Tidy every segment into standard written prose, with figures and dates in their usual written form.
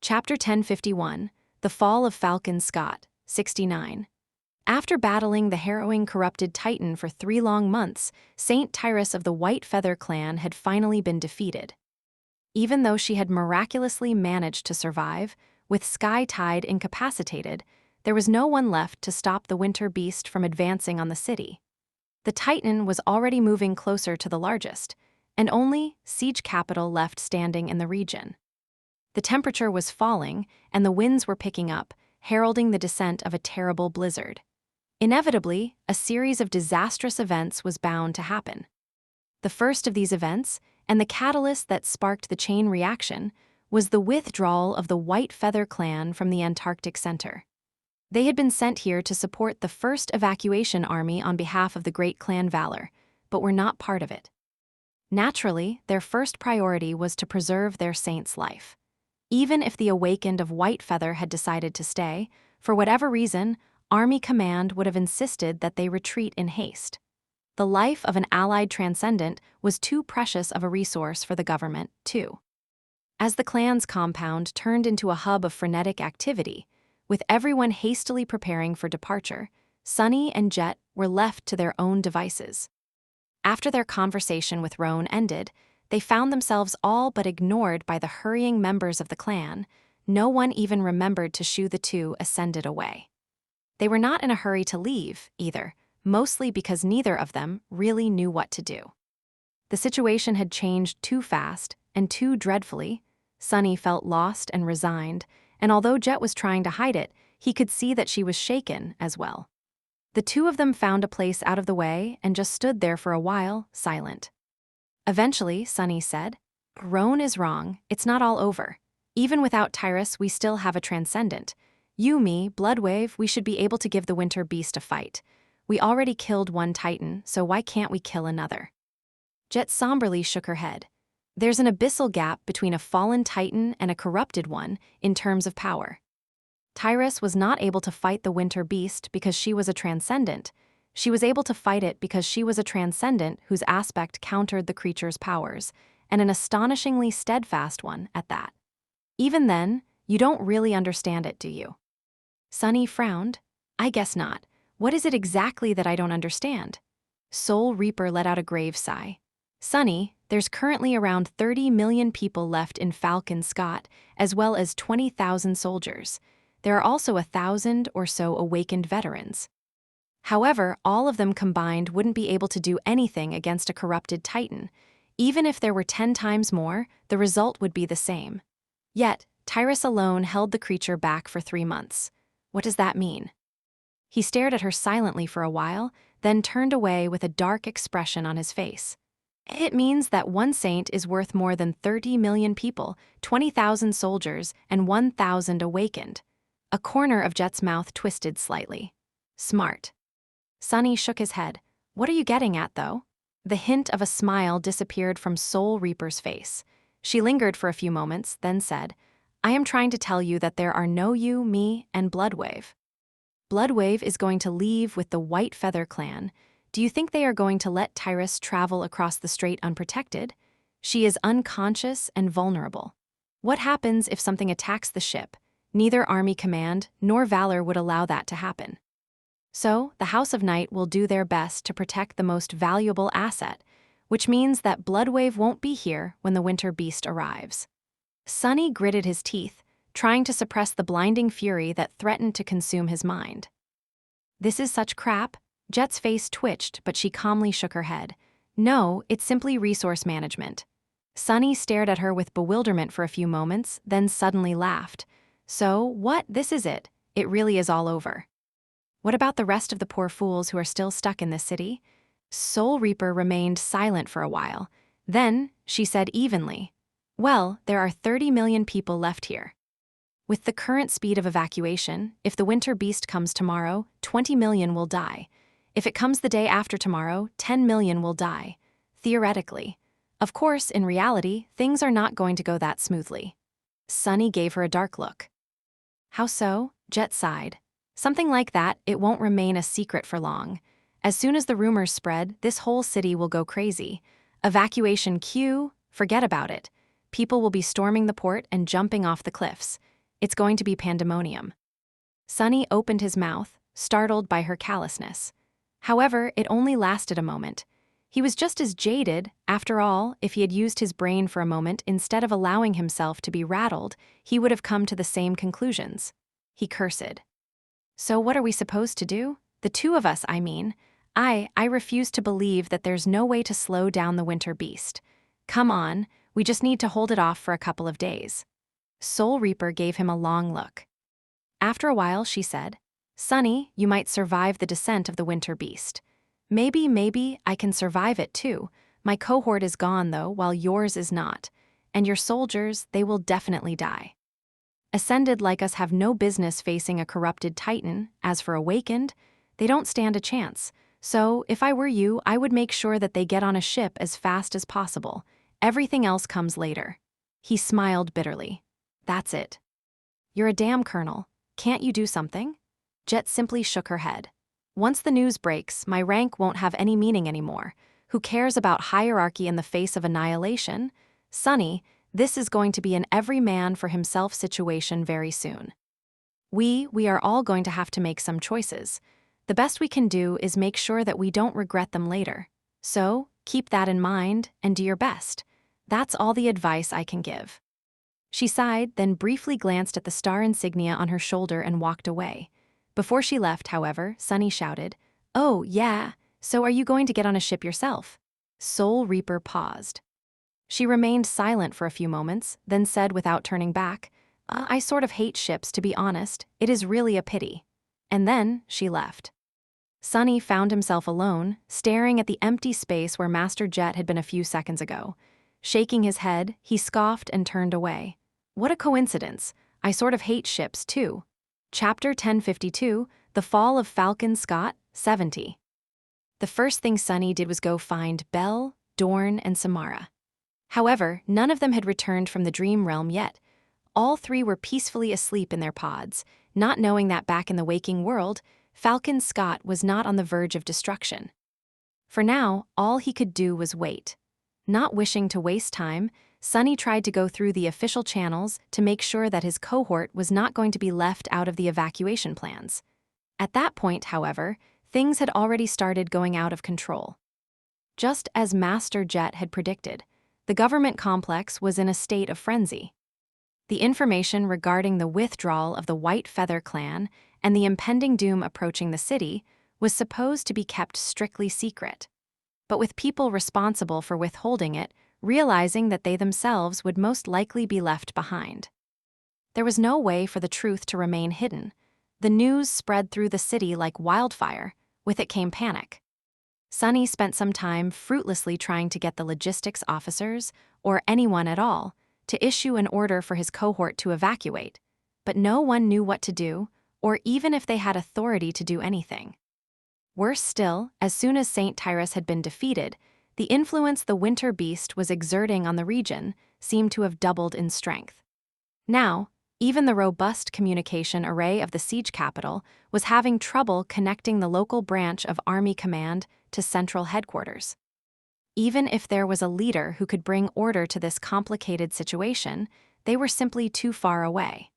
Chapter 1051, The Fall of Falcon Scott, 69. After battling the harrowing corrupted Titan for 3 long months, Saint Tyrus of the White Feather clan had finally been defeated. Even though she had miraculously managed to survive, with Sky Tide incapacitated, there was no one left to stop the winter beast from advancing on the city. The Titan was already moving closer to the largest, and only siege capital left standing in the region. The temperature was falling, and the winds were picking up, heralding the descent of a terrible blizzard. Inevitably, a series of disastrous events was bound to happen. The first of these events, and the catalyst that sparked the chain reaction, was the withdrawal of the White Feather clan from the Antarctic Center. They had been sent here to support the first evacuation army on behalf of the Great Clan Valor, but were not part of it. Naturally, their first priority was to preserve their saint's life. Even if the awakened of White Feather had decided to stay, for whatever reason, Army Command would have insisted that they retreat in haste. The life of an allied transcendent was too precious of a resource for the government, too. As the clan's compound turned into a hub of frenetic activity, with everyone hastily preparing for departure, Sunny and Jet were left to their own devices. After their conversation with Roan ended, they found themselves all but ignored by the hurrying members of the clan. No one even remembered to shoo the two ascended away. They were not in a hurry to leave, either, mostly because neither of them really knew what to do. The situation had changed too fast and too dreadfully. Sunny felt lost and resigned, and although Jet was trying to hide it, he could see that she was shaken as well. The two of them found a place out of the way and just stood there for a while, silent. Eventually, Sunny said, "Roan is wrong, it's not all over. Even without Tyrus, we still have a transcendent. You, me, Bloodwave, we should be able to give the winter beast a fight. We already killed one Titan, so why can't we kill another?" Jet somberly shook her head. There's an abyssal gap between a fallen Titan and a corrupted one in terms of power. Tyrus was not able to fight the winter beast because she was a transcendent. She was able to fight it because she was a transcendent whose aspect countered the creature's powers, and an astonishingly steadfast one at that. Even then, you don't really understand it, do you? Sunny frowned. I guess not. What is it exactly that I don't understand? Soul Reaper let out a grave sigh. Sunny, there's currently around 30 million people left in Falcon Scott, as well as 20,000 soldiers. There are also 1,000 or so awakened veterans. However, all of them combined wouldn't be able to do anything against a corrupted Titan. Even if there were 10 times more, the result would be the same. Yet, Tyrus alone held the creature back for 3 months. What does that mean? He stared at her silently for a while, then turned away with a dark expression on his face. It means that one saint is worth more than 30 million people, 20,000 soldiers, and 1,000 awakened. A corner of Jet's mouth twisted slightly. Smart. Sunny shook his head. What are you getting at, though? The hint of a smile disappeared from Soul Reaper's face. She lingered for a few moments, then said, I am trying to tell you that there are no you, me, and Bloodwave. Bloodwave is going to leave with the White Feather clan. Do you think they are going to let Tyrus travel across the strait unprotected? She is unconscious and vulnerable. What happens if something attacks the ship? Neither Army Command nor Valor would allow that to happen. So, the House of Night will do their best to protect the most valuable asset, which means that Bloodwave won't be here when the winter beast arrives. Sunny gritted his teeth, trying to suppress the blinding fury that threatened to consume his mind. This is such crap. Jet's face twitched, but she calmly shook her head. No, it's simply resource management. Sunny stared at her with bewilderment for a few moments, then suddenly laughed. So, what? This is it. It really is all over. What about the rest of the poor fools who are still stuck in this city? Soul Reaper remained silent for a while. Then, she said evenly, well, there are 30 million people left here. With the current speed of evacuation, if the winter beast comes tomorrow, 20 million will die. If it comes the day after tomorrow, 10 million will die. Theoretically. Of course, in reality, things are not going to go that smoothly. Sunny gave her a dark look. How so? Jet sighed. Something like that, it won't remain a secret for long. As soon as the rumors spread, this whole city will go crazy. Evacuation queue? Forget about it. People will be storming the port and jumping off the cliffs. It's going to be pandemonium. Sunny opened his mouth, startled by her callousness. However, it only lasted a moment. He was just as jaded. After all, if he had used his brain for a moment instead of allowing himself to be rattled, he would have come to the same conclusions. He cursed. So what are we supposed to do? The two of us, I mean. I refuse to believe that there's no way to slow down the winter beast. Come on, we just need to hold it off for a couple of days. Soul Reaper gave him a long look. After a while, she said, Sunny, you might survive the descent of the winter beast. Maybe I can survive it too. My cohort is gone though, while yours is not. And your soldiers, they will definitely die. Ascended like us have no business facing a corrupted titan. As for awakened, they don't stand a chance. So, if I were you, I would make sure that they get on a ship as fast as possible. Everything else comes later. He smiled bitterly. That's it. You're a damn colonel. Can't you do something? Jet simply shook her head. Once the news breaks, my rank won't have any meaning anymore. Who cares about hierarchy in the face of annihilation? Sunny, this is going to be an every man for himself situation very soon. We are all going to have to make some choices. The best we can do is make sure that we don't regret them later. So, keep that in mind and do your best. That's all the advice I can give. She sighed, then briefly glanced at the star insignia on her shoulder and walked away. Before she left, however, Sunny shouted, Oh, yeah, so are you going to get on a ship yourself? Soul Reaper paused. She remained silent for a few moments, then said without turning back, I sort of hate ships, to be honest. It is really a pity. And then she left. Sunny found himself alone, staring at the empty space where Master Jet had been a few seconds ago. Shaking his head, he scoffed and turned away. What a coincidence. I sort of hate ships, too. Chapter 1052, The Fall of Falcon Scott, 70. The first thing Sunny did was go find Belle, Dorn, and Samara. However, none of them had returned from the dream realm yet. All three were peacefully asleep in their pods, not knowing that back in the waking world, Falcon Scott was not on the verge of destruction. For now, all he could do was wait. Not wishing to waste time, Sunny tried to go through the official channels to make sure that his cohort was not going to be left out of the evacuation plans. At that point, however, things had already started going out of control. Just as Master Jet had predicted, the government complex was in a state of frenzy. The information regarding the withdrawal of the White Feather clan and the impending doom approaching the city was supposed to be kept strictly secret. But with people responsible for withholding it, realizing that they themselves would most likely be left behind. There was no way for the truth to remain hidden. The news spread through the city like wildfire. With it came panic. Sunny spent some time fruitlessly trying to get the logistics officers, or anyone at all, to issue an order for his cohort to evacuate, but no one knew what to do, or even if they had authority to do anything. Worse still, as soon as St. Tyrus had been defeated, the influence the winter beast was exerting on the region seemed to have doubled in strength. Now, even the robust communication array of the siege capital was having trouble connecting the local branch of Army Command to central headquarters. Even if there was a leader who could bring order to this complicated situation, they were simply too far away.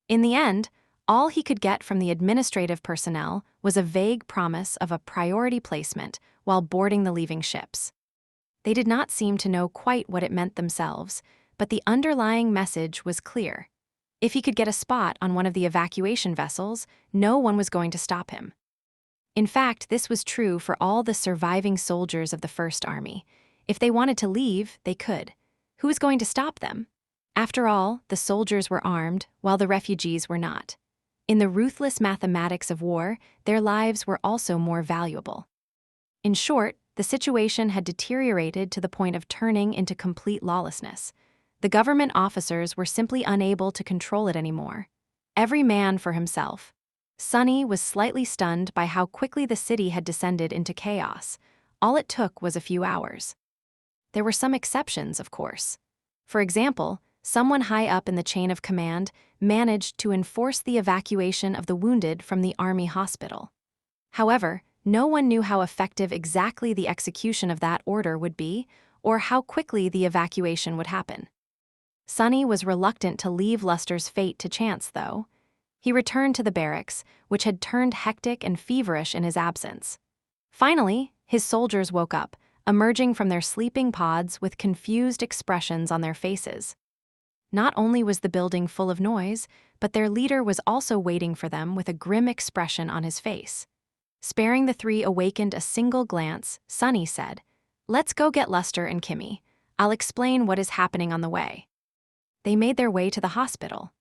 In the end, all he could get from the administrative personnel was a vague promise of a priority placement while boarding the leaving ships. They did not seem to know quite what it meant themselves, but the underlying message was clear. If he could get a spot on one of the evacuation vessels, no one was going to stop him. In fact, this was true for all the surviving soldiers of the First Army. If they wanted to leave, they could. Who was going to stop them? After all, the soldiers were armed, while the refugees were not. In the ruthless mathematics of war, their lives were also more valuable. In short, the situation had deteriorated to the point of turning into complete lawlessness. The government officers were simply unable to control it anymore. Every man for himself. Sunny was slightly stunned by how quickly the city had descended into chaos. All it took was a few hours. There were some exceptions, of course. For example, someone high up in the chain of command managed to enforce the evacuation of the wounded from the army hospital. However, no one knew how effective exactly the execution of that order would be, or how quickly the evacuation would happen. Sunny was reluctant to leave Luster's fate to chance, though. He returned to the barracks, which had turned hectic and feverish in his absence. Finally, his soldiers woke up, emerging from their sleeping pods with confused expressions on their faces. Not only was the building full of noise, but their leader was also waiting for them with a grim expression on his face. Sparing the three awakened a single glance, Sunny said, "Let's go get Luster and Kimmy. I'll explain what is happening on the way." They made their way to the hospital.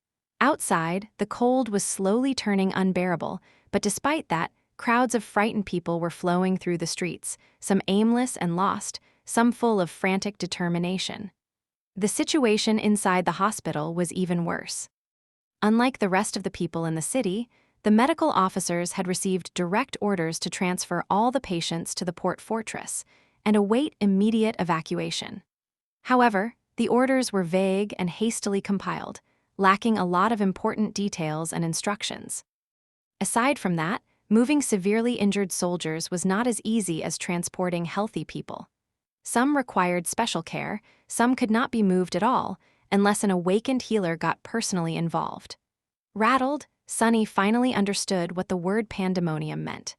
Outside, the cold was slowly turning unbearable, but despite that, crowds of frightened people were flowing through the streets, some aimless and lost, some full of frantic determination. The situation inside the hospital was even worse. Unlike the rest of the people in the city, the medical officers had received direct orders to transfer all the patients to the port fortress and await immediate evacuation. However, the orders were vague and hastily compiled, lacking a lot of important details and instructions. Aside from that, moving severely injured soldiers was not as easy as transporting healthy people. Some required special care, some could not be moved at all, unless an awakened healer got personally involved. Rattled, Sunny finally understood what the word pandemonium meant.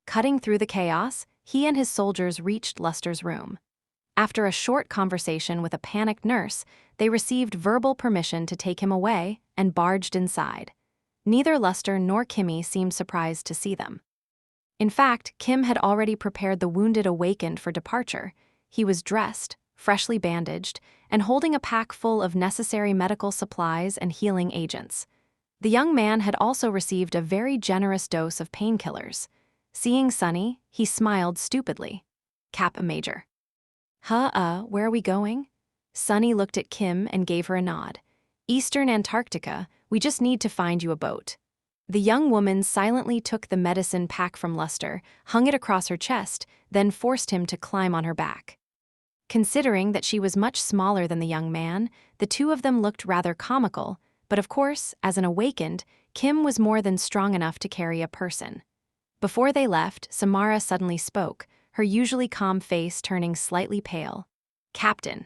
Cutting through the chaos, he and his soldiers reached Luster's room. After a short conversation with a panicked nurse, they received verbal permission to take him away and barged inside. Neither Luster nor Kimmy seemed surprised to see them. In fact, Kim had already prepared the wounded awakened for departure. He was dressed, freshly bandaged, and holding a pack full of necessary medical supplies and healing agents. The young man had also received a very generous dose of painkillers. Seeing Sunny, he smiled stupidly. "Cap a major." Where are we going?" Sunny looked at Kim and gave her a nod. "Eastern Antarctica, we just need to find you a boat." The young woman silently took the medicine pack from Luster, hung it across her chest, then forced him to climb on her back. Considering that she was much smaller than the young man, the two of them looked rather comical, but of course, as an awakened, Kim was more than strong enough to carry a person. Before they left, Samara suddenly spoke, her usually calm face turning slightly pale. "Captain."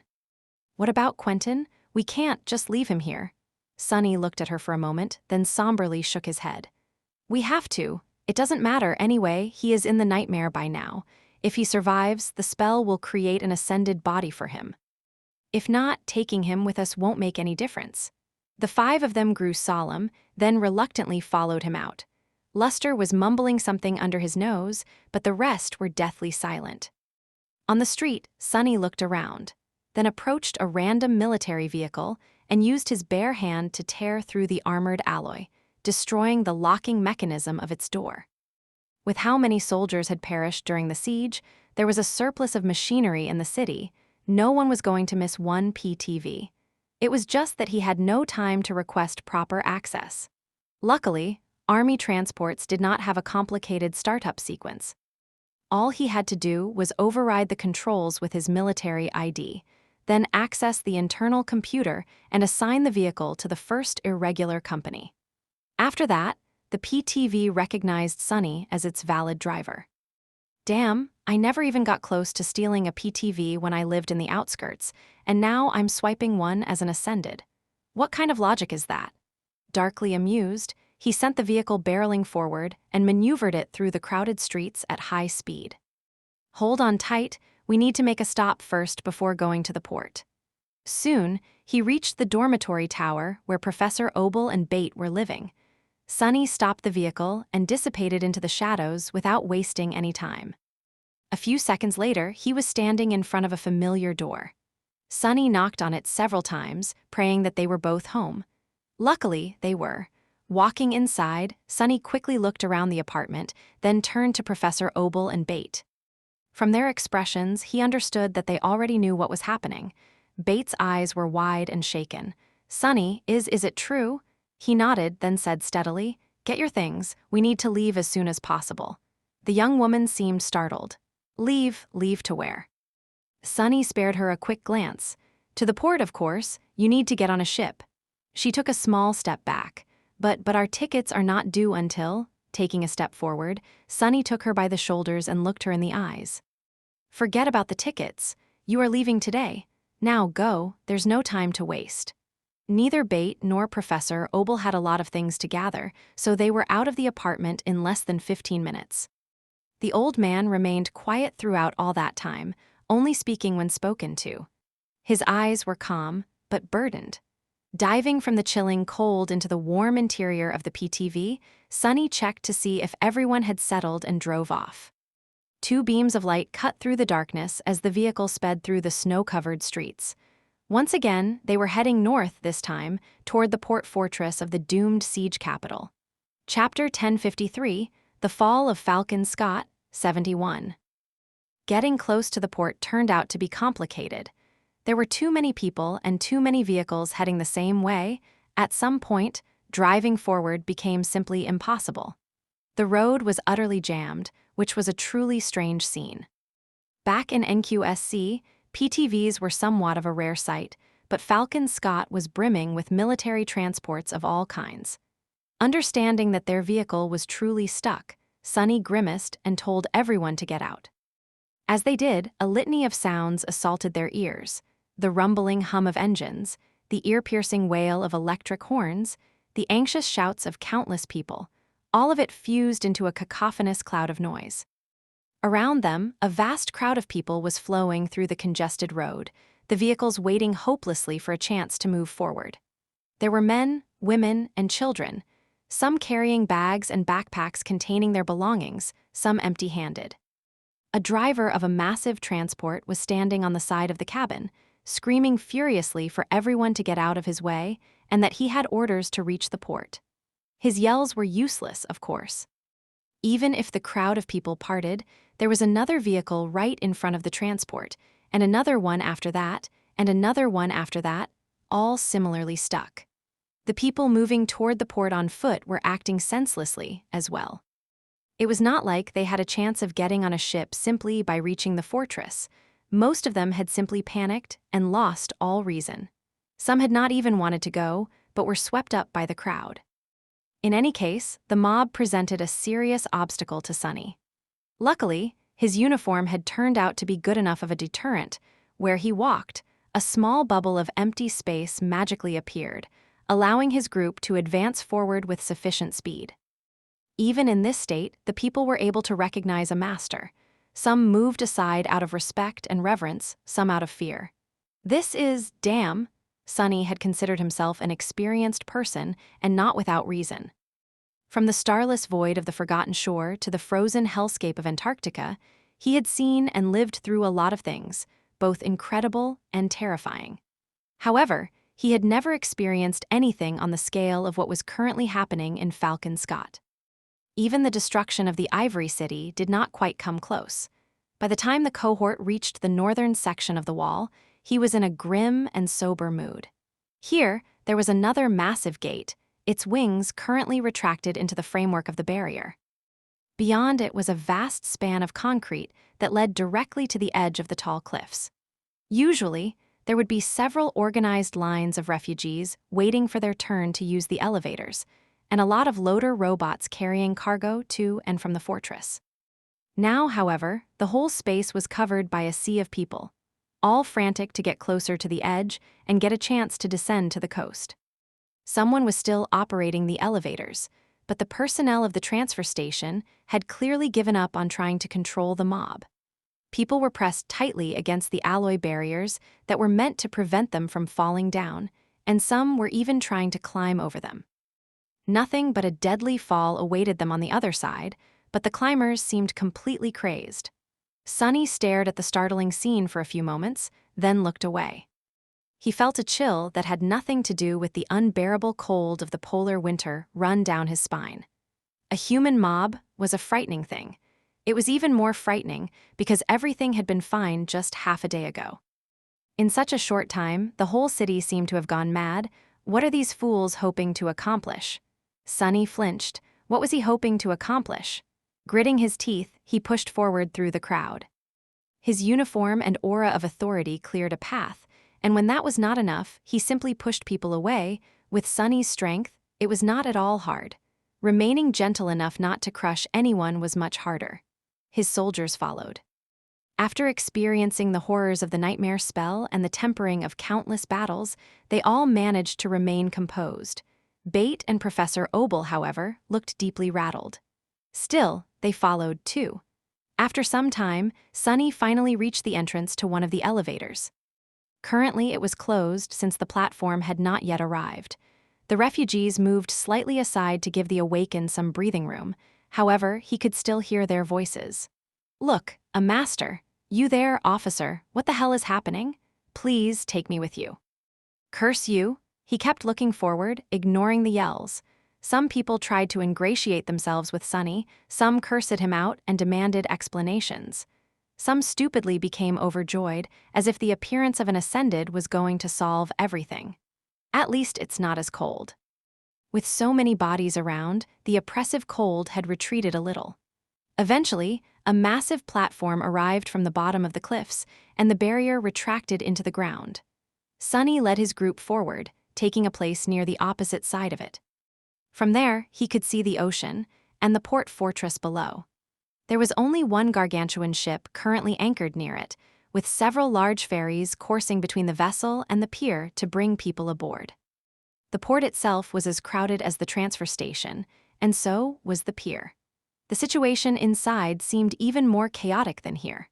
"What about Quentin? We can't just leave him here." Sunny looked at her for a moment, then somberly shook his head. "We have to. It doesn't matter anyway, he is in the nightmare by now. If he survives, the spell will create an ascended body for him. If not, taking him with us won't make any difference." The five of them grew solemn, then reluctantly followed him out. Luster was mumbling something under his nose, but the rest were deathly silent. On the street, Sunny looked around, then approached a random military vehicle and used his bare hand to tear through the armored alloy, destroying the locking mechanism of its door. With how many soldiers had perished during the siege, there was a surplus of machinery in the city. No one was going to miss one PTV. It was just that he had no time to request proper access. Luckily, Army transports did not have a complicated startup sequence. All he had to do was override the controls with his military ID, then access the internal computer and assign the vehicle to the first irregular company. After that, the PTV recognized Sunny as its valid driver. "Damn, I never even got close to stealing a PTV when I lived in the outskirts, and now I'm swiping one as an ascended. What kind of logic is that?" Darkly amused, he sent the vehicle barreling forward and maneuvered it through the crowded streets at high speed. "Hold on tight, we need to make a stop first before going to the port." Soon, he reached the dormitory tower where Professor Obel and Bate were living. Sunny stopped the vehicle and dissipated into the shadows without wasting any time. A few seconds later, he was standing in front of a familiar door. Sunny knocked on it several times, praying that they were both home. Luckily, they were. Walking inside, Sunny quickly looked around the apartment, then turned to Professor Obel and Bate. From their expressions, he understood that they already knew what was happening. Bate's eyes were wide and shaken. "Sunny, is it true?" He nodded, then said steadily, "Get your things, we need to leave as soon as possible." The young woman seemed startled. Leave to where?" Sunny spared her a quick glance. "To the port, of course. You need to get on a ship." She took a small step back. But our tickets are not due until," taking a step forward, Sunny took her by the shoulders and looked her in the eyes. "Forget about the tickets. You are leaving today. Now go, there's no time to waste. Neither Bate nor Professor Obel had a lot of things to gather, so they were out of the apartment in less than 15 minutes. The old man remained quiet throughout all that time, only speaking when spoken to. His eyes were calm, but burdened. Diving from the chilling cold into the warm interior of the PTV, Sonny checked to see if everyone had settled and drove off. Two beams of light cut through the darkness as the vehicle sped through the snow-covered streets. Once again, they were heading north this time, toward the port fortress of the doomed siege capital. Chapter 1053, The Fall of Falcon Scott, 71. Getting close to the port turned out to be complicated. There were too many people and too many vehicles heading the same way. At some point, driving forward became simply impossible. The road was utterly jammed, which was a truly strange scene. Back in NQSC, PTVs were somewhat of a rare sight, but Falcon Scott was brimming with military transports of all kinds. Understanding that their vehicle was truly stuck, Sonny grimaced and told everyone to get out. As they did, a litany of sounds assaulted their ears: the rumbling hum of engines, the ear-piercing wail of electric horns, the anxious shouts of countless people. All of it fused into a cacophonous cloud of noise. Around them, a vast crowd of people was flowing through the congested road, the vehicles waiting hopelessly for a chance to move forward. There were men, women, and children, some carrying bags and backpacks containing their belongings, some empty-handed. A driver of a massive transport was standing on the side of the cabin, screaming furiously for everyone to get out of his way and that he had orders to reach the port. His yells were useless, of course. Even if the crowd of people parted, there was another vehicle right in front of the transport, and another one after that, and another one after that, all similarly stuck. The people moving toward the port on foot were acting senselessly as well. It was not like they had a chance of getting on a ship simply by reaching the fortress. Most of them had simply panicked and lost all reason. Some had not even wanted to go, but were swept up by the crowd. In any case, the mob presented a serious obstacle to Sonny. Luckily, his uniform had turned out to be good enough of a deterrent. Where he walked, a small bubble of empty space magically appeared, allowing his group to advance forward with sufficient speed. Even in this state, the people were able to recognize a master. Some moved aside out of respect and reverence, some out of fear. This is, damn, Sonny had considered himself an experienced person, and not without reason. From the starless void of the forgotten shore to the frozen hellscape of Antarctica, he had seen and lived through a lot of things, both incredible and terrifying. However, he had never experienced anything on the scale of what was currently happening in Falcon Scott. Even the destruction of the Ivory City did not quite come close. By the time the cohort reached the northern section of the wall, he was in a grim and sober mood. Here, there was another massive gate, its wings currently retracted into the framework of the barrier. Beyond it was a vast span of concrete that led directly to the edge of the tall cliffs. Usually, there would be several organized lines of refugees waiting for their turn to use the elevators, and a lot of loader robots carrying cargo to and from the fortress. Now, however, the whole space was covered by a sea of people, all frantic to get closer to the edge and get a chance to descend to the coast. Someone was still operating the elevators, but the personnel of the transfer station had clearly given up on trying to control the mob. People were pressed tightly against the alloy barriers that were meant to prevent them from falling down, and some were even trying to climb over them. Nothing but a deadly fall awaited them on the other side, but the climbers seemed completely crazed. Sonny stared at the startling scene for a few moments, then looked away. He felt a chill that had nothing to do with the unbearable cold of the polar winter run down his spine. A human mob was a frightening thing. It was even more frightening because everything had been fine just half a day ago. In such a short time, the whole city seemed to have gone mad. What are these fools hoping to accomplish? Sonny flinched. What was he hoping to accomplish? Gritting his teeth, he pushed forward through the crowd. His uniform and aura of authority cleared a path, and when that was not enough, he simply pushed people away. With Sonny's strength, it was not at all hard. Remaining gentle enough not to crush anyone was much harder. His soldiers followed. After experiencing the horrors of the nightmare spell and the tempering of countless battles, they all managed to remain composed. Bate and Professor Obel, however, looked deeply rattled. Still, they followed too. After some time, Sunny finally reached the entrance to one of the elevators. Currently, it was closed since the platform had not yet arrived. The refugees moved slightly aside to give the awakened some breathing room. However, he could still hear their voices. "Look, a master. You there, officer, what the hell is happening? Please take me with you." "Curse you." He kept looking forward, ignoring the yells. Some people tried to ingratiate themselves with Sunny, some cursed him out and demanded explanations. Some stupidly became overjoyed, as if the appearance of an ascended was going to solve everything. At least it's not as cold. With so many bodies around, the oppressive cold had retreated a little. Eventually, a massive platform arrived from the bottom of the cliffs, and the barrier retracted into the ground. Sunny led his group forward, taking a place near the opposite side of it. From there, he could see the ocean and the port fortress below. There was only one gargantuan ship currently anchored near it, with several large ferries coursing between the vessel and the pier to bring people aboard. The port itself was as crowded as the transfer station, and so was the pier. The situation inside seemed even more chaotic than here.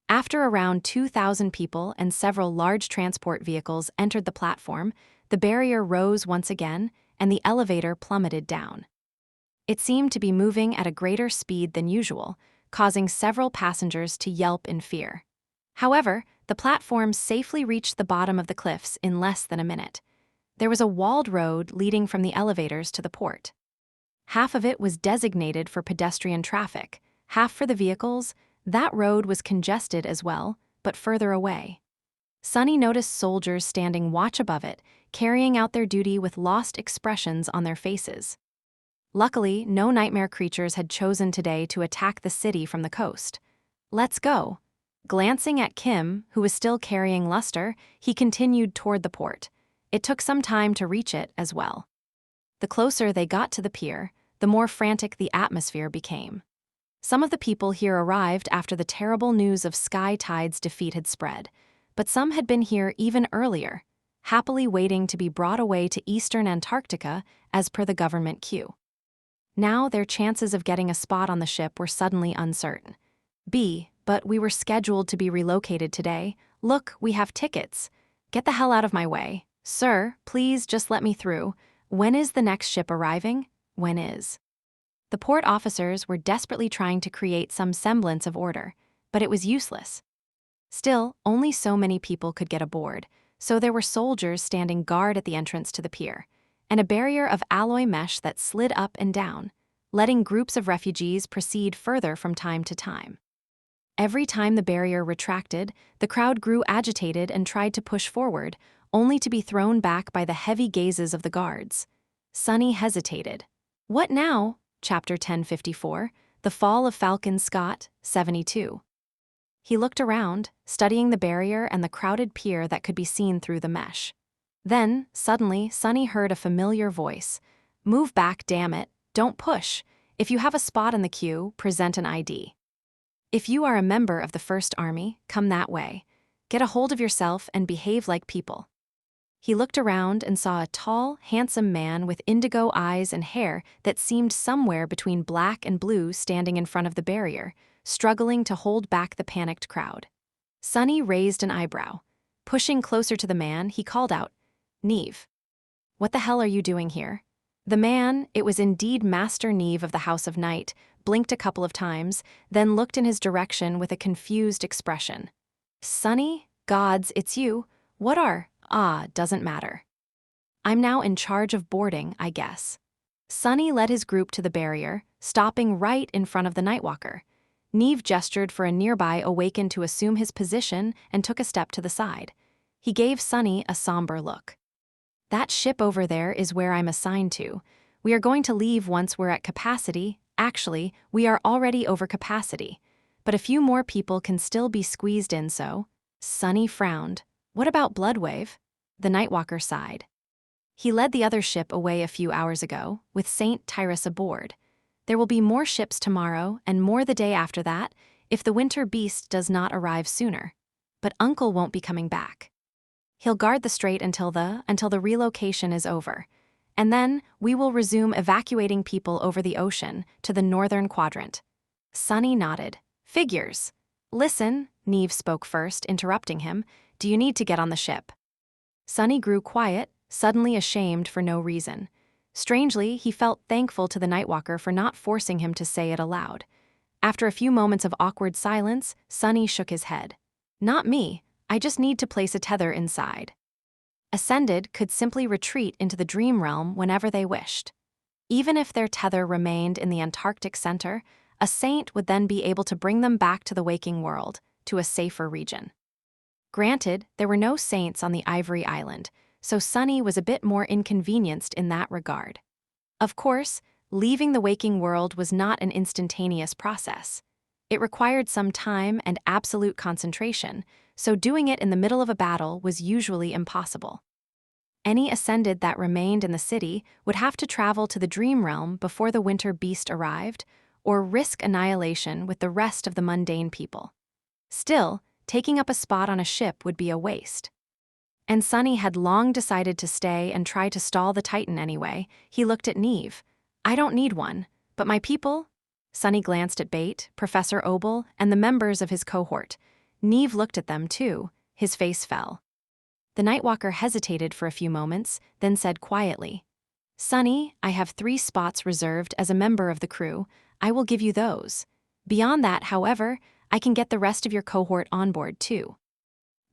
After around 2,000 people and several large transport vehicles entered the platform, the barrier rose once again, and the elevator plummeted down. It seemed to be moving at a greater speed than usual, causing several passengers to yelp in fear. However, the platform safely reached the bottom of the cliffs in less than a minute. There was a walled road leading from the elevators to the port. Half of it was designated for pedestrian traffic, half for the vehicles. That road was congested as well, but further away. Sunny noticed soldiers standing watch above it, carrying out their duty with lost expressions on their faces. Luckily, no nightmare creatures had chosen today to attack the city from the coast. "Let's go." Glancing at Kim, who was still carrying Luster, he continued toward the port. It took some time to reach it as well. The closer they got to the pier, the more frantic the atmosphere became. Some of the people here arrived after the terrible news of Sky Tide's defeat had spread, but some had been here even earlier, happily waiting to be brought away to eastern Antarctica as per the government queue. Now their chances of getting a spot on the ship were suddenly uncertain. But we were scheduled to be relocated today. Look, we have tickets. Get the hell out of my way. Sir, please just let me through. When is the next ship arriving? When is? The port officers were desperately trying to create some semblance of order, but it was useless. Still, only so many people could get aboard, so there were soldiers standing guard at the entrance to the pier, and a barrier of alloy mesh that slid up and down, letting groups of refugees proceed further from time to time. Every time the barrier retracted, the crowd grew agitated and tried to push forward, only to be thrown back by the heavy gazes of the guards. Sunny hesitated. What now? Chapter 1054, The Fall of Falcon Scott, 72. He looked around, studying the barrier and the crowded pier that could be seen through the mesh. Then, suddenly, Sunny heard a familiar voice. "Move back, damn it. Don't push. If you have a spot in the queue, present an ID. If you are a member of the First Army, come that way. Get a hold of yourself and behave like people." He looked around and saw a tall, handsome man with indigo eyes and hair that seemed somewhere between black and blue standing in front of the barrier, struggling to hold back the panicked crowd. Sunny raised an eyebrow. Pushing closer to the man, he called out, "Neve. What the hell are you doing here?" The man, it was indeed Master Neve of the House of Night, blinked a couple of times, then looked in his direction with a confused expression. "Sunny? Gods, it's you. What are? Doesn't matter. I'm now in charge of boarding, I guess." Sunny led his group to the barrier, stopping right in front of the Nightwalker. Neve gestured for a nearby awakened to assume his position and took a step to the side. He gave Sunny a somber look. "That ship over there is where I'm assigned to. We are going to leave once we're at capacity. Actually, we are already over capacity. But a few more people can still be squeezed in, so..." Sunny frowned. "What about Bloodwave?" The Nightwalker sighed. "He led the other ship away a few hours ago, with St. Tyrus aboard. There will be more ships tomorrow and more the day after that. if the winter beast does not arrive sooner. But Uncle won't be coming back. He'll guard the strait until the relocation is over. And then we will resume evacuating people over the ocean to the northern quadrant. Sunny nodded. Figures. Listen, Neve spoke first, interrupting him. Do you need to get on the ship? Sunny grew quiet, suddenly ashamed for no reason. Strangely, he felt thankful to the Nightwalker for not forcing him to say it aloud. After a few moments of awkward silence, Sunny shook his head. Not me. I just need to place a tether inside. Ascended could simply retreat into the dream realm whenever they wished. Even if their tether remained in the Antarctic center, a saint would then be able to bring them back to the waking world, to a safer region. Granted, there were no saints on the Ivory Island, so Sunny was a bit more inconvenienced in that regard. Of course, leaving the waking world was not an instantaneous process. It required some time and absolute concentration, so doing it in the middle of a battle was usually impossible. Any Ascended that remained in the city would have to travel to the dream realm before the winter beast arrived, or risk annihilation with the rest of the mundane people. Still, taking up a spot on a ship would be a waste. And Sunny had long decided to stay and try to stall the Titan anyway. He looked at Neve. I don't need one, but my people? Sunny glanced at Bait, Professor Obel, and the members of his cohort. Neve looked at them too. His face fell. The Nightwalker hesitated for a few moments, then said quietly, Sunny, I have 3 spots reserved as a member of the crew. I will give you those. Beyond that, however, I can get the rest of your cohort on board too.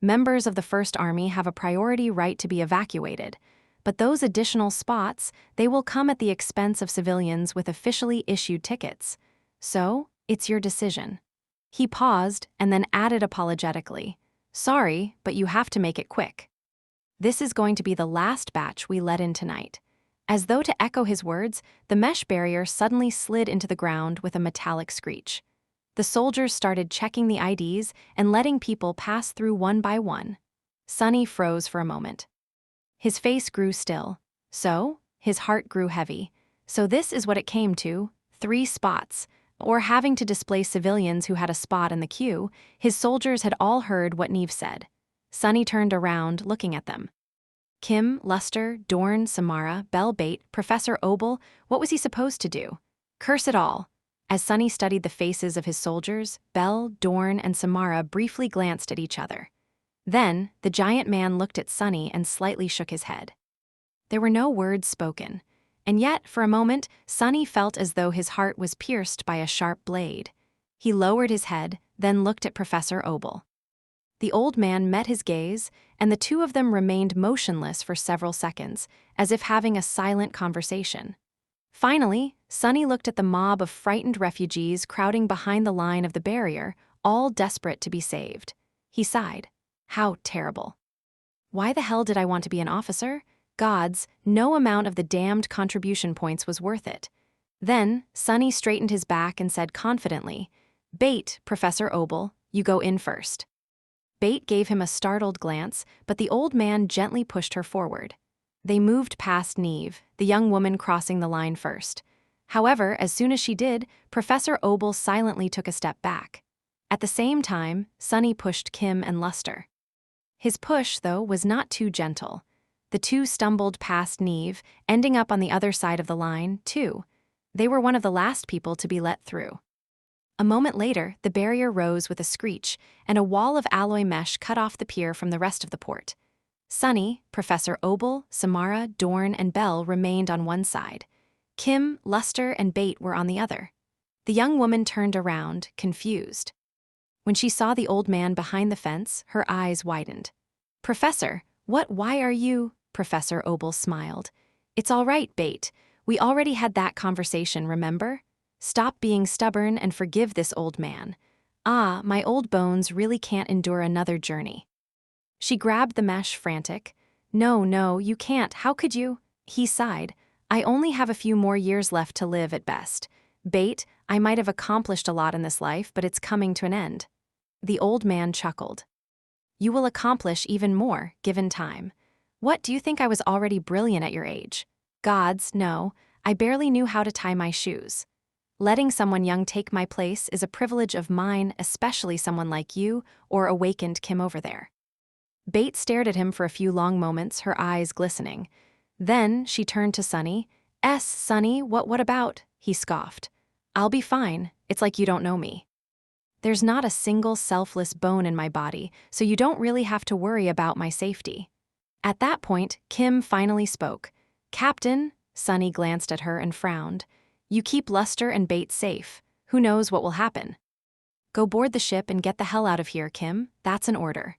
Members of the First Army have a priority right to be evacuated, but those additional spots, they will come at the expense of civilians with officially issued tickets. So, it's your decision. He paused and then added apologetically, Sorry, but you have to make it quick. This is going to be the last batch we let in tonight. As though to echo his words, the mesh barrier suddenly slid into the ground with a metallic screech. The soldiers started checking the IDs and letting people pass through one by one. Sunny froze for a moment. His face grew still. So, his heart grew heavy. So this is what it came to, 3 spots. Or having to displace civilians who had a spot in the queue. His soldiers had all heard what Neve said. Sunny turned around, looking at them. Kim, Luster, Dorn, Samara, Bell, Bait, Professor Obel, what was he supposed to do? Curse it all. As Sunny studied the faces of his soldiers, Bell, Dorn, and Samara briefly glanced at each other. Then, the giant man looked at Sunny and slightly shook his head. There were no words spoken, and yet, for a moment, Sunny felt as though his heart was pierced by a sharp blade. He lowered his head, then looked at Professor Obel. The old man met his gaze, and the two of them remained motionless for several seconds, as if having a silent conversation. Finally, Sunny looked at the mob of frightened refugees crowding behind the line of the barrier, all desperate to be saved. He sighed. How terrible. Why the hell did I want to be an officer? Gods, no amount of the damned contribution points was worth it. Then, Sunny straightened his back and said confidently, Bait, Professor Obel, you go in first. Bait gave him a startled glance, but the old man gently pushed her forward. They moved past Neve, the young woman crossing the line first. However, as soon as she did, Professor Obel silently took a step back. At the same time, Sunny pushed Kim and Luster. His push, though, was not too gentle. The two stumbled past Neve, ending up on the other side of the line, too. They were one of the last people to be let through. A moment later, the barrier rose with a screech, and a wall of alloy mesh cut off the pier from the rest of the port. Sunny, Professor Obel, Samara, Dorn, and Bell remained on one side. Kim, Luster, and Bait were on the other. The young woman turned around, confused. When she saw the old man behind the fence, her eyes widened. Professor, why are you? Professor Obel smiled. It's all right, Bait. We already had that conversation, remember? Stop being stubborn and forgive this old man. Ah, my old bones really can't endure another journey. She grabbed the mesh, frantic. No, you can't. How could you? He sighed. I only have a few more years left to live at best. Bait, I might have accomplished a lot in this life, but it's coming to an end. The old man chuckled. You will accomplish even more, given time. What, do you think I was already brilliant at your age? Gods, no. I barely knew how to tie my shoes. Letting someone young take my place is a privilege of mine, especially someone like you or awakened Kim over there. Bate stared at him for a few long moments, her eyes glistening. Then she turned to Sunny. Sunny, what about?" he scoffed. "I'll be fine. It's like you don't know me. There's not a single selfless bone in my body, so you don't really have to worry about my safety." At that point, Kim finally spoke. "Captain," Sunny glanced at her and frowned, "you keep Luster and Bate safe. Who knows what will happen? Go board the ship and get the hell out of here, Kim. That's an order."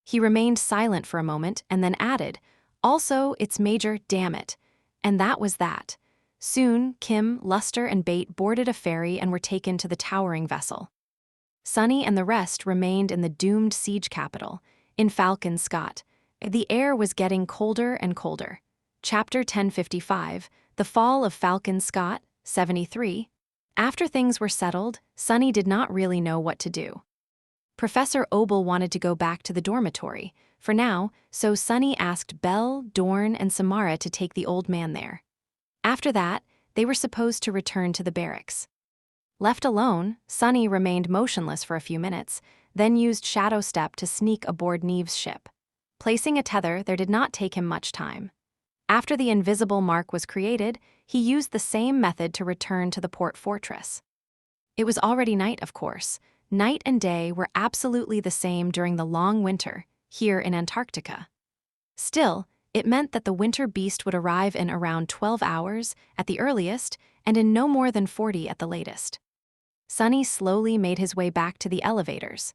He remained silent for a moment and then added, "Also, it's Major, damn it." And that was that. Soon, Kim, Luster, and Bate boarded a ferry and were taken to the towering vessel. Sunny and the rest remained in the doomed siege capital, in Falcon Scott. The air was getting colder and colder. Chapter 1055, The Fall of Falcon Scott, 73. After things were settled, Sunny did not really know what to do. Professor Obel wanted to go back to the dormitory, for now, so Sunny asked Belle, Dorn, and Samara to take the old man there. After that, they were supposed to return to the barracks. Left alone, Sunny remained motionless for a few minutes, then used Shadow Step to sneak aboard Neve's ship. Placing a tether there did not take him much time. After the invisible mark was created, he used the same method to return to the port fortress. It was already night, of course. Night and day were absolutely the same during the long winter, here in Antarctica. Still, it meant that the winter beast would arrive in around 12 hours at the earliest and in no more than 40 at the latest. Sunny slowly made his way back to the elevators.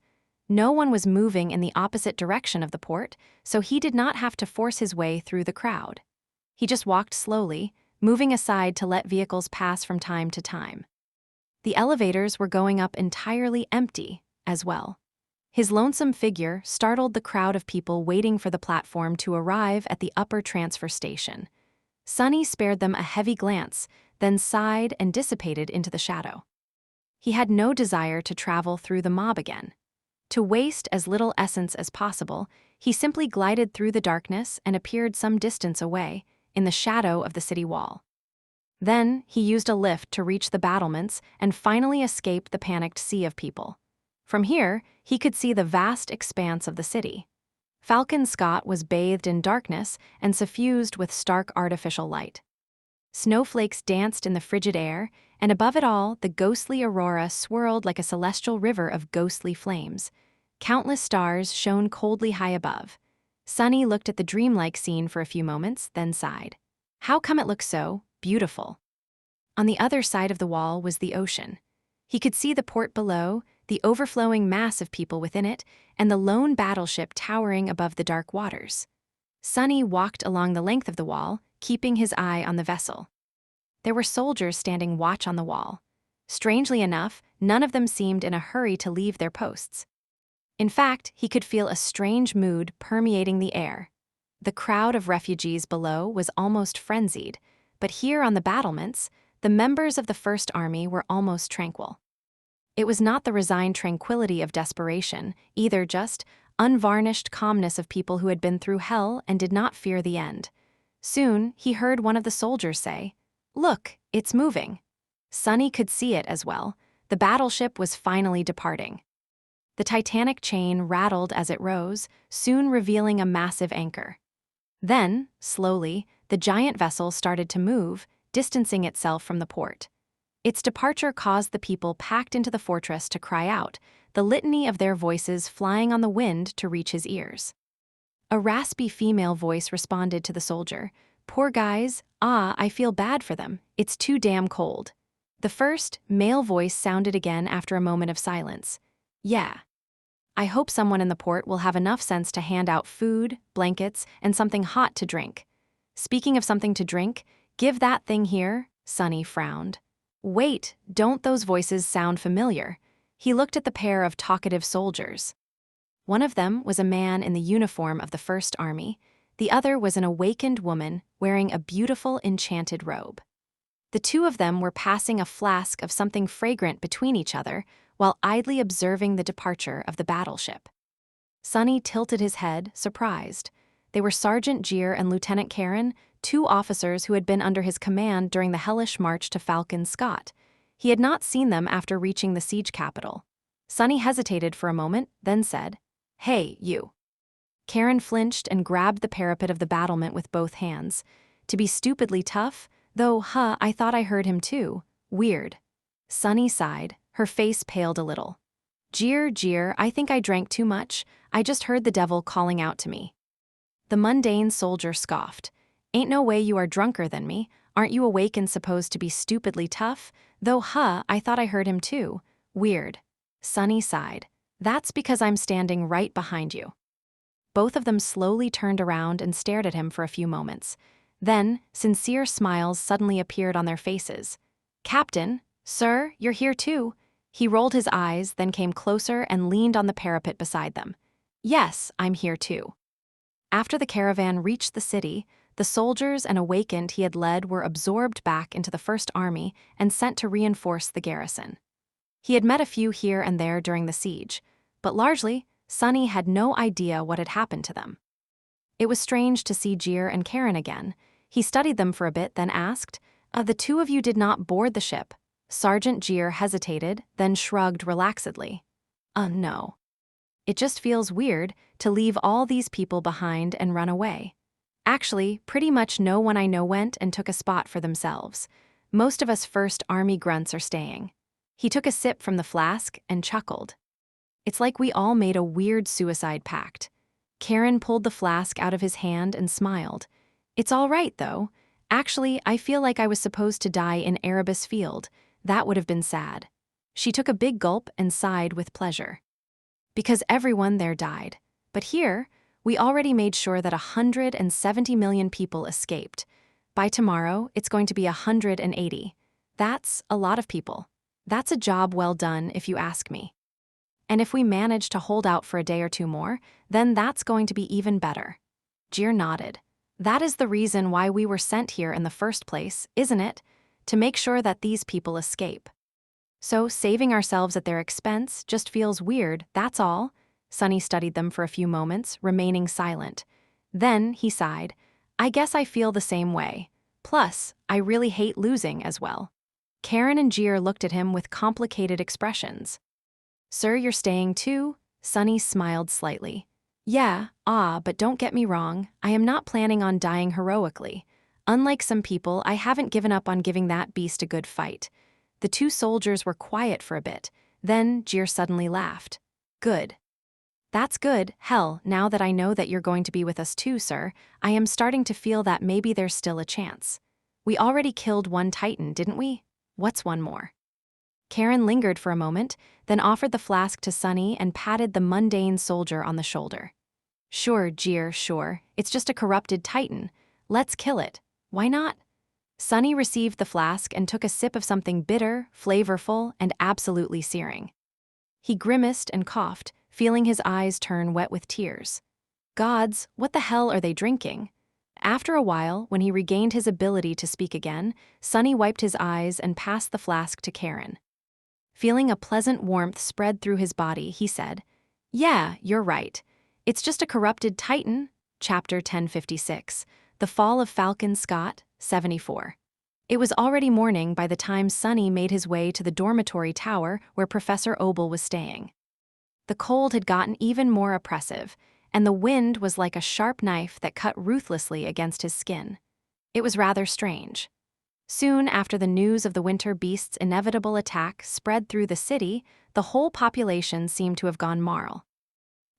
No one was moving in the opposite direction of the port, so he did not have to force his way through the crowd. He just walked slowly, moving aside to let vehicles pass from time to time. The elevators were going up entirely empty, as well. His lonesome figure startled the crowd of people waiting for the platform to arrive at the upper transfer station. Sunny spared them a heavy glance, then sighed and dissipated into the shadow. He had no desire to travel through the mob again. To waste as little essence as possible, he simply glided through the darkness and appeared some distance away, in the shadow of the city wall. Then, he used a lift to reach the battlements and finally escape the panicked sea of people. From here, he could see the vast expanse of the city. Falcon Scott was bathed in darkness and suffused with stark artificial light. Snowflakes danced in the frigid air, and above it all, the ghostly aurora swirled like a celestial river of ghostly flames. Countless stars shone coldly high above. Sunny looked at the dreamlike scene for a few moments, then sighed. How come it looks so beautiful? On the other side of the wall was the ocean. He could see the port below, the overflowing mass of people within it, and the lone battleship towering above the dark waters. Sunny walked along the length of the wall, keeping his eye on the vessel. There were soldiers standing watch on the wall. Strangely enough, none of them seemed in a hurry to leave their posts. In fact, he could feel a strange mood permeating the air. The crowd of refugees below was almost frenzied, but here on the battlements, the members of the First Army were almost tranquil. It was not the resigned tranquility of desperation, either just unvarnished calmness of people who had been through hell and did not fear the end. Soon, he heard one of the soldiers say, "Look, it's moving." Sunny could see it as well. The battleship was finally departing. The Titanic chain rattled as it rose, soon revealing a massive anchor. Then, slowly, the giant vessel started to move, distancing itself from the port. Its departure caused the people packed into the fortress to cry out, the litany of their voices flying on the wind to reach his ears. A raspy female voice responded to the soldier, "Poor guys, I feel bad for them. It's too damn cold." The first, male voice sounded again after a moment of silence. "Yeah. I hope someone in the port will have enough sense to hand out food, blankets, and something hot to drink. Speaking of something to drink, give that thing here," Sunny frowned. "Wait, don't those voices sound familiar?" He looked at the pair of talkative soldiers. One of them was a man in the uniform of the First Army. The other was an awakened woman wearing a beautiful enchanted robe. The two of them were passing a flask of something fragrant between each other while idly observing the departure of the battleship. Sunny tilted his head, surprised. They were Sergeant Gier and Lieutenant Karen, two officers who had been under his command during the hellish march to Falcon Scott. He had not seen them after reaching the siege capital. Sunny hesitated for a moment, then said, "Hey, you." Karen flinched and grabbed the parapet of the battlement with both hands. To be stupidly tough? Though, I thought I heard him too. Weird. Sunny sighed, her face paled a little. Jeer, jeer, I think I drank too much. I just heard the devil calling out to me. The mundane soldier scoffed. Ain't no way you are drunker than me. Aren't you awake and supposed to be stupidly tough? Though, I thought I heard him too. Weird. Sunny sighed. That's because I'm standing right behind you. Both of them slowly turned around and stared at him for a few moments. Then, sincere smiles suddenly appeared on their faces. Captain, sir, you're here too. He rolled his eyes, then came closer and leaned on the parapet beside them. Yes, I'm here too. After the caravan reached the city, the soldiers and awakened he had led were absorbed back into the First Army and sent to reinforce the garrison. He had met a few here and there during the siege, but largely, Sunny had no idea what had happened to them. It was strange to see Jeer and Karen again. He studied them for a bit, then asked, The two of you did not board the ship." Sergeant Jeer hesitated, then shrugged relaxedly. No. It just feels weird to leave all these people behind and run away. Actually, pretty much no one I know went and took a spot for themselves. Most of us First Army grunts are staying." He took a sip from the flask and chuckled. It's like we all made a weird suicide pact. Karen pulled the flask out of his hand and smiled. It's all right, though. Actually, I feel like I was supposed to die in Erebus Field. That would have been sad. She took a big gulp and sighed with pleasure. Because everyone there died. But here, we already made sure that 170 million people escaped. By tomorrow, it's going to be 180. That's a lot of people. That's a job well done, if you ask me. And if we manage to hold out for a day or two more, then that's going to be even better. Jeer nodded. That is the reason why we were sent here in the first place, isn't it? To make sure that these people escape. So saving ourselves at their expense just feels weird, that's all. Sunny studied them for a few moments, remaining silent. Then he sighed. I guess I feel the same way. Plus, I really hate losing as well. Karen and Jeer looked at him with complicated expressions. Sir, you're staying too? Sunny smiled slightly. Yeah, but don't get me wrong, I am not planning on dying heroically. Unlike some people, I haven't given up on giving that beast a good fight. The two soldiers were quiet for a bit. Then Jeer suddenly laughed. Good. That's good. Hell, now that I know that you're going to be with us too, sir, I am starting to feel that maybe there's still a chance. We already killed one Titan, didn't we? What's one more? Karen lingered for a moment, then offered the flask to Sunny and patted the mundane soldier on the shoulder. Sure, Jeer, sure. It's just a corrupted Titan. Let's kill it. Why not? Sunny received the flask and took a sip of something bitter, flavorful, and absolutely searing. He grimaced and coughed, feeling his eyes turn wet with tears. Gods, what the hell are they drinking? After a while, when he regained his ability to speak again, Sunny wiped his eyes and passed the flask to Karen. Feeling a pleasant warmth spread through his body, he said, Yeah, you're right. It's just a corrupted Titan. Chapter 1056, The Fall of Falcon Scott, 74. It was already morning by the time Sunny made his way to the dormitory tower where Professor Obel was staying. The cold had gotten even more oppressive, and the wind was like a sharp knife that cut ruthlessly against his skin. It was rather strange. Soon after the news of the winter beast's inevitable attack spread through the city, the whole population seemed to have gone marl.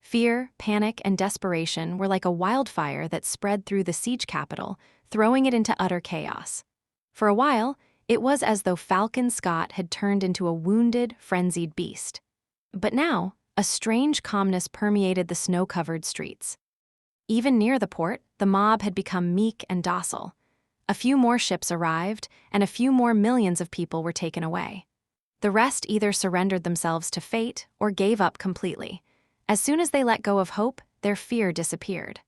Fear, panic, and desperation were like a wildfire that spread through the siege capital, throwing it into utter chaos. For a while, it was as though Falcon Scott had turned into a wounded, frenzied beast. But now, a strange calmness permeated the snow-covered streets. Even near the port, the mob had become meek and docile. A few more ships arrived, and a few more millions of people were taken away. The rest either surrendered themselves to fate or gave up completely. As soon as they let go of hope, their fear disappeared.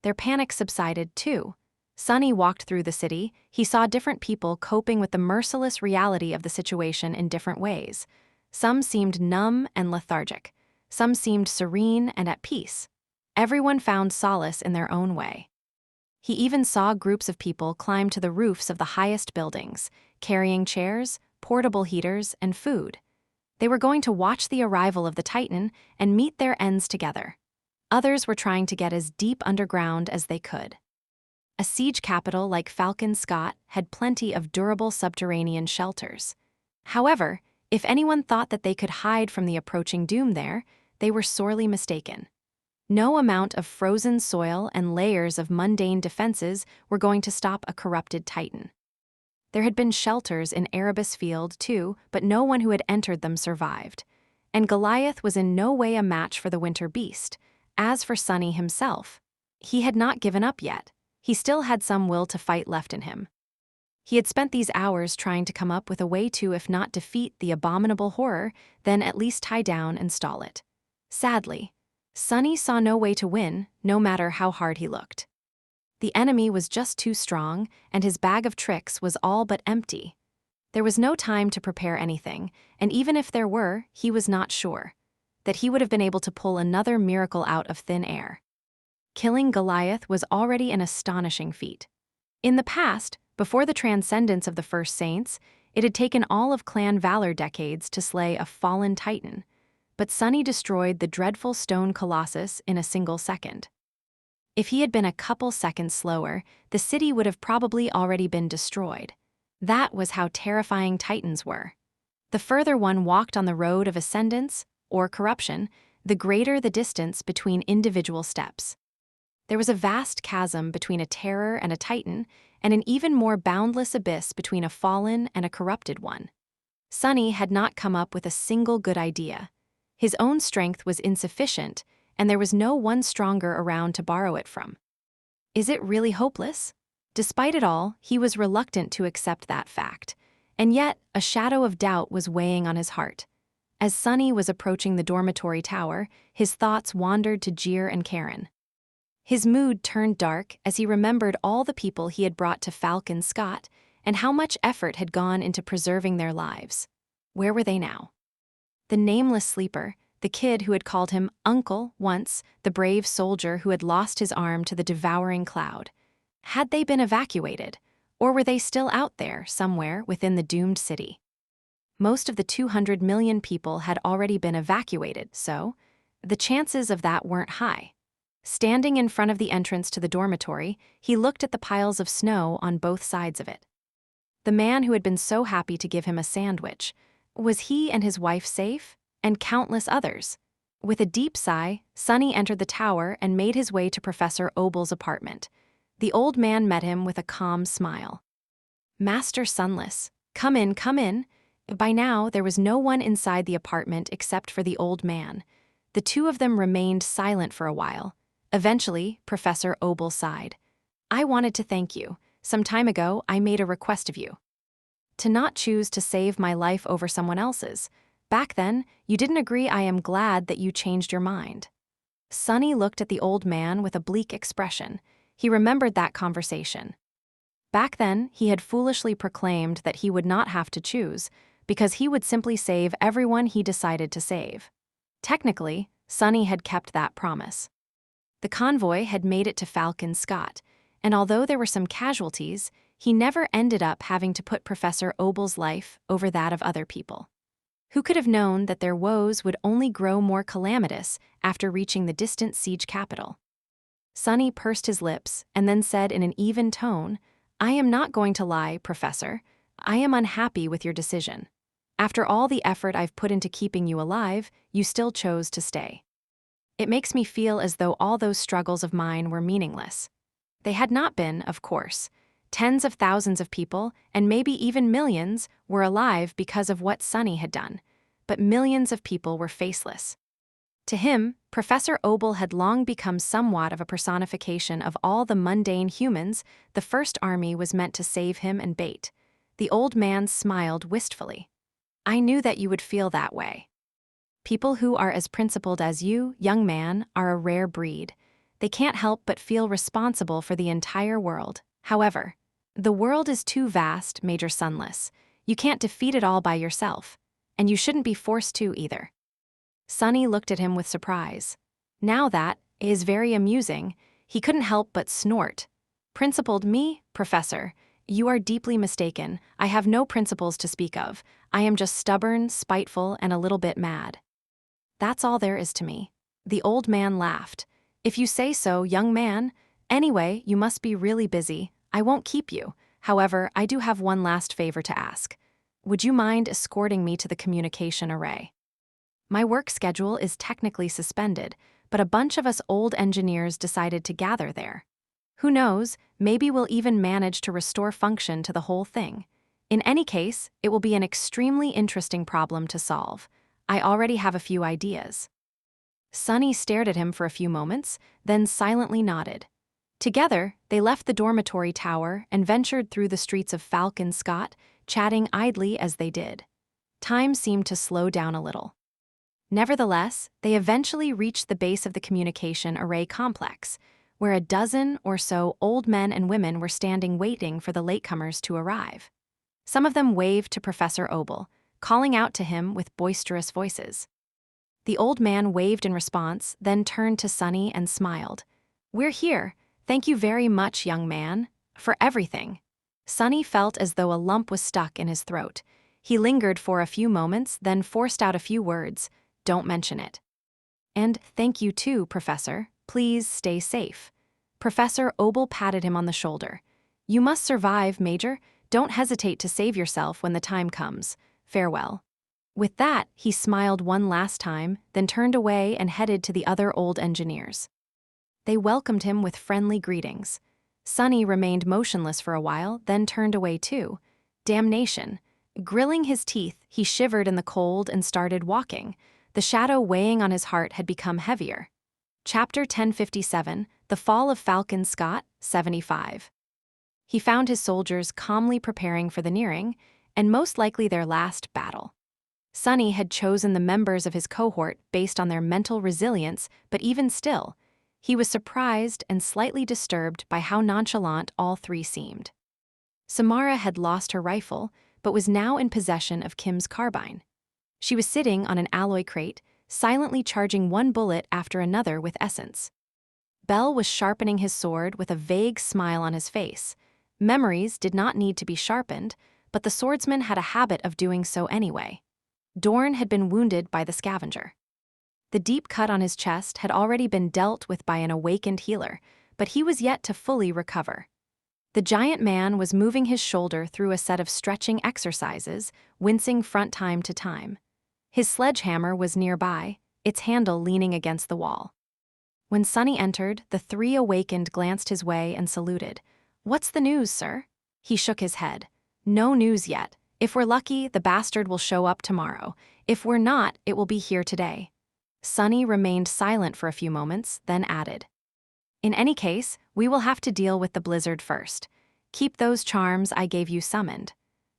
Their panic subsided, too. Sunny walked through the city. He saw different people coping with the merciless reality of the situation in different ways. Some seemed numb and lethargic. Some seemed serene and at peace. Everyone found solace in their own way. He even saw groups of people climb to the roofs of the highest buildings, carrying chairs, portable heaters, and food. They were going to watch the arrival of the Titan and meet their ends together. Others were trying to get as deep underground as they could. A siege capital like Falcon Scott had plenty of durable subterranean shelters. However, if anyone thought that they could hide from the approaching doom there, they were sorely mistaken. No amount of frozen soil and layers of mundane defenses were going to stop a corrupted Titan. There had been shelters in Erebus Field, too, but no one who had entered them survived. And Goliath was in no way a match for the winter beast. As for Sonny himself, he had not given up yet. He still had some will to fight left in him. He had spent these hours trying to come up with a way to, if not defeat the abominable horror, then at least tie down and stall it. Sadly, Sonny saw no way to win, no matter how hard he looked. The enemy was just too strong, and his bag of tricks was all but empty. There was no time to prepare anything, and even if there were, he was not sure that he would have been able to pull another miracle out of thin air. Killing Goliath was already an astonishing feat. In the past, before the transcendence of the first saints, it had taken all of clan valor decades to slay a fallen Titan, but Sonny destroyed the dreadful stone colossus in a single second. If he had been a couple seconds slower, the city would have probably already been destroyed. That was how terrifying Titans were. The further one walked on the road of ascendance, or corruption, the greater the distance between individual steps. There was a vast chasm between a terror and a Titan, and an even more boundless abyss between a fallen and a corrupted one. Sonny had not come up with a single good idea. His own strength was insufficient, and there was no one stronger around to borrow it from. Is it really hopeless? Despite it all, he was reluctant to accept that fact, and yet a shadow of doubt was weighing on his heart. As Sonny was approaching the dormitory tower, his thoughts wandered to Jeer and Karen. His mood turned dark as he remembered all the people he had brought to Falcon Scott and how much effort had gone into preserving their lives. Where were they now? The nameless sleeper, the kid who had called him Uncle once, the brave soldier who had lost his arm to the devouring cloud. Had they been evacuated, or were they still out there somewhere within the doomed city? Most of the 200 million people had already been evacuated, so the chances of that weren't high. Standing in front of the entrance to the dormitory, he looked at the piles of snow on both sides of it. The man who had been so happy to give him a sandwich, was he and his wife safe? And countless others. With a deep sigh, Sonny entered the tower and made his way to Professor Obel's apartment. The old man met him with a calm smile. "Master Sunless, come in, come in." By now, there was no one inside the apartment except for the old man. The two of them remained silent for a while. Eventually, Professor Obel sighed. "I wanted to thank you. Some time ago, I made a request of you. To not choose to save my life over someone else's. Back then, you didn't agree. I am glad that you changed your mind." Sonny looked at the old man with a bleak expression. He remembered that conversation. Back then, he had foolishly proclaimed that he would not have to choose, because he would simply save everyone he decided to save. Technically, Sonny had kept that promise. The convoy had made it to Falcon Scott, and although there were some casualties, he never ended up having to put Professor Obel's life over that of other people. Who could have known that their woes would only grow more calamitous after reaching the distant siege capital? Sonny pursed his lips and then said in an even tone, "I am not going to lie, Professor. I am unhappy with your decision. After all the effort I've put into keeping you alive, you still chose to stay. It makes me feel as though all those struggles of mine were meaningless." They had not been, of course. Tens of thousands of people, and maybe even millions, were alive because of what Sonny had done, but millions of people were faceless. To him, Professor Obel had long become somewhat of a personification of all the mundane humans the First Army was meant to save him and bait. The old man smiled wistfully. "I knew that you would feel that way. People who are as principled as you, young man, are a rare breed. They can't help but feel responsible for the entire world. However, the world is too vast, Major Sunless. You can't defeat it all by yourself, and you shouldn't be forced to either." Sonny looked at him with surprise. Now that is very amusing. He couldn't help but snort. "Principled me, Professor? You are deeply mistaken. I have no principles to speak of. I am just stubborn, spiteful, and a little bit mad. That's all there is to me. The old man laughed. If you say so, young man. Anyway, you must be really busy. I won't keep you. However, I do have one last favor to ask. Would you mind escorting me to the communication array? My work schedule is technically suspended, but a bunch of us old engineers decided to gather there. Who knows, maybe we'll even manage to restore function to the whole thing. In any case, it will be an extremely interesting problem to solve. I already have a few ideas. Sunny stared at him for a few moments, then silently nodded. Together, they left the dormitory tower and ventured through the streets of Falcon Scott, chatting idly as they did. Time seemed to slow down a little. Nevertheless, they eventually reached the base of the communication array complex, where a dozen or so old men and women were standing waiting for the latecomers to arrive. Some of them waved to Professor Obel, calling out to him with boisterous voices. The old man waved in response, then turned to Sunny and smiled. "We're here. Thank you very much, young man, for everything." Sunny felt as though a lump was stuck in his throat. He lingered for a few moments, then forced out a few words. "Don't mention it." "And thank you too, Professor. Please stay safe." Professor Obel patted him on the shoulder. "You must survive, Major. Don't hesitate to save yourself when the time comes. Farewell." With that, he smiled one last time, then turned away and headed to the other old engineers. They welcomed him with friendly greetings. Sunny remained motionless for a while, then turned away too. Damnation. Grilling his teeth, he shivered in the cold and started walking. The shadow weighing on his heart had become heavier. Chapter 1057, The Fall of Falcon Scott, 75. He found his soldiers calmly preparing for the nearing, and most likely their last battle. Sunny had chosen the members of his cohort based on their mental resilience, but even still, he was surprised and slightly disturbed by how nonchalant all three seemed. Samara had lost her rifle, but was now in possession of Kim's carbine. She was sitting on an alloy crate, silently charging one bullet after another with essence. Bell was sharpening his sword with a vague smile on his face. Memories did not need to be sharpened, but the swordsman had a habit of doing so anyway. Dorn had been wounded by the scavenger. The deep cut on his chest had already been dealt with by an awakened healer, but he was yet to fully recover. The giant man was moving his shoulder through a set of stretching exercises, wincing from time to time. His sledgehammer was nearby, its handle leaning against the wall. When Sunny entered, the three awakened glanced his way and saluted. "What's the news, sir?" He shook his head. "No news yet. If we're lucky, the bastard will show up tomorrow. If we're not, it will be here today." Sunny remained silent for a few moments, then added, "In any case, we will have to deal with the blizzard first. Keep those charms I gave you summoned.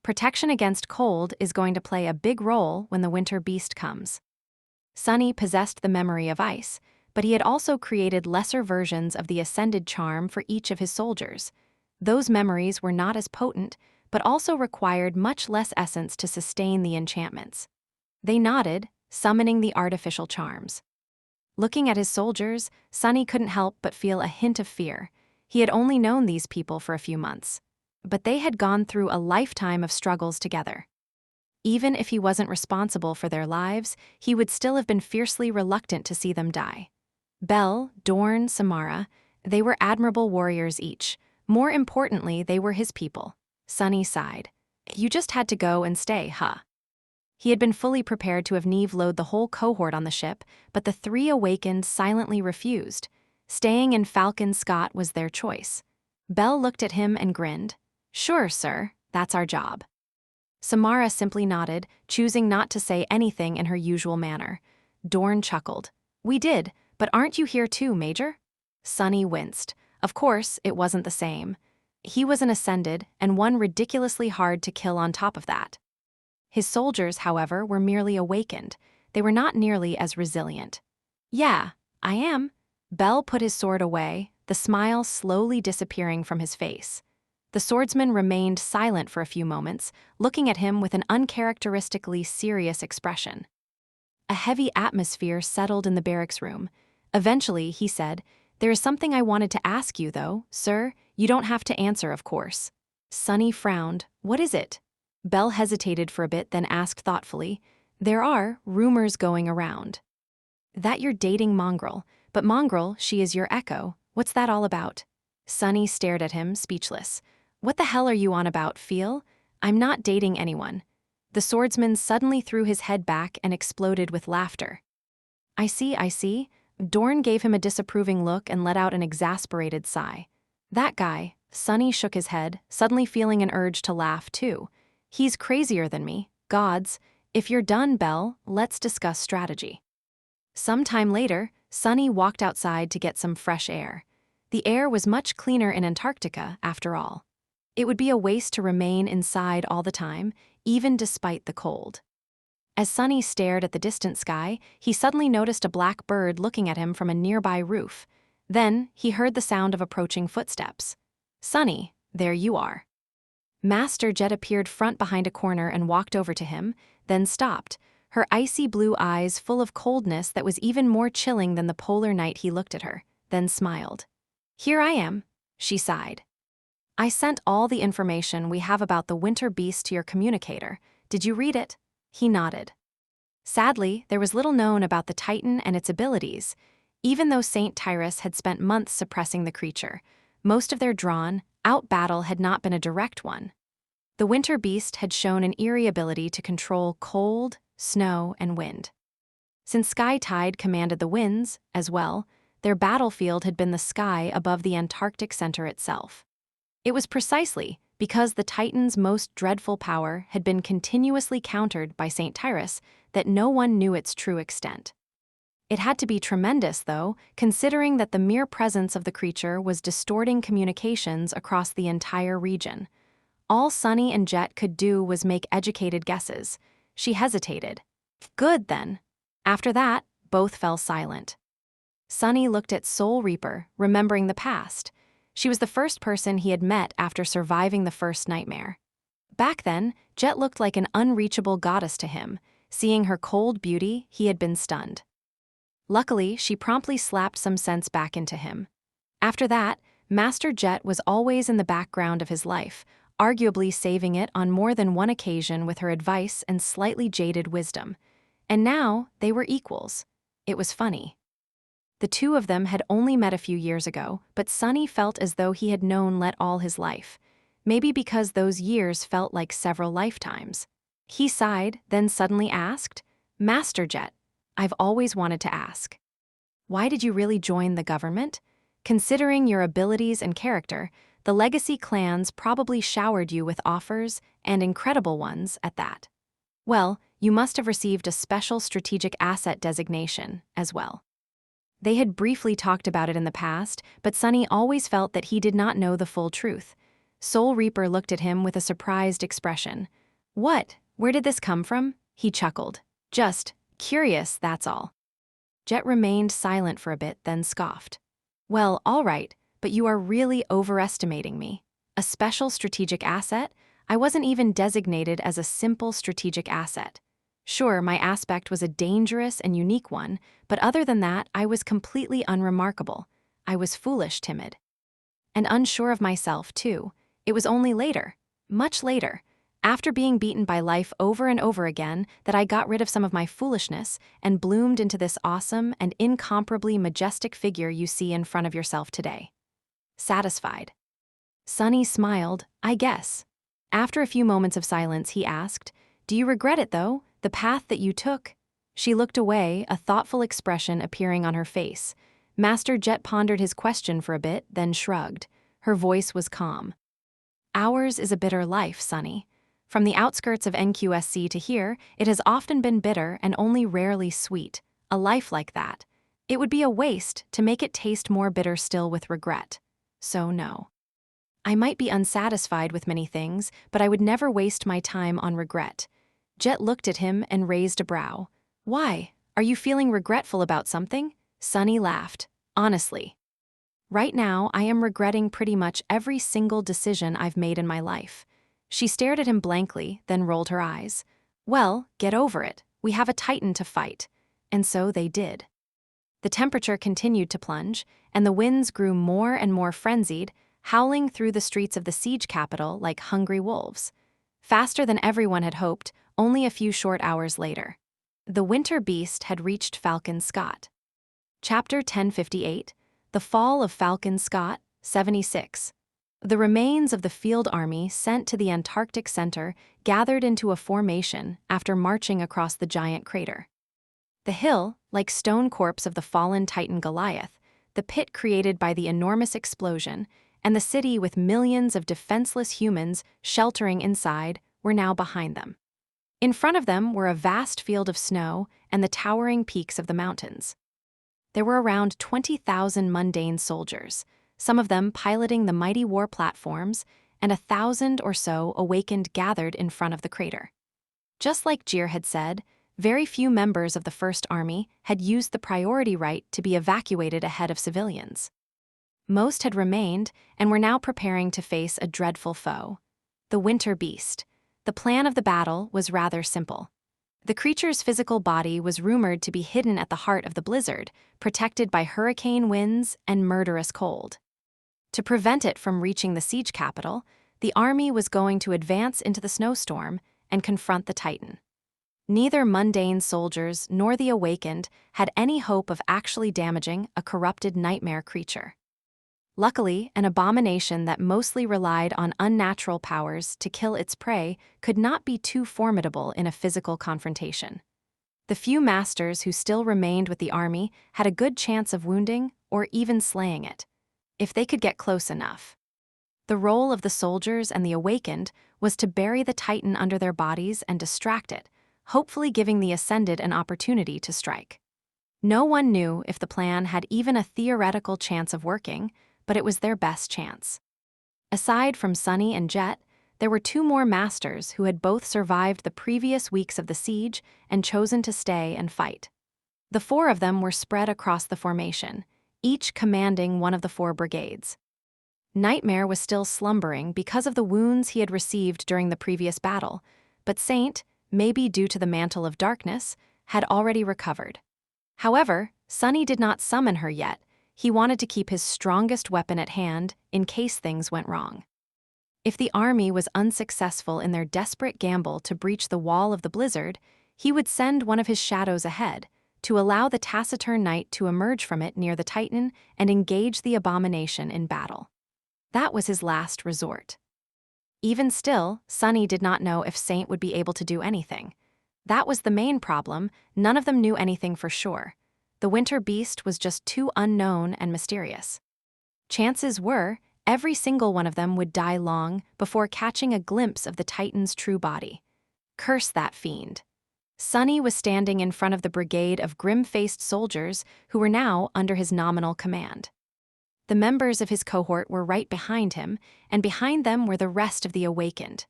Protection against cold is going to play a big role when the winter beast comes." Sunny possessed the memory of ice, but he had also created lesser versions of the ascended charm for each of his soldiers. Those memories were not as potent, but also required much less essence to sustain the enchantments. They nodded, summoning the artificial charms. Looking at his soldiers, Sunny couldn't help but feel a hint of fear. He had only known these people for a few months, but they had gone through a lifetime of struggles together. Even if he wasn't responsible for their lives, he would still have been fiercely reluctant to see them die. Bell, Dorn, Samara, they were admirable warriors each. More importantly, they were his people. Sunny sighed. "You just had to go and stay, huh?" He had been fully prepared to have Neve-load the whole cohort on the ship, but the three awakened silently refused. Staying in Falcon Scott was their choice. Bell looked at him and grinned. "Sure, sir, that's our job." Samara simply nodded, choosing not to say anything in her usual manner. Dorn chuckled. "We did, but aren't you here too, Major?" Sunny winced. Of course, it wasn't the same. He was an ascended, and one ridiculously hard to kill on top of that. His soldiers, however, were merely awakened. They were not nearly as resilient. "Yeah, I am." Bell put his sword away, the smile slowly disappearing from his face. The swordsman remained silent for a few moments, looking at him with an uncharacteristically serious expression. A heavy atmosphere settled in the barracks room. Eventually, he said, "There is something I wanted to ask you, though, sir. You don't have to answer, of course." Sunny frowned. What is it? Belle hesitated for a bit, then asked thoughtfully. There are rumors going around. That you're dating Mongrel, but Mongrel, she is your echo. What's that all about? Sunny stared at him, speechless. What the hell are you on about, Feel? I'm not dating anyone. The swordsman suddenly threw his head back and exploded with laughter. I see. Dorn gave him a disapproving look and let out an exasperated sigh. That guy, Sunny shook his head, suddenly feeling an urge to laugh too. He's crazier than me. Gods. If you're done, Belle, let's discuss strategy. Some time later, Sunny walked outside to get some fresh air. The air was much cleaner in Antarctica, after all. It would be a waste to remain inside all the time, even despite the cold. As Sunny stared at the distant sky, he suddenly noticed a black bird looking at him from a nearby roof. Then, he heard the sound of approaching footsteps. Sunny, there you are. Master Jet appeared front behind a corner and walked over to him, then stopped, her icy blue eyes full of coldness that was even more chilling than the polar night. He looked at her, then smiled. Here I am, she sighed. I sent all the information we have about the winter beast to your communicator. Did you read it? He nodded. Sadly, there was little known about the Titan and its abilities. Even though Saint Tyrus had spent months suppressing the creature, most of their drawn-out battle had not been a direct one. The winter beast had shown an eerie ability to control cold, snow, and wind. Since Sky Tide commanded the winds, as well, their battlefield had been the sky above the Antarctic center itself. It was precisely because the Titan's most dreadful power had been continuously countered by Saint Tyrus that no one knew its true extent. It had to be tremendous, though, considering that the mere presence of the creature was distorting communications across the entire region. All Sunny and Jet could do was make educated guesses. She hesitated. Good, then. After that, both fell silent. Sunny looked at Soul Reaper, remembering the past. She was the first person he had met after surviving the first nightmare. Back then, Jet looked like an unreachable goddess to him. Seeing her cold beauty, he had been stunned. Luckily, she promptly slapped some sense back into him. After that, Master Jet was always in the background of his life, arguably saving it on more than one occasion with her advice and slightly jaded wisdom. And now, they were equals. It was funny. The two of them had only met a few years ago, but Sunny felt as though he had known Let all his life. Maybe because those years felt like several lifetimes. He sighed, then suddenly asked, Master Jet, I've always wanted to ask. Why did you really join the government? Considering your abilities and character, the legacy clans probably showered you with offers, and incredible ones at that. Well, you must have received a special strategic asset designation as well. They had briefly talked about it in the past, but Sunny always felt that he did not know the full truth. Soul Reaper looked at him with a surprised expression. What? Where did this come from? He chuckled. Just curious, that's all. Jet remained silent for a bit, then scoffed. Well, all right, but you are really overestimating me. A special strategic asset? I wasn't even designated as a simple strategic asset. Sure, my aspect was a dangerous and unique one, but other than that, I was completely unremarkable. I was foolish, timid. And unsure of myself, too. It was only later, much later, after being beaten by life over and over again, that I got rid of some of my foolishness and bloomed into this awesome and incomparably majestic figure you see in front of yourself today. Satisfied. Sunny smiled, I guess. After a few moments of silence, he asked, Do you regret it, though? The path that you took? She looked away, a thoughtful expression appearing on her face. Master Jet pondered his question for a bit, then shrugged. Her voice was calm. Ours is a bitter life, Sunny. From the outskirts of NQSC to here, it has often been bitter and only rarely sweet. A life like that. It would be a waste to make it taste more bitter still with regret. So no. I might be unsatisfied with many things, but I would never waste my time on regret. Jet looked at him and raised a brow. Why? Are you feeling regretful about something? Sunny laughed. Honestly. Right now, I am regretting pretty much every single decision I've made in my life. She stared at him blankly, then rolled her eyes. Well, get over it. We have a Titan to fight. And so they did. The temperature continued to plunge, and the winds grew more and more frenzied. howling through the streets of the siege capital like hungry wolves. Faster than everyone had hoped, only a few short hours later. The winter beast had reached Falcon Scott. Chapter 1058, The Fall of Falcon Scott, 76. The remains of the field army sent to the Antarctic Center gathered into a formation after marching across the giant crater. The hill, like stone corpse of the fallen Titan Goliath, the pit created by the enormous explosion, and the city with millions of defenseless humans sheltering inside were now behind them. In front of them were a vast field of snow and the towering peaks of the mountains. There were around 20,000 mundane soldiers, some of them piloting the mighty war platforms, and 1,000 or so awakened gathered in front of the crater. Just like Jir had said, very few members of the First Army had used the priority right to be evacuated ahead of civilians. Most had remained and were now preparing to face a dreadful foe, the winter beast. The plan of the battle was rather simple. The creature's physical body was rumored to be hidden at the heart of the blizzard, protected by hurricane winds and murderous cold. To prevent it from reaching the siege capital, the army was going to advance into the snowstorm and confront the Titan. Neither mundane soldiers nor the awakened had any hope of actually damaging a corrupted nightmare creature. Luckily, an abomination that mostly relied on unnatural powers to kill its prey could not be too formidable in a physical confrontation. The few masters who still remained with the army had a good chance of wounding or even slaying it, if they could get close enough. The role of the soldiers and the awakened was to bury the Titan under their bodies and distract it, hopefully giving the ascended an opportunity to strike. No one knew if the plan had even a theoretical chance of working, but it was their best chance. Aside from Sunny and Jet, there were two more masters who had both survived the previous weeks of the siege and chosen to stay and fight. The four of them were spread across the formation, each commanding one of the 4 brigades. Nightmare was still slumbering because of the wounds he had received during the previous battle, but Saint, maybe due to the mantle of darkness, had already recovered. However, Sunny did not summon her yet. He wanted to keep his strongest weapon at hand in case things went wrong. If the army was unsuccessful in their desperate gamble to breach the wall of the blizzard, he would send one of his shadows ahead to allow the taciturn knight to emerge from it near the Titan and engage the abomination in battle. That was his last resort. Even still, Sunny did not know if Saint would be able to do anything. That was the main problem. None of them knew anything for sure. The winter beast was just too unknown and mysterious. Chances were, every single one of them would die long before catching a glimpse of the Titan's true body. Curse that fiend. Sunny was standing in front of the brigade of grim-faced soldiers who were now under his nominal command. The members of his cohort were right behind him, and behind them were the rest of the awakened.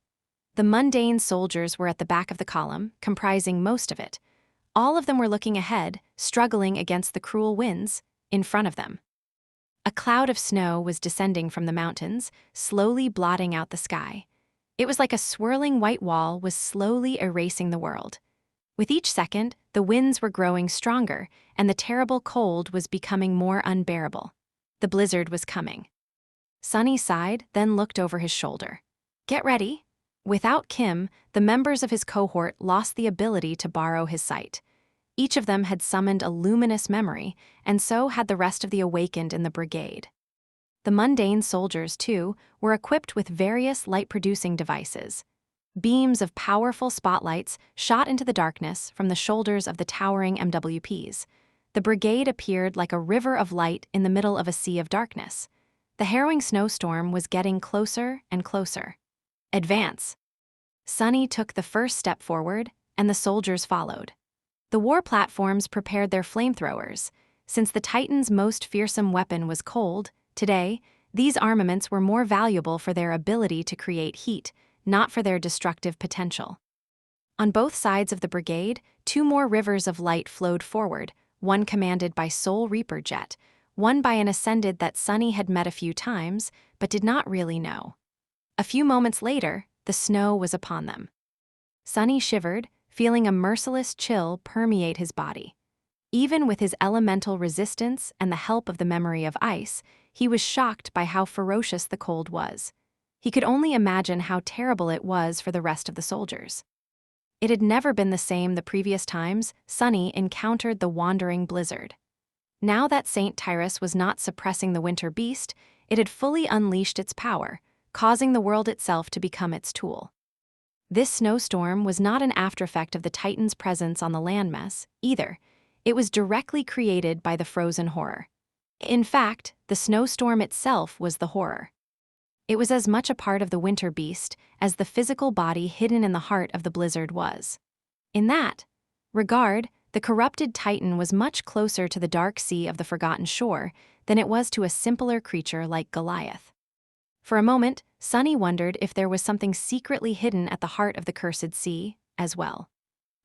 The mundane soldiers were at the back of the column, comprising most of it. All of them were looking ahead, struggling against the cruel winds in front of them. A cloud of snow was descending from the mountains, slowly blotting out the sky. It was like a swirling white wall was slowly erasing the world. With each second, the winds were growing stronger, and the terrible cold was becoming more unbearable. The blizzard was coming. Sunny sighed, then looked over his shoulder. Get ready. Without Kim, the members of his cohort lost the ability to borrow his sight. Each of them had summoned a luminous memory, and so had the rest of the awakened in the brigade. The mundane soldiers, too, were equipped with various light-producing devices. Beams of powerful spotlights shot into the darkness from the shoulders of the towering MWPs. The brigade appeared like a river of light in the middle of a sea of darkness. The harrowing snowstorm was getting closer and closer. Advance. Sunny took the first step forward, and the soldiers followed. The war platforms prepared their flamethrowers. Since the Titan's most fearsome weapon was cold, today, these armaments were more valuable for their ability to create heat, not for their destructive potential. On both sides of the brigade, 2 more rivers of light flowed forward, one commanded by Soul Reaper Jet, one by an ascended that Sunny had met a few times, but did not really know. A few moments later, the snow was upon them. Sunny shivered, feeling a merciless chill permeate his body. Even with his elemental resistance and the help of the memory of ice, he was shocked by how ferocious the cold was. He could only imagine how terrible it was for the rest of the soldiers. It had never been the same the previous times Sunny encountered the wandering blizzard. Now that St. Tyrus was not suppressing the winter beast, it had fully unleashed its power, causing the world itself to become its tool. This snowstorm was not an aftereffect of the Titan's presence on the landmass, either. It was directly created by the frozen horror. In fact, the snowstorm itself was the horror. It was as much a part of the winter beast as the physical body hidden in the heart of the blizzard was. In that regard, the corrupted Titan was much closer to the dark sea of the forgotten shore than it was to a simpler creature like Goliath. For a moment, Sunny wondered if there was something secretly hidden at the heart of the cursed sea, as well.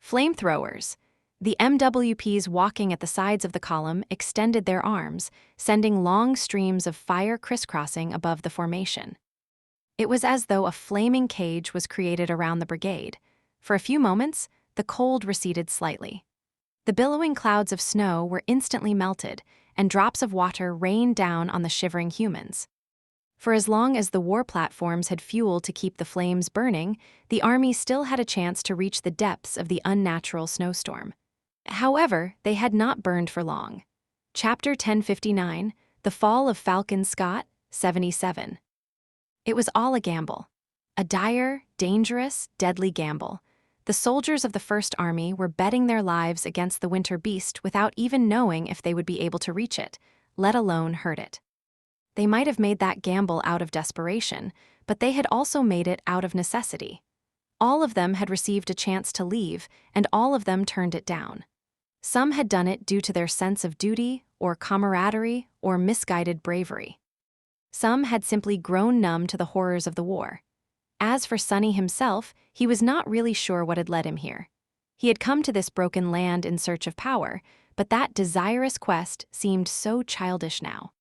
Flamethrowers. The MWPs walking at the sides of the column extended their arms, sending long streams of fire crisscrossing above the formation. It was as though a flaming cage was created around the brigade. For a few moments, the cold receded slightly. The billowing clouds of snow were instantly melted, and drops of water rained down on the shivering humans. For as long as the war platforms had fuel to keep the flames burning, the army still had a chance to reach the depths of the unnatural snowstorm. However, they had not burned for long. Chapter 1059, The Fall of Falcon Scott, 77. It was all a gamble. A dire, dangerous, deadly gamble. The soldiers of the First Army were betting their lives against the winter beast without even knowing if they would be able to reach it, let alone hurt it. They might have made that gamble out of desperation, but they had also made it out of necessity. All of them had received a chance to leave, and all of them turned it down. Some had done it due to their sense of duty, or camaraderie, or misguided bravery. Some had simply grown numb to the horrors of the war. As for Sunny himself, he was not really sure what had led him here. He had come to this broken land in search of power, but that desirous quest seemed so childish now.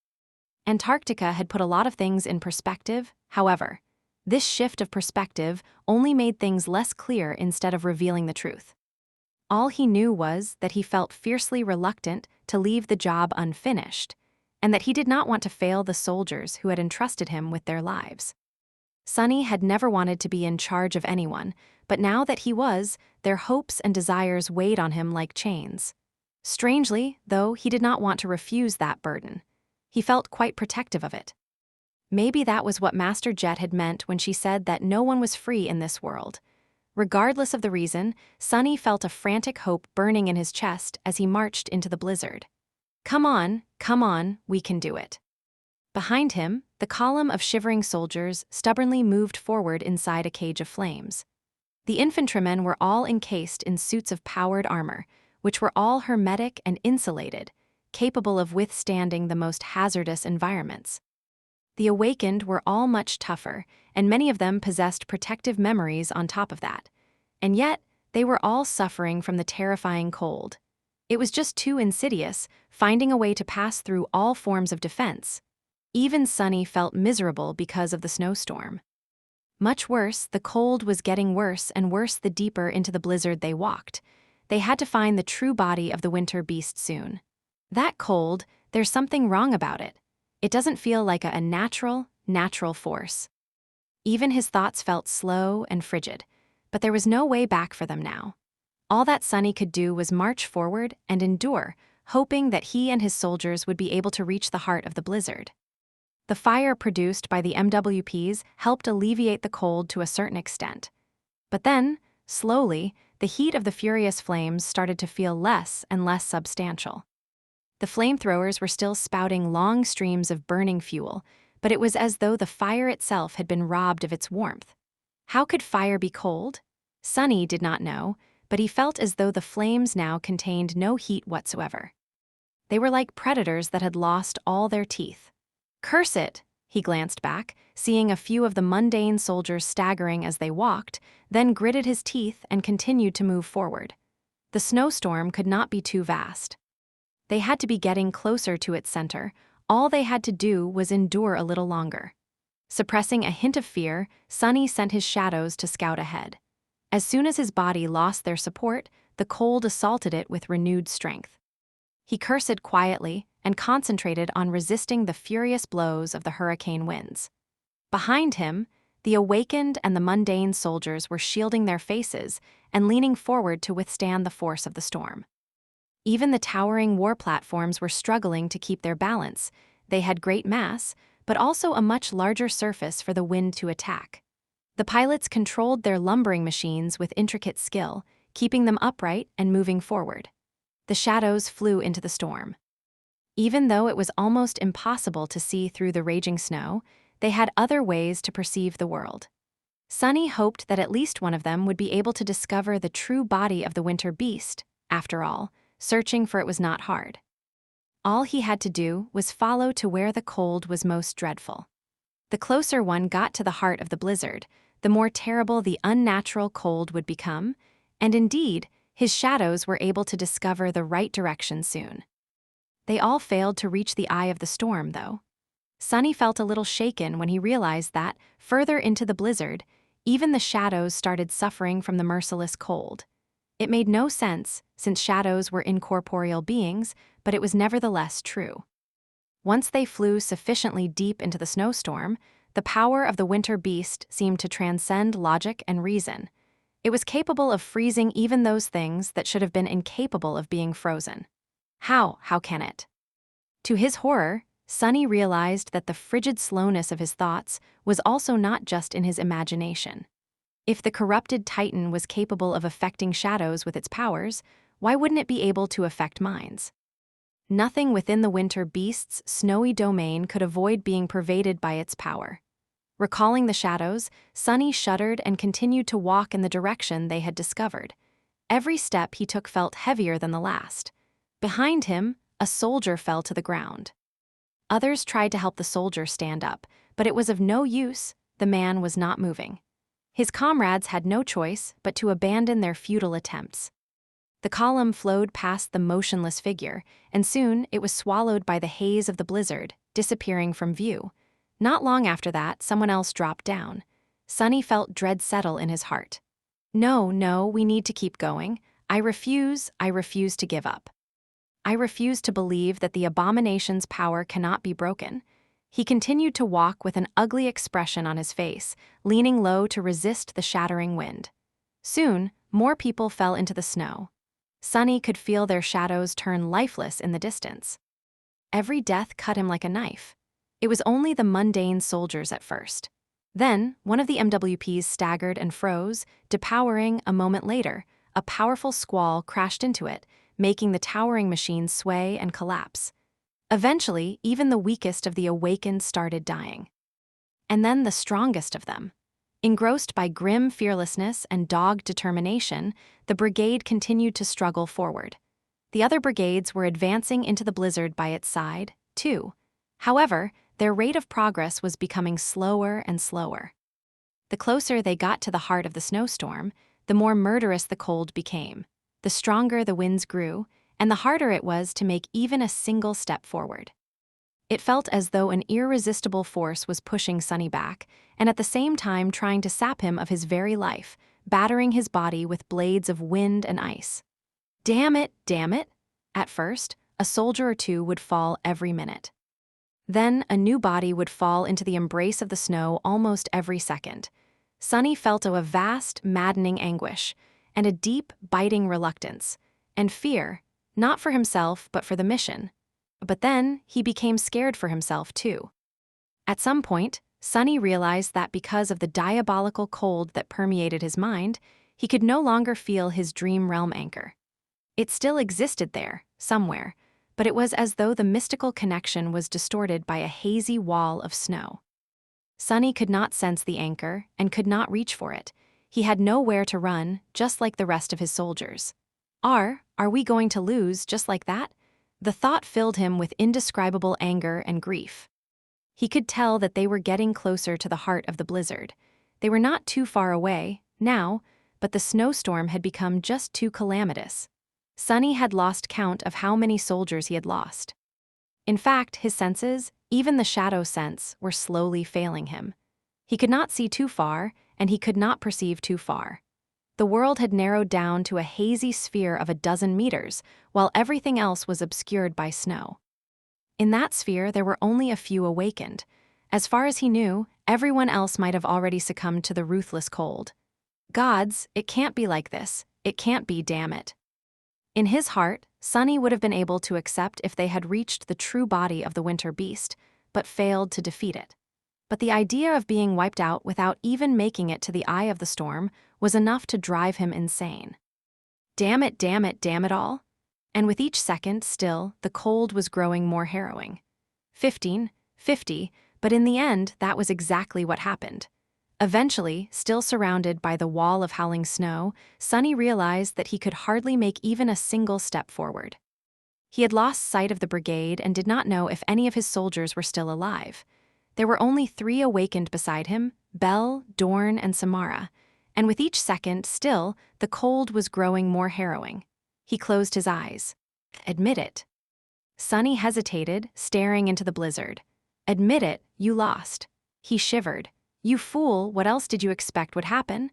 Antarctica had put a lot of things in perspective, however. This shift of perspective only made things less clear instead of revealing the truth. All he knew was that he felt fiercely reluctant to leave the job unfinished, and that he did not want to fail the soldiers who had entrusted him with their lives. Sunny had never wanted to be in charge of anyone, but now that he was, their hopes and desires weighed on him like chains. Strangely, though, he did not want to refuse that burden. He felt quite protective of it. Maybe that was what Master Jet had meant when she said that no one was free in this world. Regardless of the reason, Sunny felt a frantic hope burning in his chest as he marched into the blizzard. Come on, we can do it. Behind him, the column of shivering soldiers stubbornly moved forward inside a cage of flames. The infantrymen were all encased in suits of powered armor, which were all hermetic and insulated, capable of withstanding the most hazardous environments. The awakened were all much tougher, and many of them possessed protective memories on top of that. And yet, they were all suffering from the terrifying cold. It was just too insidious, finding a way to pass through all forms of defense. Even Sunny felt miserable because of the snowstorm. Much worse, the cold was getting worse and worse the deeper into the blizzard they walked. They had to find the true body of the winter beast soon. That cold, there's something wrong about it. It doesn't feel like a natural force. Even his thoughts felt slow and frigid, but there was no way back for them now. All that Sunny could do was march forward and endure, hoping that he and his soldiers would be able to reach the heart of the blizzard. The fire produced by the MWPs helped alleviate the cold to a certain extent. But then, slowly, the heat of the furious flames started to feel less and less substantial. The flamethrowers were still spouting long streams of burning fuel, but it was as though the fire itself had been robbed of its warmth. How could fire be cold? Sunny did not know, but he felt as though the flames now contained no heat whatsoever. They were like predators that had lost all their teeth. Curse it! He glanced back, seeing a few of the mundane soldiers staggering as they walked, then gritted his teeth and continued to move forward. The snowstorm could not be too vast. They had to be getting closer to its center. All they had to do was endure a little longer. Suppressing a hint of fear, Sunny sent his shadows to scout ahead. As soon as his body lost their support, the cold assaulted it with renewed strength. He cursed quietly and concentrated on resisting the furious blows of the hurricane winds. Behind him, the awakened and the mundane soldiers were shielding their faces and leaning forward to withstand the force of the storm. Even the towering war platforms were struggling to keep their balance. They had great mass, but also a much larger surface for the wind to attack. The pilots controlled their lumbering machines with intricate skill, keeping them upright and moving forward. The shadows flew into the storm. Even though it was almost impossible to see through the raging snow, they had other ways to perceive the world. Sunny hoped that at least one of them would be able to discover the true body of the winter beast. After all, searching for it was not hard. All he had to do was follow to where the cold was most dreadful. The closer one got to the heart of the blizzard, the more terrible the unnatural cold would become, and indeed, his shadows were able to discover the right direction soon. They all failed to reach the eye of the storm, though. Sunny felt a little shaken when he realized that, further into the blizzard, even the shadows started suffering from the merciless cold. It made no sense, since shadows were incorporeal beings, but it was nevertheless true. Once they flew sufficiently deep into the snowstorm, the power of the winter beast seemed to transcend logic and reason. It was capable of freezing even those things that should have been incapable of being frozen. How can it? To his horror, Sunny realized that the frigid slowness of his thoughts was also not just in his imagination. If the corrupted Titan was capable of affecting shadows with its powers, why wouldn't it be able to affect minds? Nothing within the winter beast's snowy domain could avoid being pervaded by its power. Recalling the shadows, Sunny shuddered and continued to walk in the direction they had discovered. Every step he took felt heavier than the last. Behind him, a soldier fell to the ground. Others tried to help the soldier stand up, but it was of no use. The man was not moving. His comrades had no choice but to abandon their futile attempts. The column flowed past the motionless figure, and soon it was swallowed by the haze of the blizzard, disappearing from view. Not long after that, someone else dropped down. Sunny felt dread settle in his heart. No, we need to keep going. I refuse to give up. I refuse to believe that the abomination's power cannot be broken. He continued to walk with an ugly expression on his face, leaning low to resist the shattering wind. Soon, more people fell into the snow. Sunny could feel their shadows turn lifeless in the distance. Every death cut him like a knife. It was only the mundane soldiers at first. Then, one of the MWPs staggered and froze, depowering a moment later. A powerful squall crashed into it, making the towering machine sway and collapse. Eventually, even the weakest of the awakened started dying. And then the strongest of them. Engrossed by grim fearlessness and dogged determination, the brigade continued to struggle forward. The other brigades were advancing into the blizzard by its side, too. However, their rate of progress was becoming slower and slower. The closer they got to the heart of the snowstorm, the more murderous the cold became. The stronger the winds grew, and the harder it was to make even a single step forward. It felt as though an irresistible force was pushing Sunny back, and at the same time trying to sap him of his very life, battering his body with blades of wind and ice. Damn it! At first, a soldier or two would fall every minute. Then a new body would fall into the embrace of the snow almost every second. Sunny felt a vast, maddening anguish, and a deep, biting reluctance, and fear, not for himself but for the mission. But then, he became scared for himself too. At some point, Sunny realized that because of the diabolical cold that permeated his mind, he could no longer feel his dream realm anchor. It still existed there, somewhere, but it was as though the mystical connection was distorted by a hazy wall of snow. Sunny could not sense the anchor and could not reach for it. He had nowhere to run, just like the rest of his soldiers. Are we going to lose just like that? The thought filled him with indescribable anger and grief. He could tell that they were getting closer to the heart of the blizzard. They were not too far away, now, but the snowstorm had become just too calamitous. Sunny had lost count of how many soldiers he had lost. In fact, his senses, even the shadow sense, were slowly failing him. He could not see too far, and he could not perceive too far. The world had narrowed down to a hazy sphere of a dozen meters, while everything else was obscured by snow. In that sphere, there were only a few awakened. As far as he knew, everyone else might have already succumbed to the ruthless cold. Gods, it can't be like this. It can't be, damn it. In his heart, Sunny would have been able to accept if they had reached the true body of the winter beast, but failed to defeat it. But the idea of being wiped out without even making it to the eye of the storm was enough to drive him insane. Damn it, damn it, damn it all. And with each second, still, the cold was growing more harrowing. 15, 50, but in the end, that was exactly what happened. Eventually, still surrounded by the wall of howling snow, Sunny realized that he could hardly make even a single step forward. He had lost sight of the brigade and did not know if any of his soldiers were still alive. There were only 3 awakened beside him, Belle, Dorn, and Samara, and with each second, still, the cold was growing more harrowing. He closed his eyes. Admit it. Sunny hesitated, staring into the blizzard. Admit it, you lost. He shivered. You fool, what else did you expect would happen?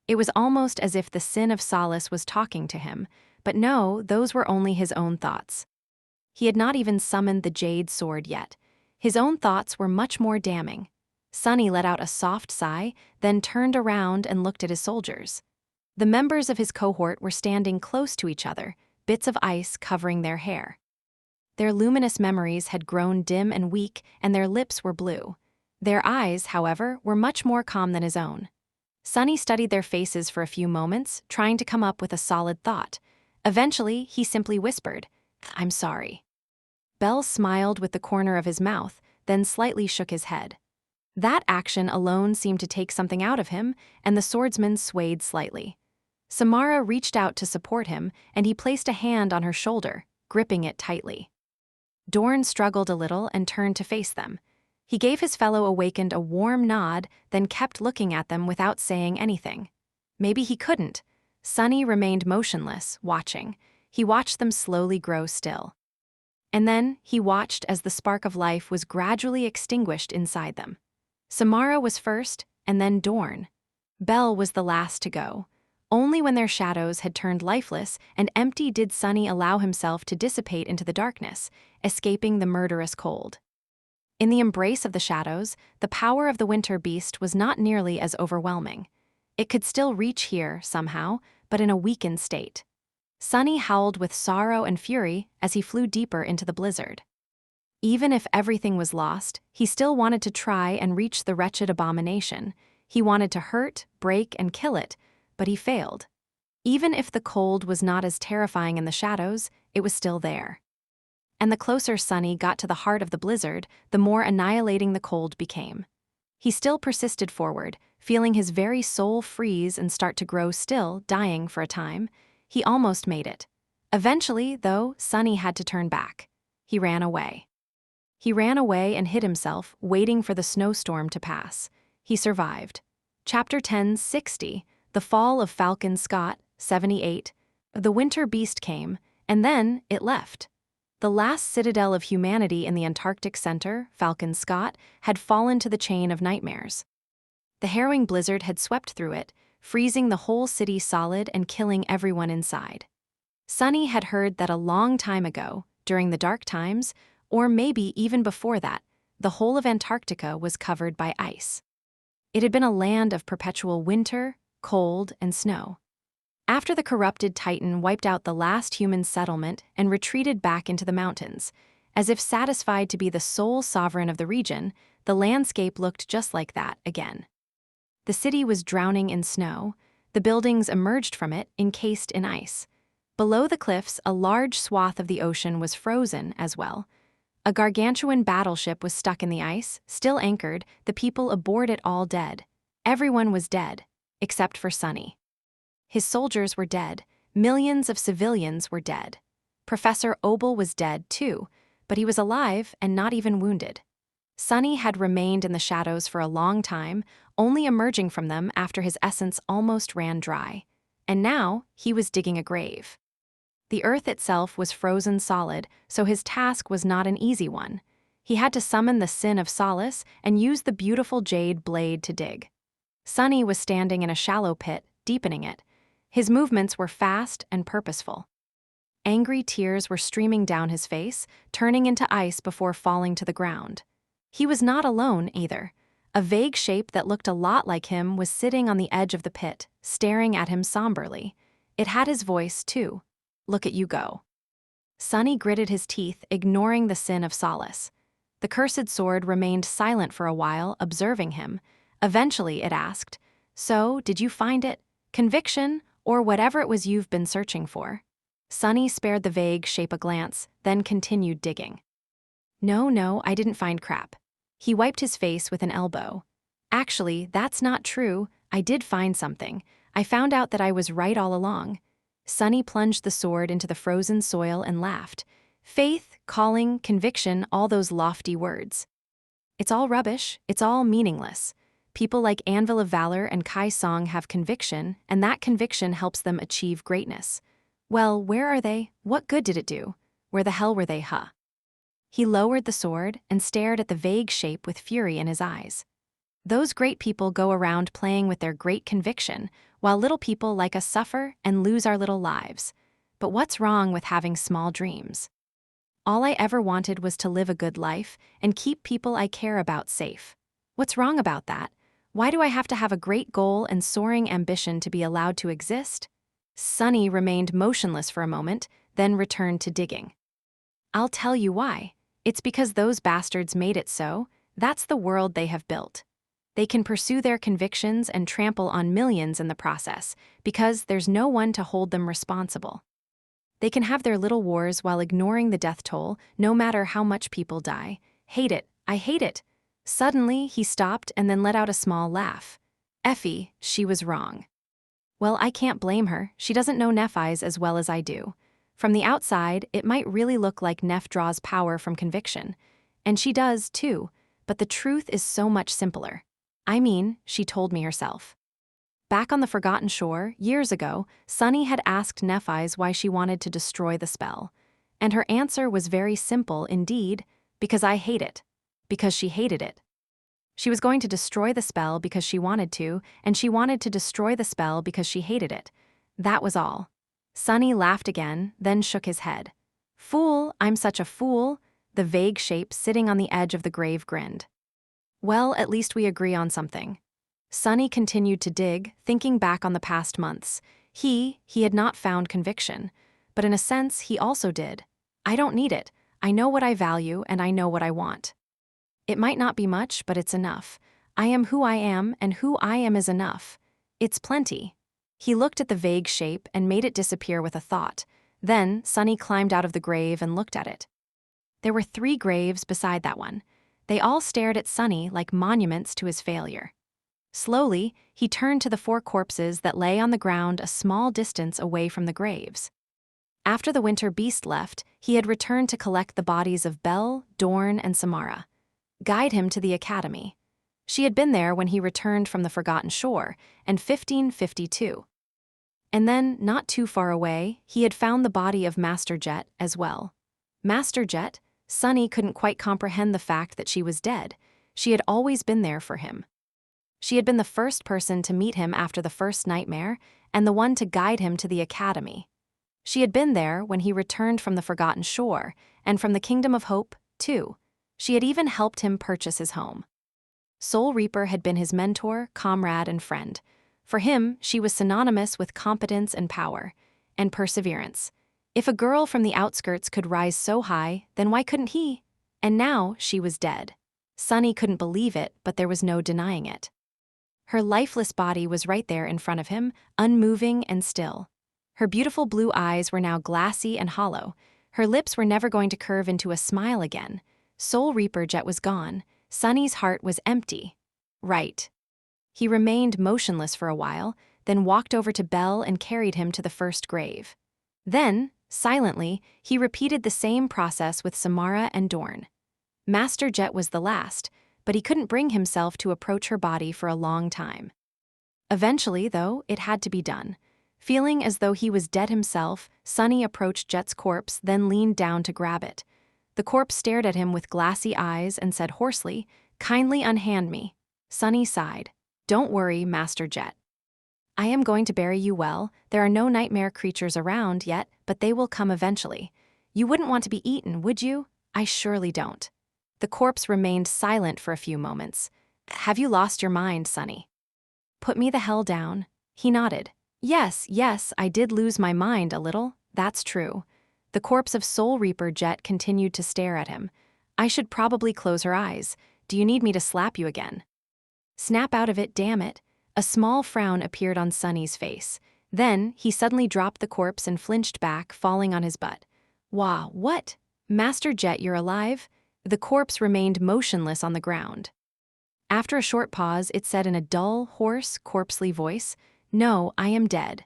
It was almost as if the sin of solace was talking to him, but no, those were only his own thoughts. He had not even summoned the jade sword yet. His own thoughts were much more damning. Sunny let out a soft sigh, then turned around and looked at his soldiers. The members of his cohort were standing close to each other, bits of ice covering their hair. Their luminous memories had grown dim and weak, and their lips were blue. Their eyes, however, were much more calm than his own. Sunny studied their faces for a few moments, trying to come up with a solid thought. Eventually, he simply whispered, "I'm sorry." Bell smiled with the corner of his mouth, then slightly shook his head. That action alone seemed to take something out of him, and the swordsman swayed slightly. Samara reached out to support him, and he placed a hand on her shoulder, gripping it tightly. Dorn struggled a little and turned to face them. He gave his fellow awakened a warm nod, then kept looking at them without saying anything. Maybe he couldn't. Sunny remained motionless, watching. He watched them slowly grow still. And then he watched as the spark of life was gradually extinguished inside them. Samara was first, and then Dorn. Bell was the last to go. Only when their shadows had turned lifeless and empty did Sunny allow himself to dissipate into the darkness, escaping the murderous cold. In the embrace of the shadows, the power of the winter beast was not nearly as overwhelming. It could still reach here, somehow, but in a weakened state. Sunny howled with sorrow and fury as he flew deeper into the blizzard. Even if everything was lost, he still wanted to try and reach the wretched abomination. He wanted to hurt, break, and kill it, but he failed. Even if the cold was not as terrifying in the shadows, it was still there. And the closer Sunny got to the heart of the blizzard, the more annihilating the cold became. He still persisted forward, feeling his very soul freeze and start to grow still, dying for a time. He almost made it. Eventually, though, Sunny had to turn back. He ran away. He ran away and hid himself, waiting for the snowstorm to pass. He survived. Chapter 10:60, The Fall of Falcon Scott, 78. The winter beast came, and then it left. The last citadel of humanity in the Antarctic center, Falcon Scott, had fallen to the chain of nightmares. The harrowing blizzard had swept through it, freezing the whole city solid and killing everyone inside. Sunny had heard that a long time ago, during the dark times, or maybe even before that, the whole of Antarctica was covered by ice. It had been a land of perpetual winter, cold, and snow. After the corrupted Titan wiped out the last human settlement and retreated back into the mountains, as if satisfied to be the sole sovereign of the region, the landscape looked just like that again. The city was drowning in snow. The buildings emerged from it, encased in ice. Below the cliffs, a large swath of the ocean was frozen as well. A gargantuan battleship was stuck in the ice, still anchored, the people aboard it all dead. Everyone was dead, except for Sunny. His soldiers were dead. Millions of civilians were dead. Professor Obel was dead, too, but he was alive and not even wounded. Sunny had remained in the shadows for a long time, only emerging from them after his essence almost ran dry. And now, he was digging a grave. The earth itself was frozen solid, so his task was not an easy one. He had to summon the sin of solace and use the beautiful jade blade to dig. Sunny was standing in a shallow pit, deepening it. His movements were fast and purposeful. Angry tears were streaming down his face, turning into ice before falling to the ground. He was not alone, either. A vague shape that looked a lot like him was sitting on the edge of the pit, staring at him somberly. It had his voice, too. "Look at you go." Sonny gritted his teeth, ignoring the sin of solace. The cursed sword remained silent for a while, observing him. Eventually, it asked, "So, did you find it? Conviction, or whatever it was you've been searching for?" Sonny spared the vague shape a glance, then continued digging. No, I didn't find crap." He wiped his face with an elbow. "Actually, that's not true. I did find something. I found out that I was right all along." Sonny plunged the sword into the frozen soil and laughed. Faith, calling, conviction, all those lofty words. It's all rubbish, it's all meaningless. People like Anvil of Valor and Kai Song have conviction, and that conviction helps them achieve greatness. Well, where are they? What good did it do? Where the hell were they, huh? He lowered the sword and stared at the vague shape with fury in his eyes. Those great people go around playing with their great conviction, while little people like us suffer and lose our little lives. But what's wrong with having small dreams? All I ever wanted was to live a good life and keep people I care about safe. What's wrong about that? Why do I have to have a great goal and soaring ambition to be allowed to exist? Sonny remained motionless for a moment, then returned to digging. "I'll tell you why. It's because those bastards made it so. That's the world they have built. They can pursue their convictions and trample on millions in the process, because there's no one to hold them responsible. They can have their little wars while ignoring the death toll, no matter how much people die. Hate it. I hate it." Suddenly, he stopped and then let out a small laugh. "Effie, she was wrong." "Well, I can't blame her. She doesn't know Nephi's as well as I do. From the outside, it might really look like Neph draws power from conviction. And she does, too, but the truth is so much simpler. I mean, she told me herself." Back on the Forgotten Shore, years ago, Sonny had asked Nephi's why she wanted to destroy the spell. And her answer was very simple indeed, "Because I hate it." Because she hated it. She was going to destroy the spell because she wanted to, and she wanted to destroy the spell because she hated it. That was all. Sonny laughed again, then shook his head. "Fool, I'm such a fool," the vague shape sitting on the edge of the grave grinned. "Well, at least we agree on something." Sonny continued to dig, thinking back on the past months. He had not found conviction. But in a sense, he also did. "I don't need it. I know what I value, and I know what I want. It might not be much, but it's enough. I am who I am, and who I am is enough. It's plenty." He looked at the vague shape and made it disappear with a thought. Then, Sonny climbed out of the grave and looked at it. There were 3 graves beside that one. They all stared at Sonny like monuments to his failure. Slowly, he turned to the 4 corpses that lay on the ground a small distance away from the graves. After the winter beast left, he had returned to collect the bodies of Belle, Dorn, and Samara. Guide him to the academy. She had been there when he returned from the Forgotten Shore, in 1552. And then, not too far away, he had found the body of Master Jet as well. Master Jet? Sonny couldn't quite comprehend the fact that she was dead. She had always been there for him. She had been the first person to meet him after the first nightmare, and the one to guide him to the academy. She had been there when he returned from the Forgotten Shore, and from the Kingdom of Hope, too. She had even helped him purchase his home. Soul Reaper had been his mentor, comrade, and friend. For him, she was synonymous with competence and power, and perseverance. If a girl from the outskirts could rise so high, then why couldn't he? And now she was dead. Sonny couldn't believe it, but there was no denying it. Her lifeless body was right there in front of him, unmoving and still. Her beautiful blue eyes were now glassy and hollow. Her lips were never going to curve into a smile again. Soul Reaper Jet was gone. Sonny's heart was empty. Right. He remained motionless for a while, then walked over to Belle and carried him to the first grave. Then, silently, he repeated the same process with Samara and Dorn. Master Jet was the last, but he couldn't bring himself to approach her body for a long time. Eventually, though, it had to be done. Feeling as though he was dead himself, Sonny approached Jet's corpse, then leaned down to grab it. The corpse stared at him with glassy eyes and said hoarsely, "Kindly unhand me." Sonny sighed. "Don't worry, Master Jet." I am going to bury you well. There are no nightmare creatures around yet, but they will come eventually. You wouldn't want to be eaten, would you? I surely don't. The corpse remained silent for a few moments. Have you lost your mind, Sonny? Put me the hell down. He nodded. Yes, I did lose my mind a little. That's true. The corpse of Soul Reaper Jet continued to stare at him. I should probably close her eyes. Do you need me to slap you again? Snap out of it, damn it. A small frown appeared on Sonny's face. Then, he suddenly dropped the corpse and flinched back, falling on his butt. Wah, what? Master Jet, you're alive? The corpse remained motionless on the ground. After a short pause, it said in a dull, hoarse, corpsely voice, No, I am dead.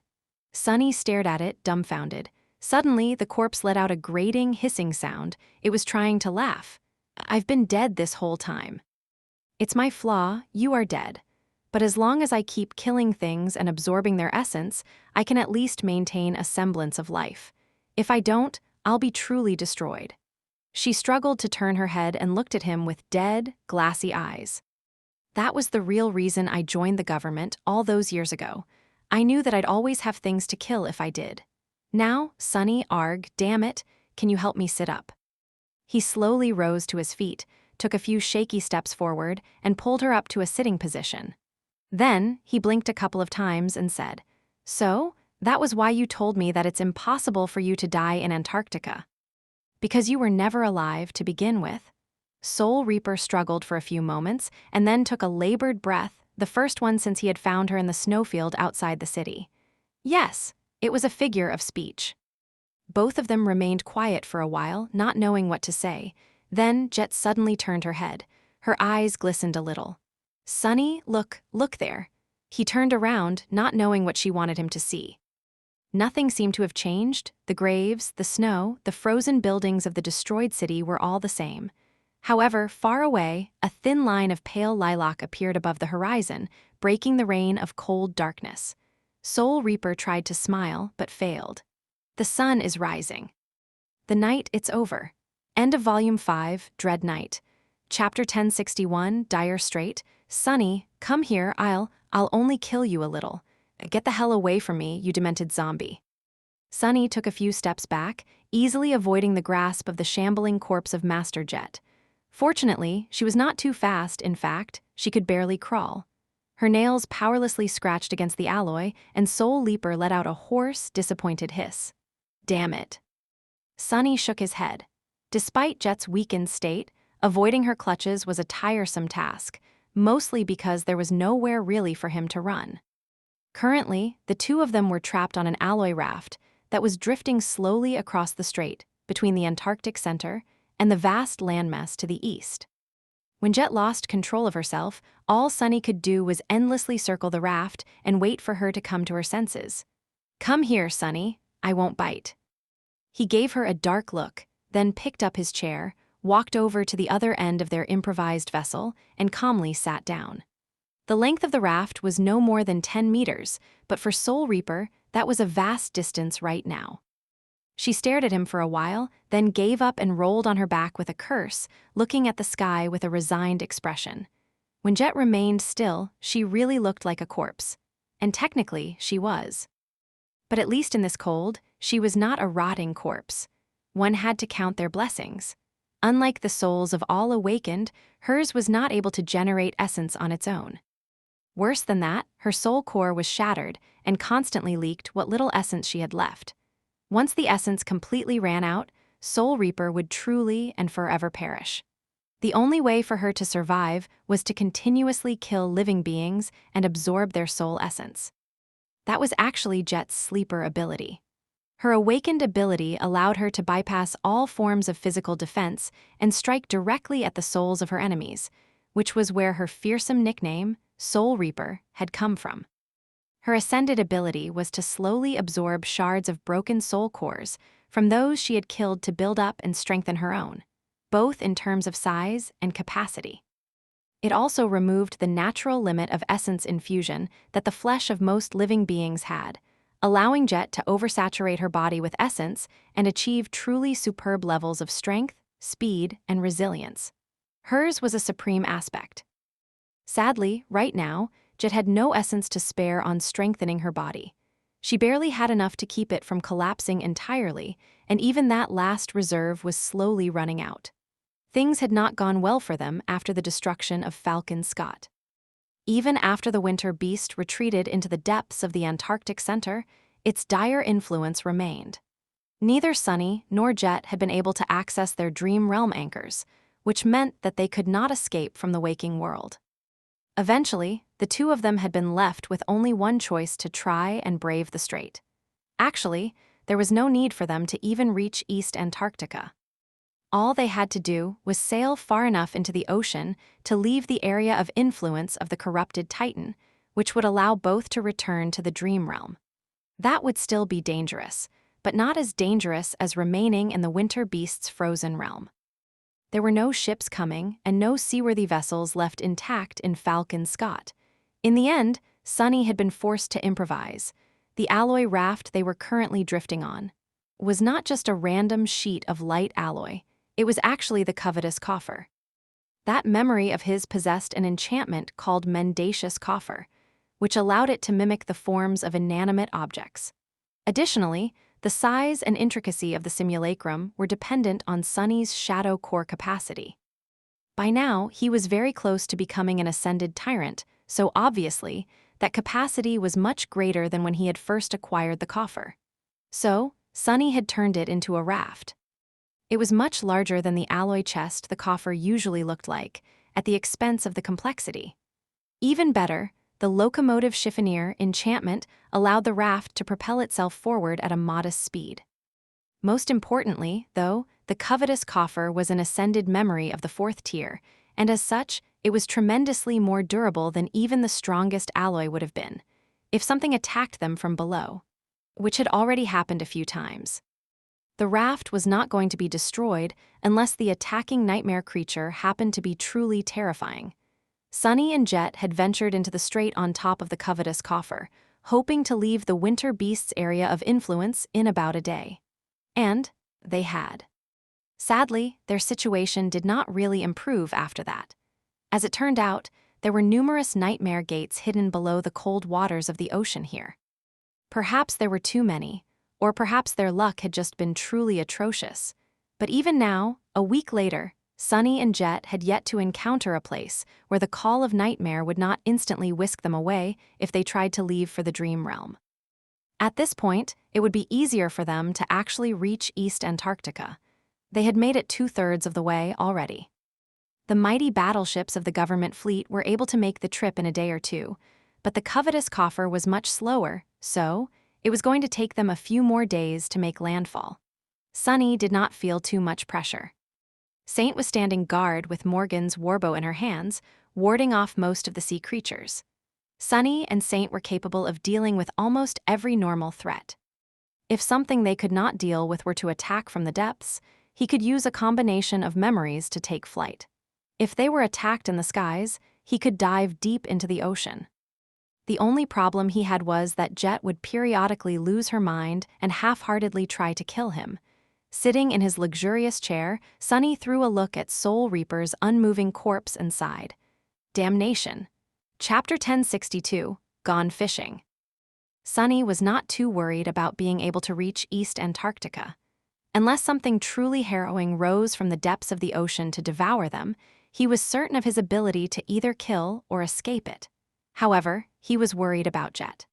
Sonny stared at it, dumbfounded. Suddenly, the corpse let out a grating, hissing sound. It was trying to laugh. I've been dead this whole time. It's my flaw, you are dead. But as long as I keep killing things and absorbing their essence, I can at least maintain a semblance of life. If I don't, I'll be truly destroyed. She struggled to turn her head and looked at him with dead, glassy eyes. That was the real reason I joined the government all those years ago. I knew that I'd always have things to kill if I did. Now, Sonny, arg, damn it, can you help me sit up? He slowly rose to his feet, took a few shaky steps forward, and pulled her up to a sitting position. Then, he blinked a couple of times and said, So, that was why you told me that it's impossible for you to die in Antarctica. Because you were never alive to begin with. Soul Reaper struggled for a few moments and then took a labored breath, the first one since he had found her in the snowfield outside the city. Yes, it was a figure of speech. Both of them remained quiet for a while, not knowing what to say. Then Jet suddenly turned her head. Her eyes glistened a little. Sonny, look there. He turned around, not knowing what she wanted him to see. Nothing seemed to have changed. The graves, the snow, the frozen buildings of the destroyed city were all the same. However, far away, a thin line of pale lilac appeared above the horizon, breaking the rain of cold darkness. Soul Reaper tried to smile, but failed. The sun is rising. The night, it's over. End of Volume 5, Dread Night. Chapter 1061, Dire Strait. Sonny, come here, I'll only kill you a little. Get the hell away from me, you demented zombie. Sonny took a few steps back, easily avoiding the grasp of the shambling corpse of Master Jet. Fortunately, she was not too fast, in fact, she could barely crawl. Her nails powerlessly scratched against the alloy, and Soul Reaper let out a hoarse, disappointed hiss. Damn it. Sonny shook his head. Despite Jet's weakened state, avoiding her clutches was a tiresome task, mostly because there was nowhere really for him to run. Currently, the two of them were trapped on an alloy raft that was drifting slowly across the strait between the Antarctic center and the vast landmass to the east. When Jet lost control of herself, all Sonny could do was endlessly circle the raft and wait for her to come to her senses. Come here, Sonny, I won't bite. He gave her a dark look, then picked up his chair, walked over to the other end of their improvised vessel, and calmly sat down. The length of the raft was no more than 10 meters, but for Soul Reaper, that was a vast distance right now. She stared at him for a while, then gave up and rolled on her back with a curse, looking at the sky with a resigned expression. When Jet remained still, she really looked like a corpse. And technically, she was. But at least in this cold, she was not a rotting corpse. One had to count their blessings. Unlike the souls of all awakened, hers was not able to generate essence on its own. Worse than that, her soul core was shattered and constantly leaked what little essence she had left. Once the essence completely ran out, Soul Reaper would truly and forever perish. The only way for her to survive was to continuously kill living beings and absorb their soul essence. That was actually Jet's sleeper ability. Her awakened ability allowed her to bypass all forms of physical defense and strike directly at the souls of her enemies, which was where her fearsome nickname, Soul Reaper, had come from. Her ascended ability was to slowly absorb shards of broken soul cores from those she had killed to build up and strengthen her own, both in terms of size and capacity. It also removed the natural limit of essence infusion that the flesh of most living beings had, allowing Jet to oversaturate her body with essence and achieve truly superb levels of strength, speed, and resilience. Hers was a supreme aspect. Sadly, right now, Jet had no essence to spare on strengthening her body. She barely had enough to keep it from collapsing entirely, and even that last reserve was slowly running out. Things had not gone well for them after the destruction of Falcon Scott. Even after the winter beast retreated into the depths of the Antarctic center, its dire influence remained. Neither Sunny nor Jet had been able to access their dream realm anchors, which meant that they could not escape from the waking world. Eventually, the two of them had been left with only one choice to try and brave the strait. Actually, there was no need for them to even reach East Antarctica. All they had to do was sail far enough into the ocean to leave the area of influence of the corrupted Titan, which would allow both to return to the dream realm. That would still be dangerous, but not as dangerous as remaining in the winter beast's frozen realm. There were no ships coming and no seaworthy vessels left intact in Falcon Scott. In the end, Sunny had been forced to improvise. The alloy raft they were currently drifting on was not just a random sheet of light alloy, it was actually the covetous coffer. That memory of his possessed an enchantment called mendacious coffer, which allowed it to mimic the forms of inanimate objects. Additionally, the size and intricacy of the simulacrum were dependent on Sunny's shadow core capacity. By now, he was very close to becoming an ascended tyrant, so obviously, that capacity was much greater than when he had first acquired the coffer. So, Sunny had turned it into a raft. It was much larger than the alloy chest the coffer usually looked like, at the expense of the complexity. Even better, the locomotive chiffonier enchantment allowed the raft to propel itself forward at a modest speed. Most importantly, though, the covetous coffer was an ascended memory of the fourth tier, and as such, it was tremendously more durable than even the strongest alloy would have been, if something attacked them from below, which had already happened a few times. The raft was not going to be destroyed unless the attacking nightmare creature happened to be truly terrifying. Sunny and Jet had ventured into the strait on top of the covetous coffer, hoping to leave the winter beast's area of influence in about a day. And they had. Sadly, their situation did not really improve after that. As it turned out, there were numerous nightmare gates hidden below the cold waters of the ocean here. Perhaps there were too many, or perhaps their luck had just been truly atrocious. But even now, a week later, Sunny and Jet had yet to encounter a place where the call of nightmare would not instantly whisk them away if they tried to leave for the dream realm. At this point, it would be easier for them to actually reach East Antarctica. They had made it 2/3 of the way already. The mighty battleships of the government fleet were able to make the trip in a day or two, but the covetous coffer was much slower, so it was going to take them a few more days to make landfall. Sunny did not feel too much pressure. Saint was standing guard with Morgan's warbow in her hands, warding off most of the sea creatures. Sunny and Saint were capable of dealing with almost every normal threat. If something they could not deal with were to attack from the depths, he could use a combination of memories to take flight. If they were attacked in the skies, he could dive deep into the ocean. The only problem he had was that Jet would periodically lose her mind and half-heartedly try to kill him. Sitting in his luxurious chair, Sunny threw a look at Soul Reaper's unmoving corpse and sighed. Damnation. Chapter 1062, Gone Fishing. Sunny was not too worried about being able to reach East Antarctica. Unless something truly harrowing rose from the depths of the ocean to devour them, he was certain of his ability to either kill or escape it. However, he was worried about Jet.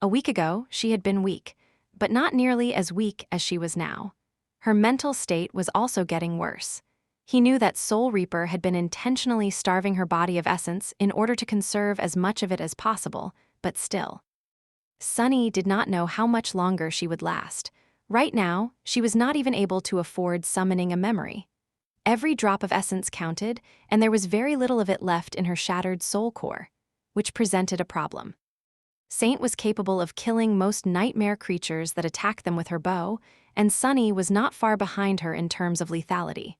A week ago, she had been weak, but not nearly as weak as she was now. Her mental state was also getting worse. He knew that Soul Reaper had been intentionally starving her body of essence in order to conserve as much of it as possible, but still. Sunny did not know how much longer she would last. Right now, she was not even able to afford summoning a memory. Every drop of essence counted, and there was very little of it left in her shattered soul core, which presented a problem. Saint was capable of killing most nightmare creatures that attack them with her bow, and Sunny was not far behind her in terms of lethality.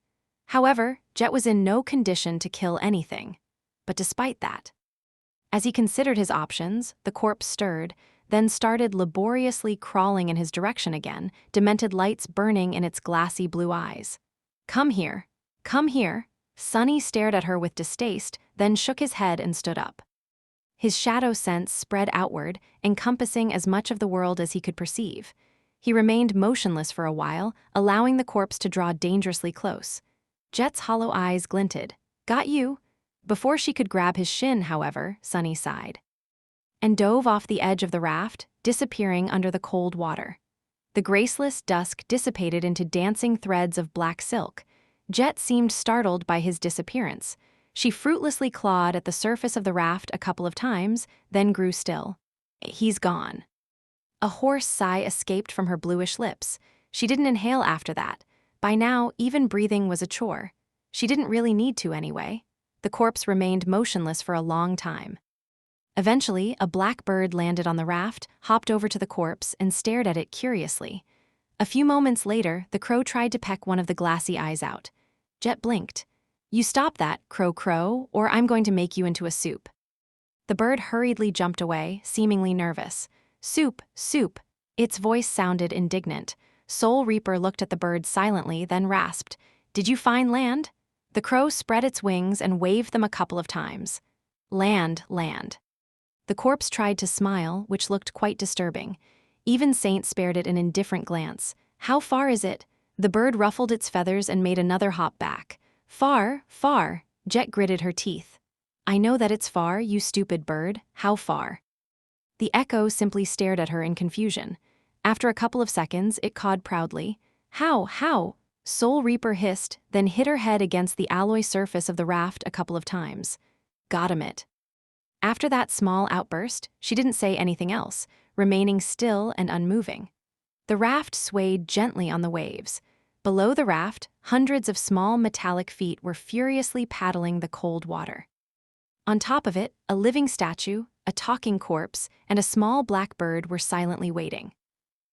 However, Jet was in no condition to kill anything. But despite that, as he considered his options, the corpse stirred, then started laboriously crawling in his direction again, demented lights burning in its glassy blue eyes. Come here. Come here. Sunny stared at her with distaste, then shook his head and stood up. His shadow sense spread outward, encompassing as much of the world as he could perceive. He remained motionless for a while, allowing the corpse to draw dangerously close. Jet's hollow eyes glinted. "Got you?" Before she could grab his shin, however, Sunny sighed and dove off the edge of the raft, disappearing under the cold water. The graceless dusk dissipated into dancing threads of black silk. Jet seemed startled by his disappearance. She fruitlessly clawed at the surface of the raft a couple of times, then grew still. "He's gone." A hoarse sigh escaped from her bluish lips. She didn't inhale after that. By now, even breathing was a chore. She didn't really need to anyway. The corpse remained motionless for a long time. Eventually, a black bird landed on the raft, hopped over to the corpse, and stared at it curiously. A few moments later, the crow tried to peck one of the glassy eyes out. Jet blinked. "You stop that, crow crow, or I'm going to make you into a soup." The bird hurriedly jumped away, seemingly nervous. "Soup, soup." Its voice sounded indignant. Soul Reaper looked at the bird silently, then rasped, "Did you find land?" The crow spread its wings and waved them a couple of times. "Land, land." The corpse tried to smile, which looked quite disturbing. Even Saint spared it an indifferent glance. "How far is it?" The bird ruffled its feathers and made another hop back. "Far, far." Jet gritted her teeth. "I know that it's far, you stupid bird. How far?" The echo simply stared at her in confusion. After a couple of seconds, it cawed proudly. How?" Soul Reaper hissed, then hit her head against the alloy surface of the raft a couple of times. "Got it." After that small outburst, she didn't say anything else, remaining still and unmoving. The raft swayed gently on the waves. Below the raft, hundreds of small metallic feet were furiously paddling the cold water. On top of it, a living statue, a talking corpse, and a small black bird were silently waiting.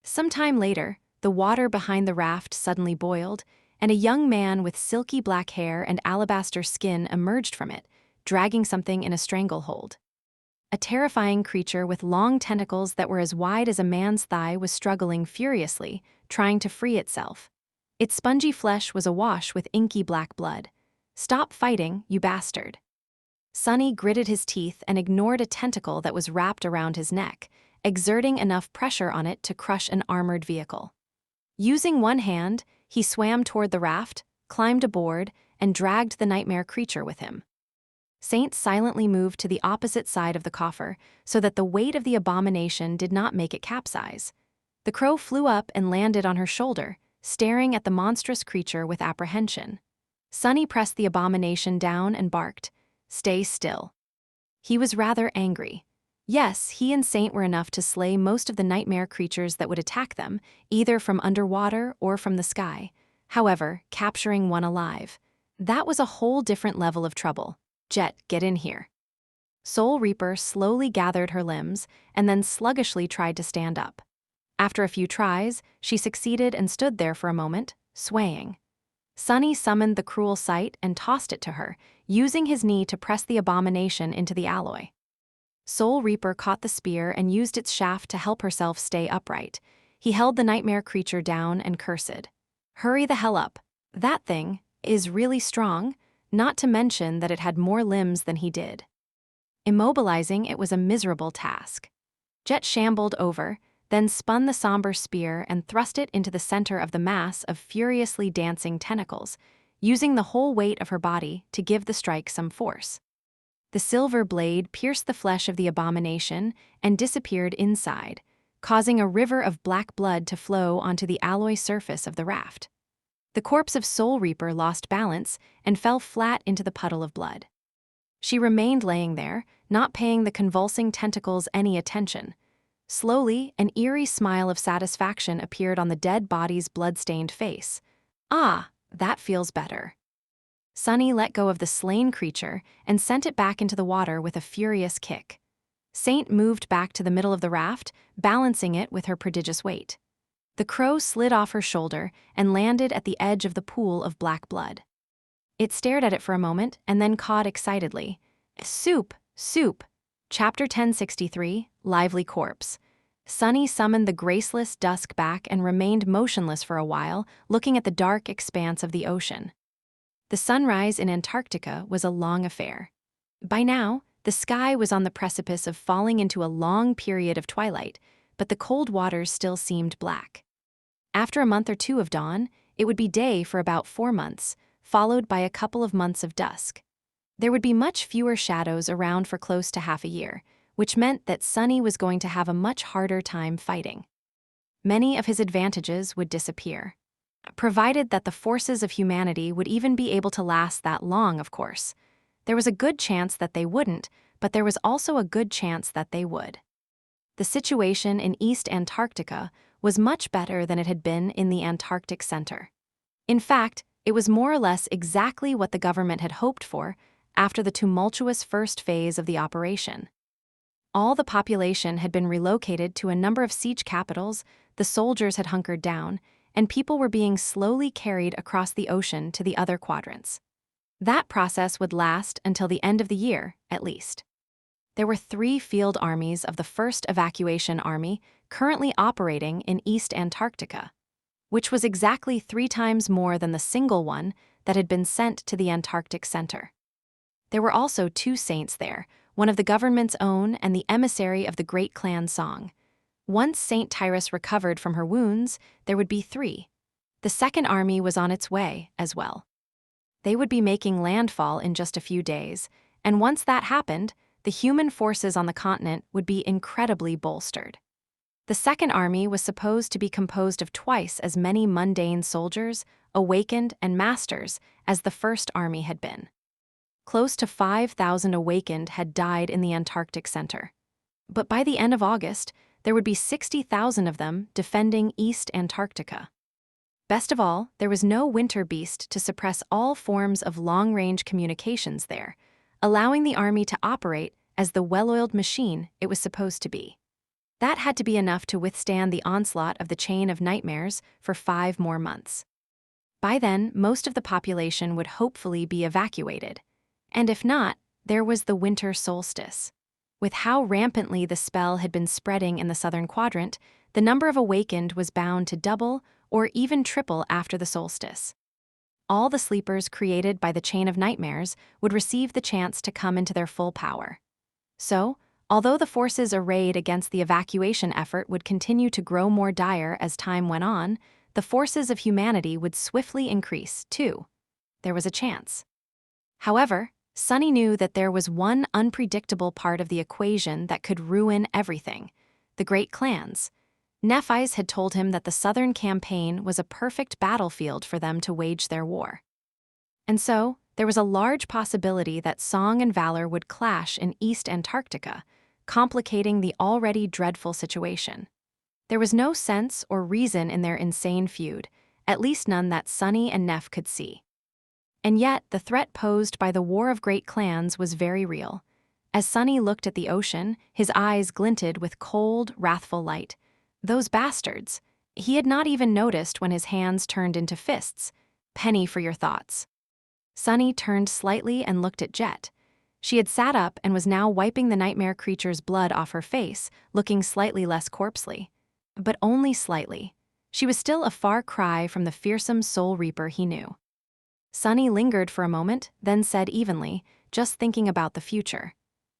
Some time later, the water behind the raft suddenly boiled, and a young man with silky black hair and alabaster skin emerged from it, dragging something in a stranglehold. A terrifying creature with long tentacles that were as wide as a man's thigh was struggling furiously, trying to free itself. Its spongy flesh was awash with inky black blood. "Stop fighting, you bastard." Sunny gritted his teeth and ignored a tentacle that was wrapped around his neck, exerting enough pressure on it to crush an armored vehicle. Using one hand, he swam toward the raft, climbed aboard, and dragged the nightmare creature with him. Saint silently moved to the opposite side of the coffer so that the weight of the abomination did not make it capsize. The crow flew up and landed on her shoulder, staring at the monstrous creature with apprehension. Sunny pressed the abomination down and barked, "Stay still." He was rather angry. Yes, he and Saint were enough to slay most of the nightmare creatures that would attack them, either from underwater or from the sky. However, capturing one alive, that was a whole different level of trouble. "Jet, get in here." Soul Reaper slowly gathered her limbs and then sluggishly tried to stand up. After a few tries, she succeeded and stood there for a moment, swaying. Sunny summoned the cruel sight and tossed it to her, using his knee to press the abomination into the alloy. Soul Reaper caught the spear and used its shaft to help herself stay upright. He held the nightmare creature down and cursed. "Hurry the hell up. That thing is really strong, not to mention that it had more limbs than he did." Immobilizing it was a miserable task. Jet shambled over, then spun the somber spear and thrust it into the center of the mass of furiously dancing tentacles, using the whole weight of her body to give the strike some force. The silver blade pierced the flesh of the abomination and disappeared inside, causing a river of black blood to flow onto the alloy surface of the raft. The corpse of Soul Reaper lost balance and fell flat into the puddle of blood. She remained laying there, not paying the convulsing tentacles any attention. Slowly, an eerie smile of satisfaction appeared on the dead body's blood-stained face. "Ah, that feels better." Sunny let go of the slain creature and sent it back into the water with a furious kick. Saint moved back to the middle of the raft, balancing it with her prodigious weight. The crow slid off her shoulder and landed at the edge of the pool of black blood. It stared at it for a moment and then cawed excitedly. "Soup, soup." Chapter 1063, Lively Corpse. Sunny summoned the graceless dusk back and remained motionless for a while, looking at the dark expanse of the ocean. The sunrise in Antarctica was a long affair. By now, The sky was on the precipice of falling into a long period of twilight, but the cold waters still seemed black. After a month or two of dawn, it would be day for about 4 months, followed by a couple of months of dusk. There would be much fewer shadows around for close to half a year, which meant that Sunny was going to have a much harder time fighting. Many of his advantages would disappear. Provided that the forces of humanity would even be able to last that long, of course. There was a good chance that they wouldn't, but there was also a good chance that they would. The situation in East Antarctica was much better than it had been in the Antarctic Center. In fact, it was more or less exactly what the government had hoped for after the tumultuous first phase of the operation. All the population had been relocated to a number of siege capitals, the soldiers had hunkered down, and people were being slowly carried across the ocean to the other quadrants. That process would last until the end of the year, at least. There were 3 field armies of the 1st Evacuation Army currently operating in East Antarctica, which was exactly 3 times more than the single one that had been sent to the Antarctic Center. There were also 2 saints there, one of the government's own and the emissary of the Great Clan Song. Once Saint Tyrus recovered from her wounds, there would be 3. The 2nd Army was on its way, as well. They would be making landfall in just a few days, and once that happened, the human forces on the continent would be incredibly bolstered. The 2nd Army was supposed to be composed of twice as many mundane soldiers, awakened, and masters as the 1st Army had been. Close to 5,000 awakened had died in the Antarctic Center. But by the end of August, there would be 60,000 of them defending East Antarctica. Best of all, there was no winter beast to suppress all forms of long-range communications there, allowing the army to operate as the well-oiled machine it was supposed to be. That had to be enough to withstand the onslaught of the chain of nightmares for 5 more months. By then, most of the population would hopefully be evacuated. And if not, there was the winter solstice. With how rampantly the spell had been spreading in the southern quadrant, the number of awakened was bound to double or even triple after the solstice. All the sleepers created by the chain of nightmares would receive the chance to come into their full power. So, although the forces arrayed against the evacuation effort would continue to grow more dire as time went on, the forces of humanity would swiftly increase, too. There was a chance. However, Sunny knew that there was one unpredictable part of the equation that could ruin everything: the great clans. Nephi's had told him that the southern campaign was a perfect battlefield for them to wage their war. And so, there was a large possibility that song and valor would clash in East Antarctica, complicating the already dreadful situation. There was no sense or reason in their insane feud, at least none that Sunny and Neph could see. And yet, the threat posed by the War of Great Clans was very real. As Sunny looked at the ocean, his eyes glinted with cold, wrathful light. Those bastards! He had not even noticed when his hands turned into fists. Penny for your thoughts. Sunny turned slightly and looked at Jet. She had sat up and was now wiping the nightmare creature's blood off her face, looking slightly less corpsely. But only slightly. She was still a far cry from the fearsome Soul Reaper he knew. Sunny lingered for a moment, then said evenly, just thinking about the future.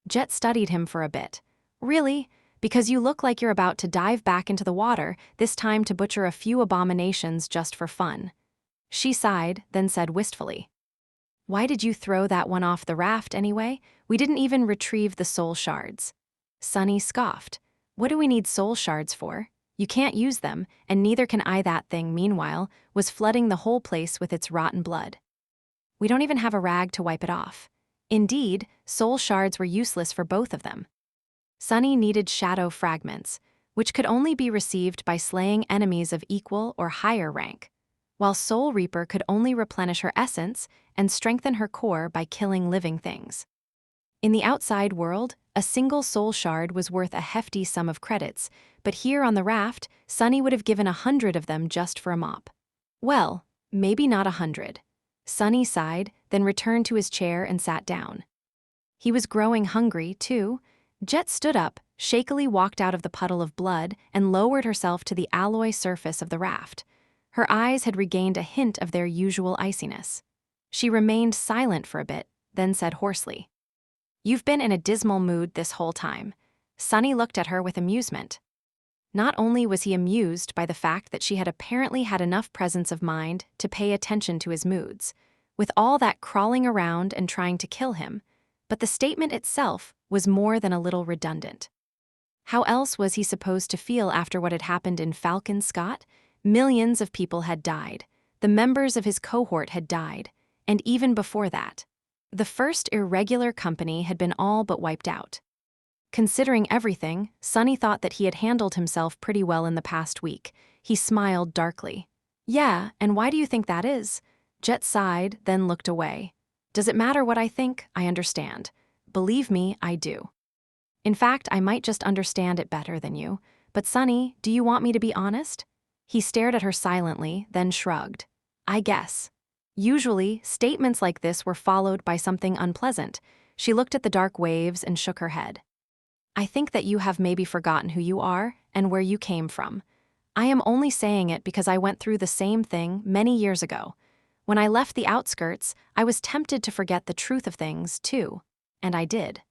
Jet studied him for a bit. Really? Because you look like you're about to dive back into the water, this time to butcher a few abominations just for fun. She sighed, then said wistfully, "Why did you throw that one off the raft anyway? We didn't even retrieve the soul shards." Sunny scoffed. "What do we need soul shards for? You can't use them, and neither can I." That thing, meanwhile, was flooding the whole place with its rotten blood. We don't even have a rag to wipe it off. Indeed, soul shards were useless for both of them. Sunny needed shadow fragments, which could only be received by slaying enemies of equal or higher rank, while Soul Reaper could only replenish her essence and strengthen her core by killing living things. In the outside world, a single soul shard was worth a hefty sum of credits, but here on the raft, Sunny would have given 100 of them just for a mop. Well, maybe not 100. Sunny sighed, then returned to his chair and sat down. He was growing hungry, too. Jet stood up, shakily walked out of the puddle of blood, and lowered herself to the alloy surface of the raft. Her eyes had regained a hint of their usual iciness. She remained silent for a bit, then said hoarsely, You've been in a dismal mood this whole time. Sunny looked at her with amusement. Not only was he amused by the fact that she had apparently had enough presence of mind to pay attention to his moods, with all that crawling around and trying to kill him, but the statement itself was more than a little redundant. How else was he supposed to feel after what had happened in Falcon Scott? Millions of people had died. The members of his cohort had died. And even before that, the first irregular company had been all but wiped out. Considering everything, Sunny thought that he had handled himself pretty well in the past week. He smiled darkly. Yeah, and why do you think that is? Jet sighed, then looked away. Does it matter what I think? I understand. Believe me, I do. In fact, I might just understand it better than you. But Sunny, do you want me to be honest? He stared at her silently, then shrugged. I guess. Usually, statements like this were followed by something unpleasant. She looked at the dark waves and shook her head. I think that you have maybe forgotten who you are and where you came from. I am only saying it because I went through the same thing many years ago. When I left the outskirts, I was tempted to forget the truth of things, too. And I did.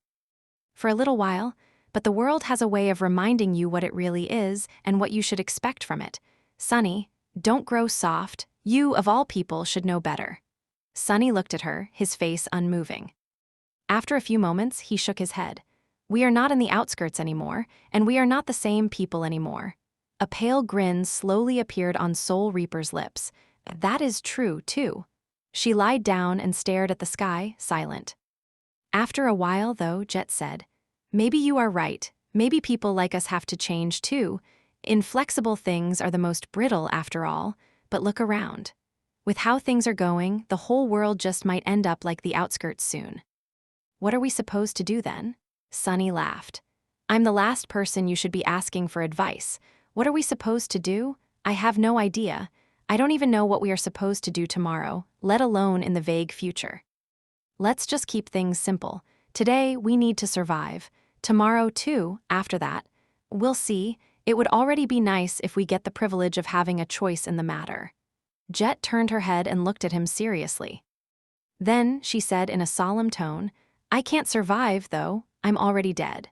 For a little while, but the world has a way of reminding you what it really is and what you should expect from it. Sunny, don't grow soft. You, of all people, should know better. Sunny looked at her, his face unmoving. After a few moments, he shook his head. We are not in the outskirts anymore, and we are not the same people anymore. A pale grin slowly appeared on Soul Reaper's lips. That is true, too. She lied down and stared at the sky, silent. After a while, though, Jet said, maybe you are right. Maybe people like us have to change, too. Inflexible things are the most brittle, after all. But look around. With how things are going, the whole world just might end up like the outskirts soon. What are we supposed to do then? Sunny laughed. I'm the last person you should be asking for advice. What are we supposed to do? I have no idea. I don't even know what we are supposed to do tomorrow, let alone in the vague future. Let's just keep things simple. Today, we need to survive. Tomorrow, too, after that. We'll see. It would already be nice if we get the privilege of having a choice in the matter. Jet turned her head and looked at him seriously. Then, she said in a solemn tone, I can't survive, though. I'm already dead.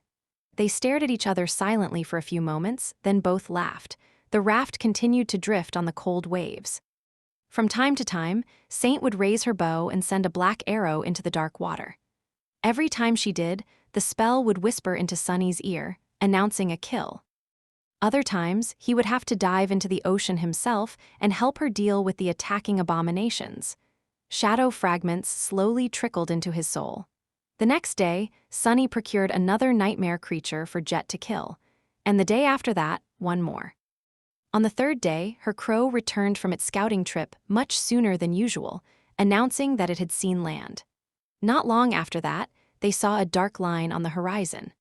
They stared at each other silently for a few moments, then both laughed. The raft continued to drift on the cold waves. From time to time, Saint would raise her bow and send a black arrow into the dark water. Every time she did, the spell would whisper into Sunny's ear, announcing a kill. Other times, he would have to dive into the ocean himself and help her deal with the attacking abominations. Shadow fragments slowly trickled into his soul. The next day, Sunny procured another nightmare creature for Jet to kill, and the day after that, one more. On the third day, her crow returned from its scouting trip much sooner than usual, announcing that it had seen land. Not long after that, they saw a dark line on the horizon.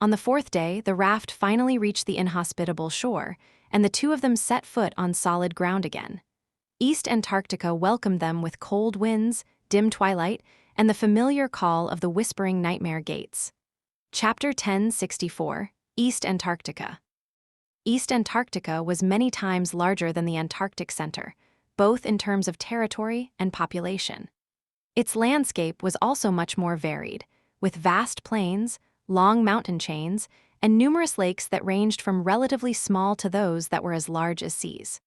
On the fourth day, the raft finally reached the inhospitable shore, and the two of them set foot on solid ground again. East Antarctica welcomed them with cold winds, dim twilight, and the familiar call of the whispering nightmare gates. Chapter 1064, East Antarctica. East Antarctica was many times larger than the Antarctic Center, both in terms of territory and population. Its landscape was also much more varied, with vast plains, long mountain chains, and numerous lakes that ranged from relatively small to those that were as large as seas.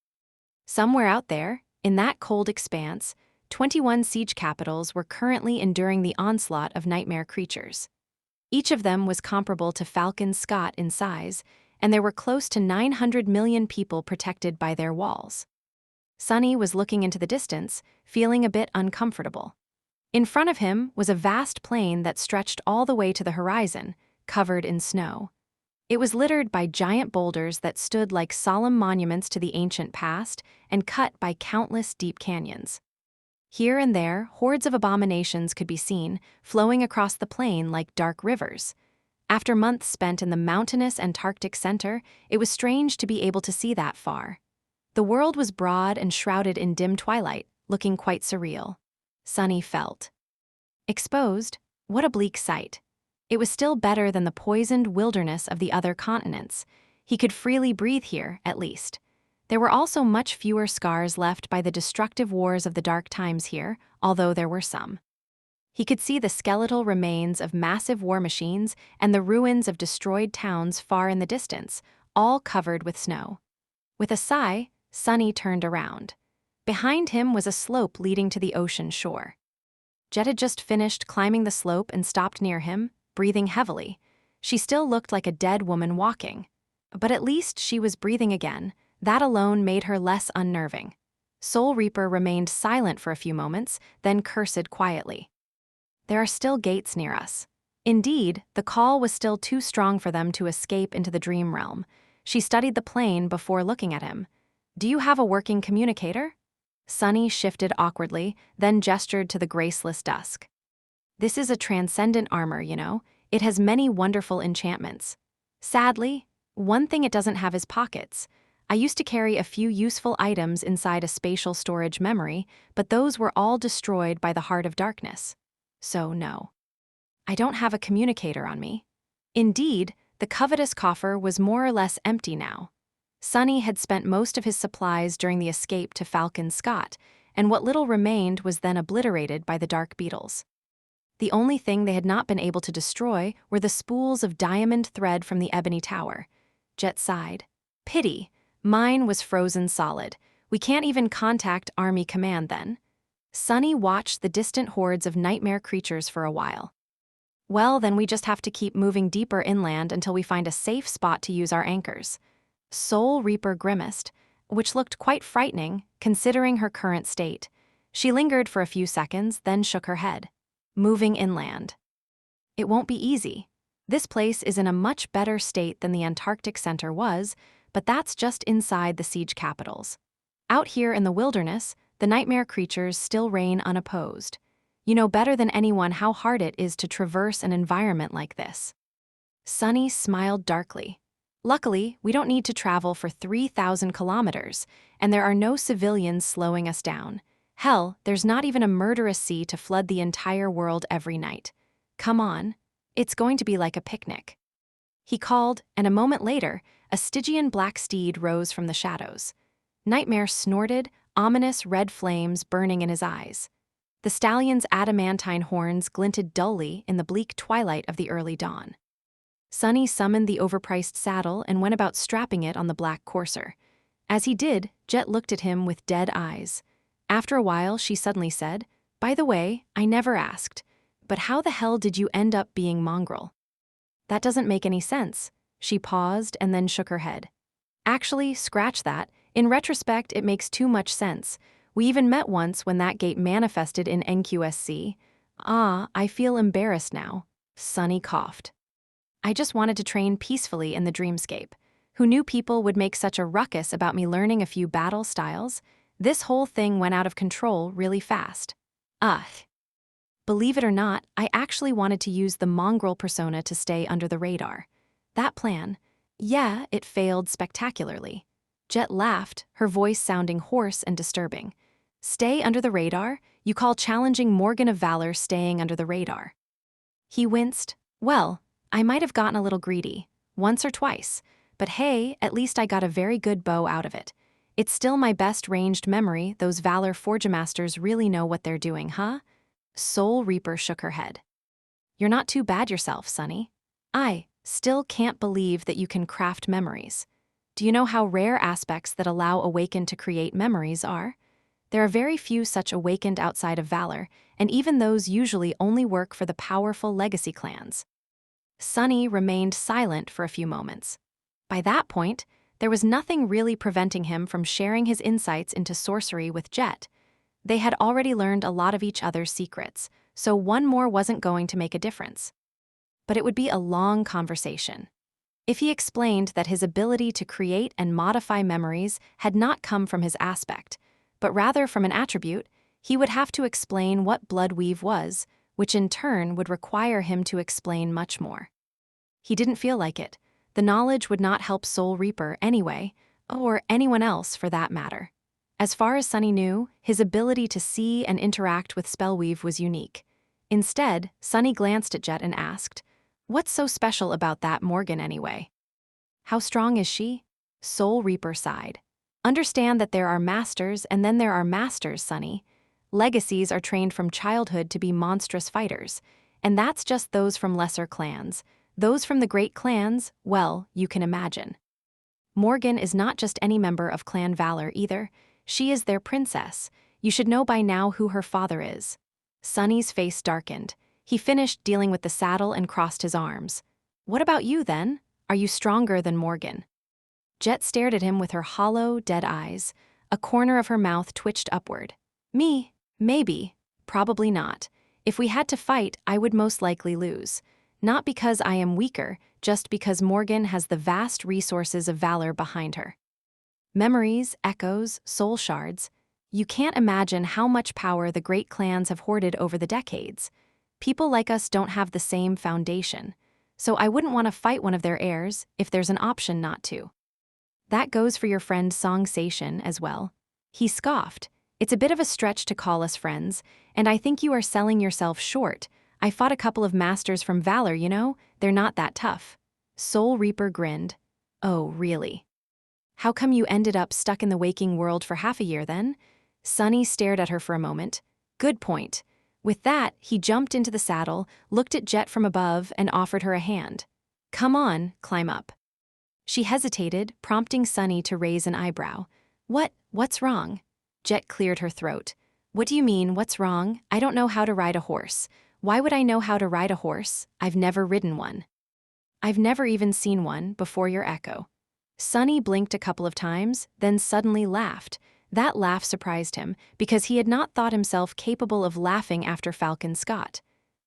Somewhere out there, in that cold expanse, 21 siege capitals were currently enduring the onslaught of nightmare creatures. Each of them was comparable to Falcon Scott in size, and there were close to 900 million people protected by their walls. Sunny was looking into the distance, feeling a bit uncomfortable. In front of him was a vast plain that stretched all the way to the horizon, covered in snow. It was littered by giant boulders that stood like solemn monuments to the ancient past and cut by countless deep canyons. Here and there, hordes of abominations could be seen, flowing across the plain like dark rivers. After months spent in the mountainous Antarctic center, it was strange to be able to see that far. The world was broad and shrouded in dim twilight, looking quite surreal. Sunny felt exposed. What a bleak sight. It was still better than the poisoned wilderness of the other continents. He could freely breathe here, at least. There were also much fewer scars left by the destructive wars of the dark times here, although there were some. He could see the skeletal remains of massive war machines and the ruins of destroyed towns far in the distance, all covered with snow. With a sigh, Sunny turned around. Behind him was a slope leading to the ocean shore. Jet had just finished climbing the slope and stopped near him, breathing heavily. She still looked like a dead woman walking. But at least she was breathing again. That alone made her less unnerving. Soul Reaper remained silent for a few moments, then cursed quietly. There are still gates near us. Indeed, the call was still too strong for them to escape into the dream realm. She studied the plane before looking at him. Do you have a working communicator? Sunny shifted awkwardly, then gestured to the graceless dusk. This is a transcendent armor, you know. It has many wonderful enchantments. Sadly, one thing it doesn't have is pockets. I used to carry a few useful items inside a spatial storage memory, but those were all destroyed by the Heart of Darkness. So no. I don't have a communicator on me. Indeed, the covetous coffer was more or less empty now. Sunny had spent most of his supplies during the escape to Falcon Scott, and what little remained was then obliterated by the dark beetles. The only thing they had not been able to destroy were the spools of diamond thread from the ebony tower. Jet sighed. Pity. Mine was frozen solid. We can't even contact Army Command then. Sunny watched the distant hordes of nightmare creatures for a while. Well, then we just have to keep moving deeper inland until we find a safe spot to use our anchors. Soul Reaper grimaced, which looked quite frightening, considering her current state. She lingered for a few seconds, then shook her head. Moving inland. It won't be easy. This place is in a much better state than the Antarctic Center was, but that's just inside the siege capitals. Out here in the wilderness, the nightmare creatures still reign unopposed. You know better than anyone how hard it is to traverse an environment like this. Sunny smiled darkly. Luckily, we don't need to travel for 3,000 kilometers, and there are no civilians slowing us down. Hell, there's not even a murderous sea to flood the entire world every night. Come on, it's going to be like a picnic. He called, and a moment later, a Stygian black steed rose from the shadows. Nightmare snorted, ominous red flames burning in his eyes. The stallion's adamantine horns glinted dully in the bleak twilight of the early dawn. Sunny summoned the overpriced saddle and went about strapping it on the black courser. As he did, Jet looked at him with dead eyes. After a while, she suddenly said, "By the way, I never asked, but how the hell did you end up being mongrel?" That doesn't make any sense. She paused and then shook her head. Actually, scratch that. In retrospect, it makes too much sense. We even met once when that gate manifested in NQSC. I feel embarrassed now. Sunny coughed. I just wanted to train peacefully in the dreamscape. Who knew people would make such a ruckus about me learning a few battle styles? This whole thing went out of control really fast. Ugh. Believe it or not, I actually wanted to use the mongrel persona to stay under the radar. That plan, yeah, it failed spectacularly. Jet laughed, her voice sounding hoarse and disturbing. Stay under the radar? You call challenging Morgan of Valor staying under the radar? He winced. Well, I might have gotten a little greedy, once or twice, but hey, at least I got a very good bow out of it. It's still my best ranged memory. Those Valor Forgemasters really know what they're doing, huh? Soul Reaper shook her head. You're not too bad yourself, Sunny. I still can't believe that you can craft memories. Do you know how rare aspects that allow Awakened to create memories are? There are very few such Awakened outside of Valor, and even those usually only work for the powerful legacy clans. Sunny remained silent for a few moments. By that point, there was nothing really preventing him from sharing his insights into sorcery with Jet. They had already learned a lot of each other's secrets, so one more wasn't going to make a difference. But it would be a long conversation. If he explained that his ability to create and modify memories had not come from his aspect, but rather from an attribute, he would have to explain what Bloodweave was, which in turn would require him to explain much more. He didn't feel like it. The knowledge would not help Soul Reaper anyway, or anyone else for that matter. As far as Sunny knew, his ability to see and interact with Spellweave was unique. Instead, Sunny glanced at Jet and asked, "What's so special about that Morgan anyway?" "How strong is she?" Soul Reaper sighed. "Understand that there are masters and then there are masters, Sunny. Legacies are trained from childhood to be monstrous fighters, and that's just those from lesser clans. Those from the great clans, well, you can imagine. Morgan is not just any member of Clan Valor either. She is their princess. You should know by now who her father is. Sonny's face darkened. He finished dealing with the saddle and crossed his arms. What about you, then? Are you stronger than Morgan? Jet stared at him with her hollow, dead eyes. A corner of her mouth twitched upward. Me? Maybe. Probably not. If we had to fight, I would most likely lose. Not because I am weaker, just because Morgan has the vast resources of valor behind her. Memories, echoes, soul shards. You can't imagine how much power the great clans have hoarded over the decades. People like us don't have the same foundation, so I wouldn't want to fight one of their heirs if there's an option not to. That goes for your friend Song Sation as well. He scoffed. It's a bit of a stretch to call us friends, and I think you are selling yourself short. I fought a couple of masters from Valor, you know? They're not that tough. Soul Reaper grinned. Oh, really? How come you ended up stuck in the waking world for half a year then? Sonny stared at her for a moment. Good point. With that, he jumped into the saddle, looked at Jet from above, and offered her a hand. Come on, climb up. She hesitated, prompting Sonny to raise an eyebrow. What's wrong? Jet cleared her throat. What do you mean, what's wrong? I don't know how to ride a horse. Why would I know how to ride a horse? I've never ridden one. I've never even seen one before your echo. Sonny blinked a couple of times, then suddenly laughed. That laugh surprised him, because he had not thought himself capable of laughing after Falcon Scott.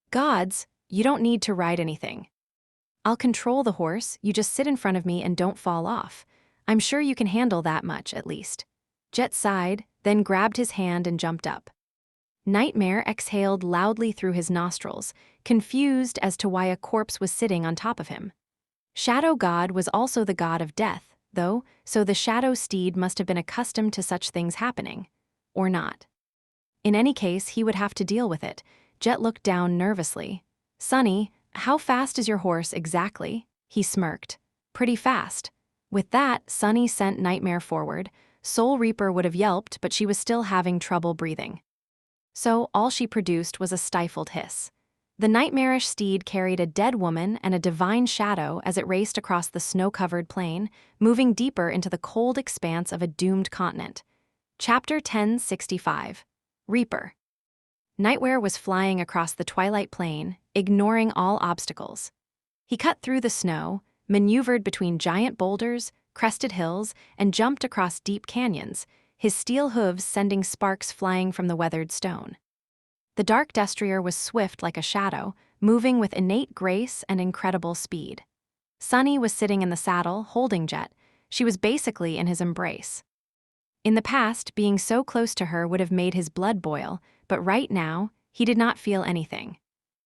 Gods, you don't need to ride anything. I'll control the horse, you just sit in front of me and don't fall off. I'm sure you can handle that much, at least. Jet sighed, then grabbed his hand and jumped up. Nightmare exhaled loudly through his nostrils, confused as to why a corpse was sitting on top of him. Shadow God was also the god of death, though, so the shadow steed must have been accustomed to such things happening. Or not. In any case, he would have to deal with it. Jet looked down nervously. Sonny, how fast is your horse exactly? He smirked. Pretty fast. With that, Sonny sent Nightmare forward. Soul Reaper would have yelped, but she was still having trouble breathing. So all she produced was a stifled hiss. The nightmarish steed carried a dead woman and a divine shadow as it raced across the snow-covered plain, moving deeper into the cold expanse of a doomed continent. Chapter 1065. Reaper. Nightmare was flying across the twilight plain, ignoring all obstacles. He cut through the snow, maneuvered between giant boulders, crested hills, and jumped across deep canyons, his steel hooves sending sparks flying from the weathered stone. The dark destrier was swift like a shadow, moving with innate grace and incredible speed. Sonny was sitting in the saddle, holding Jet. She was basically in his embrace. In the past, being so close to her would have made his blood boil, but right now, he did not feel anything.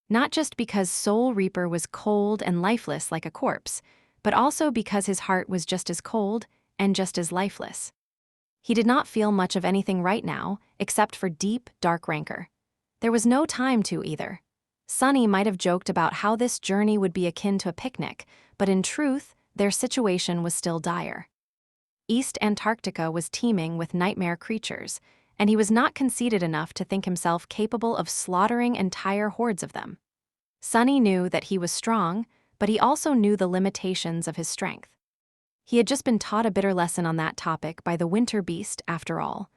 Not just because Soul Reaper was cold and lifeless like a corpse, but also because his heart was just as cold and just as lifeless. He did not feel much of anything right now, except for deep, dark rancor. There was no time to either. Sonny might have joked about how this journey would be akin to a picnic, but in truth, their situation was still dire. East Antarctica was teeming with nightmare creatures, and he was not conceited enough to think himself capable of slaughtering entire hordes of them. Sonny knew that he was strong, but he also knew the limitations of his strength. He had just been taught a bitter lesson on that topic by the winter beast, after all.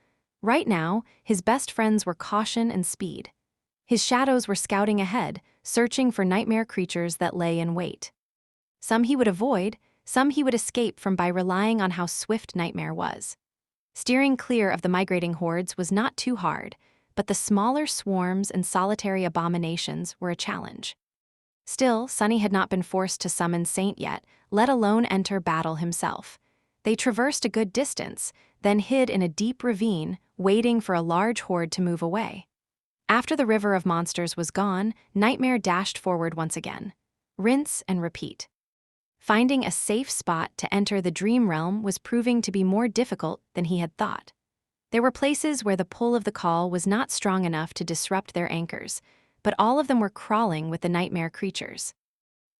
Right now, his best friends were caution and speed. His shadows were scouting ahead, searching for nightmare creatures that lay in wait. Some he would avoid, some he would escape from by relying on how swift Nightmare was. Steering clear of the migrating hordes was not too hard, but the smaller swarms and solitary abominations were a challenge. Still, Sonny had not been forced to summon Saint yet, let alone enter battle himself. They traversed a good distance, then hid in a deep ravine, waiting for a large horde to move away. After the river of monsters was gone, Nightmare dashed forward once again. Rinse and repeat. Finding a safe spot to enter the dream realm was proving to be more difficult than he had thought. There were places where the pull of the call was not strong enough to disrupt their anchors, but all of them were crawling with the nightmare creatures.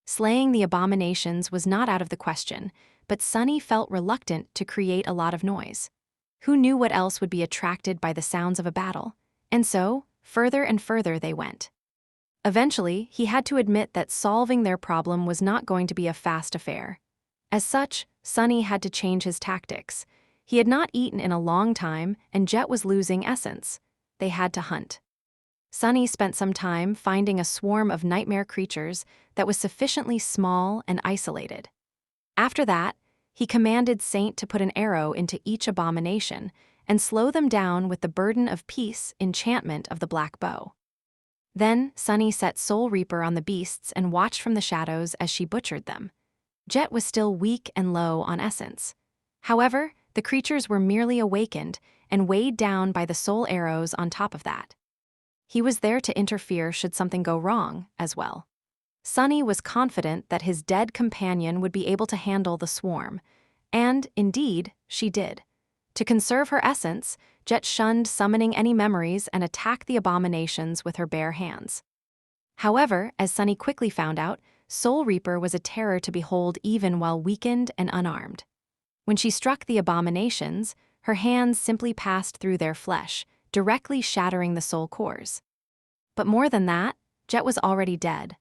Slaying the abominations was not out of the question, but Sonny felt reluctant to create a lot of noise. Who knew what else would be attracted by the sounds of a battle? And so, further and further they went. Eventually, he had to admit that solving their problem was not going to be a fast affair. As such, Sunny had to change his tactics. He had not eaten in a long time, and Jet was losing essence. They had to hunt. Sunny spent some time finding a swarm of nightmare creatures that was sufficiently small and isolated. After that, he commanded Saint to put an arrow into each abomination and slow them down with the burden of peace enchantment of the black bow. Then Sunny set Soul Reaper on the beasts and watched from the shadows as she butchered them. Jet was still weak and low on essence. However, the creatures were merely awakened and weighed down by the soul arrows on top of that. He was there to interfere should something go wrong, as well. Sunny was confident that his dead companion would be able to handle the swarm, and, indeed, she did. To conserve her essence, Jet shunned summoning any memories and attacked the abominations with her bare hands. However, as Sunny quickly found out, Soul Reaper was a terror to behold even while weakened and unarmed. When she struck the abominations, her hands simply passed through their flesh, directly shattering the soul cores. But more than that, Jet was already dead.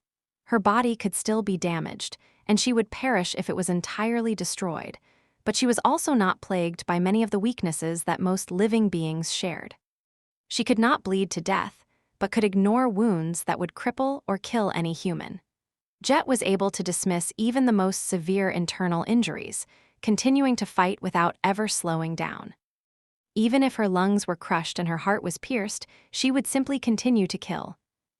Her body could still be damaged, and she would perish if it was entirely destroyed, but she was also not plagued by many of the weaknesses that most living beings shared. She could not bleed to death, but could ignore wounds that would cripple or kill any human. Jet was able to dismiss even the most severe internal injuries, continuing to fight without ever slowing down. Even if her lungs were crushed and her heart was pierced, she would simply continue to kill.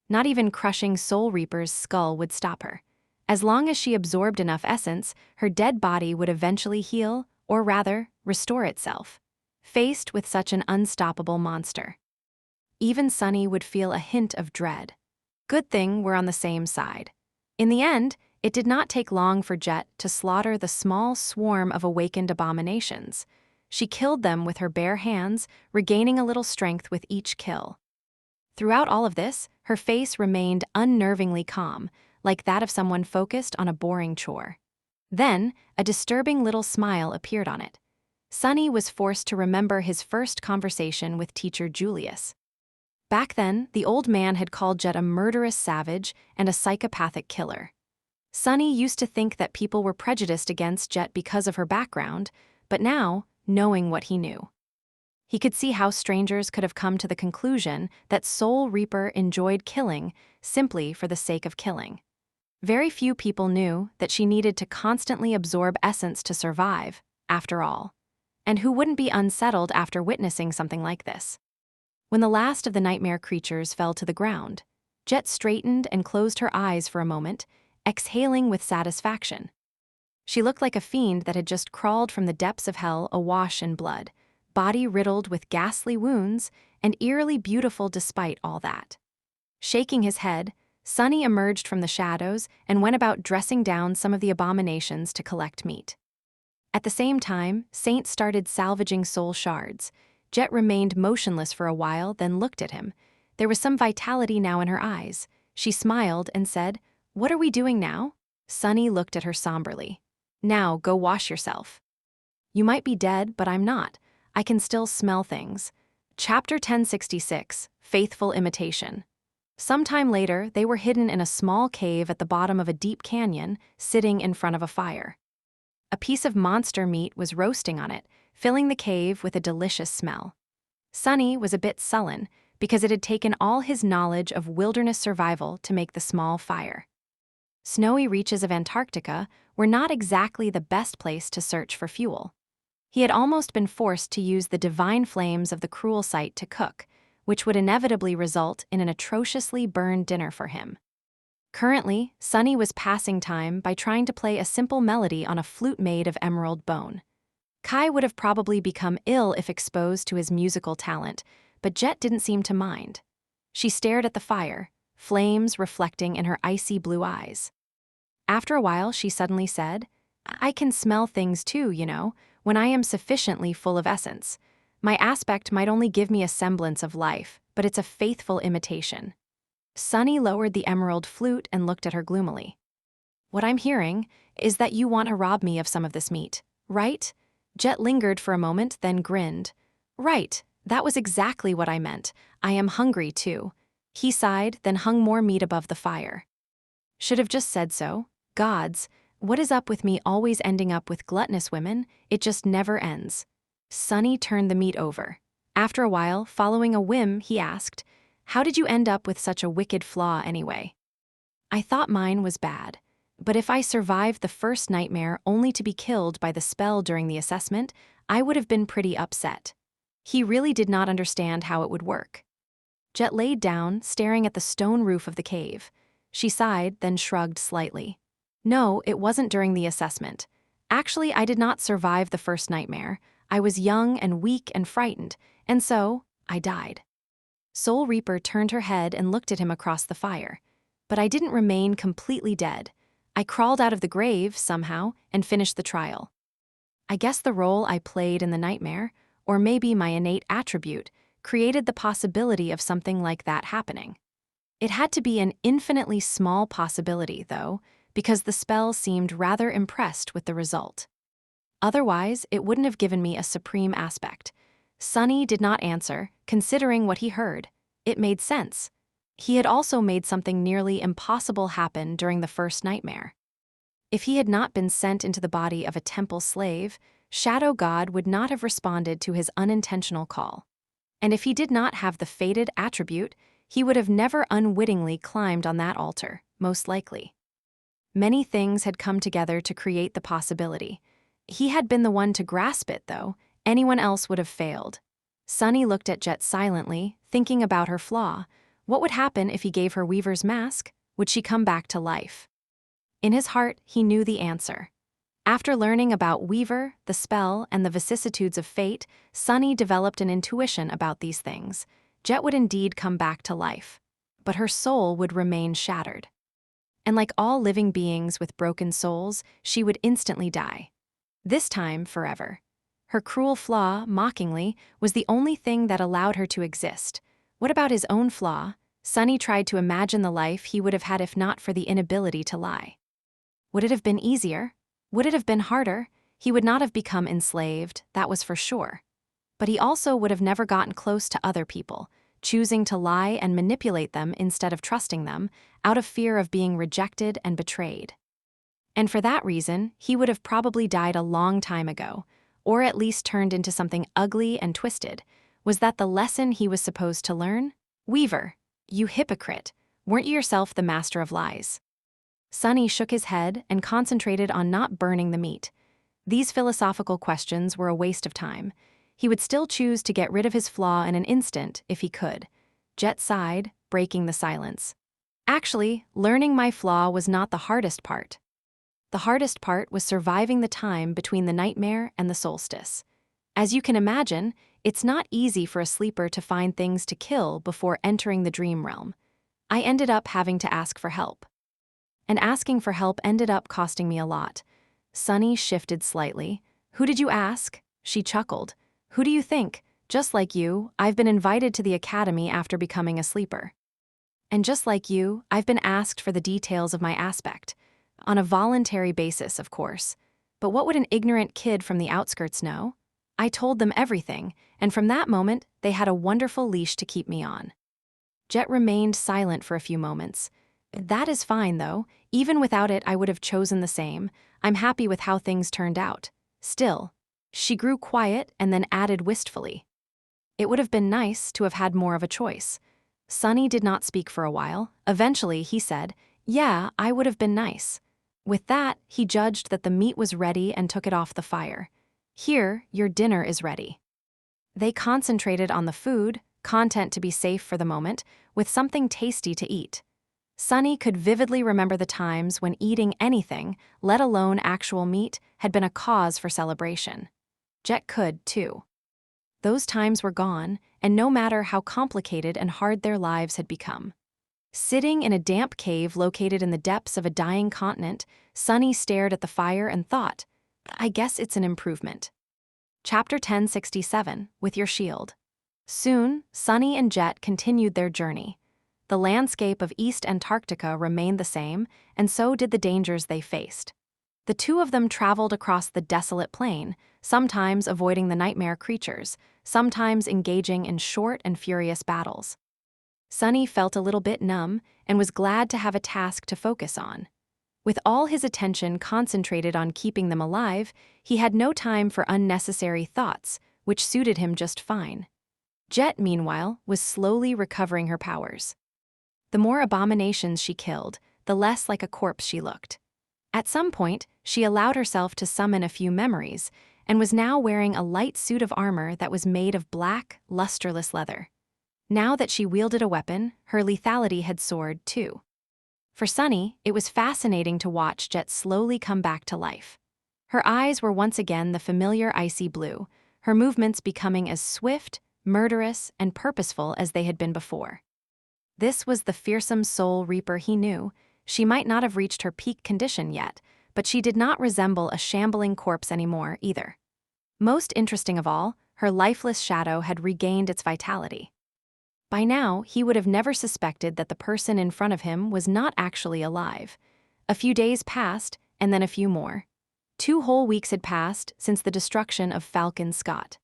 Not even crushing Soul Reaper's skull would stop her. As long as she absorbed enough essence, her dead body would eventually heal, or rather, restore itself. Faced with such an unstoppable monster, even Sunny would feel a hint of dread. Good thing we're on the same side. In the end, it did not take long for Jet to slaughter the small swarm of awakened abominations. She killed them with her bare hands, regaining a little strength with each kill. Throughout all of this, her face remained unnervingly calm, like that of someone focused on a boring chore. Then, a disturbing little smile appeared on it. Sunny was forced to remember his first conversation with teacher Julius. Back then, the old man had called Jet a murderous savage and a psychopathic killer. Sunny used to think that people were prejudiced against Jet because of her background, but now, knowing what he knew, he could see how strangers could have come to the conclusion that Soul Reaper enjoyed killing simply for the sake of killing. Very few people knew that she needed to constantly absorb essence to survive, after all. And who wouldn't be unsettled after witnessing something like this? When the last of the nightmare creatures fell to the ground, Jet straightened and closed her eyes for a moment, exhaling with satisfaction. She looked like a fiend that had just crawled from the depths of hell awash in blood, body riddled with ghastly wounds, and eerily beautiful despite all that. Shaking his head, Sunny emerged from the shadows and went about dressing down some of the abominations to collect meat. At the same time, Saint started salvaging soul shards. Jet remained motionless for a while, then looked at him. There was some vitality now in her eyes. She smiled and said, "What are we doing now?" Sunny looked at her somberly. "Now, go wash yourself. You might be dead, but I'm not. I can still smell things." Chapter 1066, Faithful Imitation. Sometime later, they were hidden in a small cave at the bottom of a deep canyon, sitting in front of a fire. A piece of monster meat was roasting on it, filling the cave with a delicious smell. Sunny was a bit sullen, because it had taken all his knowledge of wilderness survival to make the small fire. Snowy reaches of Antarctica were not exactly the best place to search for fuel. He had almost been forced to use the divine flames of the cruel site to cook, which would inevitably result in an atrociously burned dinner for him. Currently, Sunny was passing time by trying to play a simple melody on a flute made of emerald bone. Kai would have probably become ill if exposed to his musical talent, but Jet didn't seem to mind. She stared at the fire, flames reflecting in her icy blue eyes. After a while, she suddenly said, "I can smell things too, when I am sufficiently full of essence. My aspect might only give me a semblance of life, but it's a faithful imitation." Sunny lowered the emerald flute and looked at her gloomily. "What I'm hearing is that you want to rob me of some of this meat, right?" Jet lingered for a moment, then grinned. "Right, That was exactly what I meant. I am hungry too. He sighed, then hung more meat above the fire. Should have just said so. Gods, what is up with me always ending up with gluttonous women? It just never ends. Sonny turned the meat over. After a while, following a whim, he asked, "How did you end up with such a wicked flaw anyway?" I thought mine was bad. But if I survived the first nightmare only to be killed by the spell during the assessment, I would have been pretty upset. He really did not understand how it would work. Jet laid down, staring at the stone roof of the cave. She sighed, then shrugged slightly. No, it wasn't during the assessment. Actually, I did not survive the first nightmare. I was young and weak and frightened, and so, I died. Soul Reaper turned her head and looked at him across the fire. But I didn't remain completely dead. I crawled out of the grave, somehow, and finished the trial. I guess the role I played in the nightmare, or maybe my innate attribute, created the possibility of something like that happening. It had to be an infinitely small possibility, though, because the spell seemed rather impressed with the result. Otherwise, it wouldn't have given me a supreme aspect. Sonny did not answer, considering what he heard. It made sense. He had also made something nearly impossible happen during the first nightmare. If he had not been sent into the body of a temple slave, Shadow God would not have responded to his unintentional call. And if he did not have the fated attribute, he would have never unwittingly climbed on that altar, most likely. Many things had come together to create the possibility. He had been the one to grasp it, though. Anyone else would have failed. Sonny looked at Jet silently, thinking about her flaw. What would happen if he gave her Weaver's mask? Would she come back to life? In his heart, he knew the answer. After learning about Weaver, the spell, and the vicissitudes of fate, Sonny developed an intuition about these things. Jet would indeed come back to life, but her soul would remain shattered. And like all living beings with broken souls, she would instantly die. This time, forever. Her cruel flaw, mockingly, was the only thing that allowed her to exist. What about his own flaw? Sonny tried to imagine the life he would have had if not for the inability to lie. Would it have been easier? Would it have been harder? He would not have become enslaved, that was for sure. But he also would have never gotten close to other people, choosing to lie and manipulate them instead of trusting them, out of fear of being rejected and betrayed. And for that reason, he would have probably died a long time ago, or at least turned into something ugly and twisted. Was that the lesson he was supposed to learn? Weaver, you hypocrite, weren't you yourself the master of lies? Sonny shook his head and concentrated on not burning the meat. These philosophical questions were a waste of time. He would still choose to get rid of his flaw in an instant if he could. Jet sighed, breaking the silence. Actually, learning my flaw was not the hardest part. The hardest part was surviving the time between the nightmare and the solstice. As you can imagine, it's not easy for a sleeper to find things to kill before entering the dream realm. I ended up having to ask for help. And asking for help ended up costing me a lot. Sonny shifted slightly. Who did you ask? She chuckled. Who do you think? Just like you, I've been invited to the academy after becoming a sleeper. And just like you, I've been asked for the details of my aspect. On a voluntary basis, of course. But what would an ignorant kid from the outskirts know? I told them everything, and from that moment, they had a wonderful leash to keep me on. Jet remained silent for a few moments. That is fine, though. Even without it, I would have chosen the same. I'm happy with how things turned out. Still. She grew quiet and then added wistfully. It would have been nice to have had more of a choice. Sonny did not speak for a while. Eventually, he said, "Yeah, I would have been nice." With that, he judged that the meat was ready and took it off the fire. Here, your dinner is ready. They concentrated on the food, content to be safe for the moment, with something tasty to eat. Sonny could vividly remember the times when eating anything, let alone actual meat, had been a cause for celebration. Jet could, too. Those times were gone, and no matter how complicated and hard their lives had become. Sitting in a damp cave located in the depths of a dying continent, Sonny stared at the fire and thought, I guess it's an improvement. Chapter 1067, With Your Shield. Soon, Sonny and Jet continued their journey. The landscape of East Antarctica remained the same, and so did the dangers they faced. The two of them traveled across the desolate plain, sometimes avoiding the nightmare creatures, sometimes engaging in short and furious battles. Sunny felt a little bit numb and was glad to have a task to focus on. With all his attention concentrated on keeping them alive, he had no time for unnecessary thoughts, which suited him just fine. Jet, meanwhile, was slowly recovering her powers. The more abominations she killed, the less like a corpse she looked. At some point, she allowed herself to summon a few memories, and was now wearing a light suit of armor that was made of black, lusterless leather. Now that she wielded a weapon, her lethality had soared too. For Sunny, it was fascinating to watch Jet slowly come back to life. Her eyes were once again the familiar icy blue, her movements becoming as swift, murderous, and purposeful as they had been before. This was the fearsome soul reaper he knew. She might not have reached her peak condition yet, but she did not resemble a shambling corpse anymore either. Most interesting of all, her lifeless shadow had regained its vitality. By now, he would have never suspected that the person in front of him was not actually alive. A few days passed, and then a few more. 2 whole weeks had passed since the destruction of Falcon Scott.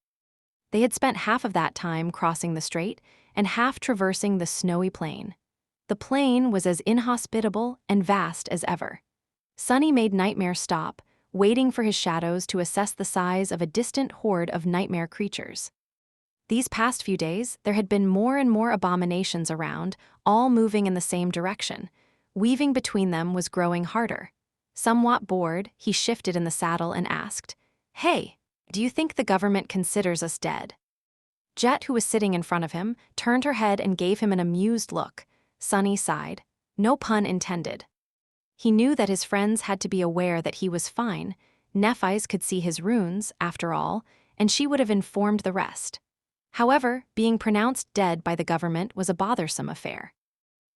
They had spent half of that time crossing the strait and half traversing the snowy plain. The plain was as inhospitable and vast as ever. Sunny made Nightmare stop, waiting for his shadows to assess the size of a distant horde of nightmare creatures. These past few days, there had been more and more abominations around, all moving in the same direction. Weaving between them was growing harder. Somewhat bored, he shifted in the saddle and asked, "Hey, do you think the government considers us dead?" Jet, who was sitting in front of him, turned her head and gave him an amused look. Sunny sighed. No pun intended. He knew that his friends had to be aware that he was fine. Nephi's could see his runes, after all, and she would have informed the rest. However, being pronounced dead by the government was a bothersome affair.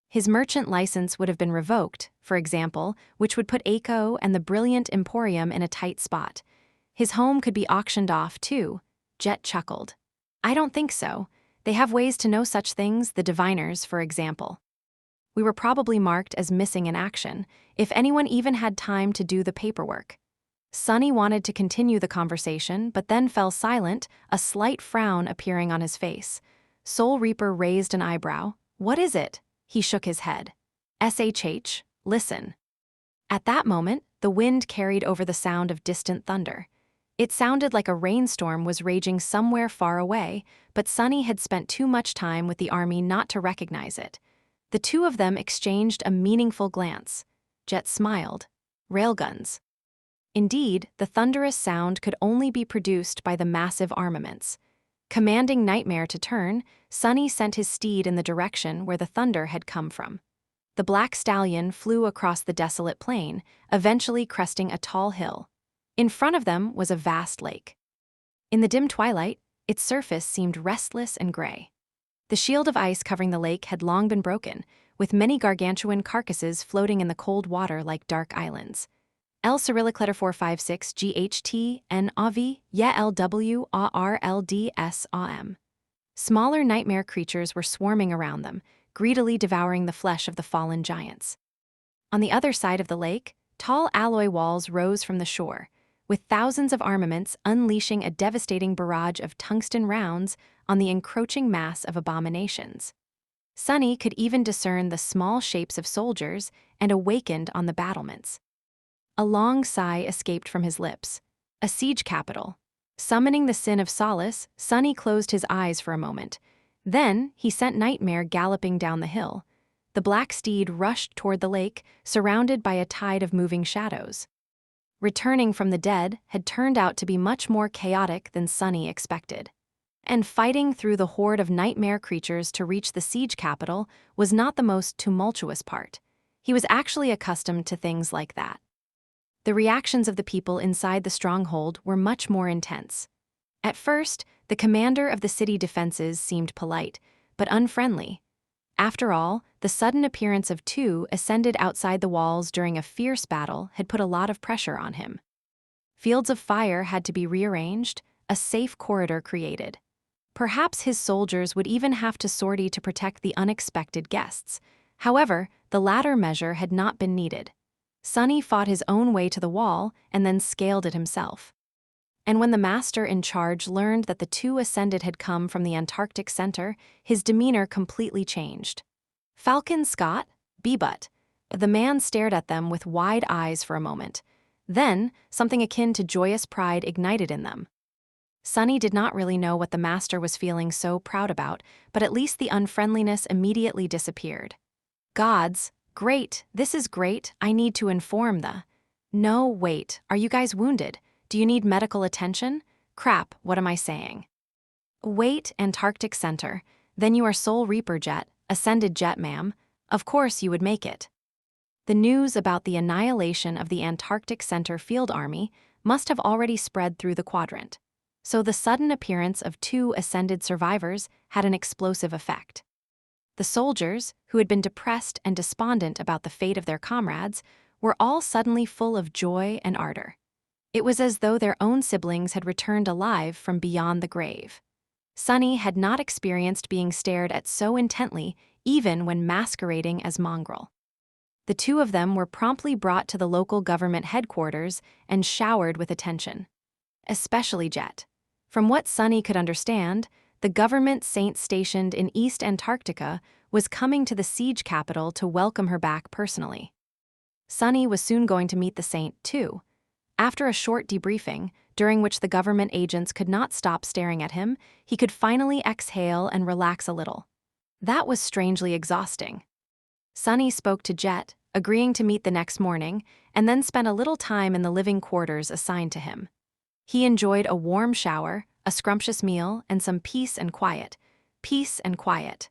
His merchant license would have been revoked, for example, which would put Aiko and the brilliant Emporium in a tight spot. His home could be auctioned off, too. Jet chuckled. "I don't think so. They have ways to know such things, the diviners, for example. We were probably marked as missing in action, if anyone even had time to do the paperwork." Sunny wanted to continue the conversation, but then fell silent, a slight frown appearing on his face. Soul Reaper raised an eyebrow. "What is it?" He shook his head. "SHH, listen." At that moment, the wind carried over the sound of distant thunder. It sounded like a rainstorm was raging somewhere far away, but Sunny had spent too much time with the army not to recognize it. The two of them exchanged a meaningful glance. Jet smiled. Railguns. Indeed, the thunderous sound could only be produced by the massive armaments. Commanding Nightmare to turn, Sunny sent his steed in the direction where the thunder had come from. The black stallion flew across the desolate plain, eventually cresting a tall hill. In front of them was a vast lake. In the dim twilight, its surface seemed restless and gray. The shield of ice covering the lake had long been broken, with many gargantuan carcasses floating in the cold water like dark islands. L Cyrillic letter 456 GHT N AV Ye LW ARLDS AM. Smaller nightmare creatures were swarming around them, greedily devouring the flesh of the fallen giants. On the other side of the lake, tall alloy walls rose from the shore, with thousands of armaments unleashing a devastating barrage of tungsten rounds on the encroaching mass of abominations. Sunny could even discern the small shapes of soldiers and awakened on the battlements. A long sigh escaped from his lips. A siege capital. Summoning the sin of solace, Sunny closed his eyes for a moment. Then, he sent Nightmare galloping down the hill. The black steed rushed toward the lake, surrounded by a tide of moving shadows. Returning from the dead had turned out to be much more chaotic than Sunny expected. And fighting through the horde of nightmare creatures to reach the siege capital was not the most tumultuous part. He was actually accustomed to things like that. The reactions of the people inside the stronghold were much more intense. At first, the commander of the city defenses seemed polite, but unfriendly. After all, the sudden appearance of two ascended outside the walls during a fierce battle had put a lot of pressure on him. Fields of fire had to be rearranged, a safe corridor created. Perhaps his soldiers would even have to sortie to protect the unexpected guests. However, the latter measure had not been needed. Sunny fought his own way to the wall and then scaled it himself. And when the master in charge learned that the two ascended had come from the Antarctic Center, his demeanor completely changed. Falcon Scott, Beebut. The man stared at them with wide eyes for a moment. Then, something akin to joyous pride ignited in them. Sunny did not really know what the master was feeling so proud about, but at least the unfriendliness immediately disappeared. Gods, great, this is great, I need to inform the... No, wait, are you guys wounded? Do you need medical attention? Crap, what am I saying? Wait, Antarctic Center, then you are Soul Reaper Jet, Ascended Jet ma'am, of course you would make it. The news about the annihilation of the Antarctic Center Field Army must have already spread through the quadrant. So the sudden appearance of two ascended survivors had an explosive effect. The soldiers, who had been depressed and despondent about the fate of their comrades, were all suddenly full of joy and ardor. It was as though their own siblings had returned alive from beyond the grave. Sunny had not experienced being stared at so intently, even when masquerading as mongrel. The two of them were promptly brought to the local government headquarters and showered with attention. Especially Jet. From what Sunny could understand, the government saint stationed in East Antarctica was coming to the siege capital to welcome her back personally. Sunny was soon going to meet the saint, too. After a short debriefing, during which the government agents could not stop staring at him, he could finally exhale and relax a little. That was strangely exhausting. Sunny spoke to Jet, agreeing to meet the next morning, and then spent a little time in the living quarters assigned to him. He enjoyed a warm shower, a scrumptious meal, and some peace and quiet. Peace and quiet.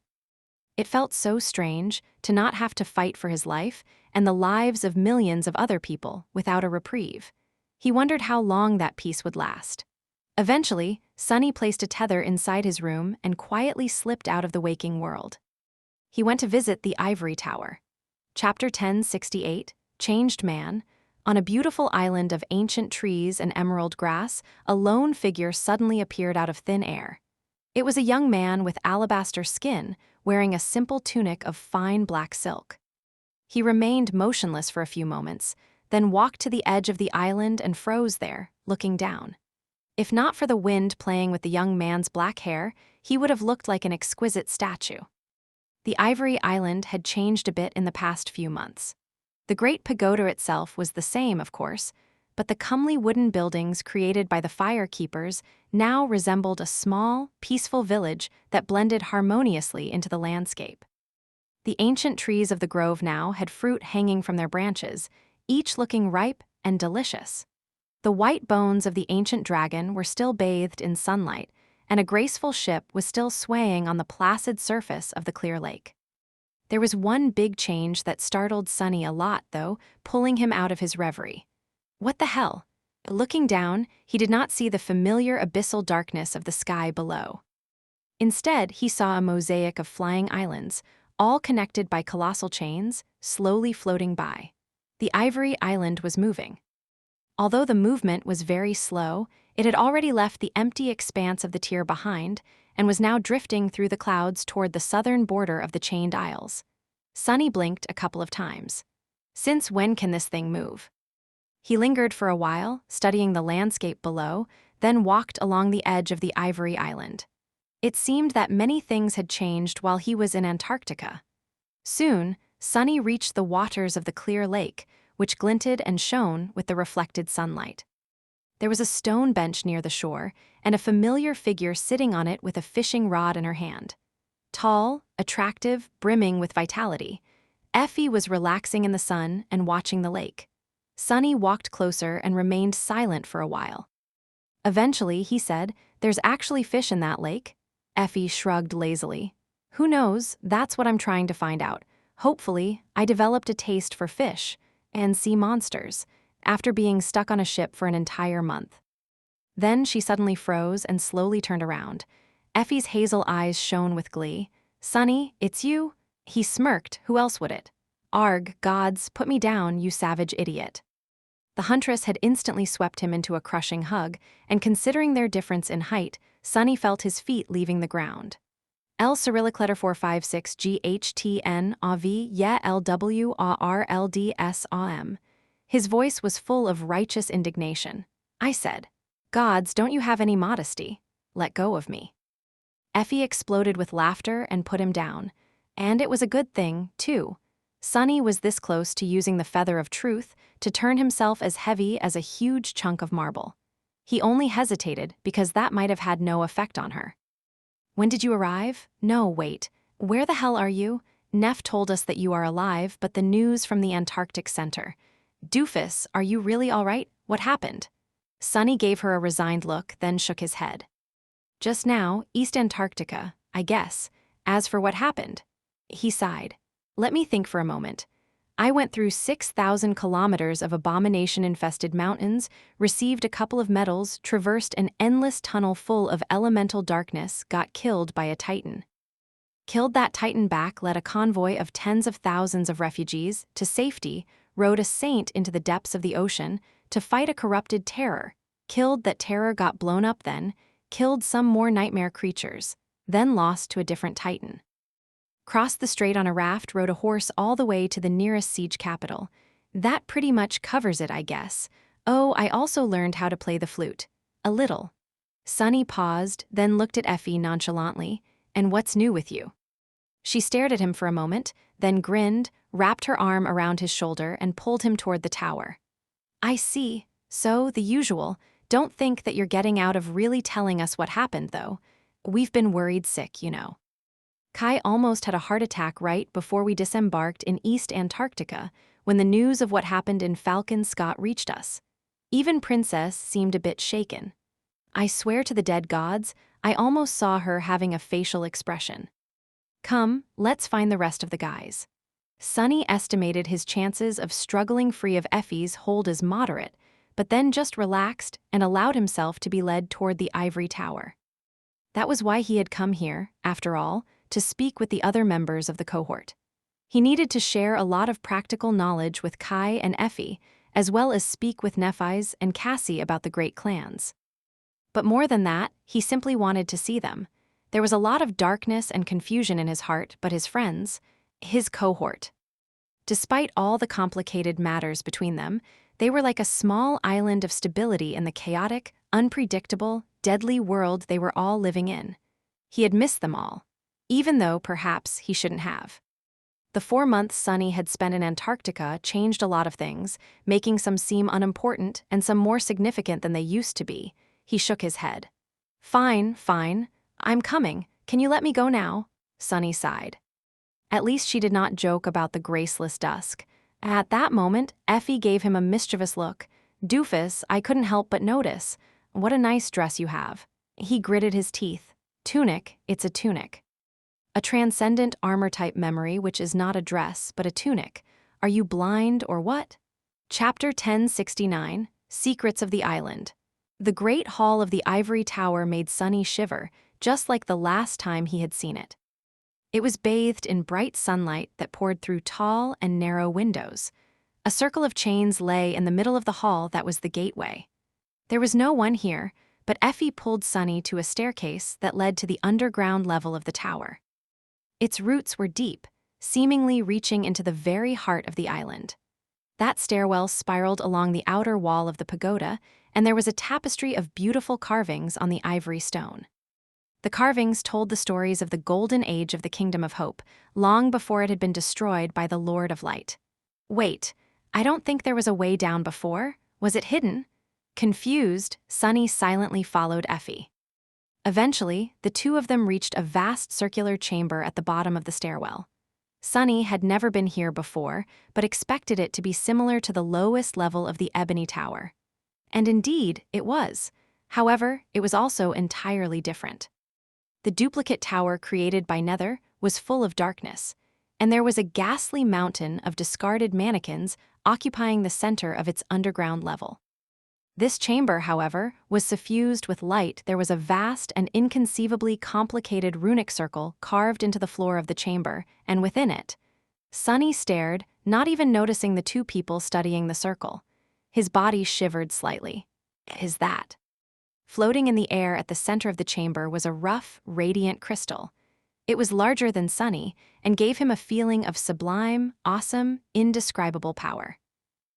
It felt so strange to not have to fight for his life and the lives of millions of other people without a reprieve. He wondered how long that peace would last. Eventually, Sunny placed a tether inside his room and quietly slipped out of the waking world. He went to visit the Ivory Tower. Chapter 1068, Changed Man. On a beautiful island of ancient trees and emerald grass, a lone figure suddenly appeared out of thin air. It was a young man with alabaster skin, wearing a simple tunic of fine black silk. He remained motionless for a few moments, then walked to the edge of the island and froze there, looking down. If not for the wind playing with the young man's black hair, he would have looked like an exquisite statue. The Ivory Island had changed a bit in the past few months. The Great Pagoda itself was the same, of course, but the comely wooden buildings created by the fire keepers now resembled a small, peaceful village that blended harmoniously into the landscape. The ancient trees of the grove now had fruit hanging from their branches, each looking ripe and delicious. The white bones of the ancient dragon were still bathed in sunlight, and a graceful ship was still swaying on the placid surface of the clear lake. There was one big change that startled Sunny a lot, though, pulling him out of his reverie. What the hell? Looking down, he did not see the familiar abyssal darkness of the sky below. Instead, he saw a mosaic of flying islands, all connected by colossal chains, slowly floating by. The Ivory Island was moving. Although the movement was very slow, it had already left the empty expanse of the tier behind and was now drifting through the clouds toward the southern border of the chained isles. Sunny blinked a couple of times. Since when can this thing move? He lingered for a while, studying the landscape below, then walked along the edge of the Ivory Island. It seemed that many things had changed while he was in Antarctica. Soon, Sunny reached the waters of the clear lake, which glinted and shone with the reflected sunlight. There was a stone bench near the shore, and a familiar figure sitting on it with a fishing rod in her hand. Tall, attractive, brimming with vitality, Effie was relaxing in the sun and watching the lake. Sunny walked closer and remained silent for a while. Eventually, he said, "There's actually fish in that lake?" Effie shrugged lazily. "Who knows, that's what I'm trying to find out. Hopefully, I developed a taste for fish and sea monsters after being stuck on a ship for an entire month." Then she suddenly froze and slowly turned around. Effie's hazel eyes shone with glee. "Sunny, it's you?" He smirked. "Who else would it?" "Arg, gods, put me down, you savage idiot." The huntress had instantly swept him into a crushing hug, and considering their difference in height, Sunny felt his feet leaving the ground. L Cyrillic letter 456 GHTN AV yeah LWARLDSAM. His voice was full of righteous indignation. I said, "Gods, don't you have any modesty? Let go of me." Effie exploded with laughter and put him down. And it was a good thing, too. Sonny was this close to using the feather of truth to turn himself as heavy as a huge chunk of marble. He only hesitated because that might have had no effect on her. "When did you arrive? No, wait. Where the hell are you? Neff told us that you are alive, but the news from the Antarctic Center. Doofus, are you really all right? What happened?" Sonny gave her a resigned look, then shook his head. "Just now, East Antarctica, I guess. As for what happened?" He sighed. "Let me think for a moment. I went through 6,000 kilometers of abomination-infested mountains, received a couple of medals, traversed an endless tunnel full of elemental darkness, got killed by a titan. Killed that titan back, led a convoy of tens of thousands of refugees to safety, rode a saint into the depths of the ocean to fight a corrupted terror, killed that terror, got blown up then, killed some more nightmare creatures, then lost to a different titan. Crossed the strait on a raft, rode a horse all the way to the nearest siege capital. That pretty much covers it, I guess. Oh, I also learned how to play the flute. A little." Sonny paused, then looked at Effie nonchalantly. "And what's new with you?" She stared at him for a moment, then grinned, wrapped her arm around his shoulder, and pulled him toward the tower. "I see. So, the usual. Don't think that you're getting out of really telling us what happened, though. We've been worried sick, you know. Kai almost had a heart attack right before we disembarked in East Antarctica when the news of what happened in Falcon Scott reached us. Even Princess seemed a bit shaken. I swear to the dead gods, I almost saw her having a facial expression. Come, let's find the rest of the guys." Sonny estimated his chances of struggling free of Effie's hold as moderate, but then just relaxed and allowed himself to be led toward the ivory tower. That was why he had come here, after all, to speak with the other members of the cohort. He needed to share a lot of practical knowledge with Kai and Effie, as well as speak with Nephi's and Cassie about the great clans. But more than that, he simply wanted to see them. There was a lot of darkness and confusion in his heart, but his friends, his cohort. Despite all the complicated matters between them, they were like a small island of stability in the chaotic, unpredictable, deadly world they were all living in. He had missed them all, even though perhaps he shouldn't have. The 4 months Sonny had spent in Antarctica changed a lot of things, making some seem unimportant and some more significant than they used to be. He shook his head. Fine, fine. I'm coming. Can you let me go now?" Sonny sighed. At least she did not joke about the graceless dusk. At that moment, Effie gave him a mischievous look. "Doofus, I couldn't help but notice. What a nice dress you have." He gritted his teeth. "Tunic, it's a tunic. A transcendent armor-type memory which is not a dress, but a tunic. Are you blind or what?" Chapter 1069, Secrets of the Island. The Great Hall of the Ivory Tower made Sonny shiver, just like the last time he had seen it. It was bathed in bright sunlight that poured through tall and narrow windows. A circle of chains lay in the middle of the hall that was the gateway. There was no one here, but Effie pulled Sonny to a staircase that led to the underground level of the tower. Its roots were deep, seemingly reaching into the very heart of the island. That stairwell spiraled along the outer wall of the pagoda, and there was a tapestry of beautiful carvings on the ivory stone. The carvings told the stories of the golden age of the Kingdom of Hope, long before it had been destroyed by the Lord of Light. Wait, I don't think there was a way down before. Was it hidden? Confused, Sonny silently followed Effie. Eventually, the two of them reached a vast circular chamber at the bottom of the stairwell. Sonny had never been here before, but expected it to be similar to the lowest level of the Ebony Tower. And indeed, it was. However, it was also entirely different. The duplicate tower created by Nether was full of darkness, and there was a ghastly mountain of discarded mannequins occupying the center of its underground level. This chamber, however, was suffused with light. There was a vast and inconceivably complicated runic circle carved into the floor of the chamber, and within it, Sonny stared, not even noticing the two people studying the circle. His body shivered slightly. Is that? Floating in the air at the center of the chamber was a rough, radiant crystal. It was larger than Sonny and gave him a feeling of sublime, awesome, indescribable power.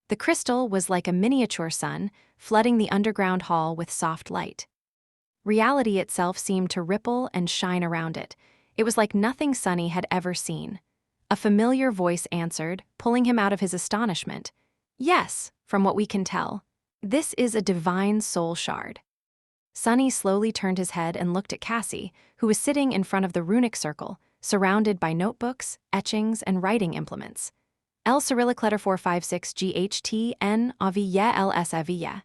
The crystal was like a miniature sun, flooding the underground hall with soft light. Reality itself seemed to ripple and shine around it. It was like nothing Sunny had ever seen. A familiar voice answered, pulling him out of his astonishment. Yes, from what we can tell. This is a divine soul shard. Sunny slowly turned his head and looked at Cassie, who was sitting in front of the runic circle, surrounded by notebooks, etchings, and writing implements. L Cyrillic letter 456 GHT N Avia LS Avia.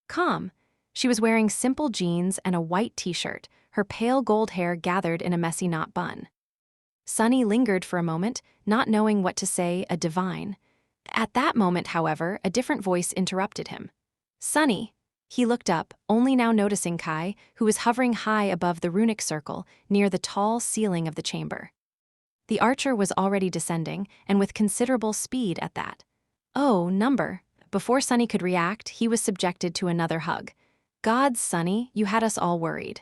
Calm. She was wearing simple jeans and a white t-shirt, her pale gold hair gathered in a messy knot bun. Sunny lingered for a moment, not knowing what to say, a divine. At that moment, however, a different voice interrupted him. Sunny. He looked up, only now noticing Kai, who was hovering high above the runic circle, near the tall ceiling of the chamber. The archer was already descending, and with considerable speed at that. Oh, number. Before Sunny could react, he was subjected to another hug. God, Sunny, you had us all worried.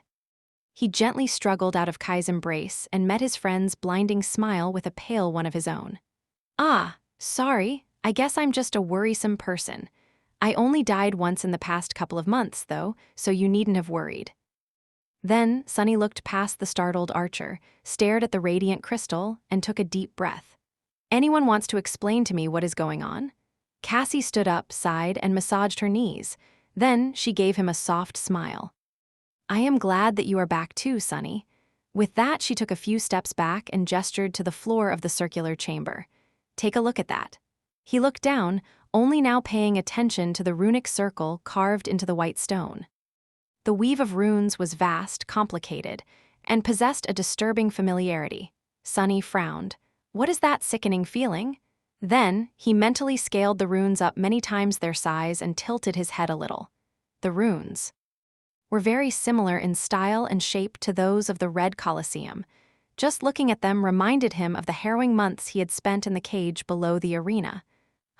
He gently struggled out of Kai's embrace and met his friend's blinding smile with a pale one of his own. Ah, sorry, I guess I'm just a worrisome person. I only died once in the past couple of months, though, so you needn't have worried. Then, Sunny looked past the startled archer, stared at the radiant crystal, and took a deep breath. Anyone wants to explain to me what is going on? Cassie stood up, sighed, and massaged her knees. Then she gave him a soft smile. I am glad that you are back too, Sunny. With that, she took a few steps back and gestured to the floor of the circular chamber. Take a look at that. He looked down, only now paying attention to the runic circle carved into the white stone. The weave of runes was vast, complicated, and possessed a disturbing familiarity. Sunny frowned. What is that sickening feeling? Then, he mentally scaled the runes up many times their size and tilted his head a little. The runes were very similar in style and shape to those of the Red Colosseum. Just looking at them reminded him of the harrowing months he had spent in the cage below the arena.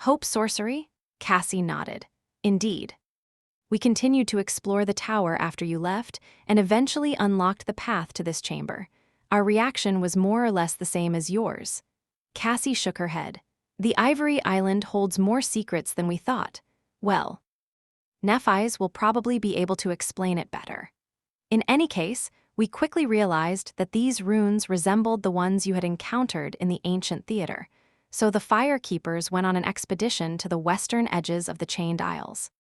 Hope sorcery? Cassie nodded. Indeed. We continued to explore the tower after you left and eventually unlocked the path to this chamber. Our reaction was more or less the same as yours. Cassie shook her head. The Ivory Island holds more secrets than we thought. Well, Nephis will probably be able to explain it better. In any case, we quickly realized that these runes resembled the ones you had encountered in the ancient theater, so the Fire Keepers went on an expedition to the western edges of the Chained Isles.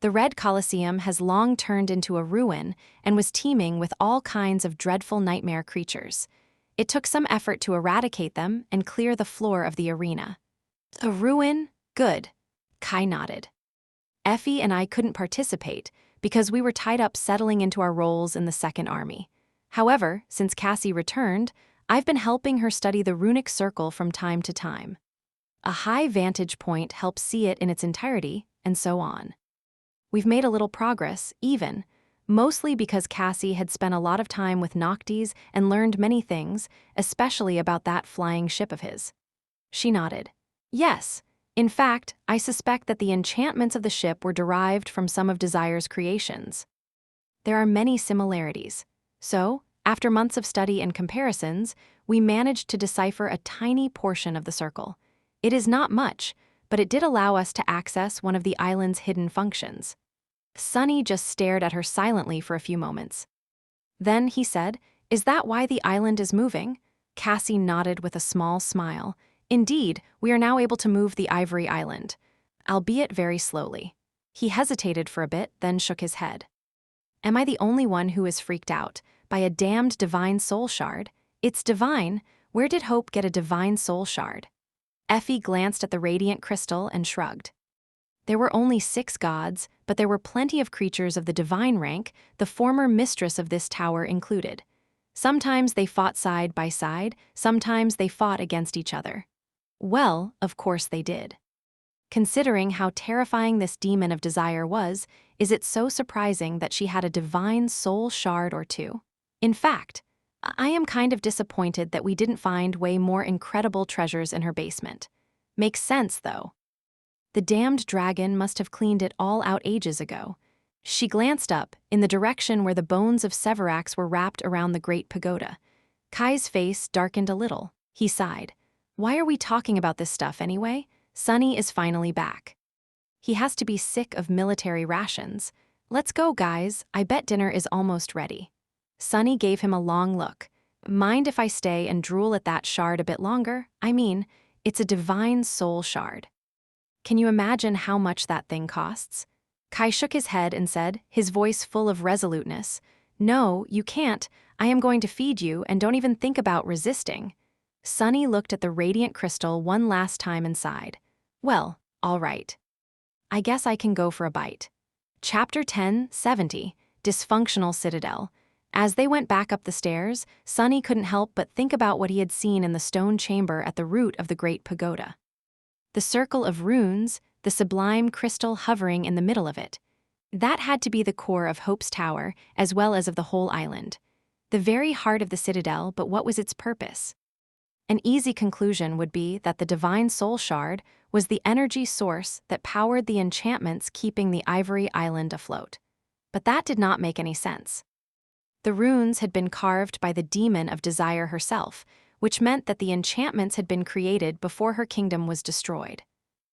The Red Colosseum has long turned into a ruin and was teeming with all kinds of dreadful nightmare creatures. It took some effort to eradicate them and clear the floor of the arena. A ruin? Good. Kai nodded. Effie and I couldn't participate because we were tied up settling into our roles in the Second Army. However, since Cassie returned, I've been helping her study the runic circle from time to time. A high vantage point helps see it in its entirety, and so on. We've made a little progress, even, mostly because Cassie had spent a lot of time with Noctis and learned many things, especially about that flying ship of his. She nodded. Yes. In fact, I suspect that the enchantments of the ship were derived from some of Desire's creations. There are many similarities. So, after months of study and comparisons, we managed to decipher a tiny portion of the circle. It is not much, but it did allow us to access one of the island's hidden functions. Sunny just stared at her silently for a few moments. Then he said, "Is that why the island is moving?" Cassie nodded with a small smile. Indeed, we are now able to move the Ivory Island, albeit very slowly. He hesitated for a bit, then shook his head. Am I the only one who is freaked out by a damned divine soul shard? It's divine. Where did Hope get a divine soul shard? Effie glanced at the radiant crystal and shrugged. There were only 6 gods, but there were plenty of creatures of the divine rank, the former mistress of this tower included. Sometimes they fought side by side, sometimes they fought against each other. Well, of course they did. Considering how terrifying this demon of desire was, is it so surprising that she had a divine soul shard or two? In fact, I am kind of disappointed that we didn't find way more incredible treasures in her basement. Makes sense, though. The damned dragon must have cleaned it all out ages ago. She glanced up, in the direction where the bones of Severax were wrapped around the great pagoda. Kai's face darkened a little. He sighed. Why are we talking about this stuff anyway? Sunny is finally back. He has to be sick of military rations. Let's go, guys. I bet dinner is almost ready. Sunny gave him a long look. Mind if I stay and drool at that shard a bit longer? I mean, it's a divine soul shard. Can you imagine how much that thing costs? Kai shook his head and said, his voice full of resoluteness, "No, you can't. I am going to feed you, and don't even think about resisting." Sunny looked at the radiant crystal one last time and sighed. Well, all right. I guess I can go for a bite. Chapter 10:70, Dysfunctional Citadel. As they went back up the stairs, Sunny couldn't help but think about what he had seen in the stone chamber at the root of the great pagoda. The circle of runes, the sublime crystal hovering in the middle of it. That had to be the core of Hope's Tower, as well as of the whole island. The very heart of the citadel, but what was its purpose? An easy conclusion would be that the Divine Soul Shard was the energy source that powered the enchantments keeping the Ivory Island afloat. But that did not make any sense. The runes had been carved by the demon of desire herself, which meant that the enchantments had been created before her kingdom was destroyed.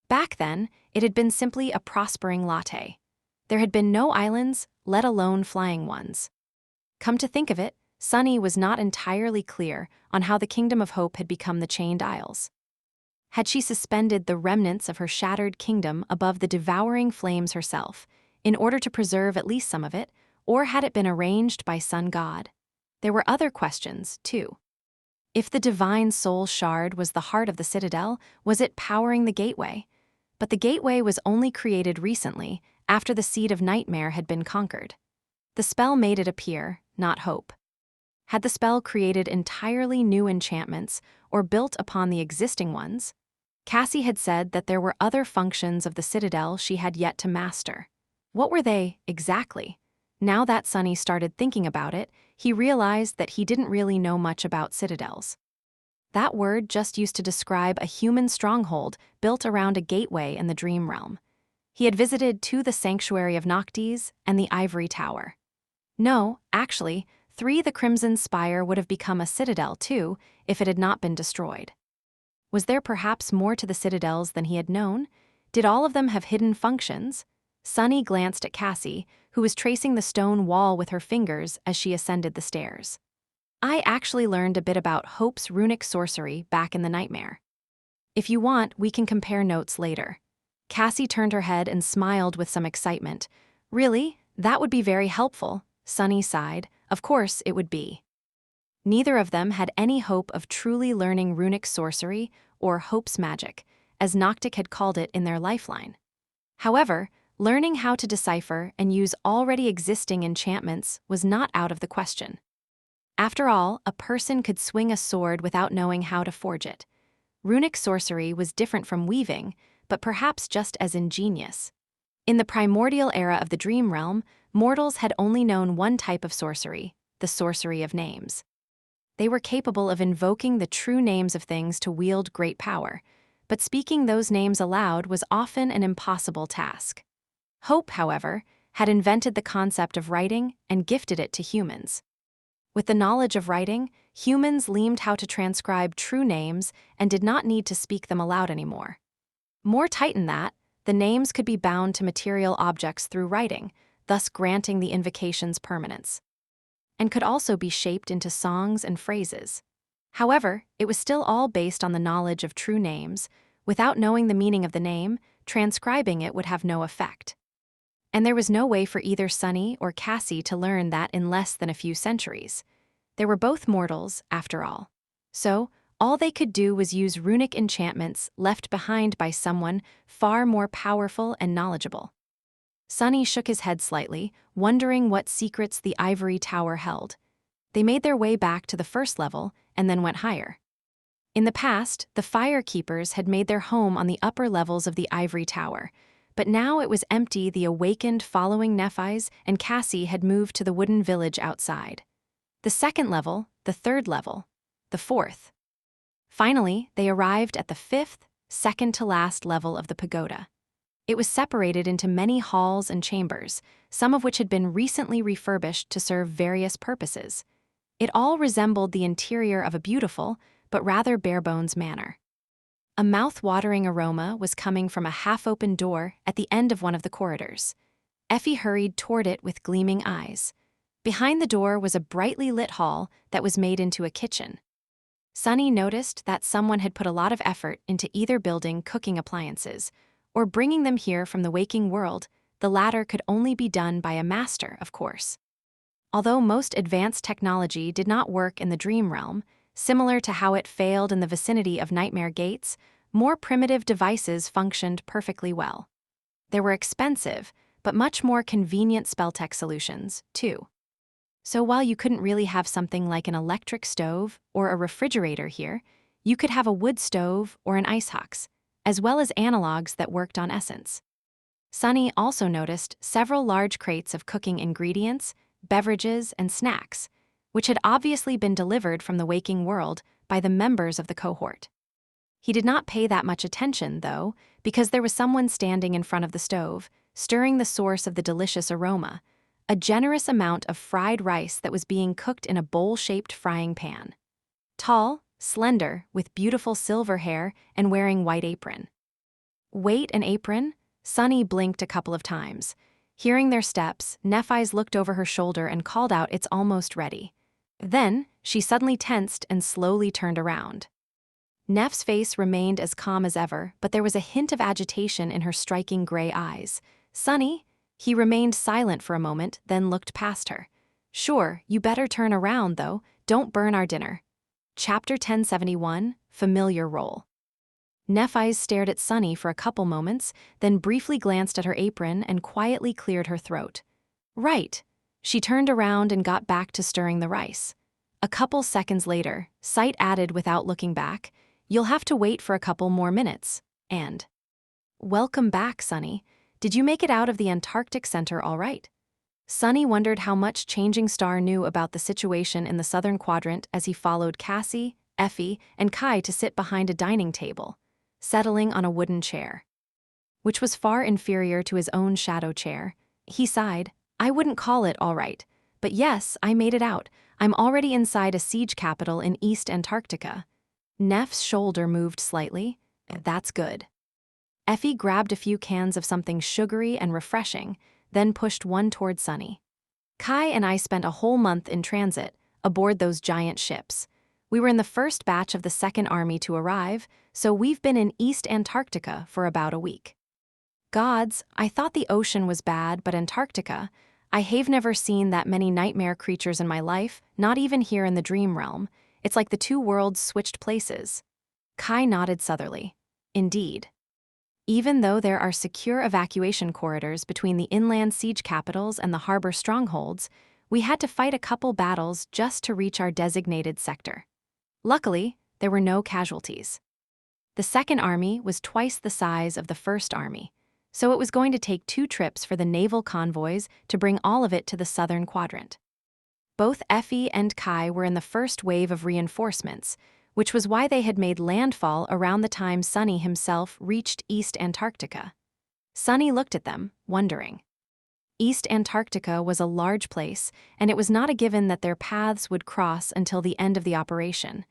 Back then, it had been simply a prospering latte. There had been no islands, let alone flying ones. Come to think of it, Sunny was not entirely clear on how the Kingdom of Hope had become the Chained Isles. Had she suspended the remnants of her shattered kingdom above the devouring flames herself, in order to preserve at least some of it, or had it been arranged by Sun God? There were other questions, too. If the Divine Soul Shard was the heart of the citadel, was it powering the gateway? But the gateway was only created recently, after the Seed of Nightmare had been conquered. The spell made it appear, not hope. Had the spell created entirely new enchantments, or built upon the existing ones? Cassie had said that there were other functions of the citadel she had yet to master. What were they, exactly? Now that Sunny started thinking about it, he realized that he didn't really know much about citadels. That word just used to describe a human stronghold built around a gateway in the dream realm. He had visited the Sanctuary of Noctis and the Ivory Tower. No, actually, the Crimson Spire would have become a citadel too if it had not been destroyed. Was there perhaps more to the citadels than he had known? Did all of them have hidden functions? Sunny glanced at Cassie, who was tracing the stone wall with her fingers as she ascended the stairs. I actually learned a bit about Hope's runic sorcery back in the nightmare. If you want, we can compare notes later. Cassie turned her head and smiled with some excitement. Really? That would be very helpful, Sunny sighed. Of course it would be. Neither of them had any hope of truly learning runic sorcery or Hope's magic, as Noctic had called it in their lifeline. However, learning how to decipher and use already existing enchantments was not out of the question. After all, a person could swing a sword without knowing how to forge it. Runic sorcery was different from weaving, but perhaps just as ingenious. In the primordial era of the dream realm, mortals had only known one type of sorcery, the sorcery of names. They were capable of invoking the true names of things to wield great power, but speaking those names aloud was often an impossible task. Hope, however, had invented the concept of writing and gifted it to humans. With the knowledge of writing, humans learned how to transcribe true names and did not need to speak them aloud anymore. More tight than that, the names could be bound to material objects through writing, thus granting the invocation's permanence, and could also be shaped into songs and phrases. However, it was still all based on the knowledge of true names. Without knowing the meaning of the name, transcribing it would have no effect. And there was no way for either Sunny or Cassie to learn that in less than a few centuries. They were both mortals, after all. So, all they could do was use runic enchantments left behind by someone far more powerful and knowledgeable. Sunny shook his head slightly, wondering what secrets the Ivory Tower held. They made their way back to the first level and then went higher. In the past, the Fire Keepers had made their home on the upper levels of the Ivory Tower, but now it was empty. The awakened following Nephis and Cassie had moved to the wooden village outside. The second level, the third level, the fourth. Finally, they arrived at the fifth, second-to-last level of the pagoda. It was separated into many halls and chambers, some of which had been recently refurbished to serve various purposes. It all resembled the interior of a beautiful, but rather bare-bones manor. A mouth-watering aroma was coming from a half-open door at the end of one of the corridors. Effie hurried toward it with gleaming eyes. Behind the door was a brightly lit hall that was made into a kitchen. Sunny noticed that someone had put a lot of effort into either building cooking appliances or bringing them here from the waking world. The latter could only be done by a master, of course. Although most advanced technology did not work in the dream realm, similar to how it failed in the vicinity of Nightmare Gates, more primitive devices functioned perfectly well. There were expensive, but much more convenient spell-tech solutions, too. So while you couldn't really have something like an electric stove or a refrigerator here, you could have a wood stove or an ice hox, as well as analogs that worked on essence. Sunny also noticed several large crates of cooking ingredients, beverages, and snacks, which had obviously been delivered from the waking world by the members of the cohort. He did not pay that much attention, though, because there was someone standing in front of the stove, stirring the source of the delicious aroma, a generous amount of fried rice that was being cooked in a bowl-shaped frying pan. Tall, slender, with beautiful silver hair and wearing white apron. Wait, an apron? Sunny blinked a couple of times. Hearing their steps, Nephi's looked over her shoulder and called out, "It's almost ready." Then, she suddenly tensed and slowly turned around. Neff's face remained as calm as ever, but there was a hint of agitation in her striking gray eyes. "Sunny?" He remained silent for a moment, then looked past her. "Sure, you better turn around, though. Don't burn our dinner." Chapter 1071, Familiar Role. Nephi's stared at Sunny for a couple moments, then briefly glanced at her apron and quietly cleared her throat. "Right." She turned around and got back to stirring the rice. A couple seconds later, Sight added without looking back, "You'll have to wait for a couple more minutes." And, "Welcome back, Sunny. Did you make it out of the Antarctic Center all right?" Sunny wondered how much Changing Star knew about the situation in the southern quadrant as he followed Cassie, Effie, and Kai to sit behind a dining table, settling on a wooden chair, which was far inferior to his own shadow chair. He sighed. "I wouldn't call it all right, but yes, I made it out. I'm already inside a siege capital in East Antarctica." Neff's shoulder moved slightly. "That's good." Effie grabbed a few cans of something sugary and refreshing, then pushed one toward Sunny. "Kai and I spent a whole month in transit, aboard those giant ships. We were in the first batch of the Second Army to arrive, so we've been in East Antarctica for about a week." "Gods, I thought the ocean was bad, but Antarctica, I have never seen that many nightmare creatures in my life, not even here in the dream realm. It's like the two worlds switched places." Kai nodded southerly. "Indeed. Even though there are secure evacuation corridors between the inland siege capitals and the harbor strongholds, we had to fight a couple battles just to reach our designated sector. Luckily, there were no casualties. The Second Army was twice the size of the First Army, so it was going to take 2 trips for the naval convoys to bring all of it to the southern quadrant. Both Effie and Kai were in the first wave of reinforcements, which was why they had made landfall around the time Sunny himself reached East Antarctica. Sunny looked at them, wondering. East Antarctica was a large place, and it was not a given that their paths would cross until the end of the operation.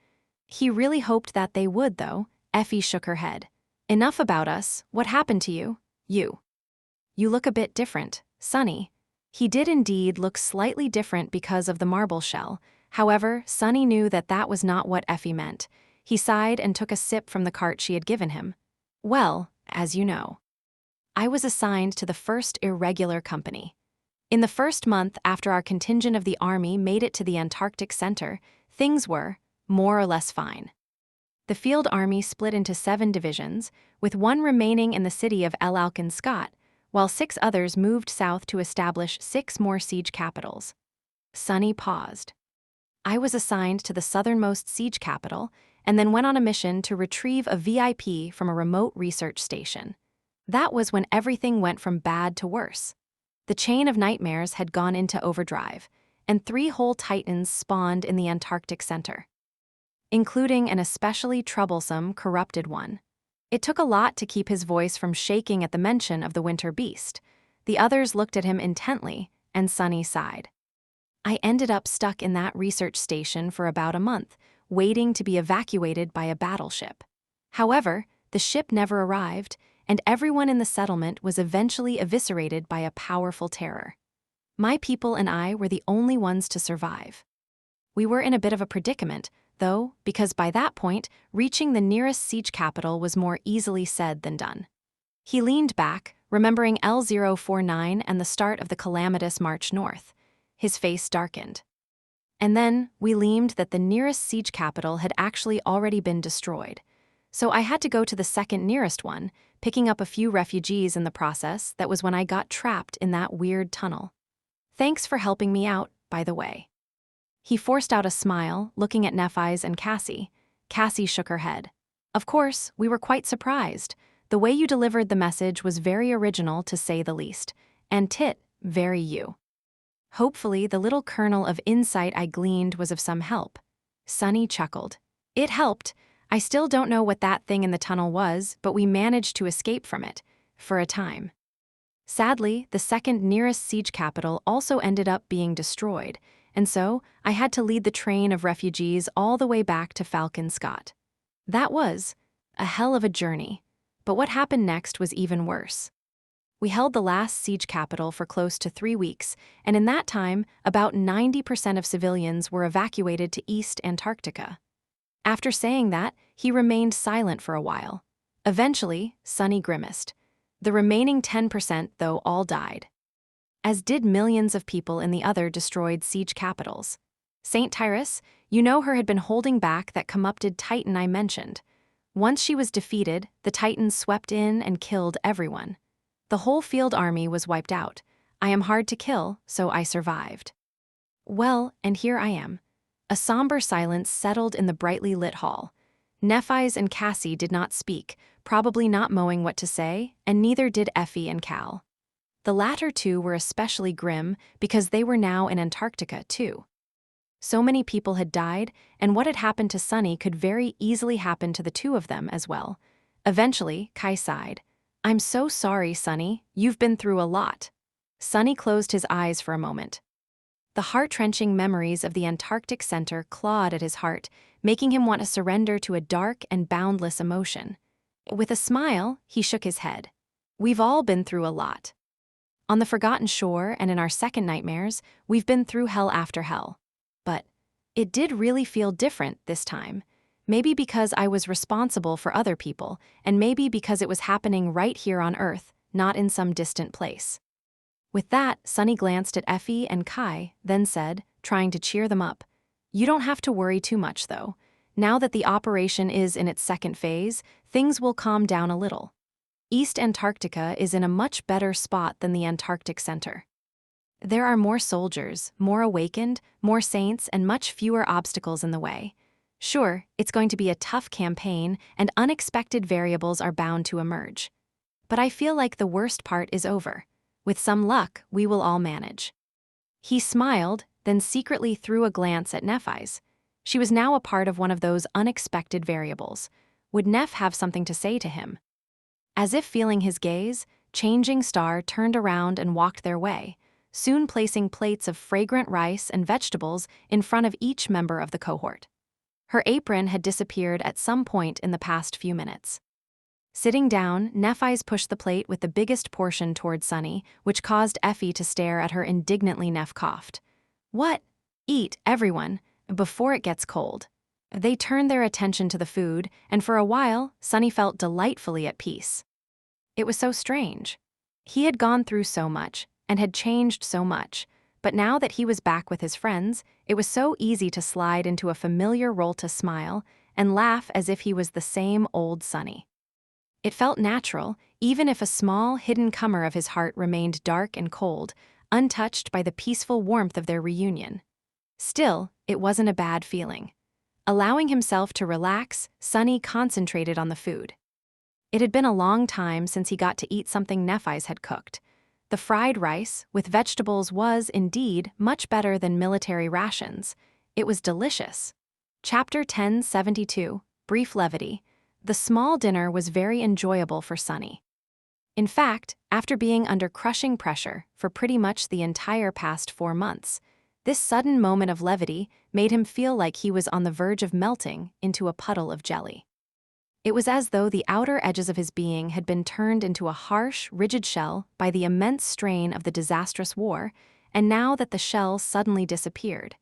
He really hoped that they would, though. Effie shook her head. "Enough about us. What happened to you? You look a bit different, Sunny." He did indeed look slightly different because of the marble shell. However, Sunny knew that that was not what Effie meant. He sighed and took a sip from the cart she had given him. "Well, as you know, I was assigned to the first irregular company. In the first month after our contingent of the army made it to the Antarctic Center, things were, more or less, fine. The field army split into 7 divisions, with one remaining in the city of El Alcan Scott, while 6 others moved south to establish 6 more siege capitals." Sunny paused. "I was assigned to the southernmost siege capital and then went on a mission to retrieve a VIP from a remote research station. That was when everything went from bad to worse. The chain of nightmares had gone into overdrive, and 3 whole titans spawned in the Antarctic Center, including an especially troublesome, corrupted one. It took a lot to keep his voice from shaking at the mention of the winter beast. The others looked at him intently, and Sunny sighed. "I ended up stuck in that research station for about a month, waiting to be evacuated by a battleship. However, the ship never arrived, and everyone in the settlement was eventually eviscerated by a powerful terror. My people and I were the only ones to survive. We were in a bit of a predicament, though, because by that point, reaching the nearest siege capital was more easily said than done. He leaned back, remembering L049 and the start of the calamitous march north. His face darkened. And then we learned that the nearest siege capital had actually already been destroyed. So I had to go to the second nearest one, picking up a few refugees in the process. That was when I got trapped in that weird tunnel. Thanks for helping me out, by the way. He forced out a smile, looking at Nephi's and Cassie. Cassie shook her head. Of course, we were quite surprised. The way you delivered the message was very original, to say the least. And very you. Hopefully, the little kernel of insight I gleaned was of some help. Sunny chuckled. It helped. I still don't know what that thing in the tunnel was, but we managed to escape from it. For a time. Sadly, the second nearest siege capital also ended up being destroyed, and so I had to lead the train of refugees all the way back to Falcon Scott. That was a hell of a journey, but what happened next was even worse. We held the last siege capital for close to 3 weeks, and in that time, about 90% of civilians were evacuated to East Antarctica. After saying that, he remained silent for a while. Eventually, Sunny grimaced. The remaining 10%, though, all died. As did millions of people in the other destroyed siege capitals. St. Tyrus, you know her, had been holding back that corrupted Titan I mentioned. Once she was defeated, the Titans swept in and killed everyone. The whole field army was wiped out. I am hard to kill, so I survived. Well, and here I am. A somber silence settled in the brightly lit hall. Nephi's and Cassie did not speak, probably not knowing what to say, and neither did Effie and Cal. The latter two were especially grim because they were now in Antarctica, too. So many people had died, and what had happened to Sunny could very easily happen to the two of them as well. Eventually, Kai sighed. I'm so sorry, Sunny. You've been through a lot. Sunny closed his eyes for a moment. The heart-wrenching memories of the Antarctic Center clawed at his heart, making him want to surrender to a dark and boundless emotion. With a smile, he shook his head. We've all been through a lot. On the Forgotten Shore and in our second nightmares, we've been through hell after hell. But it did really feel different this time. Maybe because I was responsible for other people, and maybe because it was happening right here on Earth, not in some distant place. With that, Sunny glanced at Effie and Kai, then said, trying to cheer them up, You don't have to worry too much, though. Now that the operation is in its second phase, things will calm down a little. East Antarctica is in a much better spot than the Antarctic Center. There are more soldiers, more awakened, more saints, and much fewer obstacles in the way. Sure, it's going to be a tough campaign, and unexpected variables are bound to emerge. But I feel like the worst part is over. With some luck, we will all manage. He smiled, then secretly threw a glance at Nephi's. She was now a part of one of those unexpected variables. Would Neph have something to say to him? As if feeling his gaze, Changing Star turned around and walked their way, soon placing plates of fragrant rice and vegetables in front of each member of the cohort. Her apron had disappeared at some point in the past few minutes. Sitting down, Nephi's pushed the plate with the biggest portion toward Sunny, which caused Effie to stare at her indignantly. Neph coughed. What? Eat, everyone, before it gets cold. They turned their attention to the food, and for a while, Sunny felt delightfully at peace. It was so strange. He had gone through so much, and had changed so much, but now that he was back with his friends, it was so easy to slide into a familiar role, to smile and laugh as if he was the same old Sunny. It felt natural, even if a small, hidden corner of his heart remained dark and cold, untouched by the peaceful warmth of their reunion. Still, it wasn't a bad feeling. Allowing himself to relax, Sunny concentrated on the food. It had been a long time since he got to eat something Nephi's had cooked. The fried rice, with vegetables, was, indeed, much better than military rations. It was delicious. Chapter 1072, Brief Levity. The small dinner was very enjoyable for Sunny. In fact, after being under crushing pressure for pretty much the entire past 4 months, this sudden moment of levity made him feel like he was on the verge of melting into a puddle of jelly. It was as though the outer edges of his being had been turned into a harsh, rigid shell by the immense strain of the disastrous war, and now that the shell suddenly disappeared,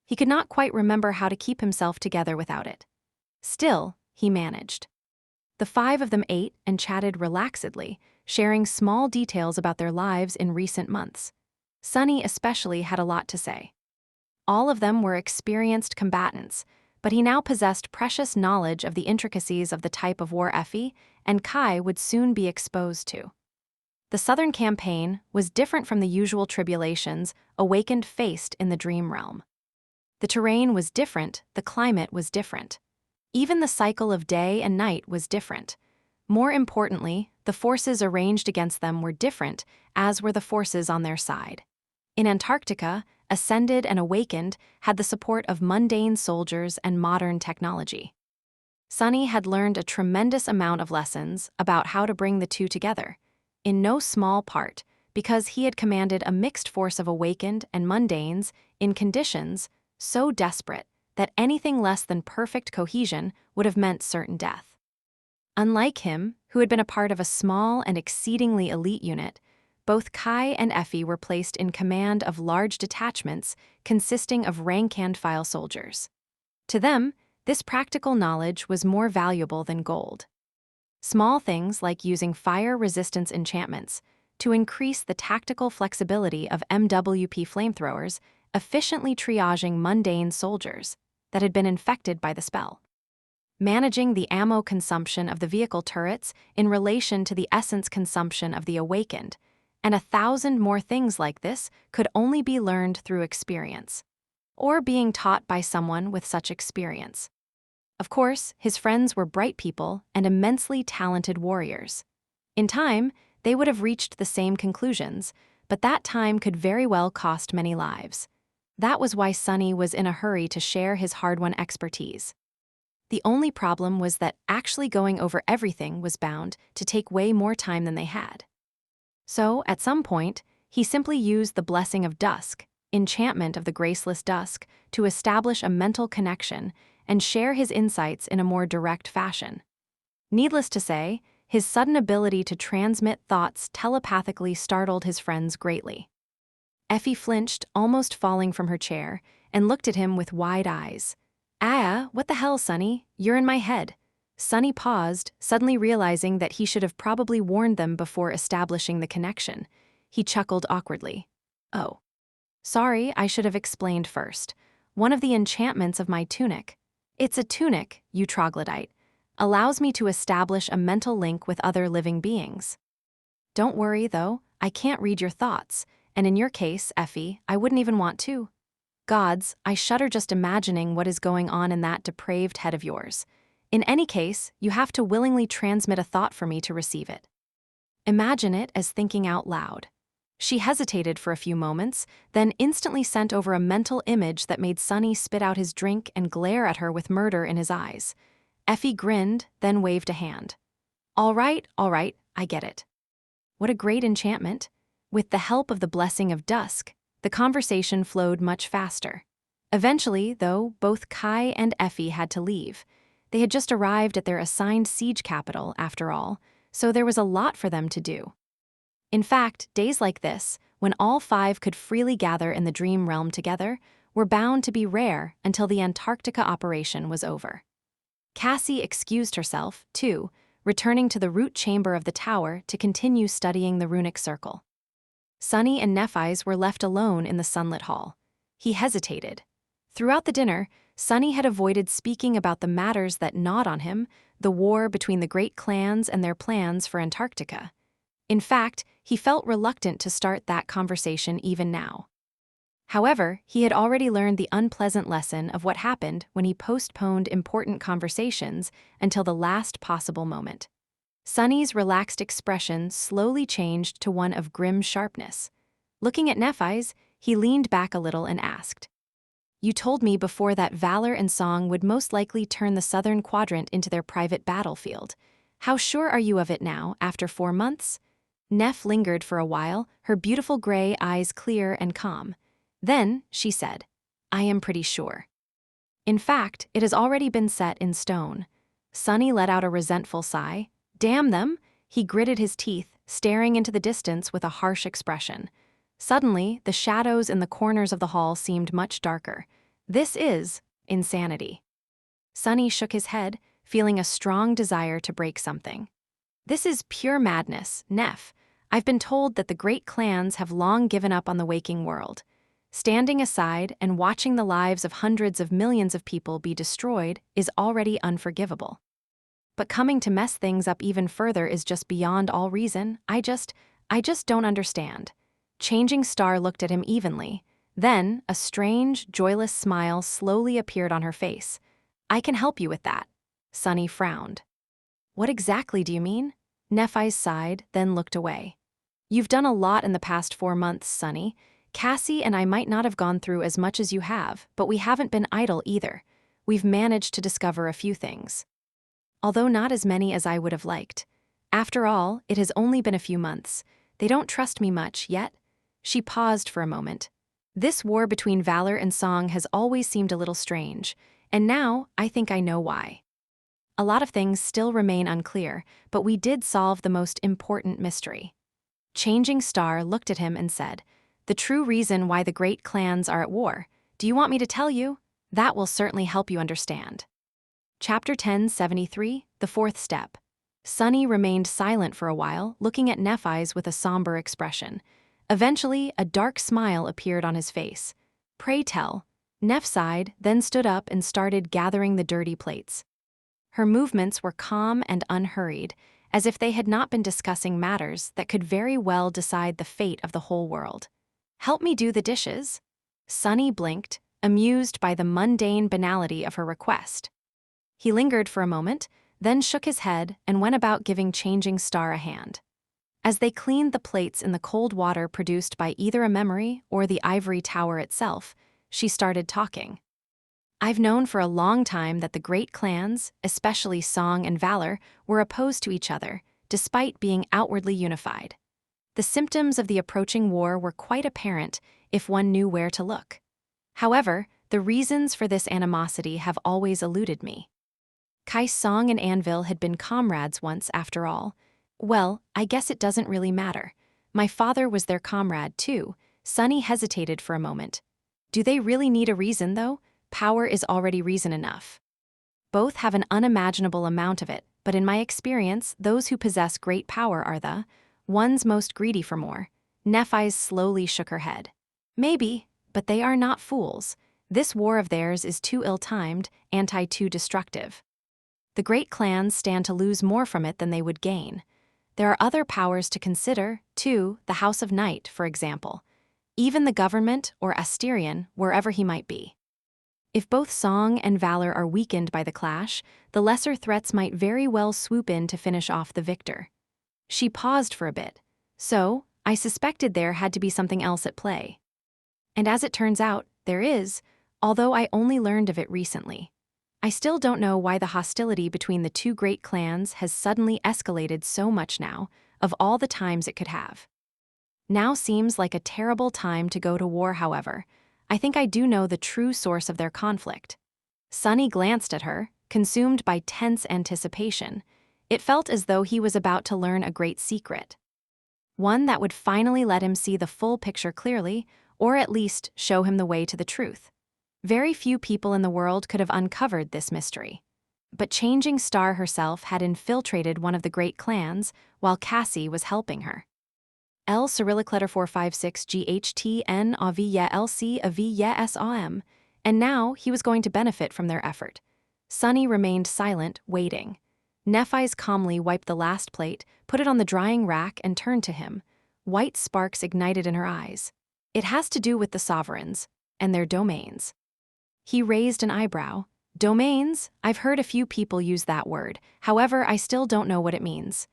he could not quite remember how to keep himself together without it. Still, he managed. The five of them ate and chatted relaxedly, sharing small details about their lives in recent months. Sunny especially had a lot to say. All of them were experienced combatants, but he now possessed precious knowledge of the intricacies of the type of war Effie and Kai would soon be exposed to. The Southern campaign was different from the usual tribulations Awakened faced in the dream realm. The terrain was different, the climate was different. Even the cycle of day and night was different. More importantly, the forces arranged against them were different, as were the forces on their side. In Antarctica, Ascended and Awakened had the support of mundane soldiers and modern technology. Sunny had learned a tremendous amount of lessons about how to bring the two together, in no small part because he had commanded a mixed force of Awakened and Mundanes in conditions so desperate that anything less than perfect cohesion would have meant certain death. Unlike him, who had been a part of a small and exceedingly elite unit, both Kai and Effie were placed in command of large detachments consisting of rank-and-file soldiers. To them, this practical knowledge was more valuable than gold. Small things like using fire-resistance enchantments to increase the tactical flexibility of MWP flamethrowers, efficiently triaging mundane soldiers that had been infected by the spell. Managing the ammo consumption of the vehicle turrets in relation to the essence consumption of the Awakened, and 1,000 more things like this could only be learned through experience, or being taught by someone with such experience. Of course, his friends were bright people and immensely talented warriors. In time, they would have reached the same conclusions, but that time could very well cost many lives. That was why Sunny was in a hurry to share his hard-won expertise. The only problem was that actually going over everything was bound to take way more time than they had. So, at some point, he simply used the Blessing of Dusk, enchantment of the Graceless Dusk, to establish a mental connection and share his insights in a more direct fashion. Needless to say, his sudden ability to transmit thoughts telepathically startled his friends greatly. Effie flinched, almost falling from her chair, and looked at him with wide eyes. "Ah, what the hell, Sunny? You're in my head." Sunny paused, suddenly realizing that he should have probably warned them before establishing the connection. He chuckled awkwardly. "Oh. Sorry, I should have explained first. One of the enchantments of my tunic. It's a tunic, you troglodyte. Allows me to establish a mental link with other living beings. Don't worry, though, I can't read your thoughts, and in your case, Effie, I wouldn't even want to. Gods, I shudder just imagining what is going on in that depraved head of yours. In any case, you have to willingly transmit a thought for me to receive it. Imagine it as thinking out loud." She hesitated for a few moments, then instantly sent over a mental image that made Sunny spit out his drink and glare at her with murder in his eyes. Effie grinned, then waved a hand. All right, I get it." What a great enchantment. With the help of the Blessing of Dusk, the conversation flowed much faster. Eventually, though, both Kai and Effie had to leave. They had just arrived at their assigned siege capital, after all, so there was a lot for them to do. In fact, days like this, when all five could freely gather in the dream realm together, were bound to be rare until the Antarctica operation was over. Cassie excused herself, too, returning to the root chamber of the tower to continue studying the runic circle. Sunny and Nephi's were left alone in the sunlit hall. He hesitated. Throughout the dinner, Sunny had avoided speaking about the matters that gnawed on him, the war between the great clans and their plans for Antarctica. In fact, he felt reluctant to start that conversation even now. However, he had already learned the unpleasant lesson of what happened when he postponed important conversations until the last possible moment. Sunny's relaxed expression slowly changed to one of grim sharpness. Looking at Nephi's, he leaned back a little and asked, "You told me before that valor and song would most likely turn the southern quadrant into their private battlefield. How sure are you of it now, after 4 months?" Neph lingered for a while, her beautiful gray eyes clear and calm. Then, she said, "I am pretty sure. In fact, it has already been set in stone." Sunny let out a resentful sigh. Damn them! He gritted his teeth, staring into the distance with a harsh expression. Suddenly, the shadows in the corners of the hall seemed much darker. This is insanity. Sunny shook his head, feeling a strong desire to break something. This is pure madness, Neff. I've been told that the great clans have long given up on the waking world. Standing aside and watching the lives of hundreds of millions of people be destroyed is already unforgivable. But coming to mess things up even further is just beyond all reason. I just don't understand. Changing Star looked at him evenly. Then, a strange, joyless smile slowly appeared on her face. I can help you with that. Sunny frowned. What exactly do you mean? Nephi sighed, then looked away. You've done a lot in the past 4 months, Sunny. Cassie and I might not have gone through as much as you have, but we haven't been idle either. We've managed to discover a few things. Although not as many as I would have liked. After all, it has only been a few months. They don't trust me much yet. She paused for a moment. This war between valor and song has always seemed a little strange, and now I think I know why. A lot of things still remain unclear, but we did solve the most important mystery. Changing Star looked at him and said, the true reason why the great clans are at war. Do you want me to tell you? That will certainly help you understand. Chapter 1073, The Fourth Step. Sunny remained silent for a while, looking at Nephi's with a somber expression. Eventually, a dark smile appeared on his face. Pray tell. Neph sighed, then stood up and started gathering the dirty plates. Her movements were calm and unhurried, as if they had not been discussing matters that could very well decide the fate of the whole world. Help me do the dishes? Sunny blinked, amused by the mundane banality of her request. He lingered for a moment, then shook his head and went about giving Changing Star a hand. As they cleaned the plates in the cold water produced by either a memory or the ivory tower itself, she started talking. I've known for a long time that the great clans, especially Song and Valor, were opposed to each other, despite being outwardly unified. The symptoms of the approaching war were quite apparent if one knew where to look. However, the reasons for this animosity have always eluded me. Kai Song and Anvil had been comrades once, after all. Well, I guess it doesn't really matter. My father was their comrade, too. Sunny hesitated for a moment. Do they really need a reason, though? Power is already reason enough. Both have an unimaginable amount of it, but in my experience, those who possess great power are the ones most greedy for more. Nephi slowly shook her head. Maybe, but they are not fools. This war of theirs is too ill-timed, too destructive. The great clans stand to lose more from it than they would gain. There are other powers to consider, too, the House of Night, for example. Even the government or Asterion, wherever he might be. If both Song and Valor are weakened by the clash, the lesser threats might very well swoop in to finish off the victor. She paused for a bit. So, I suspected there had to be something else at play. And as it turns out, there is, although I only learned of it recently. I still don't know why the hostility between the two great clans has suddenly escalated so much now, of all the times it could have. Now seems like a terrible time to go to war, however. I think I do know the true source of their conflict. Sunny glanced at her, consumed by tense anticipation. It felt as though he was about to learn a great secret. One that would finally let him see the full picture clearly, or at least show him the way to the truth. Very few people in the world could have uncovered this mystery. But Changing Star herself had infiltrated one of the great clans, while Cassie was helping her. L Cyrillic letter 456 GHTN AV LC AV SAM, and now he was going to benefit from their effort. Sunny remained silent, waiting. Nephi's calmly wiped the last plate, put it on the drying rack, and turned to him. White sparks ignited in her eyes. It has to do with the sovereigns and their domains. He raised an eyebrow. Domains? I've heard a few people use that word. However, I still don't know what it means.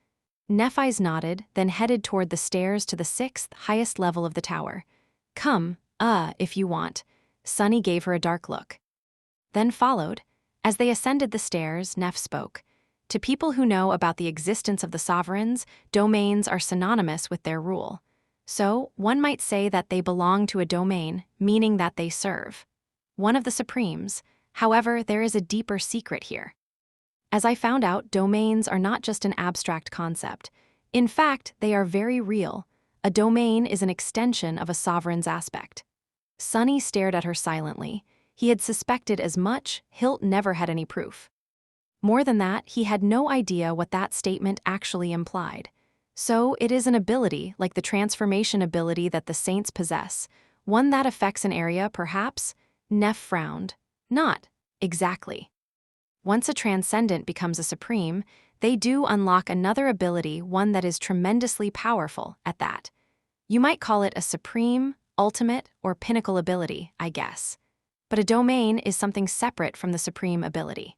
Nephi's nodded, then headed toward the stairs to the 6th highest level of the tower. Come, if you want. Sunny gave her a dark look. Then followed. As they ascended the stairs, Neph spoke. To people who know about the existence of the sovereigns, domains are synonymous with their rule. So, one might say that they belong to a domain, meaning that they serve one of the supremes. However, there is a deeper secret here. As I found out, domains are not just an abstract concept. In fact, they are very real. A domain is an extension of a sovereign's aspect. Sunny stared at her silently. He had suspected as much. Hilt never had any proof. More than that, he had no idea what that statement actually implied. So, it is an ability, like the transformation ability that the saints possess. One that affects an area, perhaps? Neff frowned. Not exactly. Once a transcendent becomes a supreme, they do unlock another ability, one that is tremendously powerful at that. You might call it a supreme, ultimate, or pinnacle ability, I guess. But a domain is something separate from the supreme ability.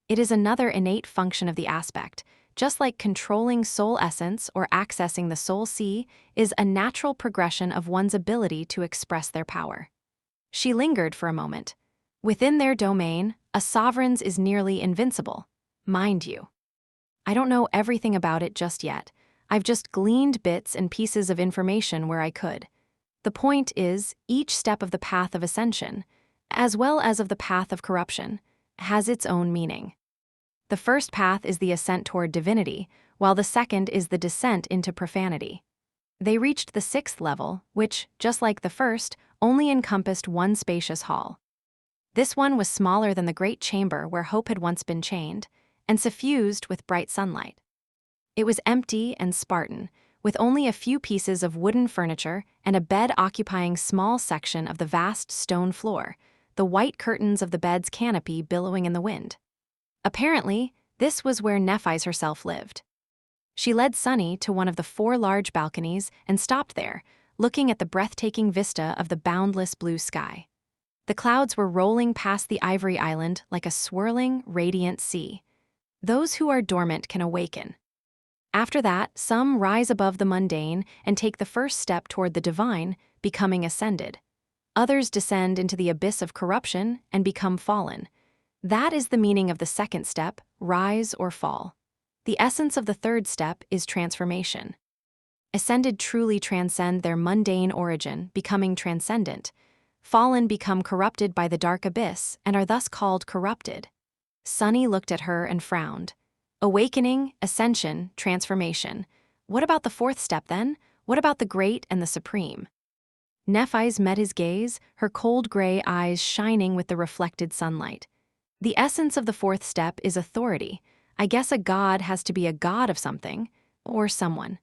It is another innate function of the aspect, just like controlling soul essence or accessing the soul sea is a natural progression of one's ability to express their power. She lingered for a moment. Within their domain, a sovereign's is nearly invincible, mind you. I don't know everything about it just yet. I've just gleaned bits and pieces of information where I could. The point is, each step of the path of ascension, as well as of the path of corruption, has its own meaning. The first path is the ascent toward divinity, while the second is the descent into profanity. They reached the 6th level, which, just like the first, only encompassed one spacious hall. This one was smaller than the great chamber where Hope had once been chained, and suffused with bright sunlight. It was empty and Spartan, with only a few pieces of wooden furniture and a bed occupying small section of the vast stone floor, the white curtains of the bed's canopy billowing in the wind. Apparently, this was where Nephi's herself lived. She led Sunny to one of the 4 large balconies and stopped there, looking at the breathtaking vista of the boundless blue sky. The clouds were rolling past the ivory island like a swirling, radiant sea. Those who are dormant can awaken. After that, some rise above the mundane and take the first step toward the divine, becoming ascended. Others descend into the abyss of corruption and become fallen. That is the meaning of the second step, rise or fall. The essence of the third step is transformation. Ascended truly transcend their mundane origin, becoming transcendent. Fallen become corrupted by the dark abyss and are thus called corrupted. Sunny looked at her and frowned. Awakening, ascension, transformation. What about the 4th step then? What about the great and the supreme? Nephi's met his gaze, her cold gray eyes shining with the reflected sunlight. The essence of the 4th step is authority. I guess a god has to be a god of something, or someone.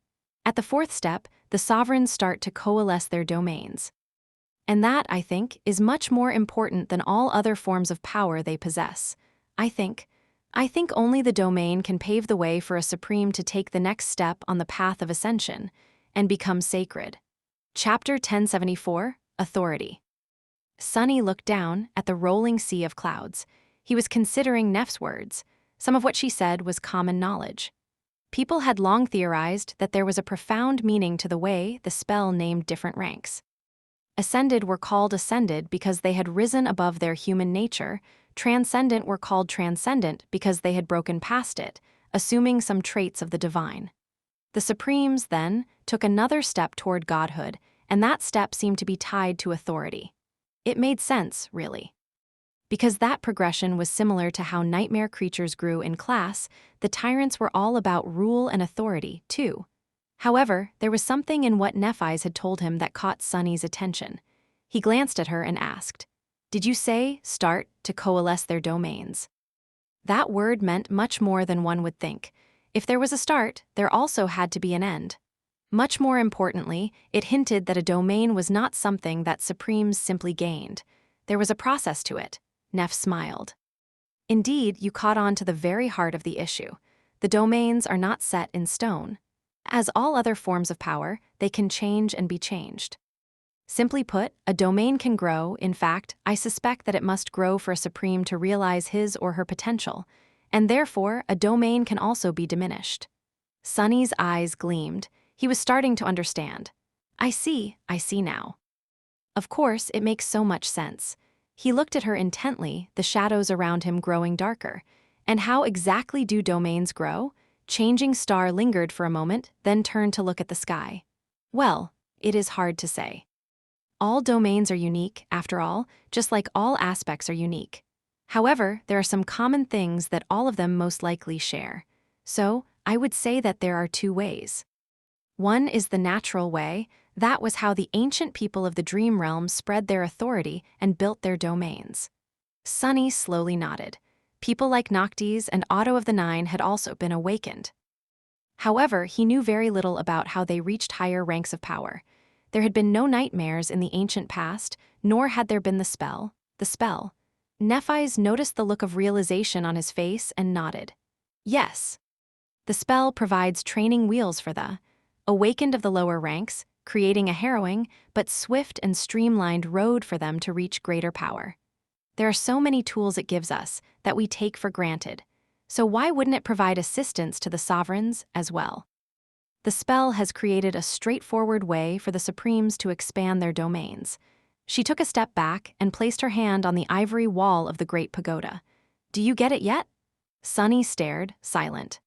At the 4th step, the sovereigns start to coalesce their domains. And that, I think, is much more important than all other forms of power they possess. I think only the domain can pave the way for a supreme to take the next step on the path of ascension and become sacred. Chapter 1074, Authority. Sunny looked down at the rolling sea of clouds. He was considering Neff's words. Some of what she said was common knowledge. People had long theorized that there was a profound meaning to the way the spell named different ranks. Ascended were called ascended because they had risen above their human nature. Transcendent were called transcendent because they had broken past it, assuming some traits of the divine. The Supremes, then, took another step toward godhood, and that step seemed to be tied to authority. It made sense, really. Because that progression was similar to how nightmare creatures grew in class, the tyrants were all about rule and authority, too. However, there was something in what Nephi's had told him that caught Sunny's attention. He glanced at her and asked, "Did you say, start, to coalesce their domains?" That word meant much more than one would think. If there was a start, there also had to be an end. Much more importantly, it hinted that a domain was not something that Supremes simply gained. There was a process to it. Neff smiled. Indeed, you caught on to the very heart of the issue. The domains are not set in stone. As all other forms of power, they can change and be changed. Simply put, a domain can grow. In fact, I suspect that it must grow for a supreme to realize his or her potential, and therefore a domain can also be diminished. Sunny's eyes gleamed. He was starting to understand. I see now. Of course, it makes so much sense. He looked at her intently, the shadows around him growing darker. And how exactly do domains grow? Changing Star lingered for a moment, then turned to look at the sky. Well, it is hard to say. All domains are unique, after all, just like all aspects are unique. However, there are some common things that all of them most likely share. So, I would say that there are two ways. One is the natural way. That was how the ancient people of the dream realm spread their authority and built their domains. Sunny slowly nodded. People like Noctis and Otto of the Nine had also been awakened. However, he knew very little about how they reached higher ranks of power. There had been no nightmares in the ancient past, nor had there been the spell. Nephis noticed the look of realization on his face and nodded. Yes. The spell provides training wheels for the awakened of the lower ranks, creating a harrowing but swift and streamlined road for them to reach greater power. There are so many tools it gives us that we take for granted. So why wouldn't it provide assistance to the sovereigns as well? The spell has created a straightforward way for the Supremes to expand their domains. She took a step back and placed her hand on the ivory wall of the great pagoda. Do you get it yet? Sunny stared, silent.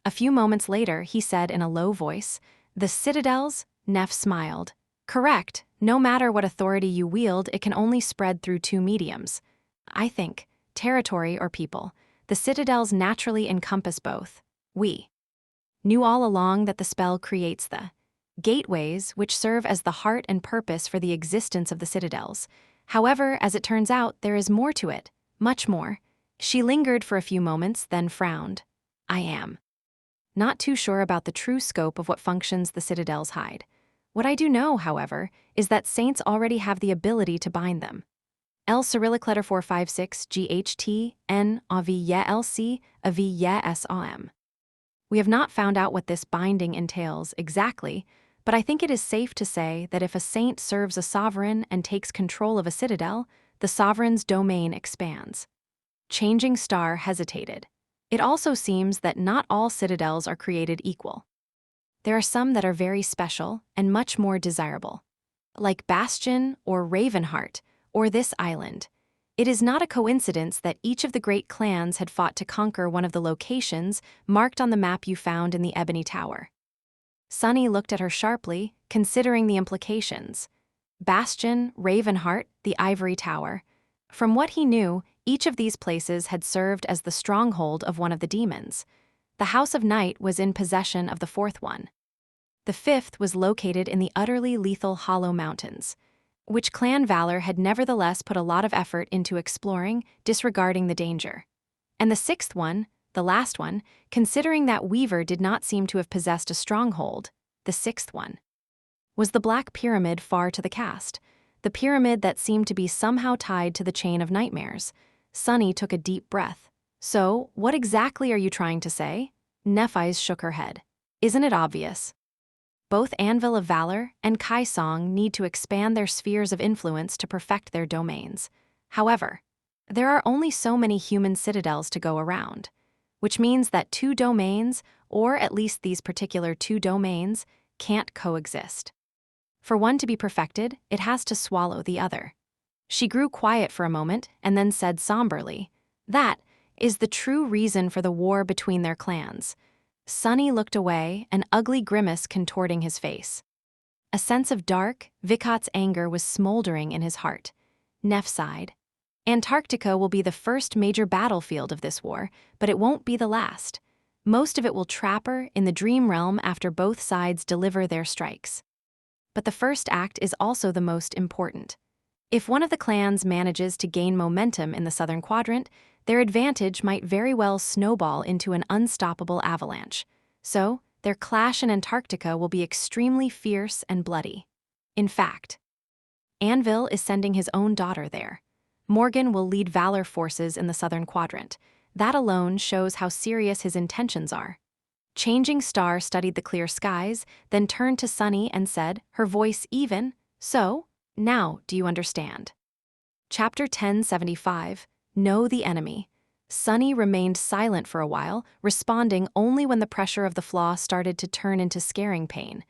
A few moments later, he said in a low voice, "The citadels?" Neff smiled. "Correct. No matter what authority you wield, it can only spread through two mediums. I think, territory or people. The citadels naturally encompass both. We knew all along that the spell creates the gateways, which serve as the heart and purpose for the existence of the citadels. However, as it turns out, there is more to it, much more." She lingered for a few moments, then frowned. "I am not too sure about the true scope of what functions the citadels hide. What I do know, however, is that saints already have the ability to bind them. L Cyrillic letter 456 GHT N AV LC AV SOM. We have not found out what this binding entails exactly, but I think it is safe to say that if a saint serves a sovereign and takes control of a citadel, the sovereign's domain expands. Changing Star hesitated. It also seems that not all citadels are created equal. There are some that are very special and much more desirable, like Bastion or Ravenheart, or this island. It is not a coincidence that each of the great clans had fought to conquer one of the locations marked on the map you found in the Ebony Tower. Sunny looked at her sharply, considering the implications. Bastion, Ravenheart, the Ivory Tower. From what he knew, each of these places had served as the stronghold of one of the demons. The House of Night was in possession of the fourth one. The fifth was located in the utterly lethal Hollow Mountains, which Clan Valor had nevertheless put a lot of effort into exploring, disregarding the danger. And the sixth one, the last one, considering that Weaver did not seem to have possessed a stronghold, the sixth one, was the Black Pyramid far to the cast, the pyramid that seemed to be somehow tied to the chain of nightmares. Sunny took a deep breath. "So, what exactly are you trying to say?" Nephis shook her head. "Isn't it obvious? Both Anvil of Valor and Kaisong need to expand their spheres of influence to perfect their domains. However, there are only so many human citadels to go around, which means that two domains, or at least these particular two domains, can't coexist. For one to be perfected, it has to swallow the other." She grew quiet for a moment and then said somberly, "That is the true reason for the war between their clans." Sunny looked away, an ugly grimace contorting his face. A sense of dark, Vikot's anger was smoldering in his heart. Neff sighed. "Antarctica will be the first major battlefield of this war, but it won't be the last. Most of it will trap her in the dream realm after both sides deliver their strikes. But the first act is also the most important. If one of the clans manages to gain momentum in the southern quadrant, their advantage might very well snowball into an unstoppable avalanche. So, their clash in Antarctica will be extremely fierce and bloody. In fact, Anvil is sending his own daughter there. Morgan will lead Valor forces in the southern quadrant. That alone shows how serious his intentions are." Changing Star studied the clear skies, then turned to Sunny and said, her voice even, "So, now do you understand?" Chapter 1075, Know the Enemy. Sunny remained silent for a while, responding only when the pressure of the Flaw started to turn into scaring pain.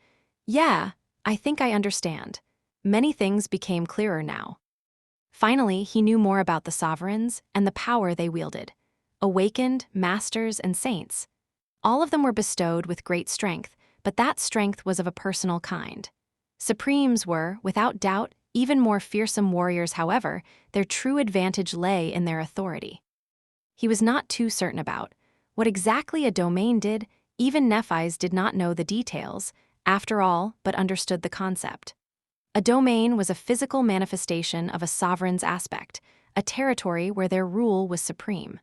"Yeah, I think I understand." Many things became clearer now. Finally, he knew more about the sovereigns and the power they wielded. Awakened, masters, and saints. All of them were bestowed with great strength, but that strength was of a personal kind. Supremes were, without doubt, even more fearsome warriors. However, their true advantage lay in their authority. He was not too certain about what exactly a domain did. Even Nephi's did not know the details, after all, but understood the concept. A domain was a physical manifestation of a sovereign's aspect, a territory where their rule was supreme.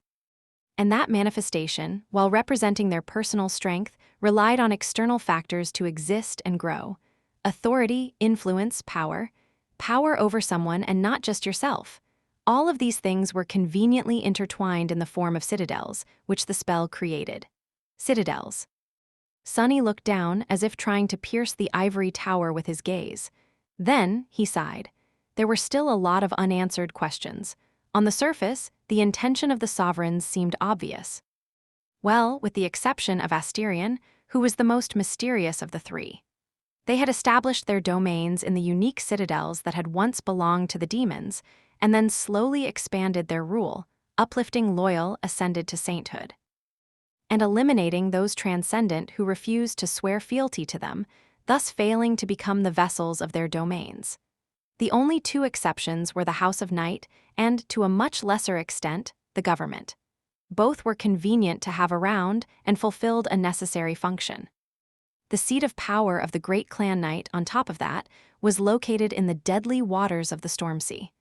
And that manifestation, while representing their personal strength, relied on external factors to exist and grow. Authority, influence, power over someone and not just yourself. All of these things were conveniently intertwined in the form of citadels, which the spell created. Citadels. Sunny looked down as if trying to pierce the ivory tower with his gaze. Then, he sighed. There were still a lot of unanswered questions. On the surface, the intention of the sovereigns seemed obvious. Well, with the exception of Asterion, who was the most mysterious of the three. They had established their domains in the unique citadels that had once belonged to the demons, and then slowly expanded their rule, uplifting loyal ascended to sainthood, and eliminating those transcendent who refused to swear fealty to them, thus failing to become the vessels of their domains. The only two exceptions were the House of Night and, to a much lesser extent, the government. Both were convenient to have around and fulfilled a necessary function. The seat of power of the great clan knight, on top of that, was located in the deadly waters of the Storm Sea.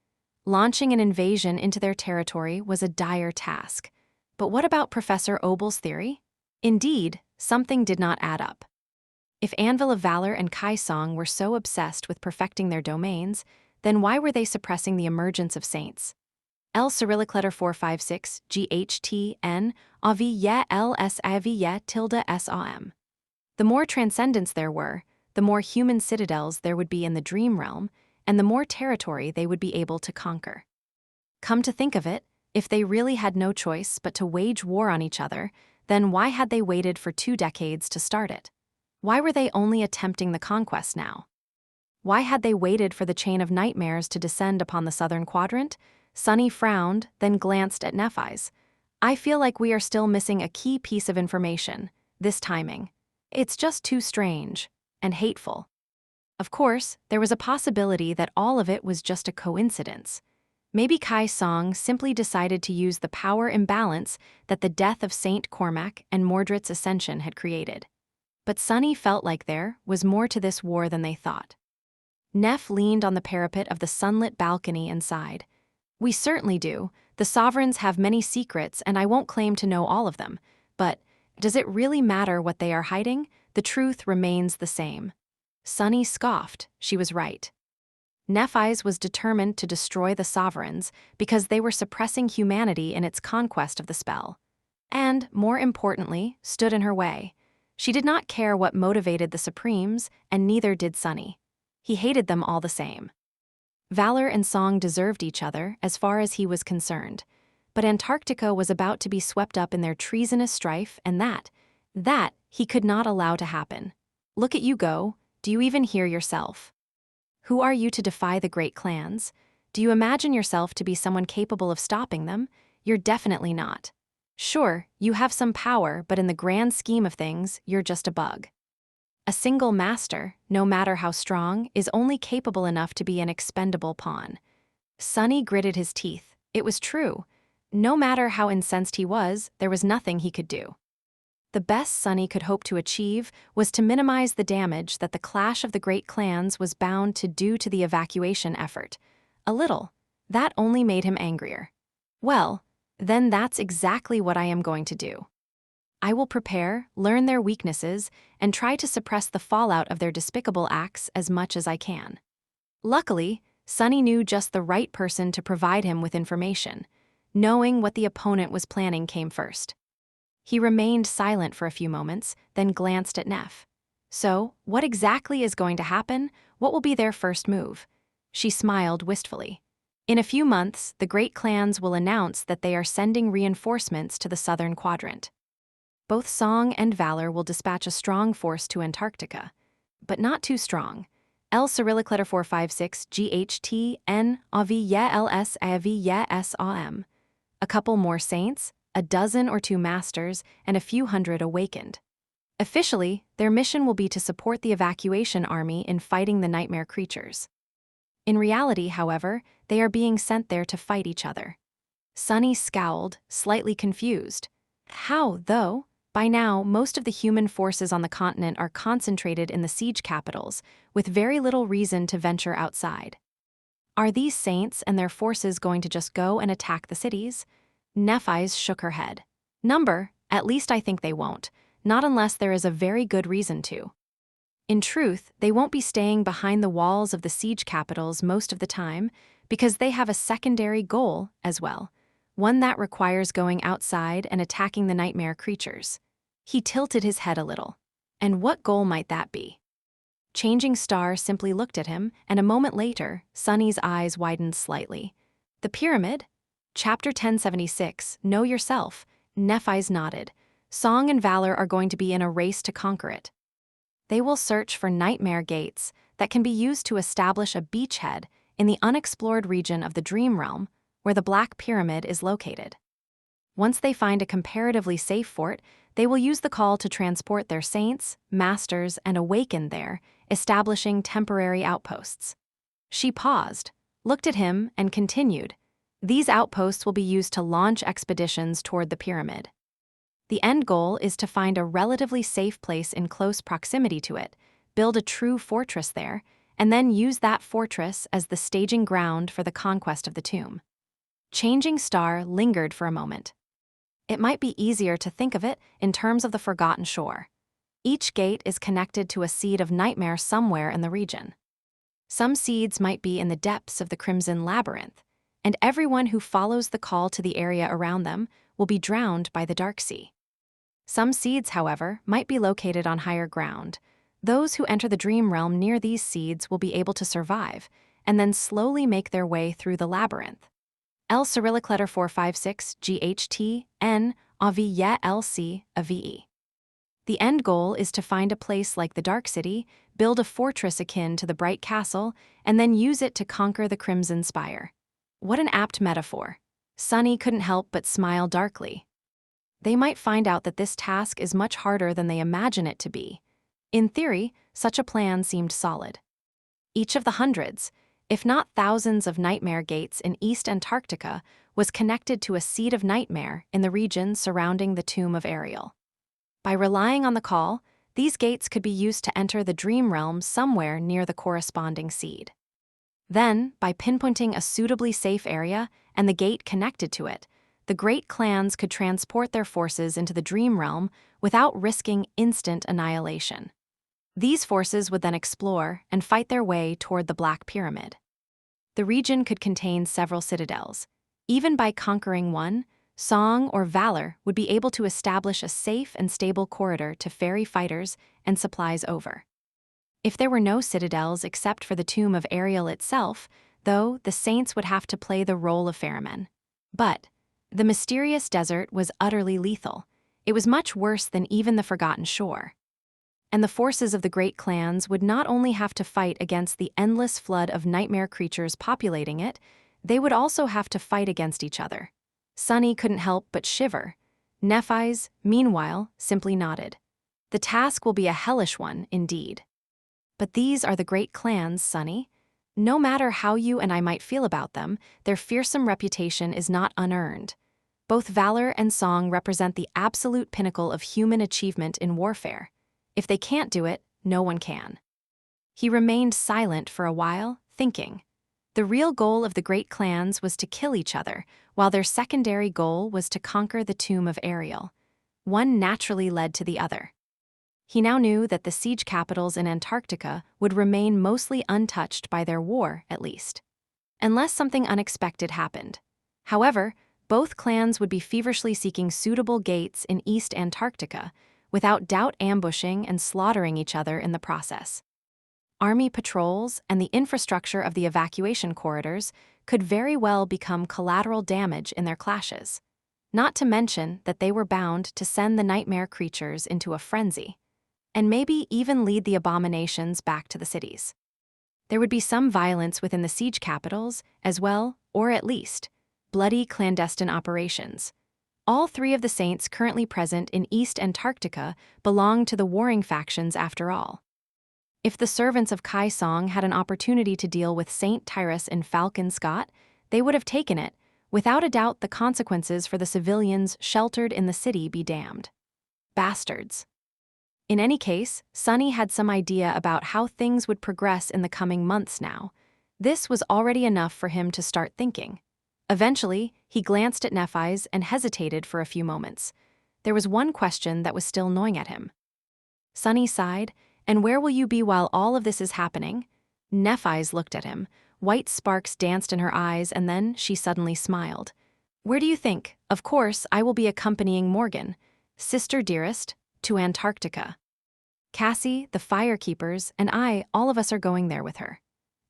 Launching an invasion into their territory was a dire task. But what about Professor Obel's theory? Indeed, something did not add up. If Anvil of Valor and Kai Song were so obsessed with perfecting their domains, then why were they suppressing the emergence of saints? L Cyrillic letter 456 GHTN AV ye LS AV ye tilde SAM. The more transcendence there were, the more human citadels there would be in the dream realm, and the more territory they would be able to conquer. Come to think of it, if they really had no choice but to wage war on each other, then why had they waited for 2 decades to start it? Why were they only attempting the conquest now? Why had they waited for the chain of nightmares to descend upon the southern quadrant? Sunny frowned, then glanced at Nephi's. I feel like we are still missing a key piece of information, this timing. It's just too strange and hateful. Of course, there was a possibility that all of it was just a coincidence. Maybe Kai Song simply decided to use the power imbalance that the death of Saint Cormac and Mordred's ascension had created. But Sunny felt like there was more to this war than they thought. Neph leaned on the parapet of the sunlit balcony and sighed. We certainly do. The sovereigns have many secrets, and I won't claim to know all of them. But does it really matter what they are hiding? The truth remains the same. Sunny scoffed. She was right. Nephi's was determined to destroy the sovereigns because they were suppressing humanity in its conquest of the spell. And, more importantly, stood in her way. She did not care what motivated the Supremes, and neither did Sunny. He hated them all the same. Valor and Song deserved each other as far as he was concerned, but Antarctica was about to be swept up in their treasonous strife, and that he could not allow to happen. Look at you go. Do you even hear yourself? Who are you to defy the great clans? Do you imagine yourself to be someone capable of stopping them? You're definitely not. Sure, you have some power, but in the grand scheme of things, you're just a bug. A single master, no matter how strong, is only capable enough to be an expendable pawn. Sunny gritted his teeth. It was true. No matter how incensed he was, there was nothing he could do. The best Sunny could hope to achieve was to minimize the damage that the clash of the great clans was bound to do to the evacuation effort. A little. That only made him angrier. Well, then that's exactly what I am going to do. I will prepare, learn their weaknesses, and try to suppress the fallout of their despicable acts as much as I can. Luckily, Sunny knew just the right person to provide him with information. Knowing what the opponent was planning came first. He remained silent for a few moments, then glanced at Neph. So, what exactly is going to happen? What will be their first move? She smiled wistfully. In a few months, the great clans will announce that they are sending reinforcements to the southern quadrant. Both Song and Valor will dispatch a strong force to Antarctica, but not too strong. L Cyrillic letter 456 GHT N AV ye LS AV ye SAM. A couple more saints, a dozen or 2 masters, and a few hundred awakened. Officially, their mission will be to support the evacuation army in fighting the nightmare creatures. In reality, however, they are being sent there to fight each other. Sunny scowled, slightly confused. How, though? By now, most of the human forces on the continent are concentrated in the siege capitals, with very little reason to venture outside. Are these saints and their forces going to just go and attack the cities? Nephis shook her head. At least I think they won't, not unless there is a very good reason to. In truth, they won't be staying behind the walls of the siege capitals most of the time, because they have a secondary goal as well, one that requires going outside and attacking the nightmare creatures. He tilted his head a little. And what goal might that be? Changing Star simply looked at him, and a moment later, Sunny's eyes widened slightly. The pyramid? Chapter 1076, Know Yourself. Nephis nodded. Song and Valor are going to be in a race to conquer it. They will search for nightmare gates that can be used to establish a beachhead in the unexplored region of the Dream Realm, where the Black Pyramid is located. Once they find a comparatively safe fort, they will use the call to transport their saints, masters, and awakened there, establishing temporary outposts. She paused, looked at him, and continued. These outposts will be used to launch expeditions toward the pyramid. The end goal is to find a relatively safe place in close proximity to it, build a true fortress there, and then use that fortress as the staging ground for the conquest of the tomb. Changing Star lingered for a moment. It might be easier to think of it in terms of the Forgotten Shore. Each gate is connected to a seed of nightmare somewhere in the region. Some seeds might be in the depths of the Crimson Labyrinth, and everyone who follows the call to the area around them will be drowned by the Dark Sea. Some seeds, however, might be located on higher ground. Those who enter the Dream Realm near these seeds will be able to survive, and then slowly make their way through the labyrinth. L Cyrillic letter 456 GHT N AV LC AVE. The end goal is to find a place like the Dark City, build a fortress akin to the Bright Castle, and then use it to conquer the Crimson Spire. What an apt metaphor. Sunny couldn't help but smile darkly. They might find out that this task is much harder than they imagine it to be. In theory, such a plan seemed solid. Each of the hundreds, if not thousands of nightmare gates in East Antarctica, was connected to a seed of nightmare in the region surrounding the tomb of Ariel. By relying on the call, these gates could be used to enter the Dream Realm somewhere near the corresponding seed. Then, by pinpointing a suitably safe area and the gate connected to it, the great clans could transport their forces into the Dream Realm without risking instant annihilation. These forces would then explore and fight their way toward the Black Pyramid. The region could contain several citadels. Even by conquering one, Song or Valor would be able to establish a safe and stable corridor to ferry fighters and supplies over. If there were no citadels except for the tomb of Ariel itself, though, the saints would have to play the role of ferrymen. But the mysterious desert was utterly lethal. It was much worse than even the Forgotten Shore. And the forces of the great clans would not only have to fight against the endless flood of nightmare creatures populating it, they would also have to fight against each other. Sunny couldn't help but shiver. Nephis, meanwhile, simply nodded. The task will be a hellish one, indeed. But these are the great clans, Sunny. No matter how you and I might feel about them, their fearsome reputation is not unearned. Both Valor and Song represent the absolute pinnacle of human achievement in warfare. If they can't do it, no one can. He remained silent for a while, thinking. The real goal of the great clans was to kill each other, while their secondary goal was to conquer the tomb of Ariel. One naturally led to the other. He now knew that the siege capitals in Antarctica would remain mostly untouched by their war, at least. Unless something unexpected happened. However, both clans would be feverishly seeking suitable gates in East Antarctica, without doubt ambushing and slaughtering each other in the process. Army patrols and the infrastructure of the evacuation corridors could very well become collateral damage in their clashes. Not to mention that they were bound to send the nightmare creatures into a frenzy, and maybe even lead the abominations back to the cities. There would be some violence within the siege capitals as well, or at least, bloody clandestine operations. All three of the saints currently present in East Antarctica belong to the warring factions after all. If the servants of Kai Song had an opportunity to deal with Saint Tyrus in Falcon Scott, they would have taken it. Without a doubt, the consequences for the civilians sheltered in the city be damned. Bastards. In any case, Sunny had some idea about how things would progress in the coming months now. This was already enough for him to start thinking. Eventually, he glanced at Nephi's and hesitated for a few moments. There was one question that was still gnawing at him. Sunny sighed, "And where will you be while all of this is happening?" Nephi's looked at him. White sparks danced in her eyes, and then she suddenly smiled. "Where do you think? Of course, I will be accompanying Morgan, sister dearest, to Antarctica. Cassie, the firekeepers, and I, all of us are going there with her.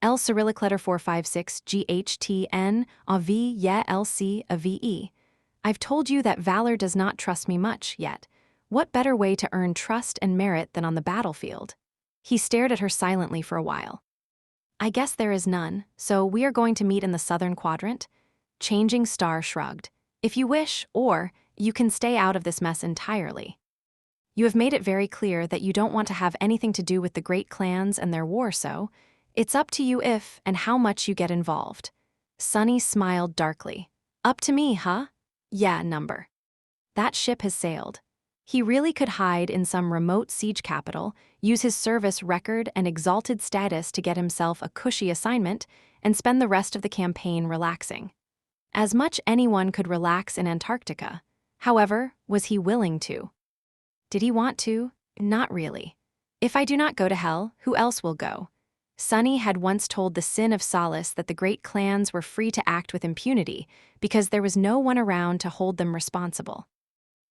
L Cyrillic letter 456 GHTN AV ye LC AVE. I've told you that Valor does not trust me much yet. What better way to earn trust and merit than on the battlefield?" He stared at her silently for a while. "I guess there is none, so we are going to meet in the southern quadrant?" Changing Star shrugged. "If you wish, or you can stay out of this mess entirely. You have made it very clear that you don't want to have anything to do with the great clans and their war, so it's up to you if and how much you get involved." Sunny smiled darkly. "Up to me, huh? Yeah, number. That ship has sailed." He really could hide in some remote siege capital, use his service record and exalted status to get himself a cushy assignment, and spend the rest of the campaign relaxing. As much anyone could relax in Antarctica. However, was he willing to? Did he want to? Not really. "If I do not go to hell, who else will go?" Sunny had once told the Sin of Solace that the great clans were free to act with impunity because there was no one around to hold them responsible.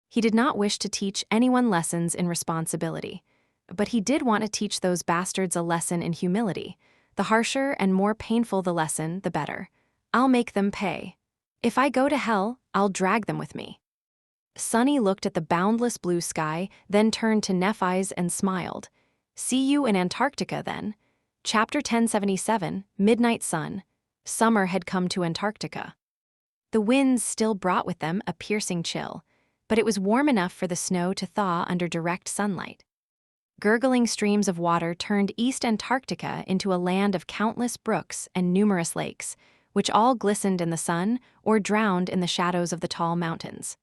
He did not wish to teach anyone lessons in responsibility, but he did want to teach those bastards a lesson in humility. The harsher and more painful the lesson, the better. "I'll make them pay. If I go to hell, I'll drag them with me." Sunny looked at the boundless blue sky, then turned to Nephi's and smiled. "See you in Antarctica, then." Chapter 1077, Midnight Sun. Summer had come to Antarctica. The winds still brought with them a piercing chill, but it was warm enough for the snow to thaw under direct sunlight. Gurgling streams of water turned East Antarctica into a land of countless brooks and numerous lakes, which all glistened in the sun or drowned in the shadows of the tall mountains.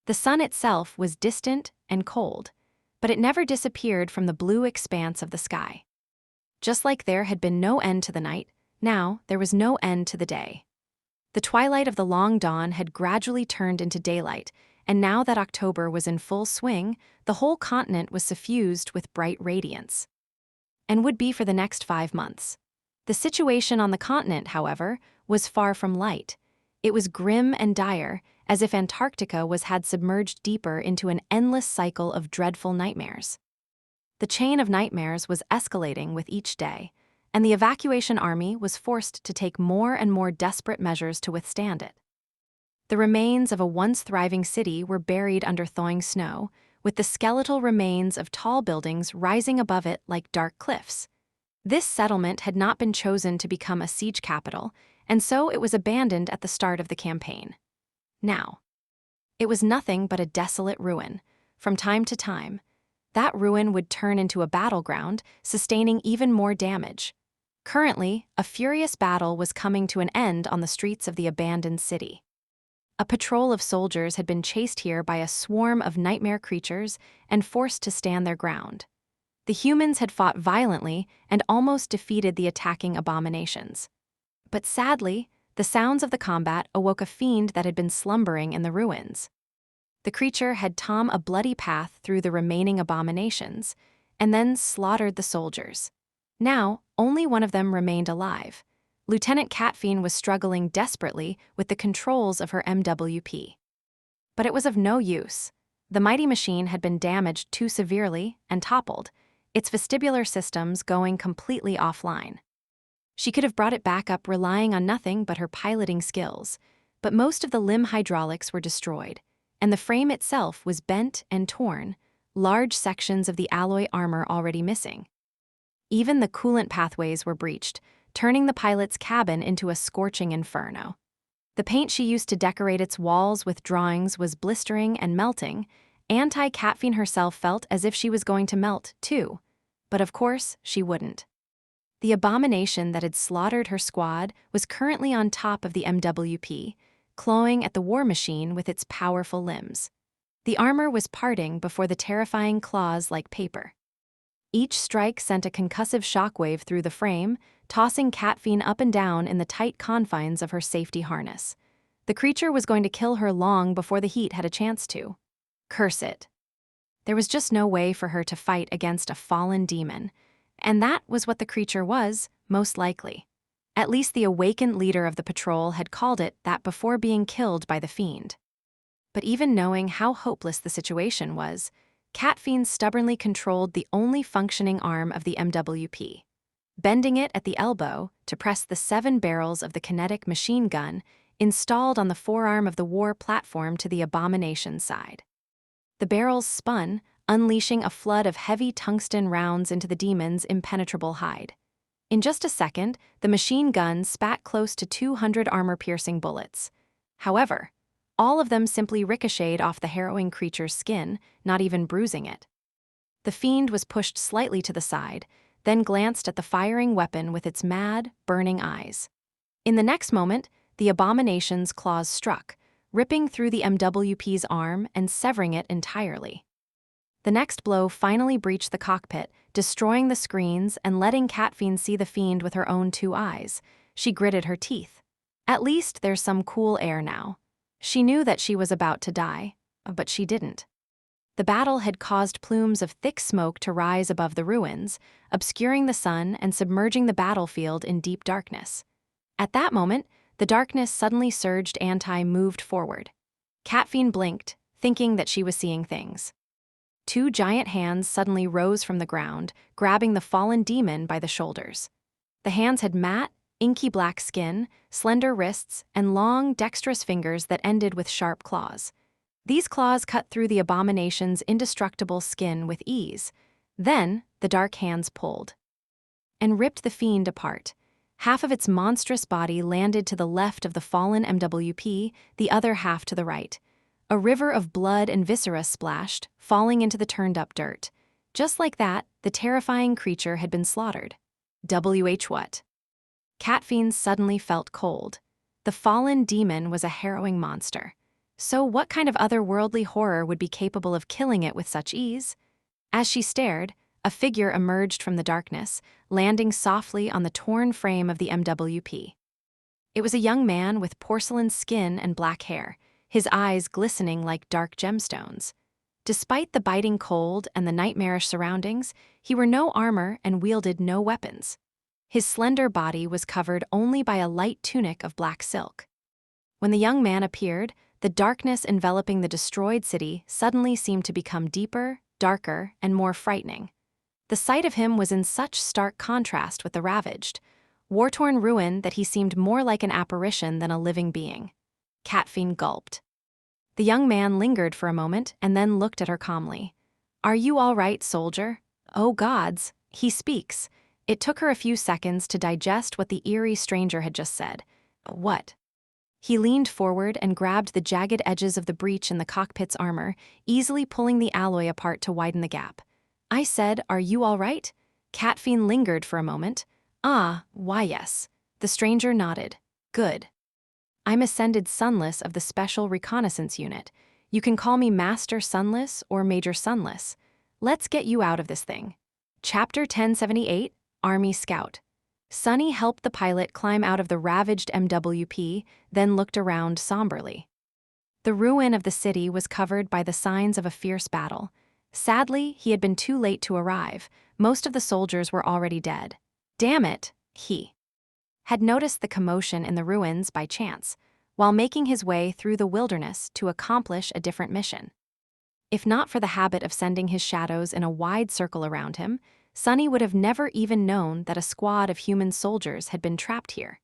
The sun itself was distant and cold, but it never disappeared from the blue expanse of the sky. Just like there had been no end to the night, now there was no end to the day. The twilight of the long dawn had gradually turned into daylight, and now that October was in full swing, the whole continent was suffused with bright radiance. And would be for the next 5 months. The situation on the continent, however, was far from light. It was grim and dire, as if Antarctica had submerged deeper into an endless cycle of dreadful nightmares. The chain of nightmares was escalating with each day, and the evacuation army was forced to take more and more desperate measures to withstand it. The remains of a once thriving city were buried under thawing snow, with the skeletal remains of tall buildings rising above it like dark cliffs. This settlement had not been chosen to become a siege capital, and so it was abandoned at the start of the campaign. Now, it was nothing but a desolate ruin. From time to time, that ruin would turn into a battleground, sustaining even more damage. Currently, a furious battle was coming to an end on the streets of the abandoned city. A patrol of soldiers had been chased here by a swarm of nightmare creatures and forced to stand their ground. The humans had fought violently and almost defeated the attacking abominations. But sadly, the sounds of the combat awoke a fiend that had been slumbering in the ruins. The creature had torn a bloody path through the remaining abominations, and then slaughtered the soldiers. Now, only one of them remained alive. Lieutenant Catfiend was struggling desperately with the controls of her MWP. But it was of no use. The mighty machine had been damaged too severely and toppled, its vestibular systems going completely offline. She could have brought it back up relying on nothing but her piloting skills, but most of the limb hydraulics were destroyed, and the frame itself was bent and torn, large sections of the alloy armor already missing. Even the coolant pathways were breached, turning the pilot's cabin into a scorching inferno. The paint she used to decorate its walls with drawings was blistering and melting. Anti-Catfiend herself felt as if she was going to melt, too. But of course, she wouldn't. The abomination that had slaughtered her squad was currently on top of the MWP, clawing at the war machine with its powerful limbs. The armor was parting before the terrifying claws like paper. Each strike sent a concussive shockwave through the frame, tossing Catfiend up and down in the tight confines of her safety harness. The creature was going to kill her long before the heat had a chance to. Curse it. There was just no way for her to fight against a fallen demon, and that was what the creature was, most likely. At least the awakened leader of the patrol had called it that before being killed by the fiend. But even knowing how hopeless the situation was, Catfiend stubbornly controlled the only functioning arm of the MWP, bending it at the elbow to press the 7 barrels of the kinetic machine gun installed on the forearm of the war platform to the abomination's side. The barrels spun, unleashing a flood of heavy tungsten rounds into the demon's impenetrable hide. In just a second, the machine gun spat close to 200 armor-piercing bullets. However, all of them simply ricocheted off the harrowing creature's skin, not even bruising it. The fiend was pushed slightly to the side, then glanced at the firing weapon with its mad, burning eyes. In the next moment, the abomination's claws struck, ripping through the MWP's arm and severing it entirely. The next blow finally breached the cockpit, destroying the screens and letting Catfiend see the fiend with her own 2 eyes. She gritted her teeth. At least there's some cool air now. She knew that she was about to die, but she didn't. The battle had caused plumes of thick smoke to rise above the ruins, obscuring the sun and submerging the battlefield in deep darkness. At that moment, the darkness suddenly surged moved forward. Catfiend blinked, thinking that she was seeing things. 2 giant hands suddenly rose from the ground, grabbing the fallen demon by the shoulders. The hands had matte, inky black skin, slender wrists, and long, dexterous fingers that ended with sharp claws. These claws cut through the abomination's indestructible skin with ease. Then, the dark hands pulled and ripped the fiend apart. Half of its monstrous body landed to the left of the fallen MWP, the other half to the right. A river of blood and viscera splashed, falling into the turned-up dirt. Just like that, the terrifying creature had been slaughtered. What? Catfiend suddenly felt cold. The fallen demon was a harrowing monster. So what kind of otherworldly horror would be capable of killing it with such ease? As she stared, a figure emerged from the darkness, landing softly on the torn frame of the MWP. It was a young man with porcelain skin and black hair, his eyes glistening like dark gemstones. Despite the biting cold and the nightmarish surroundings, he wore no armor and wielded no weapons. His slender body was covered only by a light tunic of black silk. When the young man appeared, the darkness enveloping the destroyed city suddenly seemed to become deeper, darker, and more frightening. The sight of him was in such stark contrast with the ravaged, war-torn ruin that he seemed more like an apparition than a living being. Catfiend gulped. The young man lingered for a moment and then looked at her calmly. "Are you all right, soldier? Oh gods, he speaks." It took her a few seconds to digest what the eerie stranger had just said. What? He leaned forward and grabbed the jagged edges of the breach in the cockpit's armor, easily pulling the alloy apart to widen the gap. "I said, are you all right?" Catfiend lingered for a moment. "Ah, why yes." The stranger nodded. "Good. I'm Ascended Sunless of the Special Reconnaissance Unit. You can call me Master Sunless or Major Sunless. Let's get you out of this thing." Chapter 1078, Army Scout. Sunny helped the pilot climb out of the ravaged MWP, then looked around somberly. The ruin of the city was covered by the signs of a fierce battle. Sadly, he had been too late to arrive. Most of the soldiers were already dead. Damn it, he had noticed the commotion in the ruins by chance, while making his way through the wilderness to accomplish a different mission. If not for the habit of sending his shadows in a wide circle around him, Sunny would have never even known that a squad of human soldiers had been trapped here.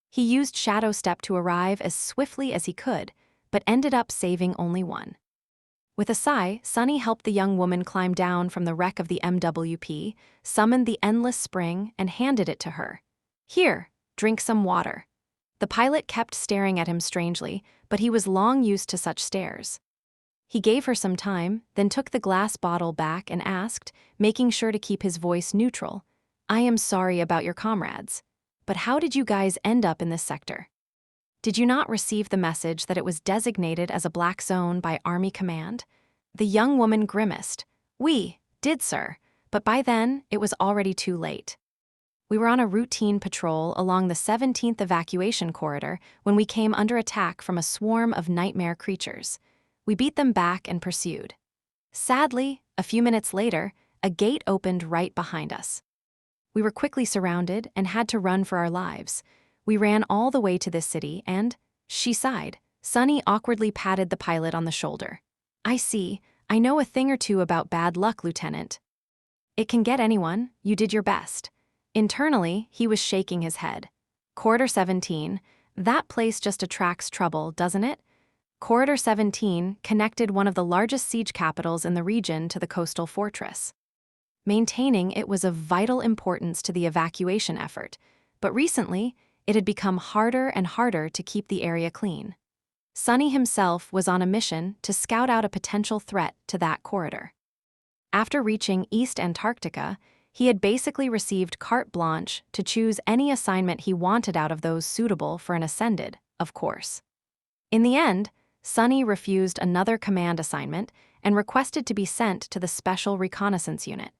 He used Shadow Step to arrive as swiftly as he could, but ended up saving only one. With a sigh, Sunny helped the young woman climb down from the wreck of the MWP, summoned the endless spring, and handed it to her. "Here, drink some water." The pilot kept staring at him strangely, but he was long used to such stares. He gave her some time, then took the glass bottle back and asked, making sure to keep his voice neutral, "I am sorry about your comrades. But how did you guys end up in this sector? Did you not receive the message that it was designated as a black zone by Army Command?" The young woman grimaced. "We did, sir, but by then it was already too late. We were on a routine patrol along the 17th evacuation corridor when we came under attack from a swarm of nightmare creatures. We beat them back and pursued. Sadly, a few minutes later, a gate opened right behind us. We were quickly surrounded and had to run for our lives. We ran all the way to this city and," she sighed. Sunny awkwardly patted the pilot on the shoulder. "I see. I know a thing or two about bad luck, Lieutenant. It can get anyone. You did your best." Internally, he was shaking his head. Corridor 17, that place just attracts trouble, doesn't it? Corridor 17 connected one of the largest siege capitals in the region to the coastal fortress. Maintaining it was of vital importance to the evacuation effort, but recently, it had become harder and harder to keep the area clean. Sunny himself was on a mission to scout out a potential threat to that corridor. After reaching East Antarctica, he had basically received carte blanche to choose any assignment he wanted out of those suitable for an Ascended, of course. In the end, Sunny refused another command assignment and requested to be sent to the Special Reconnaissance Unit.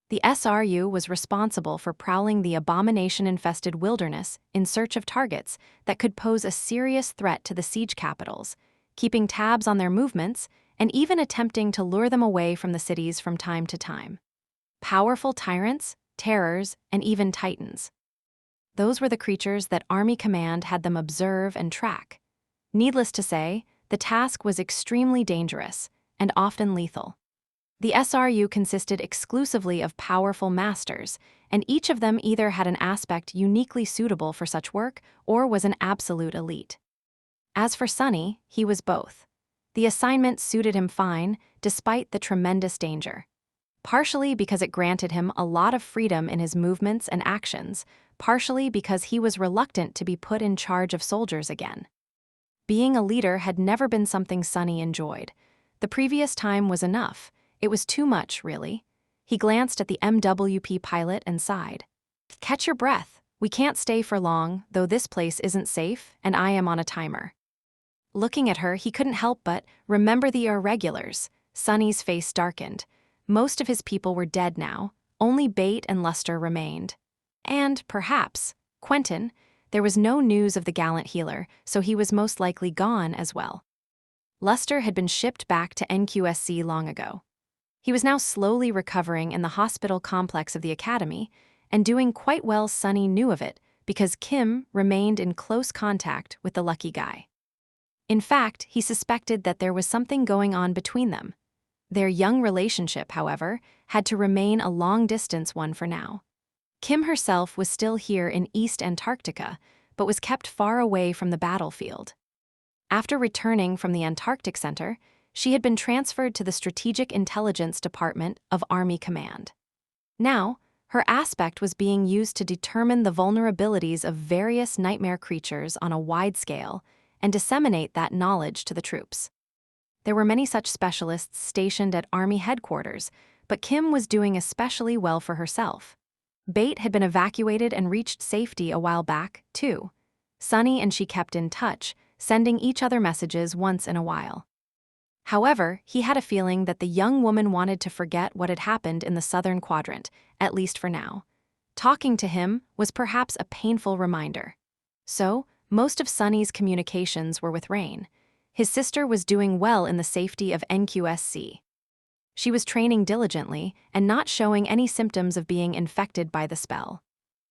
The SRU was responsible for prowling the abomination-infested wilderness in search of targets that could pose a serious threat to the siege capitals, keeping tabs on their movements and even attempting to lure them away from the cities from time to time. Powerful tyrants, terrors, and even titans. Those were the creatures that Army Command had them observe and track. Needless to say, the task was extremely dangerous and often lethal. The SRU consisted exclusively of powerful masters, and each of them either had an aspect uniquely suitable for such work or was an absolute elite. As for Sunny, he was both. The assignment suited him fine, despite the tremendous danger. Partially because it granted him a lot of freedom in his movements and actions, partially because he was reluctant to be put in charge of soldiers again. Being a leader had never been something Sunny enjoyed. The previous time was enough. It was too much, really. He glanced at the MWP pilot and sighed. "Catch your breath. We can't stay for long, though this place isn't safe, and I am on a timer." Looking at her, he couldn't help but remember the irregulars. Sunny's face darkened. Most of his people were dead now. Only Bate and Luster remained. And, perhaps, Quentin. There was no news of the gallant healer, so he was most likely gone as well. Luster had been shipped back to NQSC long ago. He was now slowly recovering in the hospital complex of the academy, and doing quite well. Sunny knew of it, because Kim remained in close contact with the lucky guy. In fact, he suspected that there was something going on between them. Their young relationship, however, had to remain a long-distance one for now. Kim herself was still here in East Antarctica, but was kept far away from the battlefield. After returning from the Antarctic Center, she had been transferred to the Strategic Intelligence Department of Army Command. Now, her aspect was being used to determine the vulnerabilities of various nightmare creatures on a wide scale and disseminate that knowledge to the troops. There were many such specialists stationed at Army headquarters, but Kim was doing especially well for herself. Bate had been evacuated and reached safety a while back, too. Sunny and she kept in touch, sending each other messages once in a while. However, he had a feeling that the young woman wanted to forget what had happened in the southern quadrant, at least for now. Talking to him was perhaps a painful reminder. So, most of Sunny's communications were with Rain. His sister was doing well in the safety of NQSC. She was training diligently and not showing any symptoms of being infected by the spell.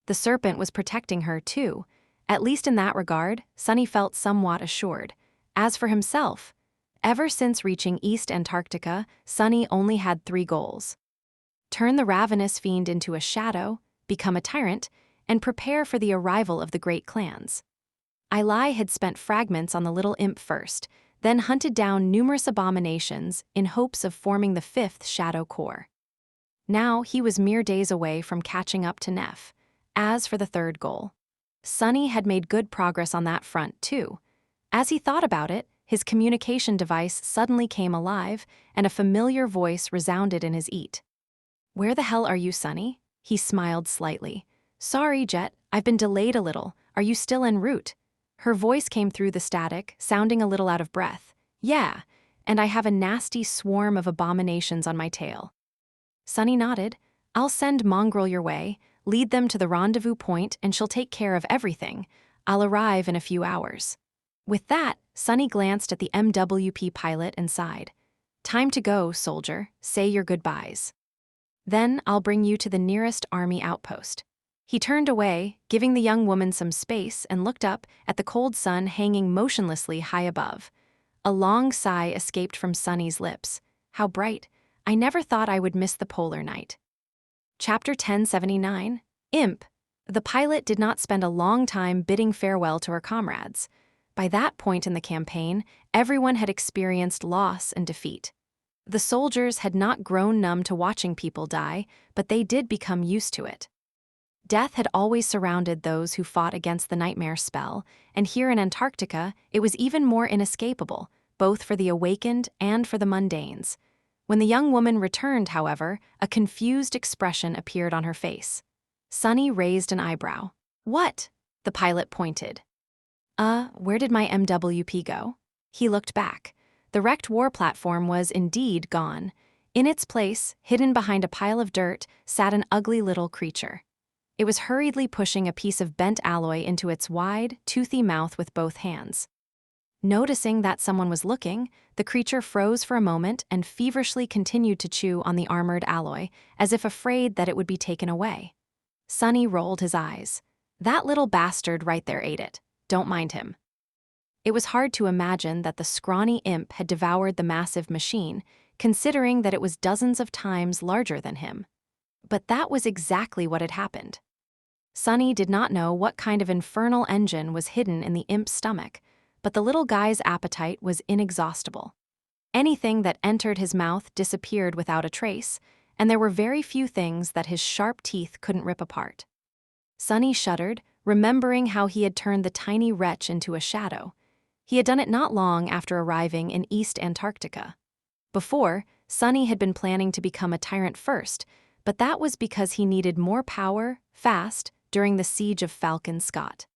The serpent was protecting her, too. At least in that regard, Sunny felt somewhat assured. As for himself, ever since reaching East Antarctica, Sunny only had 3 goals. Turn the ravenous fiend into a shadow, become a tyrant, and prepare for the arrival of the great clans. Eli had spent fragments on the little imp first, then hunted down numerous abominations in hopes of forming the 5th Shadow Corps. Now he was mere days away from catching up to Neff. As for the 3rd goal, Sunny had made good progress on that front, too. As he thought about it, his communication device suddenly came alive, and a familiar voice resounded in his ear. "Where the hell are you, Sonny?" He smiled slightly. "Sorry, Jet, I've been delayed a little. Are you still en route?" Her voice came through the static, sounding a little out of breath. "Yeah, and I have a nasty swarm of abominations on my tail." Sonny nodded. "I'll send Mongrel your way, lead them to the rendezvous point, and she'll take care of everything. I'll arrive in a few hours." With that, Sonny glanced at the MWP pilot and sighed. "Time to go, soldier. Say your goodbyes. Then I'll bring you to the nearest army outpost." He turned away, giving the young woman some space, and looked up at the cold sun hanging motionlessly high above. A long sigh escaped from Sonny's lips. How bright. I never thought I would miss the polar night. Chapter 1079. Imp. The pilot did not spend a long time bidding farewell to her comrades. By that point in the campaign, everyone had experienced loss and defeat. The soldiers had not grown numb to watching people die, but they did become used to it. Death had always surrounded those who fought against the nightmare spell, and here in Antarctica, it was even more inescapable, both for the awakened and for the mundanes. When the young woman returned, however, a confused expression appeared on her face. Sonny raised an eyebrow. "What?" The pilot pointed. Where did my MWP go?" He looked back. The wrecked war platform was indeed gone. In its place, hidden behind a pile of dirt, sat an ugly little creature. It was hurriedly pushing a piece of bent alloy into its wide, toothy mouth with both hands. Noticing that someone was looking, the creature froze for a moment and feverishly continued to chew on the armored alloy, as if afraid that it would be taken away. Sonny rolled his eyes. "That little bastard right there ate it. Don't mind him." It was hard to imagine that the scrawny imp had devoured the massive machine, considering that it was dozens of times larger than him. But that was exactly what had happened. Sonny did not know what kind of infernal engine was hidden in the imp's stomach, but the little guy's appetite was inexhaustible. Anything that entered his mouth disappeared without a trace, and there were very few things that his sharp teeth couldn't rip apart. Sonny shuddered, remembering how he had turned the tiny wretch into a shadow. He had done it not long after arriving in East Antarctica. Before, Sonny had been planning to become a tyrant first, but that was because he needed more power, fast, during the siege of Falcon Scott.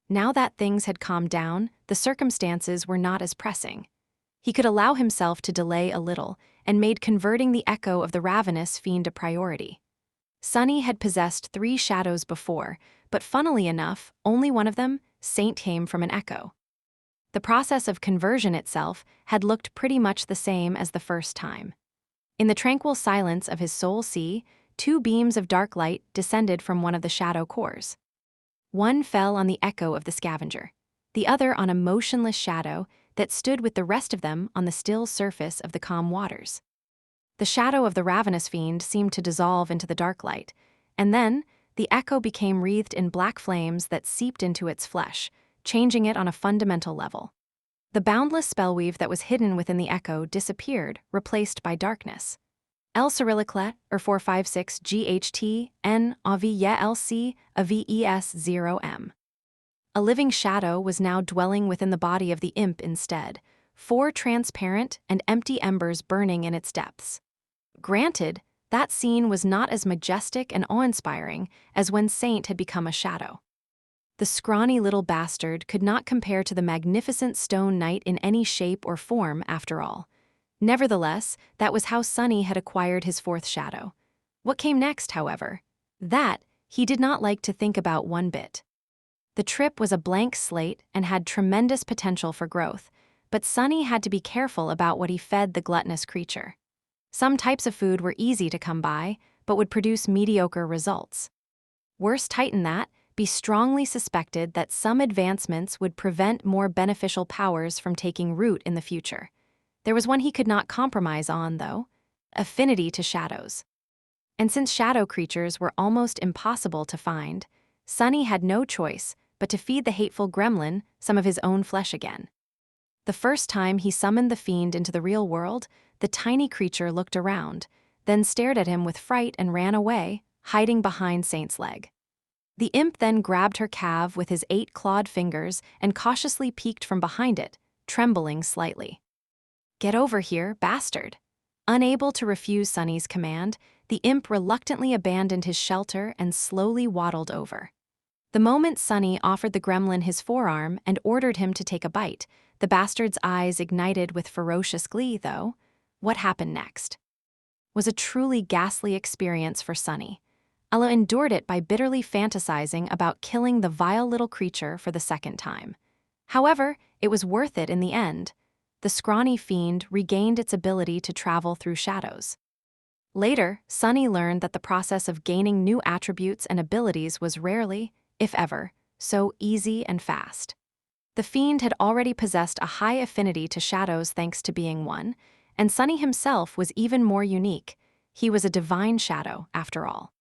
Now that things had calmed down, the circumstances were not as pressing. He could allow himself to delay a little, and made converting the echo of the ravenous fiend a priority. Sonny had possessed 3 shadows before, but funnily enough, only one of them, Saint, came from an echo. The process of conversion itself had looked pretty much the same as the first time. In the tranquil silence of his soul sea, 2 beams of dark light descended from one of the shadow cores. One fell on the echo of the scavenger, the other on a motionless shadow that stood with the rest of them on the still surface of the calm waters. The shadow of the ravenous fiend seemed to dissolve into the dark light, and then the echo became wreathed in black flames that seeped into its flesh, changing it on a fundamental level. The boundless spellweave that was hidden within the echo disappeared, replaced by darkness. El Cyrilliclet, 456 GHT, N, AVYLC, AVES0M. A living shadow was now dwelling within the body of the imp instead, 4 transparent and empty embers burning in its depths. Granted, that scene was not as majestic and awe-inspiring as when Saint had become a shadow. The scrawny little bastard could not compare to the magnificent stone knight in any shape or form, after all. Nevertheless, that was how Sonny had acquired his 4th shadow. What came next, however? That he did not like to think about one bit. The trip was a blank slate and had tremendous potential for growth, but Sonny had to be careful about what he fed the gluttonous creature. Some types of food were easy to come by, but would produce mediocre results. Worse tighten that, be strongly suspected that some advancements would prevent more beneficial powers from taking root in the future. There was one he could not compromise on, though: affinity to shadows. And since shadow creatures were almost impossible to find, Sonny had no choice but to feed the hateful gremlin some of his own flesh again. The first time he summoned the fiend into the real world, the tiny creature looked around, then stared at him with fright and ran away, hiding behind Saint's leg. The imp then grabbed her calf with his 8 clawed fingers and cautiously peeked from behind it, trembling slightly. "Get over here, bastard." Unable to refuse Sunny's command, the imp reluctantly abandoned his shelter and slowly waddled over. The moment Sunny offered the gremlin his forearm and ordered him to take a bite, the bastard's eyes ignited with ferocious glee, though. What happened next was a truly ghastly experience for Sunny. Ella endured it by bitterly fantasizing about killing the vile little creature for the second time. However, it was worth it in the end. The scrawny fiend regained its ability to travel through shadows. Later, Sunny learned that the process of gaining new attributes and abilities was rarely, if ever, so easy and fast. The fiend had already possessed a high affinity to shadows thanks to being one, and Sunny himself was even more unique. He was a divine shadow, after all.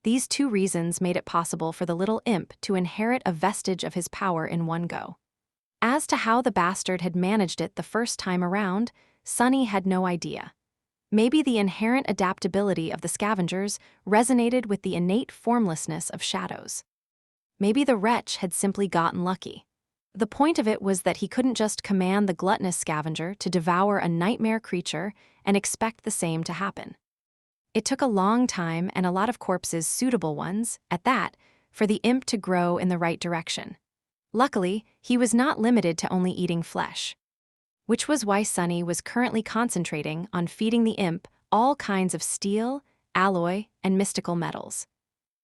These two reasons made it possible for the little imp to inherit a vestige of his power in one go. As to how the bastard had managed it the first time around, Sunny had no idea. Maybe the inherent adaptability of the scavengers resonated with the innate formlessness of shadows. Maybe the wretch had simply gotten lucky. The point of it was that he couldn't just command the gluttonous scavenger to devour a nightmare creature and expect the same to happen. It took a long time and a lot of corpses, suitable ones, at that, for the imp to grow in the right direction. Luckily, he was not limited to only eating flesh, which was why Sunny was currently concentrating on feeding the imp all kinds of steel, alloy, and mystical metals.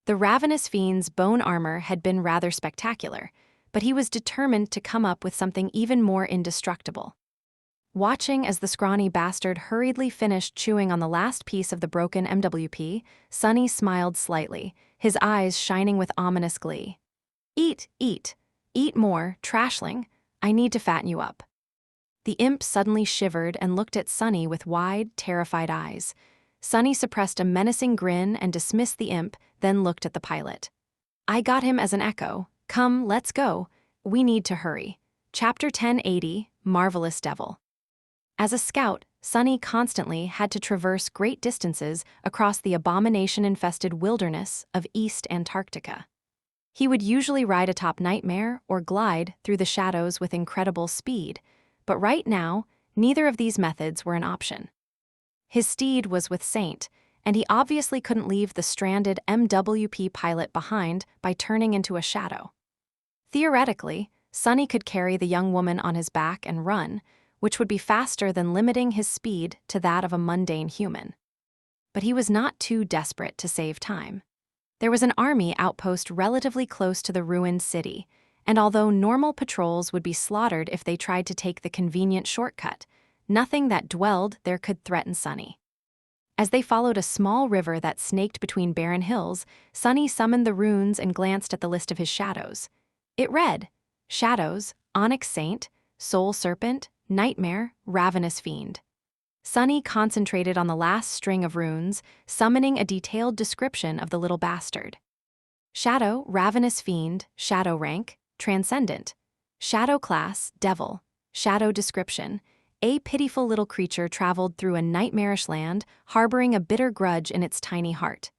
The ravenous fiend's bone armor had been rather spectacular, but he was determined to come up with something even more indestructible. Watching as the scrawny bastard hurriedly finished chewing on the last piece of the broken MWP, Sunny smiled slightly, his eyes shining with ominous glee. "Eat, eat. Eat more, trashling. I need to fatten you up." The imp suddenly shivered and looked at Sunny with wide, terrified eyes. Sunny suppressed a menacing grin and dismissed the imp, then looked at the pilot. "I got him as an echo. Come, let's go. We need to hurry." Chapter 1080, Marvelous Devil. As a scout, Sunny constantly had to traverse great distances across the abomination-infested wilderness of East Antarctica. He would usually ride atop Nightmare or glide through the shadows with incredible speed, but right now, neither of these methods were an option. His steed was with Saint, and he obviously couldn't leave the stranded MWP pilot behind by turning into a shadow. Theoretically, Sunny could carry the young woman on his back and run, which would be faster than limiting his speed to that of a mundane human. But he was not too desperate to save time. There was an army outpost relatively close to the ruined city, and although normal patrols would be slaughtered if they tried to take the convenient shortcut, nothing that dwelled there could threaten Sunny. As they followed a small river that snaked between barren hills, Sunny summoned the runes and glanced at the list of his shadows. It read, Shadows, Onyx Saint, Soul Serpent, Nightmare, Ravenous Fiend. Sunny concentrated on the last string of runes, summoning a detailed description of the little bastard. Shadow, Ravenous Fiend, Shadow Rank, Transcendent. Shadow Class, Devil. Shadow Description. A pitiful little creature traveled through a nightmarish land, harboring a bitter grudge in its tiny heart.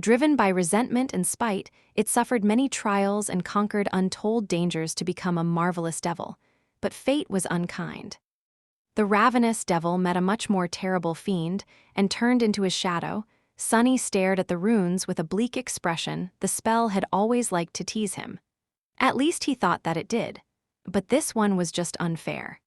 Driven by resentment and spite, it suffered many trials and conquered untold dangers to become a marvelous devil. But fate was unkind. The ravenous devil met a much more terrible fiend and turned into his shadow. Sunny stared at the runes with a bleak expression. The spell had always liked to tease him. At least he thought that it did. But this one was just unfair.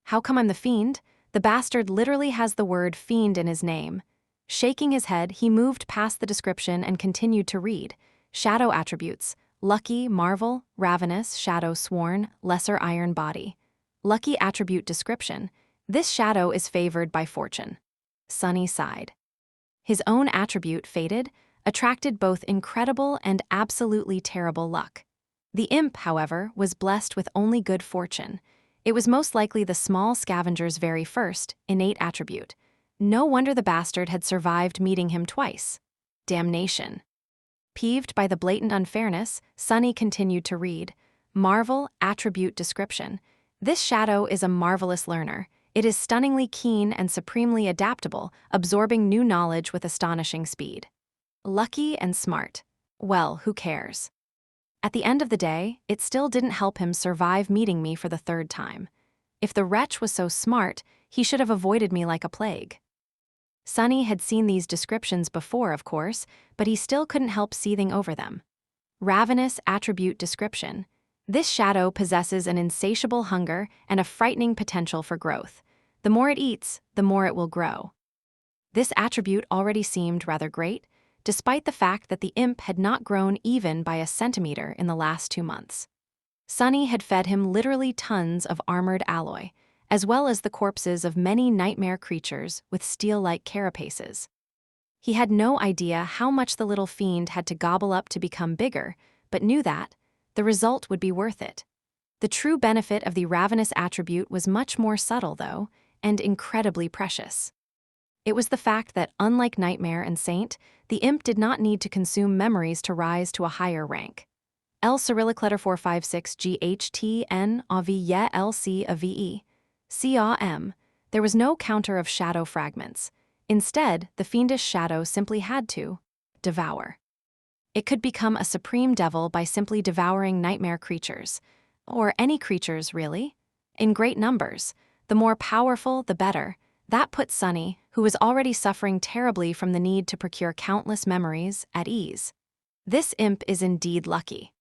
How come I'm the fiend? The bastard literally has the word fiend in his name. Shaking his head, he moved past the description and continued to read. Shadow attributes. Lucky, marvel, ravenous, shadow sworn, lesser iron body. Lucky attribute description. This shadow is favored by fortune. Sunny sighed. His own attribute, fated, attracted both incredible and absolutely terrible luck. The imp, however, was blessed with only good fortune. It was most likely the small scavenger's very first, innate attribute. No wonder the bastard had survived meeting him twice. Damnation. Peeved by the blatant unfairness, Sunny continued to read. Marvel attribute description. This shadow is a marvelous learner. It is stunningly keen and supremely adaptable, absorbing new knowledge with astonishing speed. Lucky and smart. Well, who cares? At the end of the day, it still didn't help him survive meeting me for the third time. If the wretch was so smart, he should have avoided me like a plague. Sunny had seen these descriptions before, of course, but he still couldn't help seething over them. Ravenous attribute description. This shadow possesses an insatiable hunger and a frightening potential for growth. The more it eats, the more it will grow. This attribute already seemed rather great, despite the fact that the imp had not grown even by a centimeter in the last 2 months. Sunny had fed him literally tons of armored alloy, as well as the corpses of many nightmare creatures with steel-like carapaces. He had no idea how much the little fiend had to gobble up to become bigger, but knew that the result would be worth it. The true benefit of the ravenous attribute was much more subtle, though, and incredibly precious. It was the fact that, unlike Nightmare and Saint, the imp did not need to consume memories to rise to a higher rank. L Cyrillic letter 456 GHTN AV ye LC AVE. CAM. There was no counter of shadow fragments. Instead, the fiendish shadow simply had to devour. It could become a supreme devil by simply devouring nightmare creatures. Or any creatures, really. In great numbers. The more powerful, the better. That put Sunny, who was already suffering terribly from the need to procure countless memories, at ease. This imp is indeed lucky.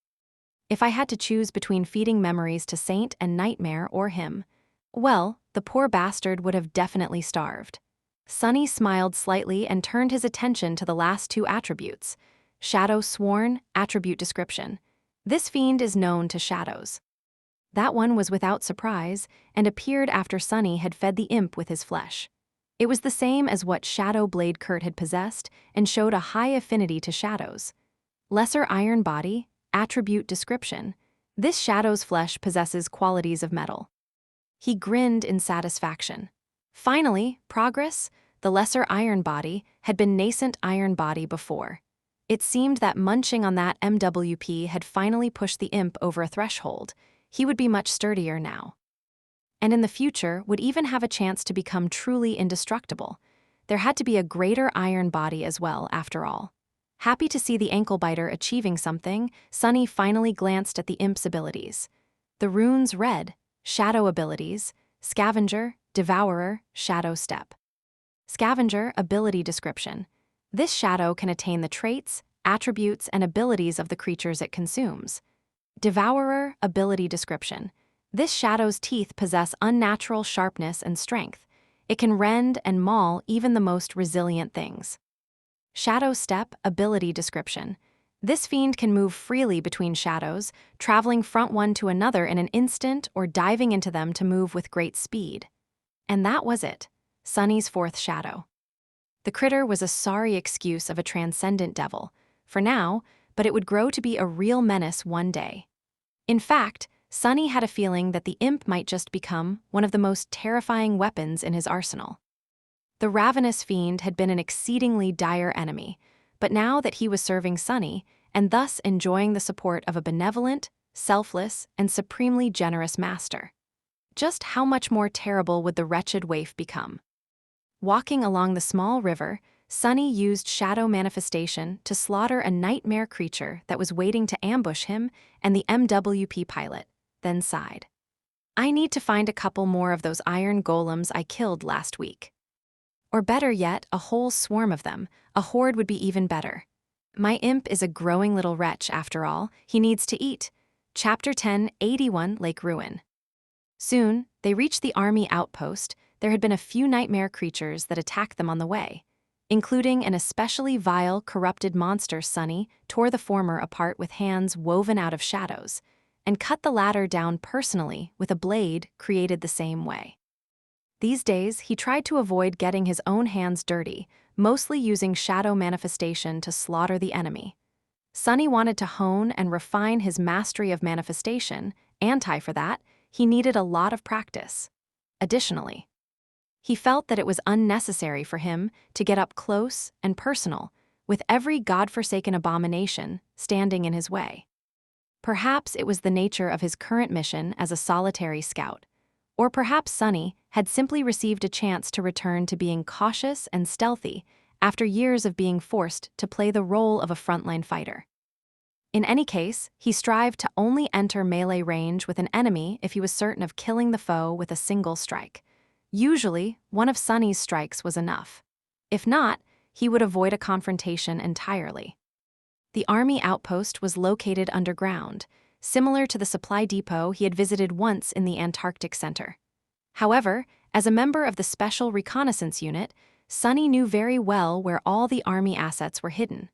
If I had to choose between feeding memories to Saint and Nightmare or him, well, the poor bastard would have definitely starved. Sunny smiled slightly and turned his attention to the last 2 attributes. Shadow sworn, attribute description. This fiend is known to shadows. That one was without surprise, and appeared after Sunny had fed the imp with his flesh. It was the same as what Shadow Blade Kurt had possessed, and showed a high affinity to shadows. Lesser iron body, attribute description. This shadow's flesh possesses qualities of metal. He grinned in satisfaction. Finally, progress. The lesser iron body had been nascent iron body before. It seemed that munching on that MWP had finally pushed the imp over a threshold. He would be much sturdier now. And in the future would even have a chance to become truly indestructible. There had to be a greater iron body as well, after all. Happy to see the ankle-biter achieving something, Sunny finally glanced at the imp's abilities. The runes read, Shadow abilities, Scavenger, Devourer, Shadow Step. Scavenger ability description. This shadow can attain the traits, attributes, and abilities of the creatures it consumes. Devourer ability description. This shadow's teeth possess unnatural sharpness and strength. It can rend and maul even the most resilient things. Shadow Step ability description. This fiend can move freely between shadows, traveling from one to another in an instant or diving into them to move with great speed. And that was it, Sunny's 4th shadow. The critter was a sorry excuse of a transcendent devil, for now, but it would grow to be a real menace one day. In fact, Sunny had a feeling that the imp might just become one of the most terrifying weapons in his arsenal. The ravenous fiend had been an exceedingly dire enemy, but now that he was serving Sunny, and thus enjoying the support of a benevolent, selfless, and supremely generous master, just how much more terrible would the wretched waif become? Walking along the small river, Sunny used shadow manifestation to slaughter a nightmare creature that was waiting to ambush him and the MWP pilot, then sighed. I need to find a couple more of those iron golems I killed last week. Or better yet, a whole swarm of them. A horde would be even better. My imp is a growing little wretch, after all. He needs to eat. Chapter 10, 81 Lake Ruin. Soon, they reached the army outpost. There had been a few nightmare creatures that attacked them on the way, including an especially vile, corrupted monster. Sunny tore the former apart with hands woven out of shadows, and cut the latter down personally with a blade created the same way. These days, he tried to avoid getting his own hands dirty, mostly using shadow manifestation to slaughter the enemy. Sunny wanted to hone and refine his mastery of manifestation, and for that, he needed a lot of practice. Additionally, he felt that it was unnecessary for him to get up close and personal, with every godforsaken abomination standing in his way. Perhaps it was the nature of his current mission as a solitary scout, or perhaps Sunny had simply received a chance to return to being cautious and stealthy after years of being forced to play the role of a frontline fighter. In any case, he strived to only enter melee range with an enemy if he was certain of killing the foe with a single strike. Usually, one of Sunny's strikes was enough. If not, he would avoid a confrontation entirely. The army outpost was located underground, similar to the supply depot he had visited once in the Antarctic Center. However, as a member of the Special Reconnaissance Unit, Sunny knew very well where all the army assets were hidden.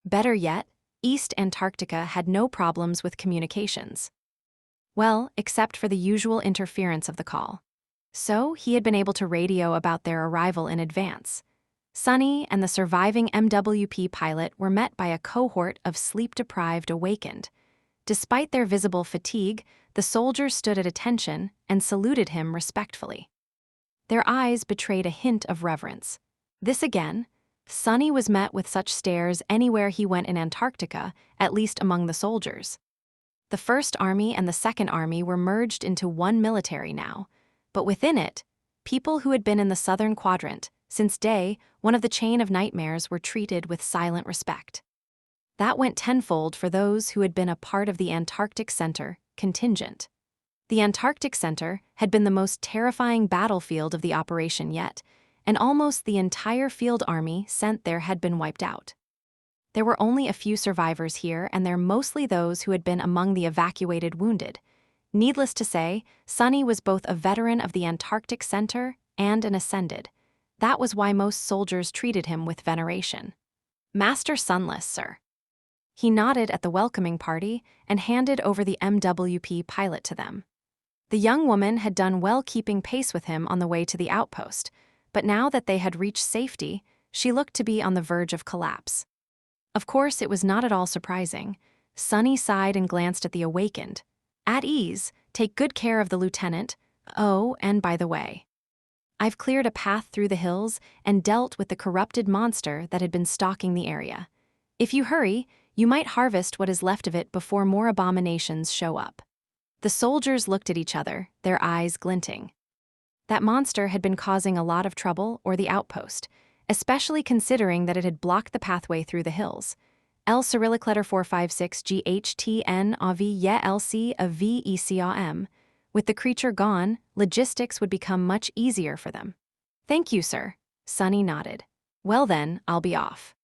Better yet, East Antarctica had no problems with communications. Well, except for the usual interference of the call. So he had been able to radio about their arrival in advance. Sunny and the surviving MWP pilot were met by a cohort of sleep-deprived awakened. Despite their visible fatigue, the soldiers stood at attention and saluted him respectfully. Their eyes betrayed a hint of reverence. This again, Sunny was met with such stares anywhere he went in Antarctica, at least among the soldiers. The First Army and the Second Army were merged into one military now, but within it, people who had been in the Southern Quadrant since day one of the chain of nightmares were treated with silent respect. That went tenfold for those who had been a part of the Antarctic Center contingent. The Antarctic Center had been the most terrifying battlefield of the operation yet, and almost the entire field army sent there had been wiped out. There were only a few survivors here, and they're mostly those who had been among the evacuated wounded. Needless to say, Sunny was both a veteran of the Antarctic Center and an ascended. That was why most soldiers treated him with veneration. "Master Sunless, sir." He nodded at the welcoming party and handed over the MWP pilot to them. The young woman had done well keeping pace with him on the way to the outpost, but now that they had reached safety, she looked to be on the verge of collapse. Of course, it was not at all surprising. Sunny sighed and glanced at the awakened. "At ease, take good care of the lieutenant. Oh, and by the way, I've cleared a path through the hills and dealt with the corrupted monster that had been stalking the area. If you hurry, you might harvest what is left of it before more abominations show up." The soldiers looked at each other, their eyes glinting. That monster had been causing a lot of trouble or the outpost, especially considering that it had blocked the pathway through the hills. L Cyrillic letter 456 GHTN AV YE LC a VECAM. With the creature gone, logistics would become much easier for them. "Thank you, sir." Sunny nodded. "Well then, I'll be off."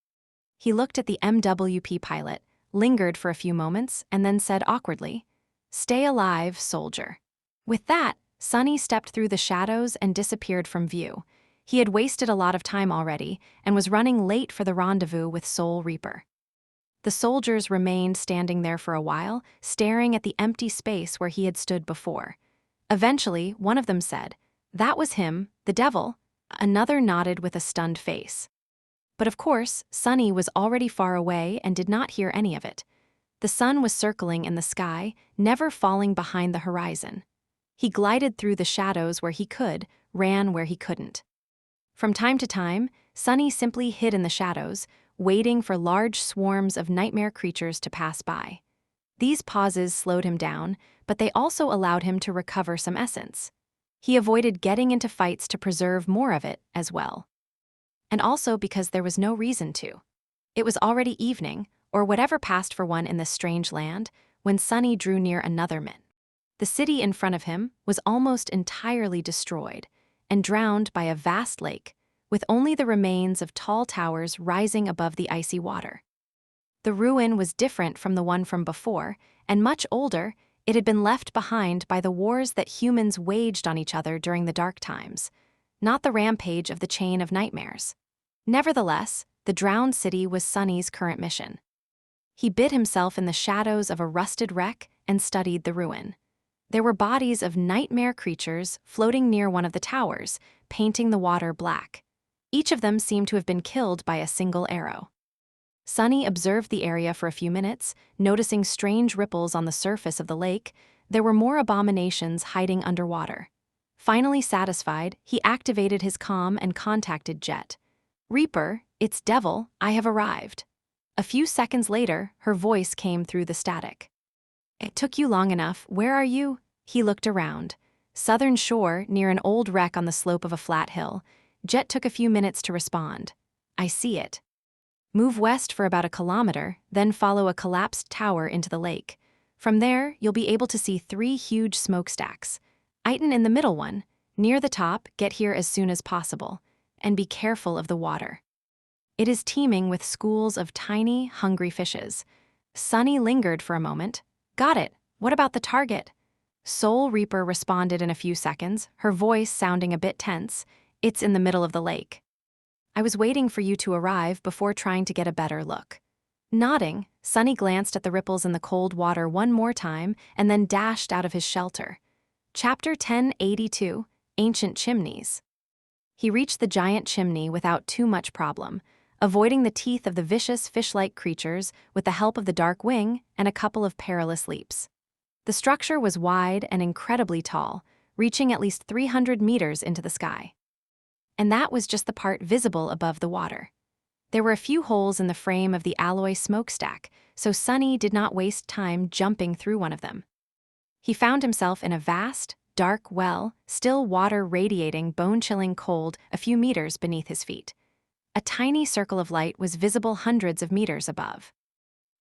He looked at the MWP pilot, lingered for a few moments, and then said awkwardly, "Stay alive, soldier." With that, Sunny stepped through the shadows and disappeared from view. He had wasted a lot of time already and was running late for the rendezvous with Soul Reaper. The soldiers remained standing there for a while, staring at the empty space where he had stood before. Eventually, one of them said, "That was him, the devil." Another nodded with a stunned face. But of course, Sunny was already far away and did not hear any of it. The sun was circling in the sky, never falling behind the horizon. He glided through the shadows where he could, ran where he couldn't. From time to time, Sunny simply hid in the shadows, waiting for large swarms of nightmare creatures to pass by. These pauses slowed him down, but they also allowed him to recover some essence. He avoided getting into fights to preserve more of it as well. And also because there was no reason to. It was already evening, or whatever passed for one in this strange land, when Sunny drew near another min. The city in front of him was almost entirely destroyed and drowned by a vast lake, with only the remains of tall towers rising above the icy water. The ruin was different from the one from before, and much older. It had been left behind by the wars that humans waged on each other during the dark times, not the rampage of the chain of nightmares. Nevertheless, the drowned city was Sunny's current mission. He hid himself in the shadows of a rusted wreck and studied the ruin. There were bodies of nightmare creatures floating near one of the towers, painting the water black. Each of them seemed to have been killed by a single arrow. Sunny observed the area for a few minutes, noticing strange ripples on the surface of the lake. There were more abominations hiding underwater. Finally satisfied, he activated his comm and contacted Jet. "Reaper, it's Devil, I have arrived." A few seconds later, her voice came through the static. "It took you long enough. Where are you?" He looked around. Southern shore, near an old wreck on the slope of a flat hill. Jet took a few minutes to respond. "I see it." Move west for about a kilometer, then follow a collapsed tower into the lake. From there, you'll be able to see 3 huge smokestacks. Iton in the middle one. Near the top, get here as soon as possible. And be careful of the water. It is teeming with schools of tiny, hungry fishes. Sunny lingered for a moment. Got it. What about the target? Soul Reaper responded in a few seconds, her voice sounding a bit tense. It's in the middle of the lake. I was waiting for you to arrive before trying to get a better look. Nodding, Sunny glanced at the ripples in the cold water one more time and then dashed out of his shelter. Chapter 1082, Ancient Chimneys. He reached the giant chimney without too much problem, avoiding the teeth of the vicious fish-like creatures with the help of the dark wing and a couple of perilous leaps. The structure was wide and incredibly tall, reaching at least 300 meters into the sky. And that was just the part visible above the water. There were a few holes in the frame of the alloy smokestack, so Sunny did not waste time jumping through one of them. He found himself in a vast, dark well, still water radiating bone-chilling cold a few meters beneath his feet. A tiny circle of light was visible hundreds of meters above.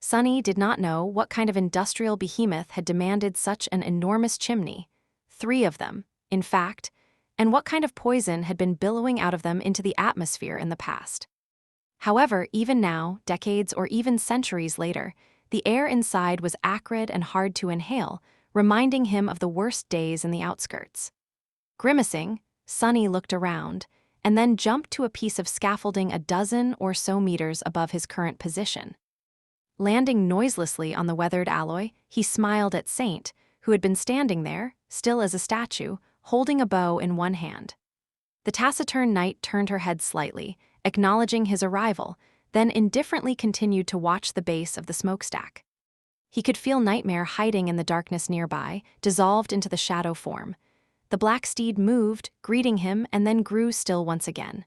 Sunny did not know what kind of industrial behemoth had demanded such an enormous chimney, 3 of them, in fact, and what kind of poison had been billowing out of them into the atmosphere in the past. However, even now, decades or even centuries later, the air inside was acrid and hard to inhale, reminding him of the worst days in the outskirts. Grimacing, Sunny looked around, and then jumped to a piece of scaffolding a dozen or so meters above his current position. Landing noiselessly on the weathered alloy, he smiled at Saint, who had been standing there, still as a statue, holding a bow in one hand. The taciturn knight turned her head slightly, acknowledging his arrival, then indifferently continued to watch the base of the smokestack. He could feel Nightmare hiding in the darkness nearby, dissolved into the shadow form. The black steed moved, greeting him, and then grew still once again.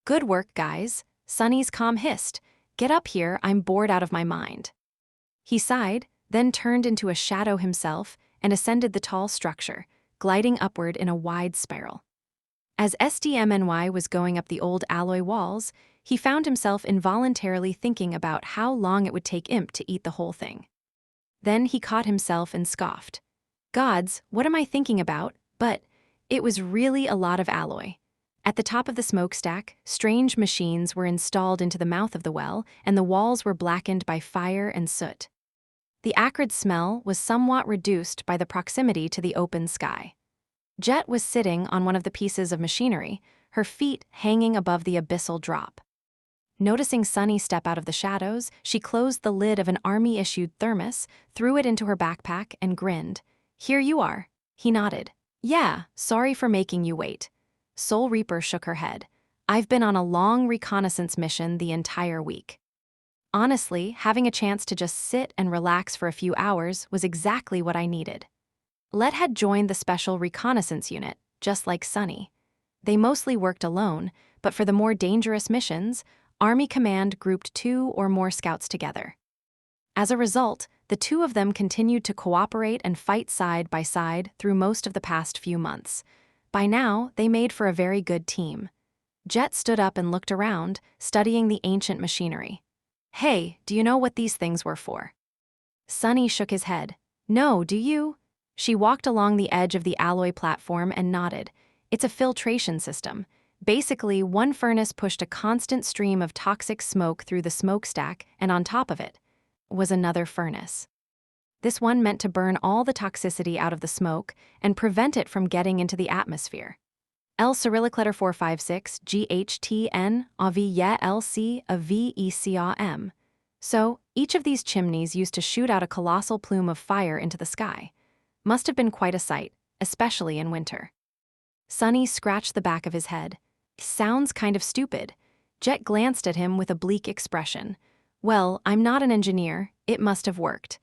Good work, guys, Sunny's calm hissed. Get up here, I'm bored out of my mind. He sighed, then turned into a shadow himself and ascended the tall structure, gliding upward in a wide spiral. As SDMNY was going up the old alloy walls, he found himself involuntarily thinking about how long it would take Imp to eat the whole thing. Then he caught himself and scoffed. Gods, what am I thinking about? But it was really a lot of alloy. At the top of the smokestack, strange machines were installed into the mouth of the well, and the walls were blackened by fire and soot. The acrid smell was somewhat reduced by the proximity to the open sky. Jet was sitting on one of the pieces of machinery, her feet hanging above the abyssal drop. Noticing Sunny step out of the shadows, she closed the lid of an army-issued thermos, threw it into her backpack, and grinned. Here you are. He nodded. Yeah, sorry for making you wait. Soul Reaper shook her head. I've been on a long reconnaissance mission the entire week. Honestly, having a chance to just sit and relax for a few hours was exactly what I needed. Let had joined the special reconnaissance unit, just like Sunny. They mostly worked alone, but for the more dangerous missions, Army Command grouped 2 or more scouts together. As a result, the 2 of them continued to cooperate and fight side by side through most of the past few months. By now, they made for a very good team. Jet stood up and looked around, studying the ancient machinery. Hey, do you know what these things were for? Sunny shook his head. No, do you? She walked along the edge of the alloy platform and nodded. It's a filtration system. Basically, one furnace pushed a constant stream of toxic smoke through the smokestack, and on top of it was another furnace. This one meant to burn all the toxicity out of the smoke and prevent it from getting into the atmosphere. L Cyrillic letter 456 GHTN AV LC VECAM. So, each of these chimneys used to shoot out a colossal plume of fire into the sky. Must have been quite a sight, especially in winter. Sunny scratched the back of his head. Sounds kind of stupid. Jet glanced at him with a bleak expression. Well, I'm not an engineer, it must have worked.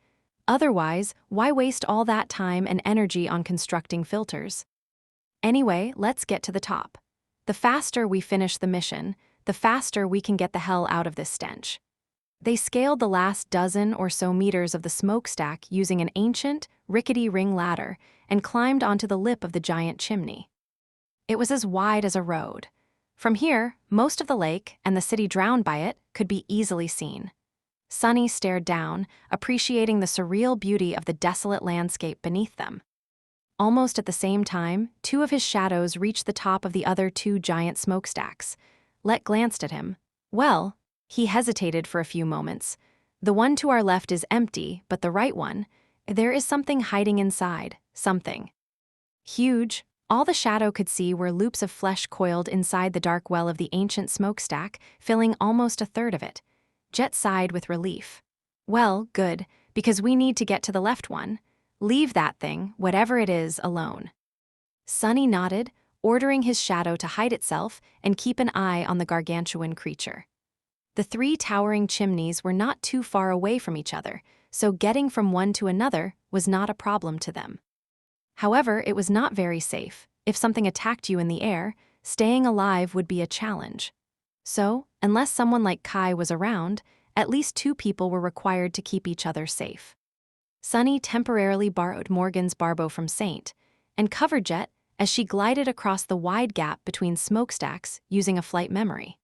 Otherwise, why waste all that time and energy on constructing filters? Anyway, let's get to the top. The faster we finish the mission, the faster we can get the hell out of this stench. They scaled the last dozen or so meters of the smokestack using an ancient, rickety ring ladder and climbed onto the lip of the giant chimney. It was as wide as a road. From here, most of the lake and the city drowned by it could be easily seen. Sunny stared down, appreciating the surreal beauty of the desolate landscape beneath them. Almost at the same time, two of his shadows reached the top of the other two giant smokestacks. Let glanced at him. Well, he hesitated for a few moments. The one to our left is empty, but the right one, there is something hiding inside, something huge. All the shadow could see were loops of flesh coiled inside the dark well of the ancient smokestack, filling almost a third of it. Jet sighed with relief. Well, good, because we need to get to the left one. Leave that thing, whatever it is, alone. Sunny nodded, ordering his shadow to hide itself and keep an eye on the gargantuan creature. The three towering chimneys were not too far away from each other, so getting from one to another was not a problem to them. However, it was not very safe. If something attacked you in the air, staying alive would be a challenge. So, unless someone like Kai was around, at least two people were required to keep each other safe. Sunny temporarily borrowed Morgan's barbo from Saint and covered Jet as she glided across the wide gap between smokestacks using a flight memory.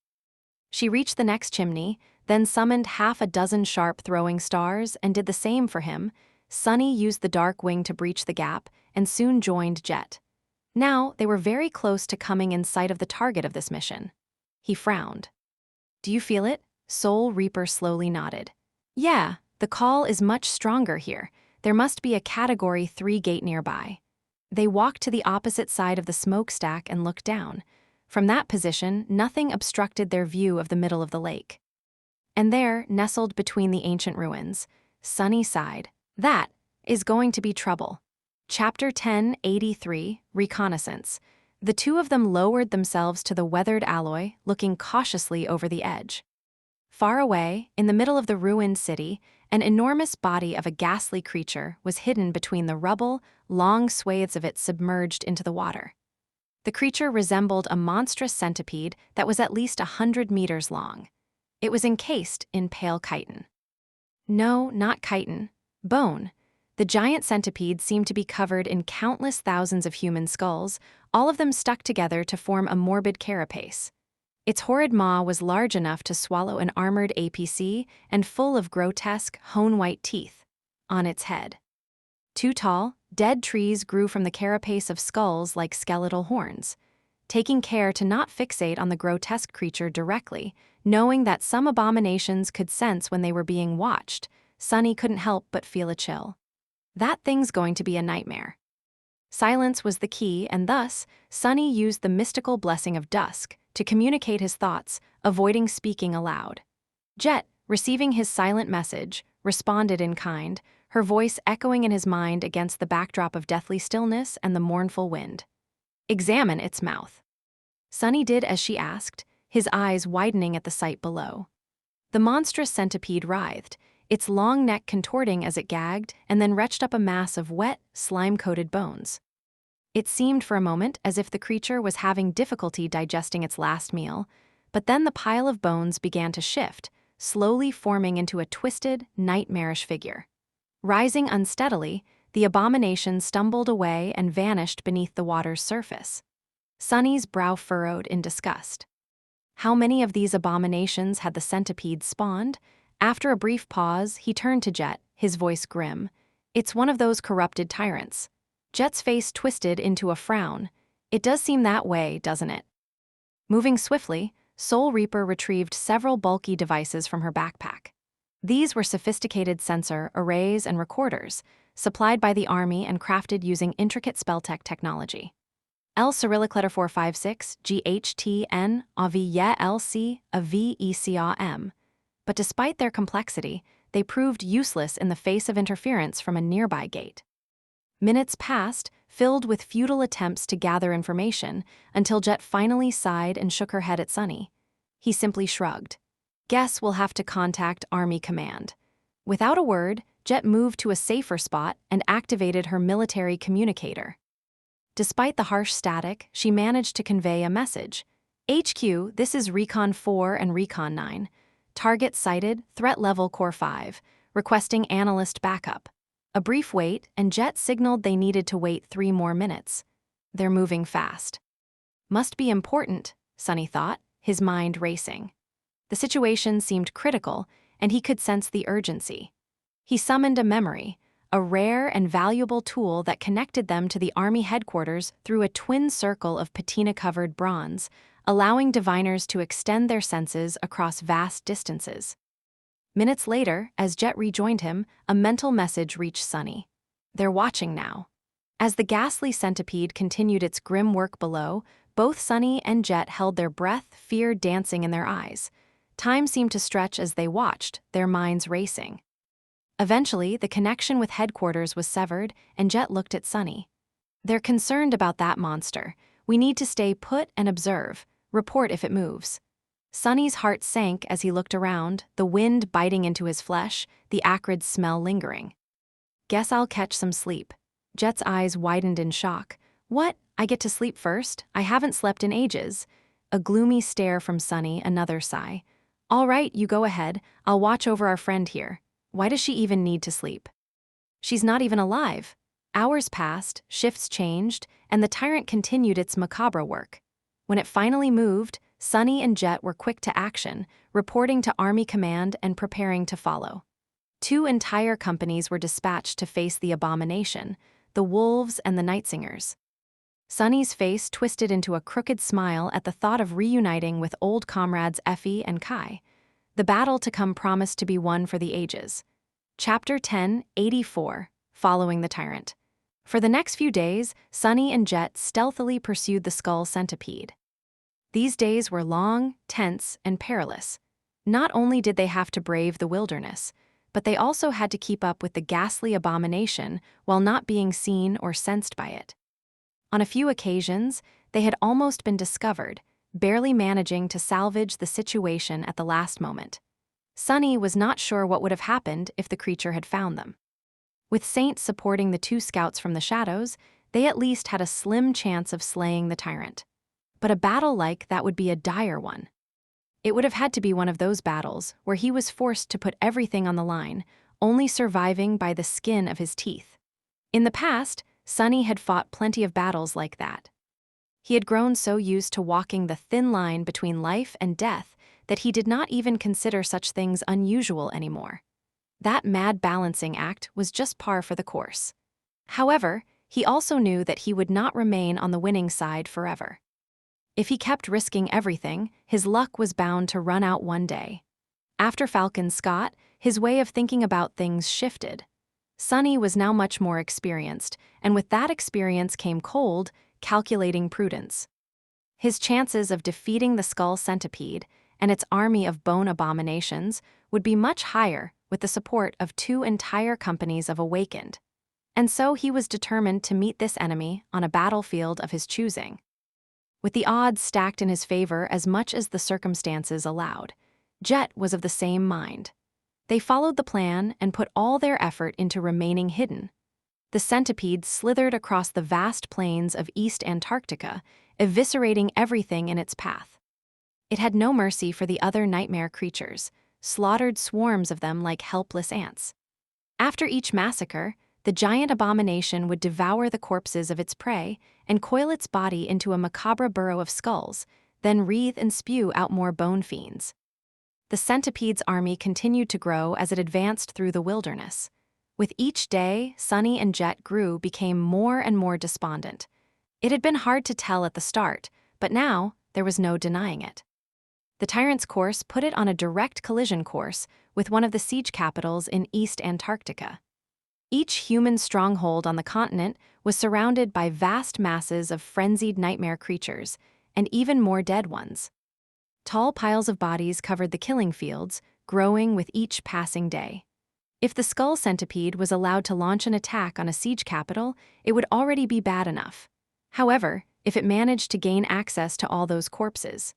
She reached the next chimney, then summoned half a dozen sharp throwing stars and did the same for him. Sunny used the dark wing to breach the gap and soon joined Jet. Now they were very close to coming in sight of the target of this mission. He frowned. Do you feel it? Soul Reaper slowly nodded. Yeah, the call is much stronger here. There must be a Category 3 gate nearby. They walked to the opposite side of the smokestack and looked down. From that position, nothing obstructed their view of the middle of the lake. And there, nestled between the ancient ruins, Sunny sighed. That is going to be trouble. Chapter 1083, Reconnaissance. The two of them lowered themselves to the weathered alloy, looking cautiously over the edge. Far away, in the middle of the ruined city, an enormous body of a ghastly creature was hidden between the rubble, long swathes of it submerged into the water. The creature resembled a monstrous centipede that was at least 100 meters long. It was encased in pale chitin. No, not chitin. Bone. The giant centipede seemed to be covered in countless thousands of human skulls, all of them stuck together to form a morbid carapace. Its horrid maw was large enough to swallow an armored APC and full of grotesque, hone-white teeth on its head. Too tall, dead trees grew from the carapace of skulls like skeletal horns. Taking care to not fixate on the grotesque creature directly, knowing that some abominations could sense when they were being watched, Sunny couldn't help but feel a chill. That thing's going to be a nightmare. Silence was the key, and thus, Sunny used the mystical blessing of dusk to communicate his thoughts, avoiding speaking aloud. Jet, receiving his silent message, responded in kind, her voice echoing in his mind against the backdrop of deathly stillness and the mournful wind. Examine its mouth. Sunny did as she asked, his eyes widening at the sight below. The monstrous centipede writhed, its long neck contorting as it gagged and then retched up a mass of wet, slime-coated bones. It seemed for a moment as if the creature was having difficulty digesting its last meal, but then the pile of bones began to shift, slowly forming into a twisted, nightmarish figure. Rising unsteadily, the abomination stumbled away and vanished beneath the water's surface. Sunny's brow furrowed in disgust. How many of these abominations had the centipede spawned? After a brief pause, he turned to Jet, his voice grim. It's one of those corrupted tyrants. Jet's face twisted into a frown. It does seem that way, doesn't it? Moving swiftly, Soul Reaper retrieved several bulky devices from her backpack. These were sophisticated sensor arrays and recorders, supplied by the Army and crafted using intricate spelltech technology. L Cyrillic letter 456 GHTN AV LC AVECAM. But despite their complexity, they proved useless in the face of interference from a nearby gate. Minutes passed, filled with futile attempts to gather information, until Jet finally sighed and shook her head at Sunny. He simply shrugged. Guess we'll have to contact Army Command. Without a word, Jet moved to a safer spot and activated her military communicator. Despite the harsh static, she managed to convey a message. HQ, this is Recon 4 and Recon 9. Target sighted, threat level Core 5, requesting analyst backup. A brief wait, and Jet signaled they needed to wait 3 more minutes. They're moving fast. Must be important. Sunny thought, his mind racing. The situation seemed critical, and he could sense the urgency. He summoned a memory, a rare and valuable tool that connected them to the army headquarters through a twin circle of patina-covered bronze, allowing diviners to extend their senses across vast distances. Minutes later, as Jet rejoined him, a mental message reached Sunny. They're watching now. As the ghastly centipede continued its grim work below, both Sunny and Jet held their breath, fear dancing in their eyes. Time seemed to stretch as they watched, their minds racing. Eventually, the connection with headquarters was severed, and Jet looked at Sunny. They're concerned about that monster. We need to stay put and observe. Report if it moves. Sunny's heart sank as he looked around, the wind biting into his flesh, the acrid smell lingering. Guess I'll catch some sleep. Jet's eyes widened in shock. What? I get to sleep first? I haven't slept in ages. A gloomy stare from Sunny, another sigh. All right, you go ahead. I'll watch over our friend here. Why does she even need to sleep? She's not even alive. Hours passed, shifts changed, and the tyrant continued its macabre work. When it finally moved, Sunny and Jet were quick to action, reporting to Army Command and preparing to follow. 2 entire companies were dispatched to face the abomination, the Wolves and the Nightsingers. Sunny's face twisted into a crooked smile at the thought of reuniting with old comrades Effie and Kai. The battle to come promised to be one for the ages. Chapter 10, 84, Following the Tyrant. For the next few days, Sunny and Jet stealthily pursued the skull centipede. These days were long, tense, and perilous. Not only did they have to brave the wilderness, but they also had to keep up with the ghastly abomination while not being seen or sensed by it. On a few occasions, they had almost been discovered, barely managing to salvage the situation at the last moment. Sunny was not sure what would have happened if the creature had found them. With Saint supporting the 2 scouts from the shadows, they at least had a slim chance of slaying the tyrant. But a battle like that would be a dire one. It would have had to be one of those battles where he was forced to put everything on the line, only surviving by the skin of his teeth. In the past, Sunny had fought plenty of battles like that. He had grown so used to walking the thin line between life and death that he did not even consider such things unusual anymore. That mad balancing act was just par for the course. However, he also knew that he would not remain on the winning side forever. If he kept risking everything, his luck was bound to run out one day. After Falcon Scott, his way of thinking about things shifted. Sunny was now much more experienced, and with that experience came cold, calculating prudence. His chances of defeating the skull centipede and its army of bone abominations would be much higher with the support of 2 entire companies of Awakened. And so he was determined to meet this enemy on a battlefield of his choosing. With the odds stacked in his favor as much as the circumstances allowed, Jet was of the same mind. They followed the plan and put all their effort into remaining hidden. The centipede slithered across the vast plains of East Antarctica, eviscerating everything in its path. It had no mercy for the other nightmare creatures, slaughtered swarms of them like helpless ants. After each massacre, the giant abomination would devour the corpses of its prey and coil its body into a macabre burrow of skulls, then wreathe and spew out more bone fiends. The centipede's army continued to grow as it advanced through the wilderness. With each day, Sunny and Jet became more and more despondent. It had been hard to tell at the start, but now there was no denying it. The tyrant's course put it on a direct collision course with one of the siege capitals in East Antarctica. Each human stronghold on the continent was surrounded by vast masses of frenzied nightmare creatures, and even more dead ones. Tall piles of bodies covered the killing fields, growing with each passing day. If the skull centipede was allowed to launch an attack on a siege capital, it would already be bad enough. However, if it managed to gain access to all those corpses,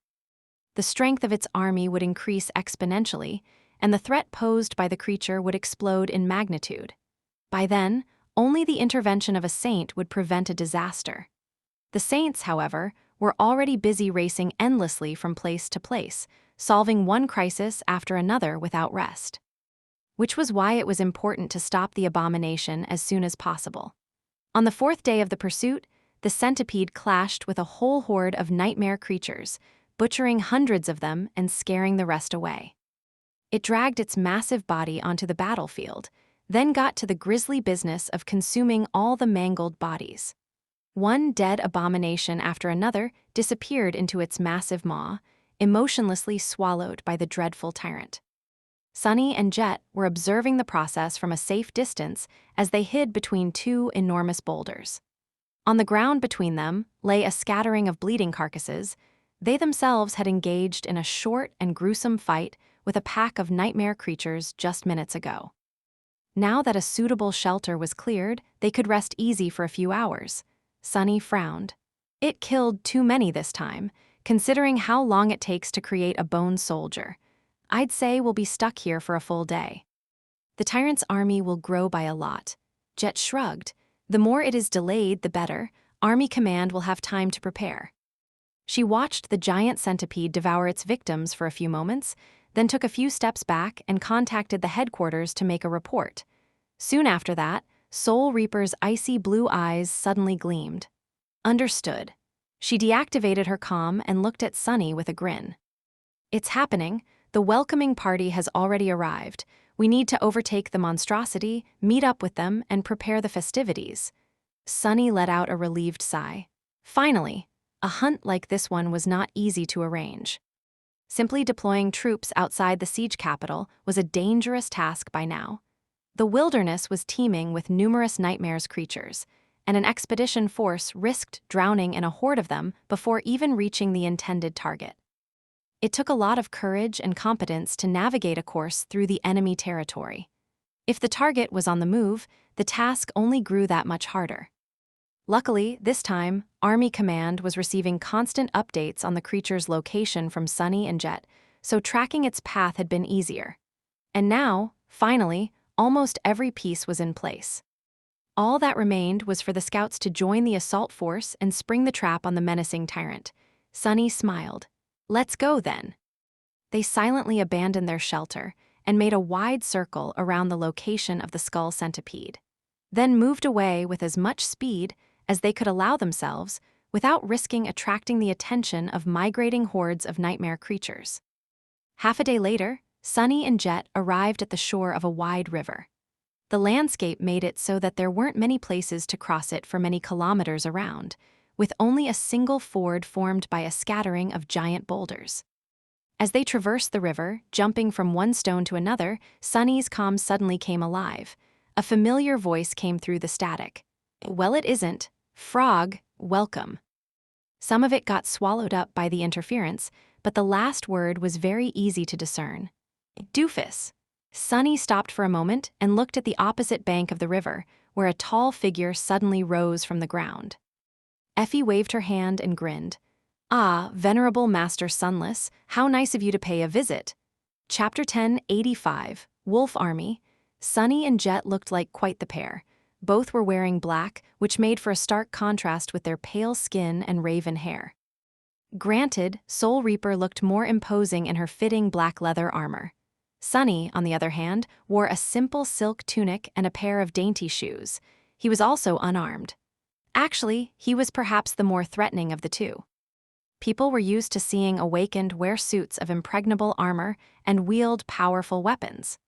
the strength of its army would increase exponentially, and the threat posed by the creature would explode in magnitude. By then, only the intervention of a saint would prevent a disaster. The saints, however, were already busy racing endlessly from place to place, solving one crisis after another without rest. Which was why it was important to stop the abomination as soon as possible. On the 4th day of the pursuit, the centipede clashed with a whole horde of nightmare creatures, butchering hundreds of them and scaring the rest away. It dragged its massive body onto the battlefield, then got to the grisly business of consuming all the mangled bodies. One dead abomination after another disappeared into its massive maw, emotionlessly swallowed by the dreadful tyrant. Sunny and Jet were observing the process from a safe distance as they hid between two enormous boulders. On the ground between them lay a scattering of bleeding carcasses. They themselves had engaged in a short and gruesome fight with a pack of nightmare creatures just minutes ago. Now that a suitable shelter was cleared, they could rest easy for a few hours. Sunny frowned. It killed too many this time, considering how long it takes to create a bone soldier. I'd say we'll be stuck here for a full day. The tyrant's army will grow by a lot. Jet shrugged. The more it is delayed, the better. Army command will have time to prepare. She watched the giant centipede devour its victims for a few moments, then took a few steps back and contacted the headquarters to make a report. Soon after that, Soul Reaper's icy blue eyes suddenly gleamed. Understood. She deactivated her comm and looked at Sunny with a grin. It's happening. The welcoming party has already arrived. We need to overtake the monstrosity, meet up with them, and prepare the festivities. Sunny let out a relieved sigh. Finally, a hunt like this one was not easy to arrange. Simply deploying troops outside the siege capital was a dangerous task by now. The wilderness was teeming with numerous nightmares creatures, and an expedition force risked drowning in a horde of them before even reaching the intended target. It took a lot of courage and competence to navigate a course through the enemy territory. If the target was on the move, the task only grew that much harder. Luckily, this time, Army Command was receiving constant updates on the creature's location from Sunny and Jet, so tracking its path had been easier. And now, finally, almost every piece was in place. All that remained was for the scouts to join the assault force and spring the trap on the menacing tyrant. Sunny smiled. Let's go, then. They silently abandoned their shelter and made a wide circle around the location of the skull centipede, then moved away with as much speed as they could allow themselves without risking attracting the attention of migrating hordes of nightmare creatures. Half a day later, Sunny and Jet arrived at the shore of a wide river. The landscape made it so that there weren't many places to cross it for many kilometers around, with only a single ford formed by a scattering of giant boulders. As they traversed the river, jumping from one stone to another, Sunny's comm suddenly came alive. A familiar voice came through the static. Well, it isn't. Frog, welcome. Some of it got swallowed up by the interference, but the last word was very easy to discern. Doofus. Sunny stopped for a moment and looked at the opposite bank of the river, where a tall figure suddenly rose from the ground. Effie waved her hand and grinned. Ah, venerable Master Sunless, how nice of you to pay a visit. Chapter 1085, Wolf Army. Sunny and Jet looked like quite the pair. Both were wearing black, which made for a stark contrast with their pale skin and raven hair. Granted, Soul Reaper looked more imposing in her fitting black leather armor. Sunny, on the other hand, wore a simple silk tunic and a pair of dainty shoes. He was also unarmed. Actually, he was perhaps the more threatening of the two. People were used to seeing Awakened wear suits of impregnable armor and wield powerful weapons.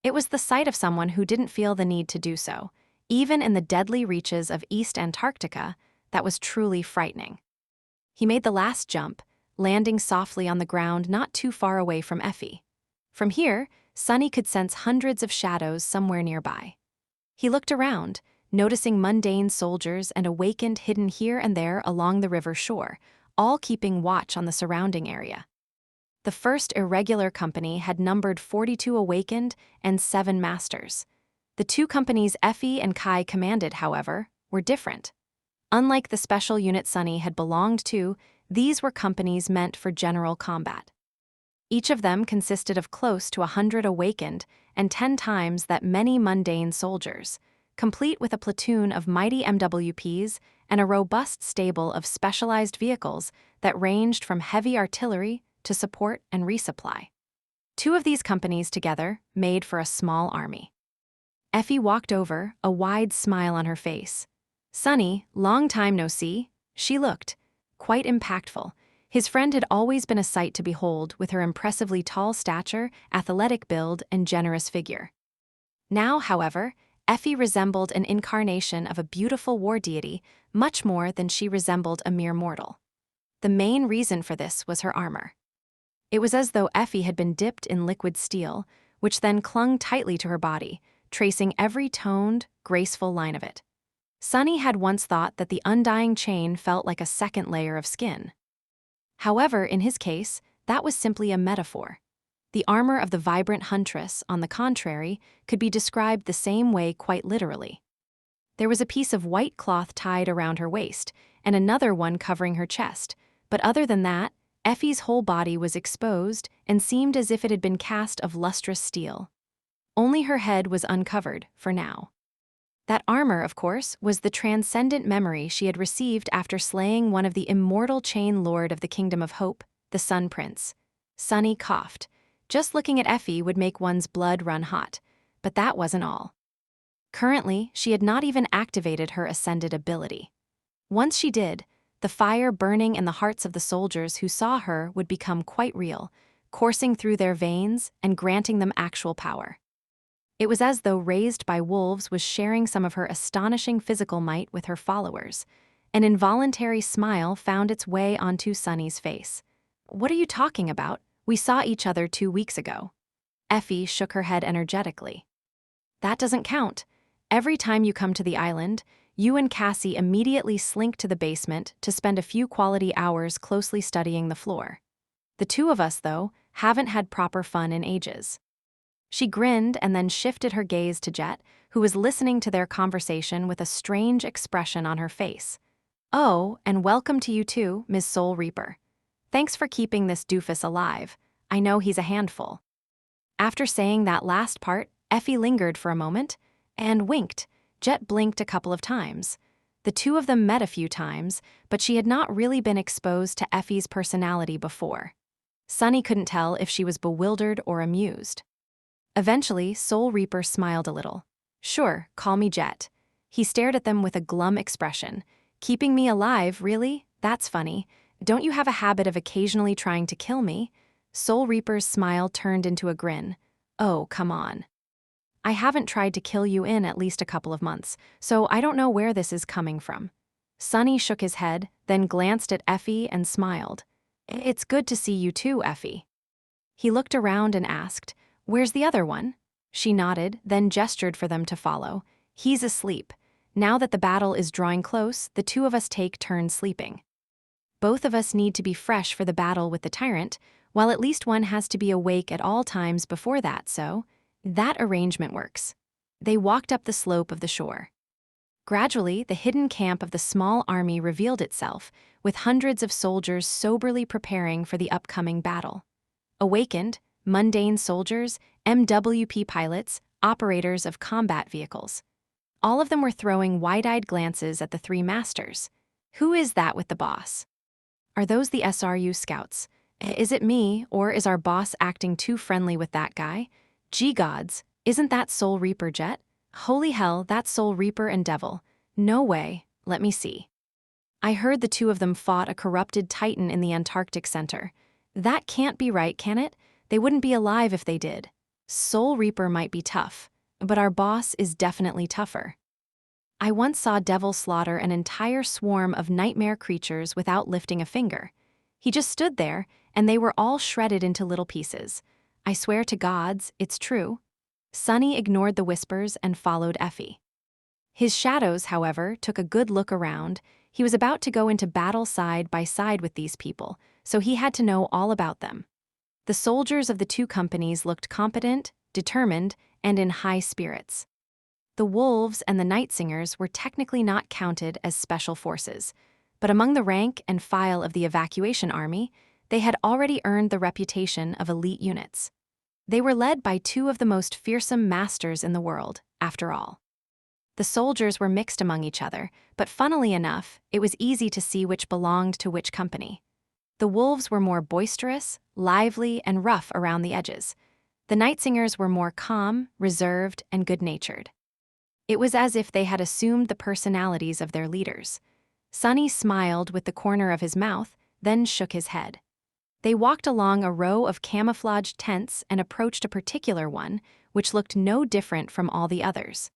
It was the sight of someone who didn't feel the need to do so, even in the deadly reaches of East Antarctica, that was truly frightening. He made the last jump, landing softly on the ground not too far away from Effie. From here, Sunny could sense hundreds of shadows somewhere nearby. He looked around, noticing mundane soldiers and Awakened hidden here and there along the river shore, all keeping watch on the surrounding area. The first irregular company had numbered 42 Awakened and 7 Masters. The two companies Effie and Kai commanded, however, were different. Unlike the special unit Sunny had belonged to, these were companies meant for general combat. Each of them consisted of close to 100 Awakened and 10 times that many mundane soldiers, complete with a platoon of mighty MWPs and a robust stable of specialized vehicles that ranged from heavy artillery to support and resupply. 2 of these companies together made for a small army. Effie walked over, a wide smile on her face. Sunny, long time no see, she looked. Quite impactful. His friend had always been a sight to behold with her impressively tall stature, athletic build, and generous figure. Now, however, Effie resembled an incarnation of a beautiful war deity much more than she resembled a mere mortal. The main reason for this was her armor. It was as though Effie had been dipped in liquid steel, which then clung tightly to her body, tracing every toned, graceful line of it. Sunny had once thought that the undying chain felt like a second layer of skin. However, in his case, that was simply a metaphor. The armor of the vibrant huntress, on the contrary, could be described the same way quite literally. There was a piece of white cloth tied around her waist, and another one covering her chest, but other than that, Effie's whole body was exposed and seemed as if it had been cast of lustrous steel. Only her head was uncovered, for now. That armor, of course, was the transcendent memory she had received after slaying one of the immortal chain lord of the Kingdom of Hope, the Sun Prince. Sunny coughed. Just looking at Effie would make one's blood run hot, but that wasn't all. Currently, she had not even activated her ascended ability. Once she did, the fire burning in the hearts of the soldiers who saw her would become quite real, coursing through their veins and granting them actual power. It was as though Raised by Wolves was sharing some of her astonishing physical might with her followers. An involuntary smile found its way onto Sunny's face. "What are you talking about? We saw each other 2 weeks ago." Effie shook her head energetically. "That doesn't count. Every time you come to the island, you and Cassie immediately slink to the basement to spend a few quality hours closely studying the floor. The two of us, though, haven't had proper fun in ages." She grinned and then shifted her gaze to Jet, who was listening to their conversation with a strange expression on her face. "Oh, and welcome to you too, Ms. Soul Reaper. Thanks for keeping this doofus alive. I know he's a handful." After saying that last part, Effie lingered for a moment and winked. Jet blinked a couple of times. The two of them met a few times, but she had not really been exposed to Effie's personality before. Sunny couldn't tell if she was bewildered or amused. Eventually, Soul Reaper smiled a little. "Sure, call me Jet." He stared at them with a glum expression. "Keeping me alive, really? That's funny. Don't you have a habit of occasionally trying to kill me?" Soul Reaper's smile turned into a grin. "Oh, come on. I haven't tried to kill you in at least a couple of months, so I don't know where this is coming from." Sunny shook his head, then glanced at Effie and smiled. "It's good to see you too, Effie." He looked around and asked, "Where's the other one?" She nodded, then gestured for them to follow. "He's asleep. Now that the battle is drawing close, the two of us take turns sleeping. Both of us need to be fresh for the battle with the tyrant, while at least one has to be awake at all times before that, so that arrangement works." They walked up the slope of the shore. Gradually, the hidden camp of the small army revealed itself, with hundreds of soldiers soberly preparing for the upcoming battle. Awakened, mundane soldiers, MWP pilots, operators of combat vehicles. All of them were throwing wide-eyed glances at the three masters. Who is that with the boss? Are those the SRU scouts? Is it me, or is our boss acting too friendly with that guy? Gee gods, isn't that Soul Reaper Jet? Holy hell, that's Soul Reaper and Devil. No way, let me see. I heard the two of them fought a corrupted Titan in the Antarctic Center. That can't be right, can it? They wouldn't be alive if they did. Soul Reaper might be tough, but our boss is definitely tougher. I once saw Devil slaughter an entire swarm of nightmare creatures without lifting a finger. He just stood there, and they were all shredded into little pieces. I swear to gods, it's true. Sunny ignored the whispers and followed Effie. His shadows, however, took a good look around. He was about to go into battle side by side with these people, so he had to know all about them. The soldiers of the two companies looked competent, determined, and in high spirits. The Wolves and the Night Singers were technically not counted as special forces, but among the rank and file of the evacuation army, they had already earned the reputation of elite units. They were led by two of the most fearsome masters in the world, after all. The soldiers were mixed among each other, but funnily enough, it was easy to see which belonged to which company. The Wolves were more boisterous, lively, and rough around the edges. The Night Singers were more calm, reserved, and good-natured. It was as if they had assumed the personalities of their leaders. Sunny smiled with the corner of his mouth, then shook his head. They walked along a row of camouflaged tents and approached a particular one, which looked no different from all the others.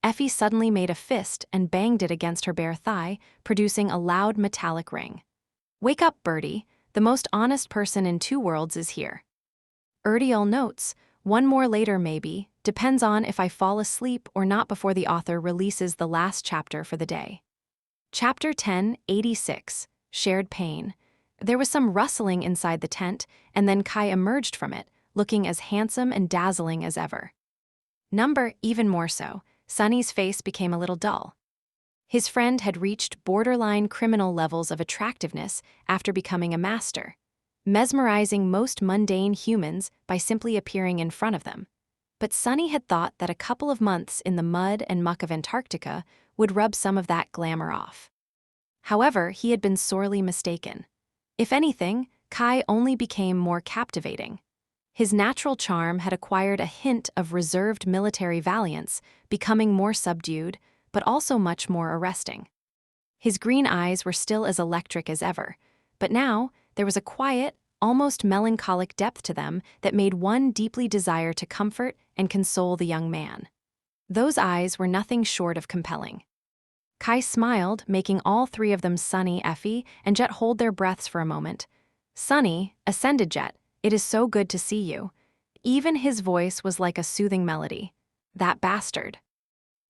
Effie suddenly made a fist and banged it against her bare thigh, producing a loud metallic ring. "Wake up, Birdie. The most honest person in two worlds is here." Uriel notes, "One more later maybe, depends on if I fall asleep or not before the author releases the last chapter for the day." Chapter 1086, Shared Pain. There was some rustling inside the tent, and then Kai emerged from it, looking as handsome and dazzling as ever. Even more so, Sunny's face became a little dull. His friend had reached borderline criminal levels of attractiveness after becoming a master, mesmerizing most mundane humans by simply appearing in front of them. But Sunny had thought that a couple of months in the mud and muck of Antarctica would rub some of that glamour off. However, he had been sorely mistaken. If anything, Kai only became more captivating. His natural charm had acquired a hint of reserved military valiance, becoming more subdued, but also much more arresting. His green eyes were still as electric as ever, but now there was a quiet, almost melancholic depth to them that made one deeply desire to comfort and console the young man. Those eyes were nothing short of compelling. Kai smiled, making all three of them Sunny, Effie, and Jet hold their breaths for a moment. "Sunny," ascended Jet, "it is so good to see you." Even his voice was like a soothing melody. "That bastard."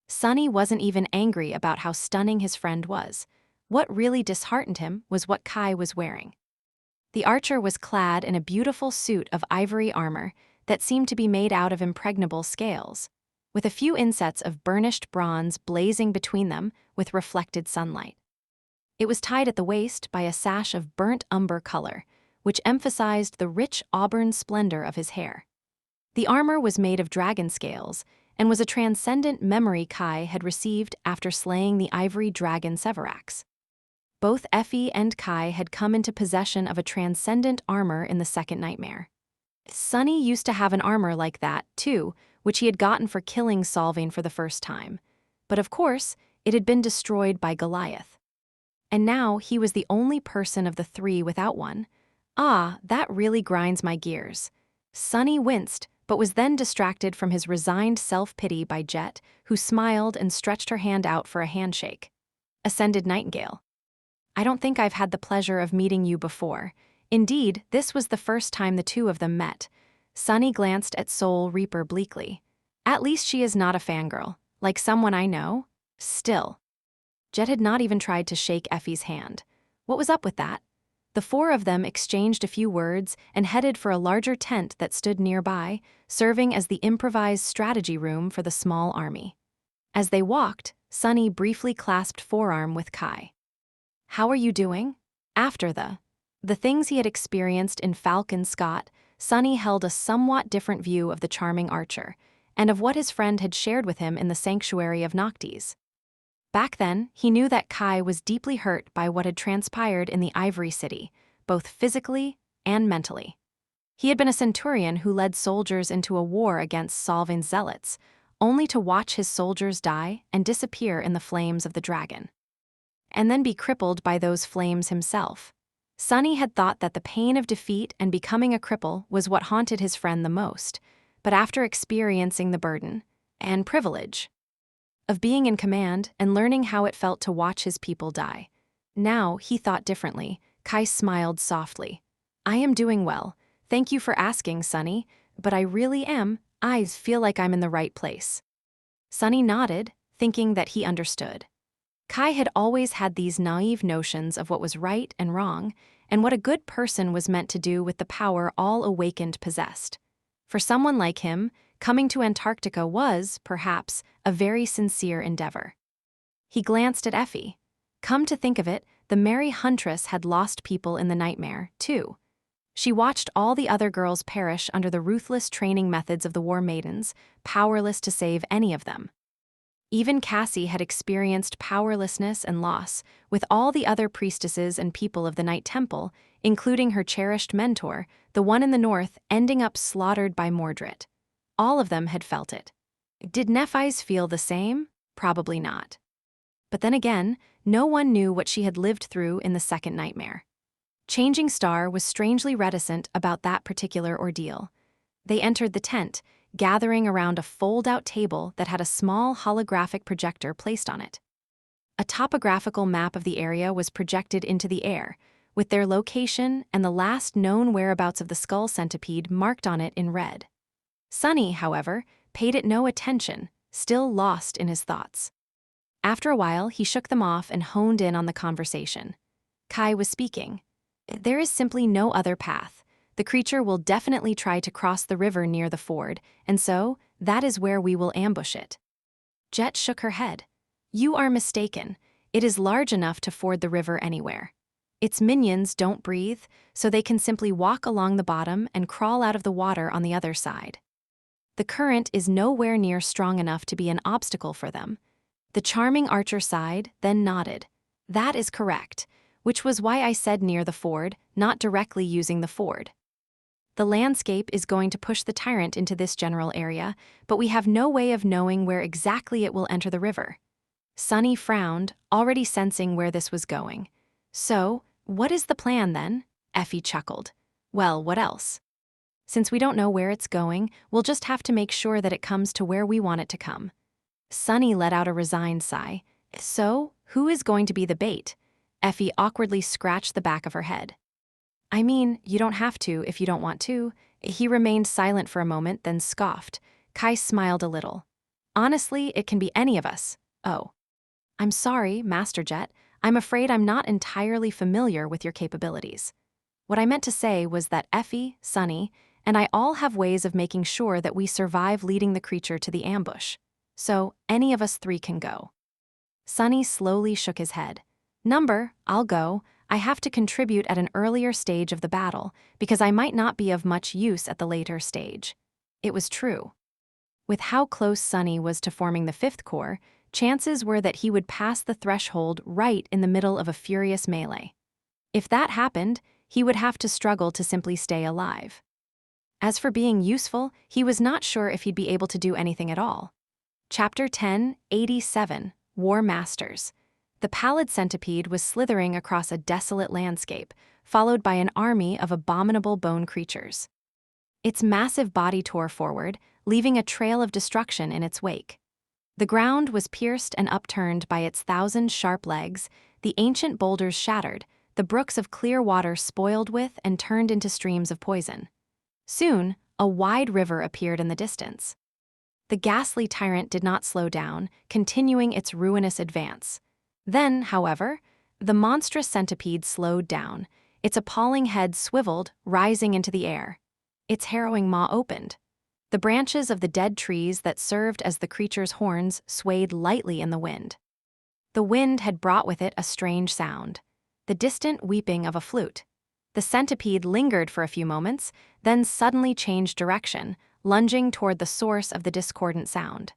Sunny wasn't even angry about how stunning his friend was. What really disheartened him was what Kai was wearing. The archer was clad in a beautiful suit of ivory armor that seemed to be made out of impregnable scales, with a few insets of burnished bronze blazing between them with reflected sunlight. It was tied at the waist by a sash of burnt umber color, which emphasized the rich auburn splendor of his hair. The armor was made of dragon scales and was a transcendent memory Kai had received after slaying the ivory dragon Severax. Both Effie and Kai had come into possession of a transcendent armor in the second nightmare. Sunny used to have an armor like that, too, which he had gotten for killing Solving for the first time. But of course, it had been destroyed by Goliath. And now he was the only person of the three without one. Ah, that really grinds my gears. Sunny winced, but was then distracted from his resigned self-pity by Jet, who smiled and stretched her hand out for a handshake. Ascended Nightingale. "I don't think I've had the pleasure of meeting you before." Indeed, this was the first time the two of them met. Sunny glanced at Soul Reaper bleakly. "At least she is not a fangirl, like someone I know." Still. Jet had not even tried to shake Effie's hand. What was up with that? The four of them exchanged a few words and headed for a larger tent that stood nearby, serving as the improvised strategy room for the small army. As they walked, Sunny briefly clasped forearm with Kai. "How are you doing?" After the things he had experienced in Falcon Scott, Sunny held a somewhat different view of the charming archer, and of what his friend had shared with him in the sanctuary of Noctis. Back then, he knew that Kai was deeply hurt by what had transpired in the Ivory City, both physically and mentally. He had been a centurion who led soldiers into a war against Solving's zealots, only to watch his soldiers die and disappear in the flames of the dragon, and then be crippled by those flames himself. Sunny had thought that the pain of defeat and becoming a cripple was what haunted his friend the most, but after experiencing the burden and privilege of being in command and learning how it felt to watch his people die, now he thought differently. Kai smiled softly. "I am doing well. Thank you for asking, Sunny, but I really am. I feel like I'm in the right place." Sunny nodded, thinking that he understood. Kai had always had these naive notions of what was right and wrong, and what a good person was meant to do with the power all awakened possessed. For someone like him, coming to Antarctica was, perhaps, a very sincere endeavor. He glanced at Effie. Come to think of it, the merry huntress had lost people in the nightmare, too. She watched all the other girls perish under the ruthless training methods of the war maidens, powerless to save any of them. Even Cassie had experienced powerlessness and loss, with all the other priestesses and people of the Night Temple, including her cherished mentor, the one in the north, ending up slaughtered by Mordred. All of them had felt it. Did Nephis feel the same? Probably not. But then again, no one knew what she had lived through in the second nightmare. Changing Star was strangely reticent about that particular ordeal. They entered the tent, gathering around a fold-out table that had a small holographic projector placed on it. A topographical map of the area was projected into the air, with their location and the last known whereabouts of the skull centipede marked on it in red. Sunny, however, paid it no attention, still lost in his thoughts. After a while, he shook them off and honed in on the conversation. Kai was speaking. There is simply no other path. The creature will definitely try to cross the river near the ford, and so, that is where we will ambush it. Jet shook her head. You are mistaken. It is large enough to ford the river anywhere. Its minions don't breathe, so they can simply walk along the bottom and crawl out of the water on the other side. The current is nowhere near strong enough to be an obstacle for them. The charming archer sighed, then nodded. That is correct, which was why I said near the ford, not directly using the ford. The landscape is going to push the tyrant into this general area, but we have no way of knowing where exactly it will enter the river. Sunny frowned, already sensing where this was going. So, what is the plan then? Effie chuckled. Well, what else? Since we don't know where it's going, we'll just have to make sure that it comes to where we want it to come. Sunny let out a resigned sigh. So, who is going to be the bait? Effie awkwardly scratched the back of her head. I mean, you don't have to if you don't want to. He remained silent for a moment, then scoffed. Kai smiled a little. Honestly, it can be any of us. Oh. I'm sorry, Master Jet. I'm afraid I'm not entirely familiar with your capabilities. What I meant to say was that Effie, Sunny, and I all have ways of making sure that we survive leading the creature to the ambush. So, any of us three can go. Sunny slowly shook his head. I'll go. I have to contribute at an earlier stage of the battle, because I might not be of much use at the later stage. It was true. With how close Sunny was to forming the fifth core, chances were that he would pass the threshold right in the middle of a furious melee. If that happened, he would have to struggle to simply stay alive. As for being useful, he was not sure if he'd be able to do anything at all. Chapter 10:87, War Masters. The pallid centipede was slithering across a desolate landscape, followed by an army of abominable bone creatures. Its massive body tore forward, leaving a trail of destruction in its wake. The ground was pierced and upturned by its 1,000 sharp legs, the ancient boulders shattered, the brooks of clear water spoiled with and turned into streams of poison. Soon, a wide river appeared in the distance. The ghastly tyrant did not slow down, continuing its ruinous advance. Then, however, the monstrous centipede slowed down, its appalling head swiveled, rising into the air. Its harrowing maw opened. The branches of the dead trees that served as the creature's horns swayed lightly in the wind. The wind had brought with it a strange sound, the distant weeping of a flute. The centipede lingered for a few moments, then suddenly changed direction, lunging toward the source of the discordant sound.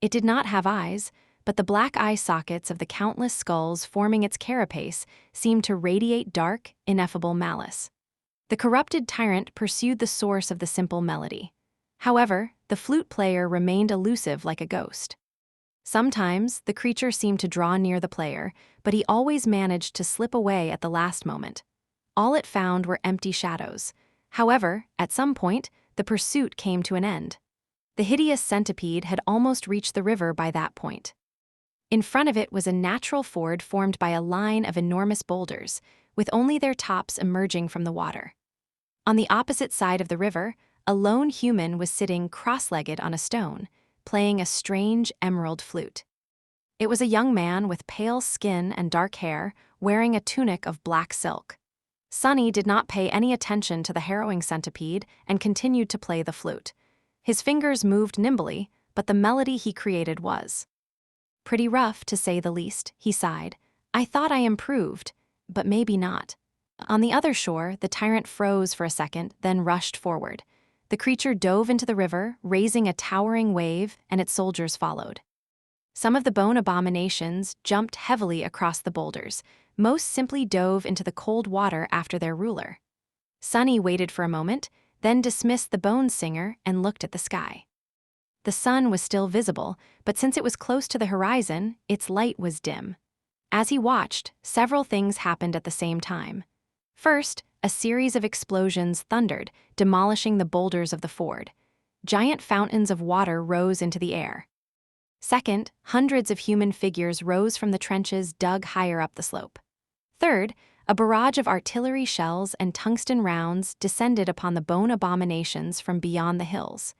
It did not have eyes, but the black eye sockets of the countless skulls forming its carapace seemed to radiate dark, ineffable malice. The corrupted tyrant pursued the source of the simple melody. However, the flute player remained elusive like a ghost. Sometimes, the creature seemed to draw near the player, but he always managed to slip away at the last moment. All it found were empty shadows. However, at some point, the pursuit came to an end. The hideous centipede had almost reached the river by that point. In front of it was a natural ford formed by a line of enormous boulders, with only their tops emerging from the water. On the opposite side of the river, a lone human was sitting cross-legged on a stone, playing a strange emerald flute. It was a young man with pale skin and dark hair, wearing a tunic of black silk. Sunny did not pay any attention to the harrowing centipede and continued to play the flute. His fingers moved nimbly, but the melody he created was pretty rough, to say the least, he sighed. I thought I improved, but maybe not. On the other shore, the tyrant froze for a second, then rushed forward. The creature dove into the river, raising a towering wave, and its soldiers followed. Some of the bone abominations jumped heavily across the boulders. Most simply dove into the cold water after their ruler. Sunny waited for a moment, then dismissed the bone singer and looked at the sky. The sun was still visible, but since it was close to the horizon, its light was dim. As he watched, several things happened at the same time. First, a series of explosions thundered, demolishing the boulders of the ford. Giant fountains of water rose into the air. Second, hundreds of human figures rose from the trenches dug higher up the slope. Third, a barrage of artillery shells and tungsten rounds descended upon the bone abominations from beyond the hills.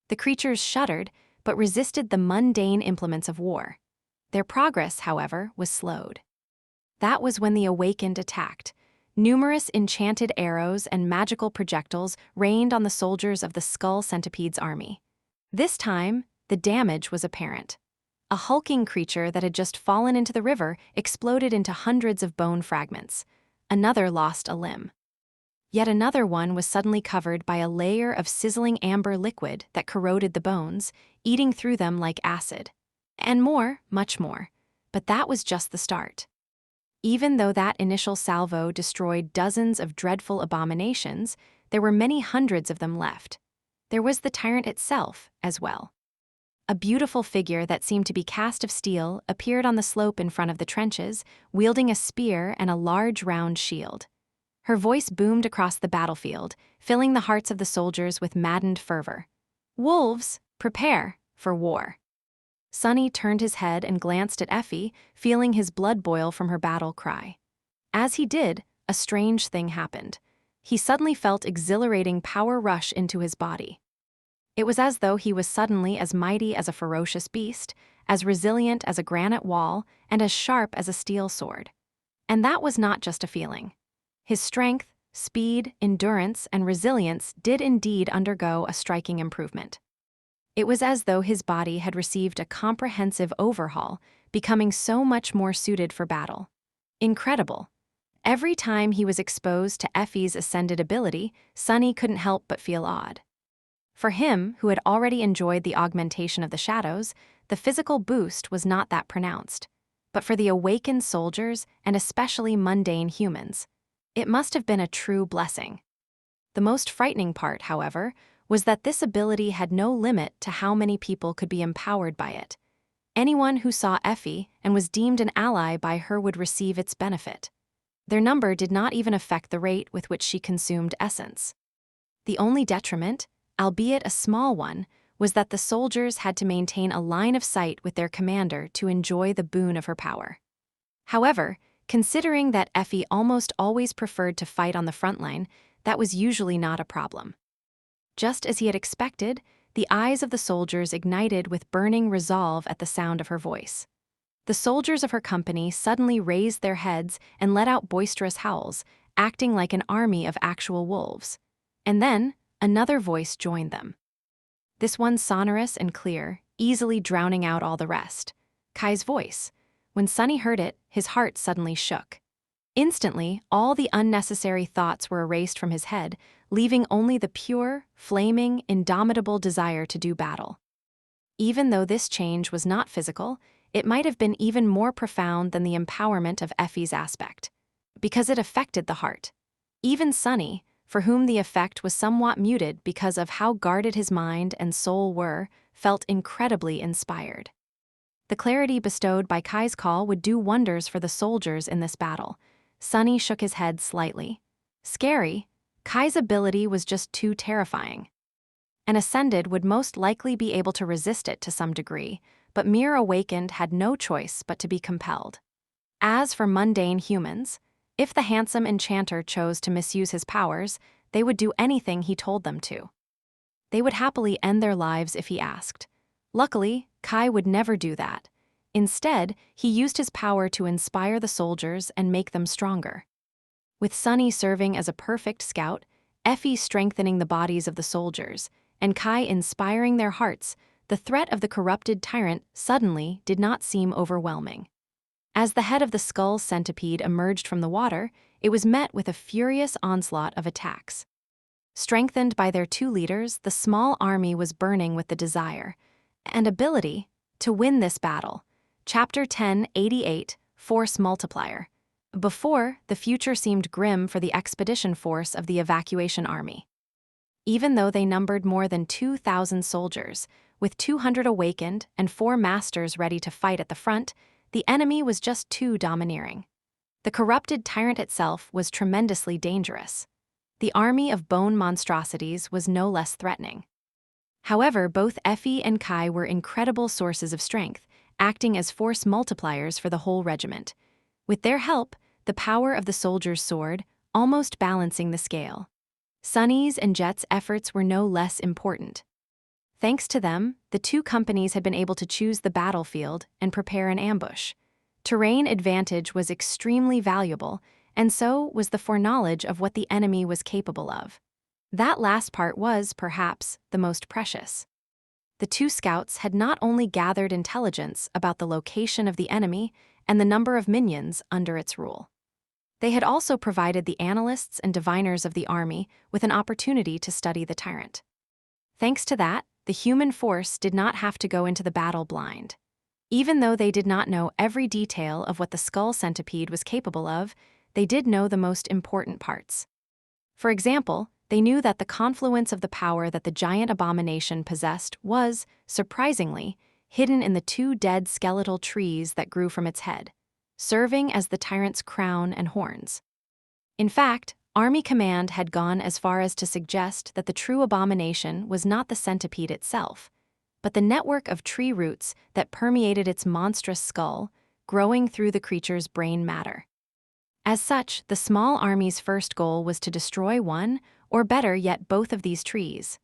The creatures shuddered, but resisted the mundane implements of war. Their progress, however, was slowed. That was when the awakened attacked. Numerous enchanted arrows and magical projectiles rained on the soldiers of the Skull Centipede's army. This time, the damage was apparent. A hulking creature that had just fallen into the river exploded into hundreds of bone fragments. Another lost a limb. Yet another one was suddenly covered by a layer of sizzling amber liquid that corroded the bones, eating through them like acid. And more, much more. But that was just the start. Even though that initial salvo destroyed dozens of dreadful abominations, there were many hundreds of them left. There was the tyrant itself, as well. A beautiful figure that seemed to be cast of steel appeared on the slope in front of the trenches, wielding a spear and a large round shield. Her voice boomed across the battlefield, filling the hearts of the soldiers with maddened fervor. "Wolves, prepare for war." Sonny turned his head and glanced at Effie, feeling his blood boil from her battle cry. As he did, a strange thing happened. He suddenly felt exhilarating power rush into his body. It was as though he was suddenly as mighty as a ferocious beast, as resilient as a granite wall, and as sharp as a steel sword. And that was not just a feeling. His strength, speed, endurance, and resilience did indeed undergo a striking improvement. It was as though his body had received a comprehensive overhaul, becoming so much more suited for battle. Incredible. Every time he was exposed to Effie's ascended ability, Sonny couldn't help but feel awed. For him, who had already enjoyed the augmentation of the shadows, the physical boost was not that pronounced. But for the awakened soldiers, and especially mundane humans, it must have been a true blessing. The most frightening part, however, was that this ability had no limit to how many people could be empowered by it. Anyone who saw Effie and was deemed an ally by her would receive its benefit. Their number did not even affect the rate with which she consumed essence. The only detriment, albeit a small one, was that the soldiers had to maintain a line of sight with their commander to enjoy the boon of her power. However, considering that Effie almost always preferred to fight on the front line, that was usually not a problem. Just as he had expected, the eyes of the soldiers ignited with burning resolve at the sound of her voice. The soldiers of her company suddenly raised their heads and let out boisterous howls, acting like an army of actual wolves. And then, another voice joined them. This one sonorous and clear, easily drowning out all the rest. Kai's voice. When Sonny heard it, his heart suddenly shook. Instantly, all the unnecessary thoughts were erased from his head, leaving only the pure, flaming, indomitable desire to do battle. Even though this change was not physical, it might have been even more profound than the empowerment of Effie's aspect, because it affected the heart. Even Sonny, for whom the effect was somewhat muted because of how guarded his mind and soul were, felt incredibly inspired. The clarity bestowed by Kai's call would do wonders for the soldiers in this battle. Sonny shook his head slightly. Scary? Kai's ability was just too terrifying. An Ascended would most likely be able to resist it to some degree, but mere Awakened had no choice but to be compelled. As for mundane humans, if the handsome enchanter chose to misuse his powers, they would do anything he told them to. They would happily end their lives if he asked. Luckily, Kai would never do that. Instead, he used his power to inspire the soldiers and make them stronger. With Sonny serving as a perfect scout, Effie strengthening the bodies of the soldiers, and Kai inspiring their hearts, the threat of the corrupted tyrant suddenly did not seem overwhelming. As the head of the Skull Centipede emerged from the water, it was met with a furious onslaught of attacks. Strengthened by their two leaders, the small army was burning with the desire and ability to win this battle. Chapter 1088, Force Multiplier. Before, the future seemed grim for the expedition force of the evacuation army. Even though they numbered more than 2,000 soldiers, with 200 awakened and 4 masters ready to fight at the front, the enemy was just too domineering. The corrupted tyrant itself was tremendously dangerous. The army of bone monstrosities was no less threatening. However, both Effie and Kai were incredible sources of strength, acting as force multipliers for the whole regiment. With their help, the power of the soldier's sword almost balancing the scale. Sunny's and Jet's efforts were no less important. Thanks to them, the two companies had been able to choose the battlefield and prepare an ambush. Terrain advantage was extremely valuable, and so was the foreknowledge of what the enemy was capable of. That last part was, perhaps, the most precious. The two scouts had not only gathered intelligence about the location of the enemy and the number of minions under its rule. They had also provided the analysts and diviners of the army with an opportunity to study the tyrant. Thanks to that, the human force did not have to go into the battle blind. Even though they did not know every detail of what the skull centipede was capable of, they did know the most important parts. For example, they knew that the confluence of the power that the giant abomination possessed was, surprisingly, hidden in the two dead skeletal trees that grew from its head, serving as the tyrant's crown and horns. In fact, Army Command had gone as far as to suggest that the true abomination was not the centipede itself, but the network of tree roots that permeated its monstrous skull, growing through the creature's brain matter. As such, the small army's first goal was to destroy one, or better yet both of these trees.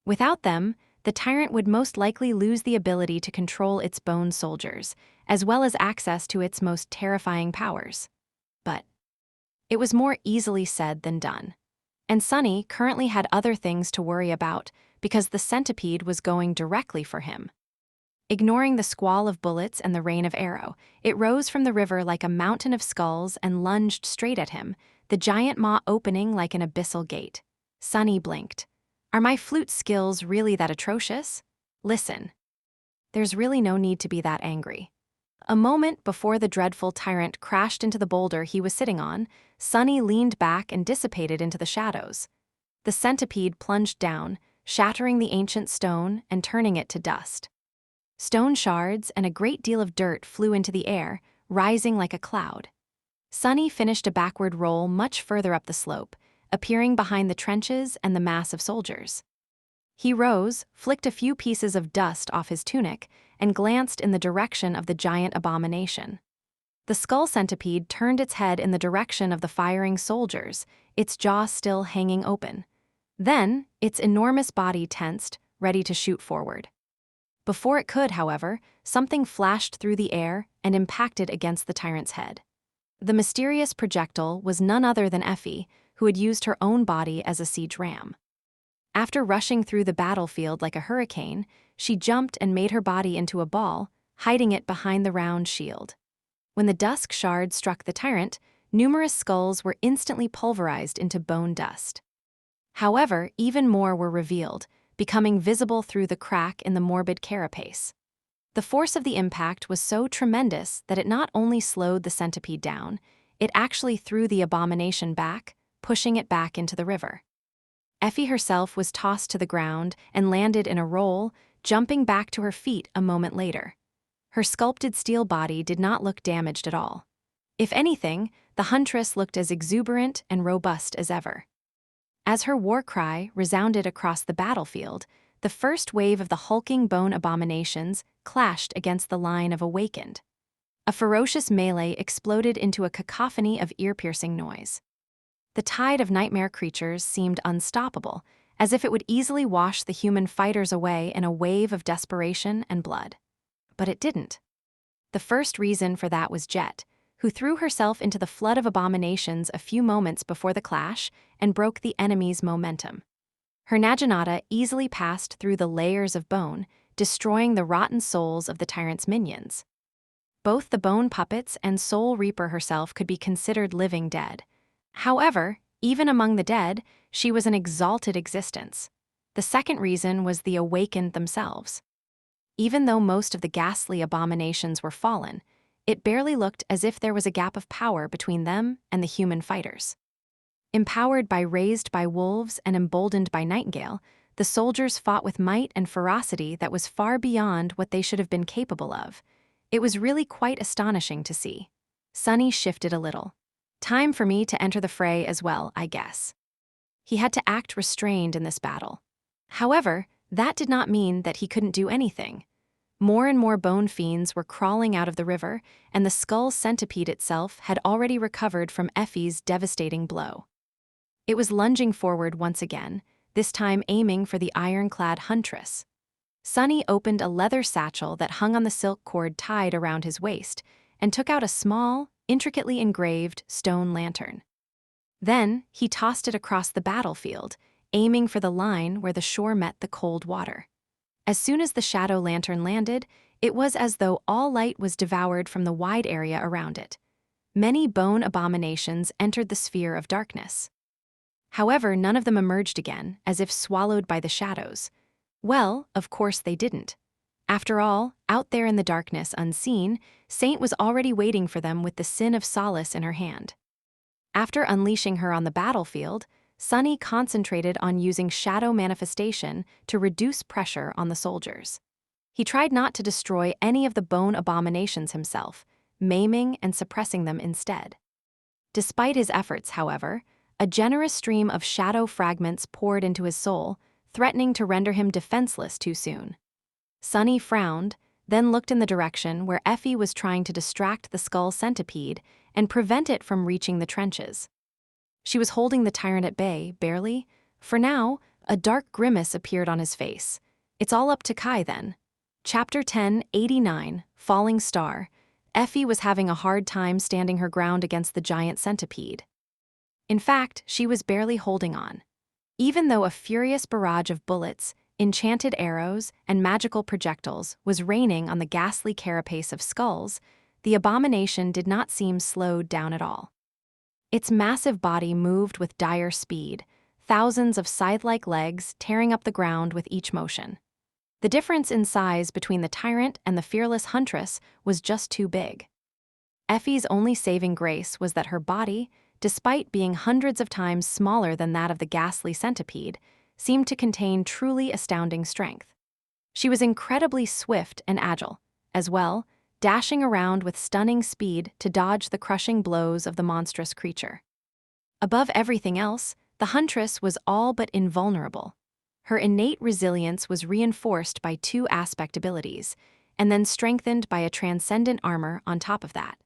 Without them, the tyrant would most likely lose the ability to control its bone soldiers, as well as access to its most terrifying powers. But it was more easily said than done. And Sunny currently had other things to worry about because the centipede was going directly for him. Ignoring the squall of bullets and the rain of arrow, it rose from the river like a mountain of skulls and lunged straight at him, the giant maw opening like an abyssal gate. Sunny blinked. Are my flute skills really that atrocious? Listen. There's really no need to be that angry. A moment before the dreadful tyrant crashed into the boulder he was sitting on, Sunny leaned back and dissipated into the shadows. The centipede plunged down, shattering the ancient stone and turning it to dust. Stone shards and a great deal of dirt flew into the air, rising like a cloud. Sunny finished a backward roll much further up the slope, appearing behind the trenches and the mass of soldiers. He rose, flicked a few pieces of dust off his tunic, and glanced in the direction of the giant abomination. The skull centipede turned its head in the direction of the firing soldiers, its jaw still hanging open. Then, its enormous body tensed, ready to shoot forward. Before it could, however, something flashed through the air and impacted against the tyrant's head. The mysterious projectile was none other than Effie, who had used her own body as a siege ram. After rushing through the battlefield like a hurricane, she jumped and made her body into a ball, hiding it behind the round shield. When the dusk shard struck the tyrant, numerous skulls were instantly pulverized into bone dust. However, even more were revealed, becoming visible through the crack in the morbid carapace. The force of the impact was so tremendous that it not only slowed the centipede down, it actually threw the abomination back, pushing it back into the river. Effie herself was tossed to the ground and landed in a roll, jumping back to her feet a moment later. Her sculpted steel body did not look damaged at all. If anything, the huntress looked as exuberant and robust as ever. As her war cry resounded across the battlefield, the first wave of the hulking bone abominations clashed against the line of awakened. A ferocious melee exploded into a cacophony of ear-piercing noise. The tide of nightmare creatures seemed unstoppable, as if it would easily wash the human fighters away in a wave of desperation and blood. But it didn't. The first reason for that was Jet, who threw herself into the flood of abominations a few moments before the clash and broke the enemy's momentum. Her naginata easily passed through the layers of bone, destroying the rotten souls of the tyrant's minions. Both the bone puppets and Soul Reaper herself could be considered living dead. However, even among the dead, she was an exalted existence. The second reason was the awakened themselves. Even though most of the ghastly abominations were fallen, it barely looked as if there was a gap of power between them and the human fighters. Empowered by raised by wolves and emboldened by Nightingale, the soldiers fought with might and ferocity that was far beyond what they should have been capable of. It was really quite astonishing to see. Sunny shifted a little. Time for me to enter the fray as well, I guess. He had to act restrained in this battle. However, that did not mean that he couldn't do anything. More and more bone fiends were crawling out of the river, and the skull centipede itself had already recovered from Effie's devastating blow. It was lunging forward once again, this time aiming for the ironclad huntress. Sunny opened a leather satchel that hung on the silk cord tied around his waist and took out a small, intricately engraved stone lantern. Then he tossed it across the battlefield, aiming for the line where the shore met the cold water. As soon as the shadow lantern landed, it was as though all light was devoured from the wide area around it. Many bone abominations entered the sphere of darkness. However, none of them emerged again, as if swallowed by the shadows. Well, of course they didn't. After all, out there in the darkness unseen, Saint was already waiting for them with the sin of solace in her hand. After unleashing her on the battlefield, Sunny concentrated on using shadow manifestation to reduce pressure on the soldiers. He tried not to destroy any of the bone abominations himself, maiming and suppressing them instead. Despite his efforts, however, a generous stream of shadow fragments poured into his soul, threatening to render him defenseless too soon. Sunny frowned, then looked in the direction where Effie was trying to distract the skull centipede and prevent it from reaching the trenches. She was holding the tyrant at bay, barely. For now, a dark grimace appeared on his face. It's all up to Kai then. Chapter 1089, Falling Star. Effie was having a hard time standing her ground against the giant centipede. In fact, she was barely holding on. Even though a furious barrage of bullets, enchanted arrows, and magical projectiles was raining on the ghastly carapace of skulls, the abomination did not seem slowed down at all. Its massive body moved with dire speed, thousands of scythe-like legs tearing up the ground with each motion. The difference in size between the tyrant and the fearless huntress was just too big. Effie's only saving grace was that her body, despite being hundreds of times smaller than that of the ghastly centipede, seemed to contain truly astounding strength. She was incredibly swift and agile, as well, dashing around with stunning speed to dodge the crushing blows of the monstrous creature. Above everything else, the huntress was all but invulnerable. Her innate resilience was reinforced by two aspect abilities, and then strengthened by a transcendent armor on top of that.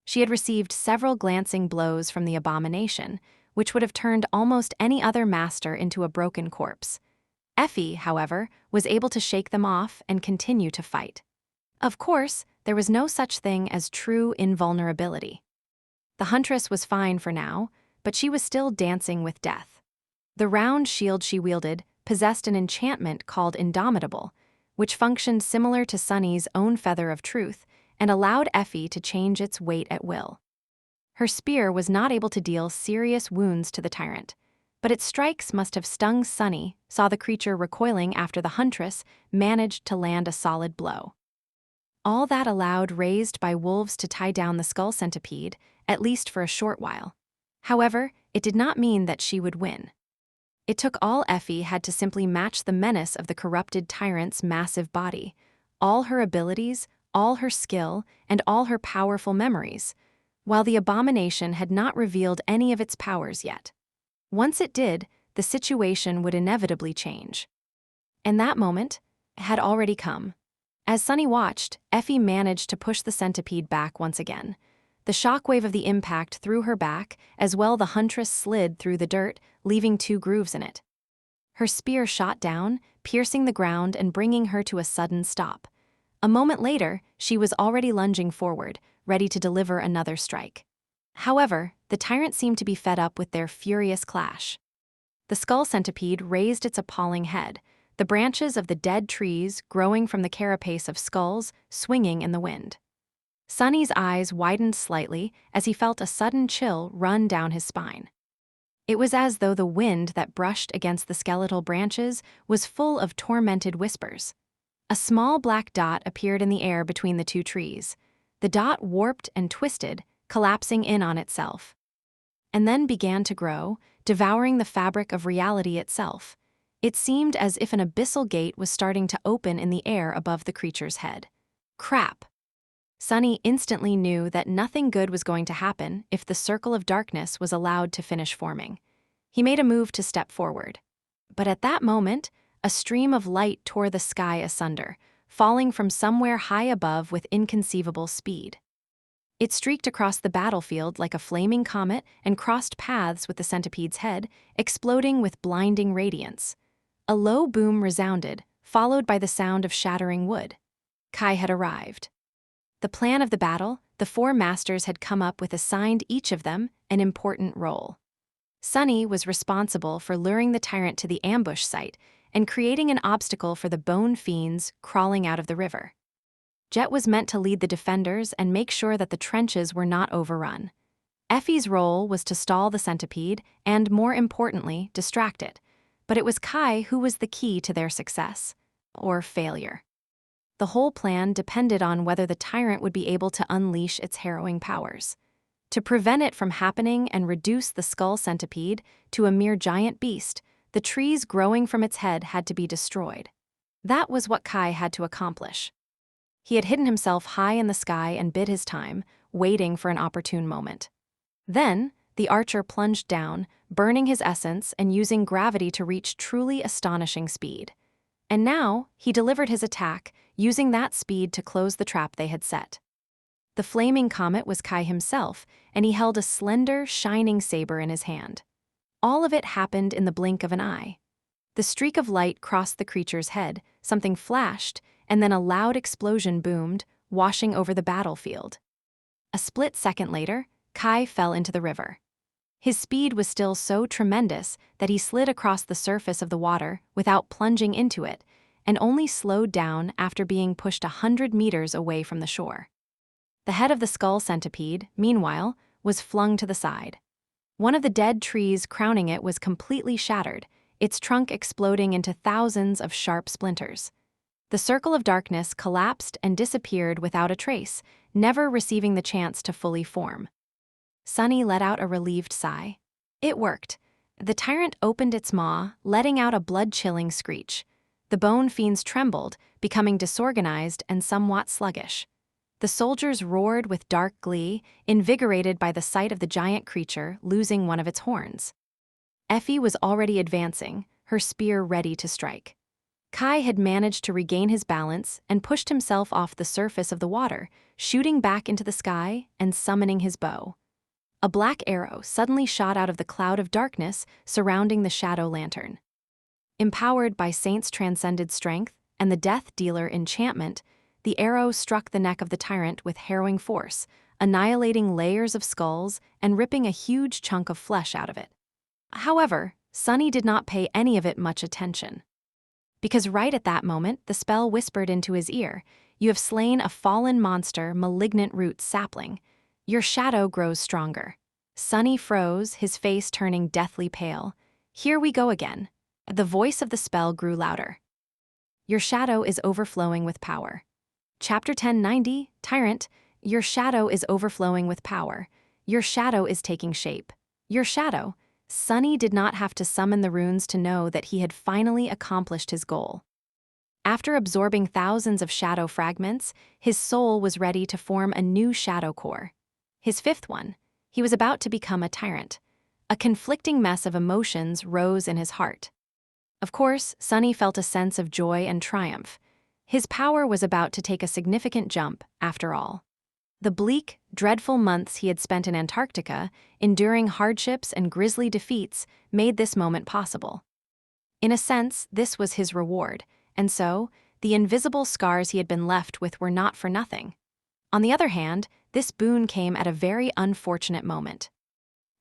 She had received several glancing blows from the abomination, which would have turned almost any other master into a broken corpse. Effie, however, was able to shake them off and continue to fight. Of course, there was no such thing as true invulnerability. The huntress was fine for now, but she was still dancing with death. The round shield she wielded possessed an enchantment called Indomitable, which functioned similar to Sunny's own feather of truth and allowed Effie to change its weight at will. Her spear was not able to deal serious wounds to the tyrant, but its strikes must have stung Sunny, saw the creature recoiling after the huntress managed to land a solid blow. All that allowed raised by wolves to tie down the skull centipede, at least for a short while. However, it did not mean that she would win. It took all Effie had to simply match the menace of the corrupted tyrant's massive body, all her abilities, all her skill, and all her powerful memories, while the abomination had not revealed any of its powers yet. Once it did, the situation would inevitably change. And that moment had already come. As Sunny watched, Effie managed to push the centipede back once again. The shockwave of the impact threw her back, as well the huntress slid through the dirt, leaving 2 grooves in it. Her spear shot down, piercing the ground and bringing her to a sudden stop. A moment later, she was already lunging forward, ready to deliver another strike. However, the tyrant seemed to be fed up with their furious clash. The skull centipede raised its appalling head, the branches of the dead trees growing from the carapace of skulls swinging in the wind. Sunny's eyes widened slightly as he felt a sudden chill run down his spine. It was as though the wind that brushed against the skeletal branches was full of tormented whispers. A small black dot appeared in the air between the 2 trees. The dot warped and twisted, collapsing in on itself, and then began to grow, devouring the fabric of reality itself. It seemed as if an abyssal gate was starting to open in the air above the creature's head. Crap! Sunny instantly knew that nothing good was going to happen if the circle of darkness was allowed to finish forming. He made a move to step forward. But at that moment, a stream of light tore the sky asunder, falling from somewhere high above with inconceivable speed. It streaked across the battlefield like a flaming comet and crossed paths with the centipede's head, exploding with blinding radiance. A low boom resounded, followed by the sound of shattering wood. Kai had arrived. The plan of the battle, the four masters had come up with assigned each of them an important role. Sunny was responsible for luring the tyrant to the ambush site and creating an obstacle for the bone fiends crawling out of the river. Jet was meant to lead the defenders and make sure that the trenches were not overrun. Effie's role was to stall the centipede and, more importantly, distract it. But it was Kai who was the key to their success, or failure. The whole plan depended on whether the tyrant would be able to unleash its harrowing powers. To prevent it from happening and reduce the skull centipede to a mere giant beast, the trees growing from its head had to be destroyed. That was what Kai had to accomplish. He had hidden himself high in the sky and bid his time, waiting for an opportune moment. Then, the archer plunged down, burning his essence and using gravity to reach truly astonishing speed. And now, he delivered his attack, using that speed to close the trap they had set. The flaming comet was Kai himself, and he held a slender, shining saber in his hand. All of it happened in the blink of an eye. The streak of light crossed the creature's head, something flashed, and then a loud explosion boomed, washing over the battlefield. A split second later, Kai fell into the river. His speed was still so tremendous that he slid across the surface of the water without plunging into it, and only slowed down after being pushed 100 meters away from the shore. The head of the skull centipede, meanwhile, was flung to the side. One of the dead trees crowning it was completely shattered, its trunk exploding into thousands of sharp splinters. The circle of darkness collapsed and disappeared without a trace, never receiving the chance to fully form. Sunny let out a relieved sigh. It worked. The tyrant opened its maw, letting out a blood-chilling screech. The bone fiends trembled, becoming disorganized and somewhat sluggish. The soldiers roared with dark glee, invigorated by the sight of the giant creature losing one of its horns. Effie was already advancing, her spear ready to strike. Kai had managed to regain his balance and pushed himself off the surface of the water, shooting back into the sky and summoning his bow. A black arrow suddenly shot out of the cloud of darkness surrounding the shadow lantern. Empowered by Saint's transcended strength and the Death Dealer enchantment, the arrow struck the neck of the tyrant with harrowing force, annihilating layers of skulls and ripping a huge chunk of flesh out of it. However, Sunny did not pay any of it much attention. Because right at that moment, the spell whispered into his ear, "You have slain a fallen monster, malignant root sapling. Your shadow grows stronger." Sunny froze, his face turning deathly pale. "Here we go again." The voice of the spell grew louder. "Your shadow is overflowing with power." Chapter 1090, Tyrant. Your shadow is overflowing with power. Your shadow is taking shape. Your shadow. Sunny did not have to summon the runes to know that he had finally accomplished his goal. After absorbing thousands of shadow fragments, his soul was ready to form a new shadow core. His fifth one. He was about to become a tyrant. A conflicting mess of emotions rose in his heart. Of course, Sunny felt a sense of joy and triumph. His power was about to take a significant jump, after all. The bleak, dreadful months he had spent in Antarctica, enduring hardships and grisly defeats, made this moment possible. In a sense, this was his reward, and so, the invisible scars he had been left with were not for nothing. On the other hand, this boon came at a very unfortunate moment.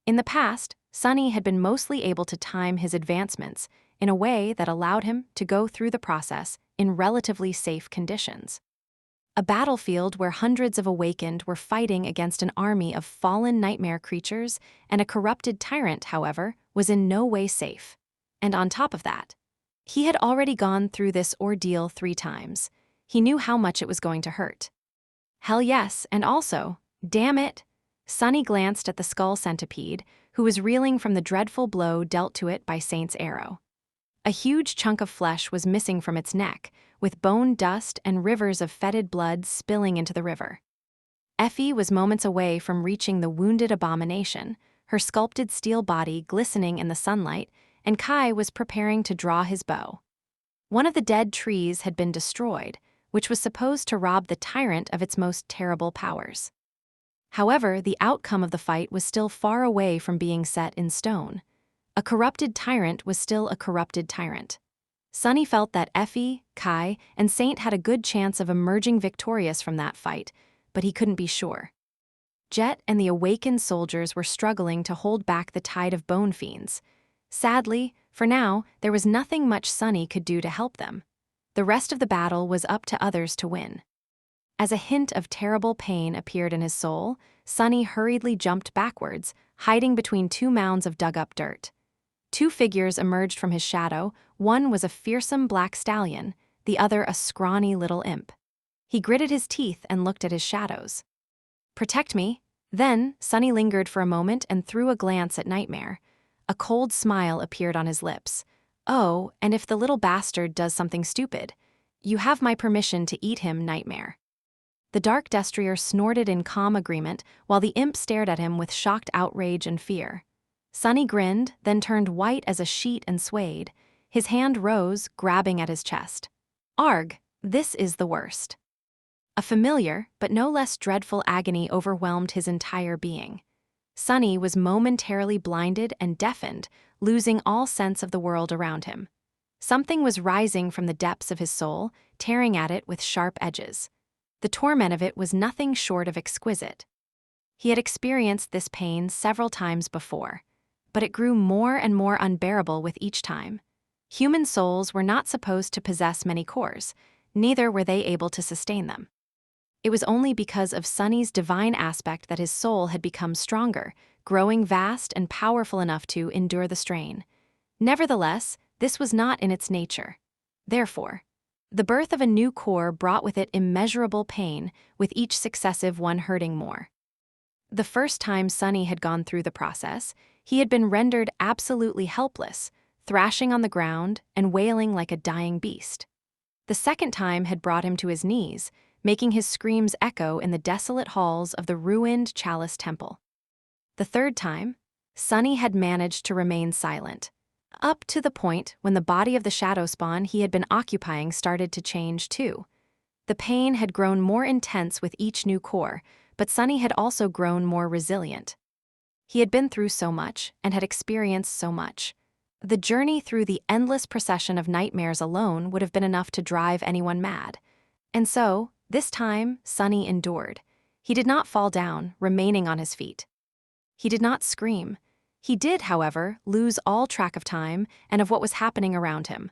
In the past, Sunny had been mostly able to time his advancements in a way that allowed him to go through the process in relatively safe conditions. A battlefield where hundreds of awakened were fighting against an army of fallen nightmare creatures and a corrupted tyrant, however, was in no way safe. And on top of that, he had already gone through this ordeal 3 times. He knew how much it was going to hurt. Hell yes, and also, damn it! Sunny glanced at the skull centipede, who was reeling from the dreadful blow dealt to it by Saint's arrow. A huge chunk of flesh was missing from its neck, with bone dust and rivers of fetid blood spilling into the river. Effie was moments away from reaching the wounded abomination, her sculpted steel body glistening in the sunlight, and Kai was preparing to draw his bow. One of the dead trees had been destroyed, which was supposed to rob the tyrant of its most terrible powers. However, the outcome of the fight was still far away from being set in stone. A corrupted tyrant was still a corrupted tyrant. Sunny felt that Effie, Kai, and Saint had a good chance of emerging victorious from that fight, but he couldn't be sure. Jet and the awakened soldiers were struggling to hold back the tide of bone fiends. Sadly, for now, there was nothing much Sunny could do to help them. The rest of the battle was up to others to win. As a hint of terrible pain appeared in his soul, Sunny hurriedly jumped backwards, hiding between two mounds of dug-up dirt. Two figures emerged from his shadow. One was a fearsome black stallion, the other a scrawny little imp. He gritted his teeth and looked at his shadows. "Protect me." Then, Sunny lingered for a moment and threw a glance at Nightmare. A cold smile appeared on his lips. "Oh, and if the little bastard does something stupid, you have my permission to eat him, Nightmare." The dark destrier snorted in calm agreement while the imp stared at him with shocked outrage and fear. Sunny grinned, then turned white as a sheet and swayed. His hand rose, grabbing at his chest. "Arg, this is the worst." A familiar, but no less dreadful agony overwhelmed his entire being. Sunny was momentarily blinded and deafened, losing all sense of the world around him. Something was rising from the depths of his soul, tearing at it with sharp edges. The torment of it was nothing short of exquisite. He had experienced this pain several times before, but it grew more and more unbearable with each time. Human souls were not supposed to possess many cores, neither were they able to sustain them. It was only because of Sunny's divine aspect that his soul had become stronger, growing vast and powerful enough to endure the strain. Nevertheless, this was not in its nature. Therefore, the birth of a new core brought with it immeasurable pain, with each successive one hurting more. The first time Sunny had gone through the process, he had been rendered absolutely helpless, thrashing on the ground and wailing like a dying beast. The second time had brought him to his knees, making his screams echo in the desolate halls of the ruined Chalice Temple. The third time, Sunny had managed to remain silent, up to the point when the body of the shadow spawn he had been occupying started to change too. The pain had grown more intense with each new core, but Sunny had also grown more resilient. He had been through so much and had experienced so much. The journey through the endless procession of nightmares alone would have been enough to drive anyone mad. And so, this time, Sunny endured. He did not fall down, remaining on his feet. He did not scream. He did, however, lose all track of time and of what was happening around him.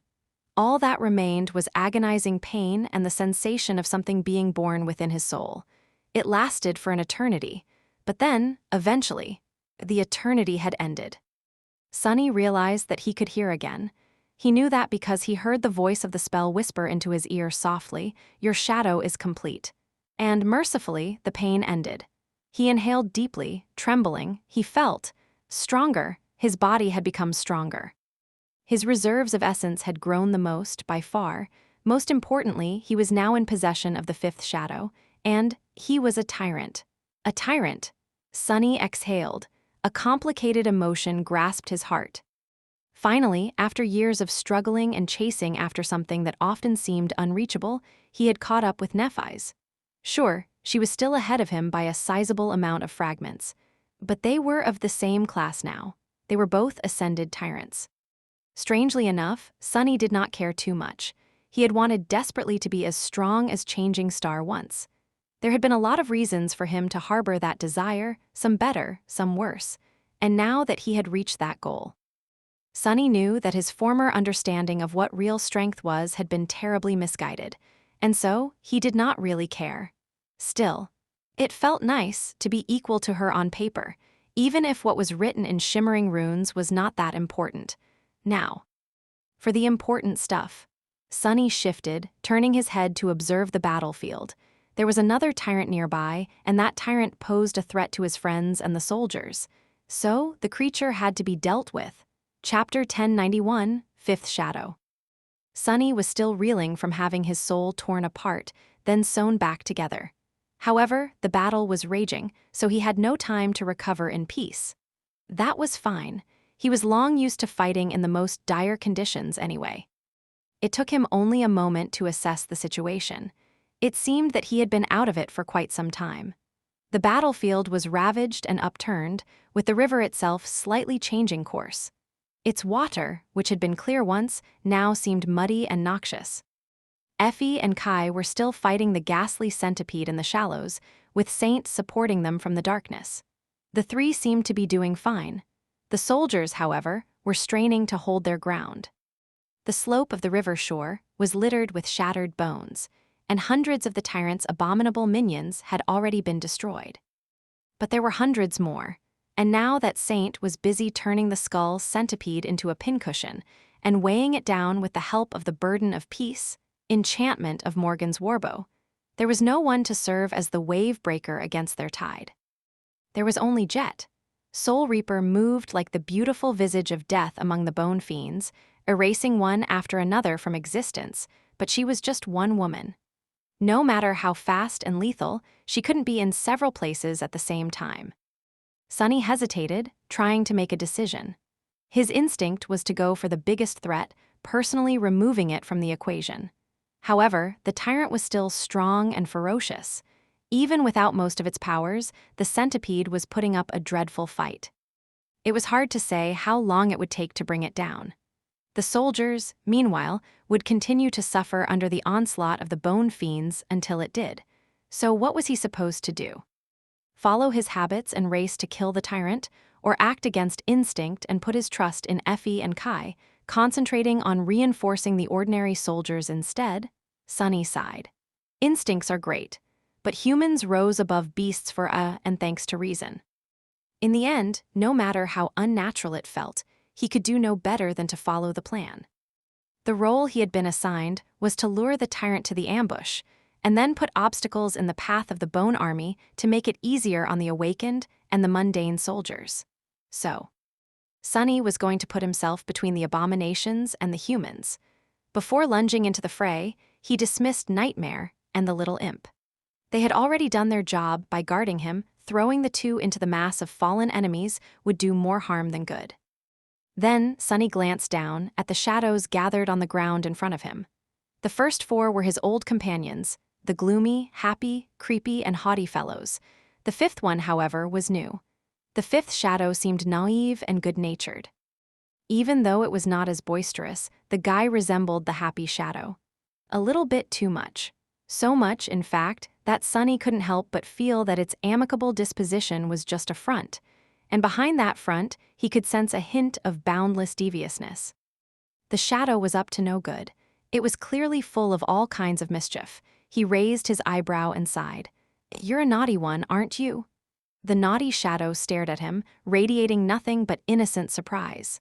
All that remained was agonizing pain and the sensation of something being born within his soul. It lasted for an eternity, but then, eventually, the eternity had ended. Sunny realized that he could hear again. He knew that because he heard the voice of the spell whisper into his ear softly, "Your shadow is complete." And mercifully, the pain ended. He inhaled deeply, trembling. He felt stronger. His body had become stronger. His reserves of essence had grown the most, by far. Most importantly, he was now in possession of the fifth shadow, and he was a tyrant. A tyrant. Sunny exhaled. A complicated emotion grasped his heart. Finally, after years of struggling and chasing after something that often seemed unreachable, he had caught up with Nephi's. Sure, she was still ahead of him by a sizable amount of fragments, but they were of the same class now. They were both ascended tyrants. Strangely enough, Sunny did not care too much. He had wanted desperately to be as strong as Changing Star once. There had been a lot of reasons for him to harbor that desire, some better, some worse, and now that he had reached that goal, Sunny knew that his former understanding of what real strength was had been terribly misguided, and so he did not really care. Still, it felt nice to be equal to her on paper, even if what was written in shimmering runes was not that important. Now, for the important stuff. Sunny shifted, turning his head to observe the battlefield. There was another tyrant nearby, and that tyrant posed a threat to his friends and the soldiers. So, the creature had to be dealt with. Chapter 1091, Fifth Shadow. Sunny was still reeling from having his soul torn apart, then sewn back together. However, the battle was raging, so he had no time to recover in peace. That was fine. He was long used to fighting in the most dire conditions anyway. It took him only a moment to assess the situation. It seemed that he had been out of it for quite some time. The battlefield was ravaged and upturned, with the river itself slightly changing course. Its water, which had been clear once, now seemed muddy and noxious. Effie and Kai were still fighting the ghastly centipede in the shallows, with Saint supporting them from the darkness. The three seemed to be doing fine. The soldiers, however, were straining to hold their ground. The slope of the river shore was littered with shattered bones, and hundreds of the tyrant's abominable minions had already been destroyed. But there were hundreds more, and now that Saint was busy turning the skull centipede into a pincushion and weighing it down with the help of the burden of peace, enchantment of Morgan's warbow, there was no one to serve as the wave breaker against their tide. There was only Jet. Soul Reaper moved like the beautiful visage of death among the bone fiends, erasing one after another from existence, but she was just one woman. No matter how fast and lethal, she couldn't be in several places at the same time. Sunny hesitated, trying to make a decision. His instinct was to go for the biggest threat, personally removing it from the equation. However, the tyrant was still strong and ferocious. Even without most of its powers, the centipede was putting up a dreadful fight. It was hard to say how long it would take to bring it down. The soldiers, meanwhile, would continue to suffer under the onslaught of the bone fiends until it did. So what was he supposed to do? Follow his habits and race to kill the tyrant, or act against instinct and put his trust in Effie and Kai, concentrating on reinforcing the ordinary soldiers instead? Sunny sighed. Instincts are great, but humans rose above beasts and thanks to reason. In the end, no matter how unnatural it felt, he could do no better than to follow the plan. The role he had been assigned was to lure the tyrant to the ambush, and then put obstacles in the path of the Bone Army to make it easier on the awakened and the mundane soldiers. So, Sunny was going to put himself between the abominations and the humans. Before lunging into the fray, he dismissed Nightmare and the little imp. They had already done their job by guarding him. Throwing the two into the mass of fallen enemies would do more harm than good. Then Sunny glanced down at the shadows gathered on the ground in front of him. The first four were his old companions, the gloomy, happy, creepy, and haughty fellows. The fifth one, however, was new. The fifth shadow seemed naive and good-natured. Even though it was not as boisterous, the guy resembled the happy shadow. A little bit too much. So much, in fact, that Sunny couldn't help but feel that its amicable disposition was just a front, and behind that front, he could sense a hint of boundless deviousness. The shadow was up to no good. It was clearly full of all kinds of mischief. He raised his eyebrow and sighed. "You're a naughty one, aren't you?" The naughty shadow stared at him, radiating nothing but innocent surprise.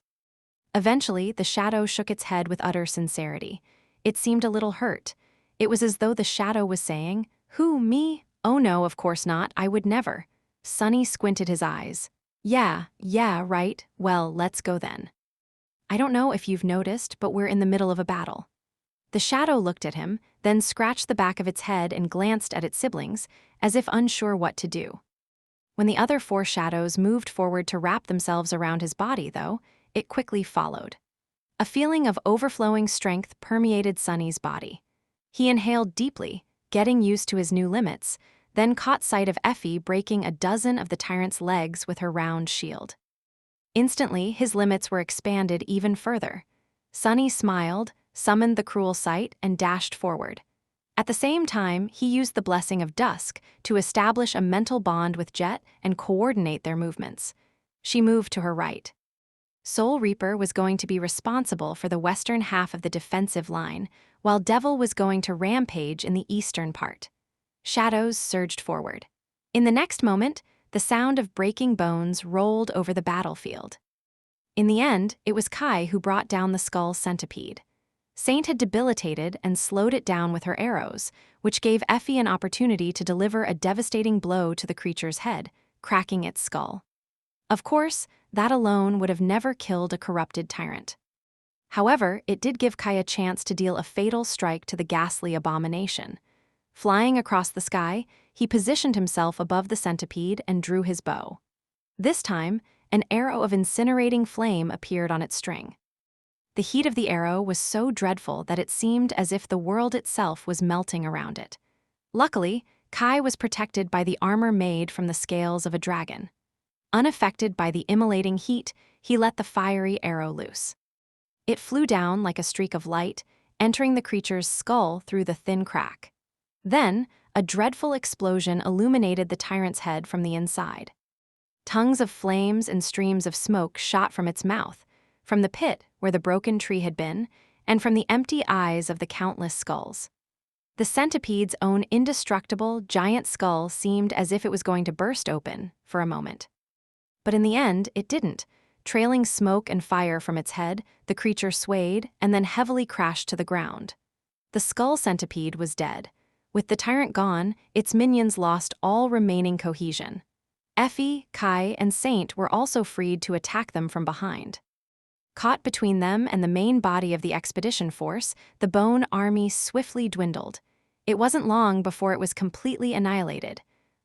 Eventually, the shadow shook its head with utter sincerity. It seemed a little hurt. It was as though the shadow was saying, "Who, me? Oh no, of course not, I would never." Sunny squinted his eyes. Yeah, right, well, let's go then. I don't know if you've noticed, but we're in the middle of a battle. The shadow looked at him, then scratched the back of its head and glanced at its siblings, as if unsure what to do. When the other four shadows moved forward to wrap themselves around his body, though, it quickly followed. A feeling of overflowing strength permeated Sunny's body. He inhaled deeply, getting used to his new limits, then caught sight of Effie breaking a dozen of the tyrant's legs with her round shield. Instantly, his limits were expanded even further. Sunny smiled, summoned the cruel sight, and dashed forward. At the same time, he used the blessing of dusk to establish a mental bond with Jet and coordinate their movements. She moved to her right. Soul Reaper was going to be responsible for the western half of the defensive line, while Devil was going to rampage in the eastern part. Shadows surged forward. In the next moment, the sound of breaking bones rolled over the battlefield. In the end, it was Kai who brought down the skull centipede. Saint had debilitated and slowed it down with her arrows, which gave Effie an opportunity to deliver a devastating blow to the creature's head, cracking its skull. Of course, that alone would have never killed a corrupted tyrant. However, it did give Kai a chance to deal a fatal strike to the ghastly abomination. Flying across the sky, he positioned himself above the centipede and drew his bow. This time, an arrow of incinerating flame appeared on its string. The heat of the arrow was so dreadful that it seemed as if the world itself was melting around it. Luckily, Kai was protected by the armor made from the scales of a dragon. Unaffected by the immolating heat, he let the fiery arrow loose. It flew down like a streak of light, entering the creature's skull through the thin crack. Then, a dreadful explosion illuminated the tyrant's head from the inside. Tongues of flames and streams of smoke shot from its mouth, from the pit where the broken tree had been, and from the empty eyes of the countless skulls. The centipede's own indestructible, giant skull seemed as if it was going to burst open for a moment. But in the end, it didn't. Trailing smoke and fire from its head, the creature swayed and then heavily crashed to the ground. The skull centipede was dead. With the tyrant gone, its minions lost all remaining cohesion. Effie, Kai, and Saint were also freed to attack them from behind. Caught between them and the main body of the expedition force, the Bone Army swiftly dwindled. It wasn't long before it was completely annihilated.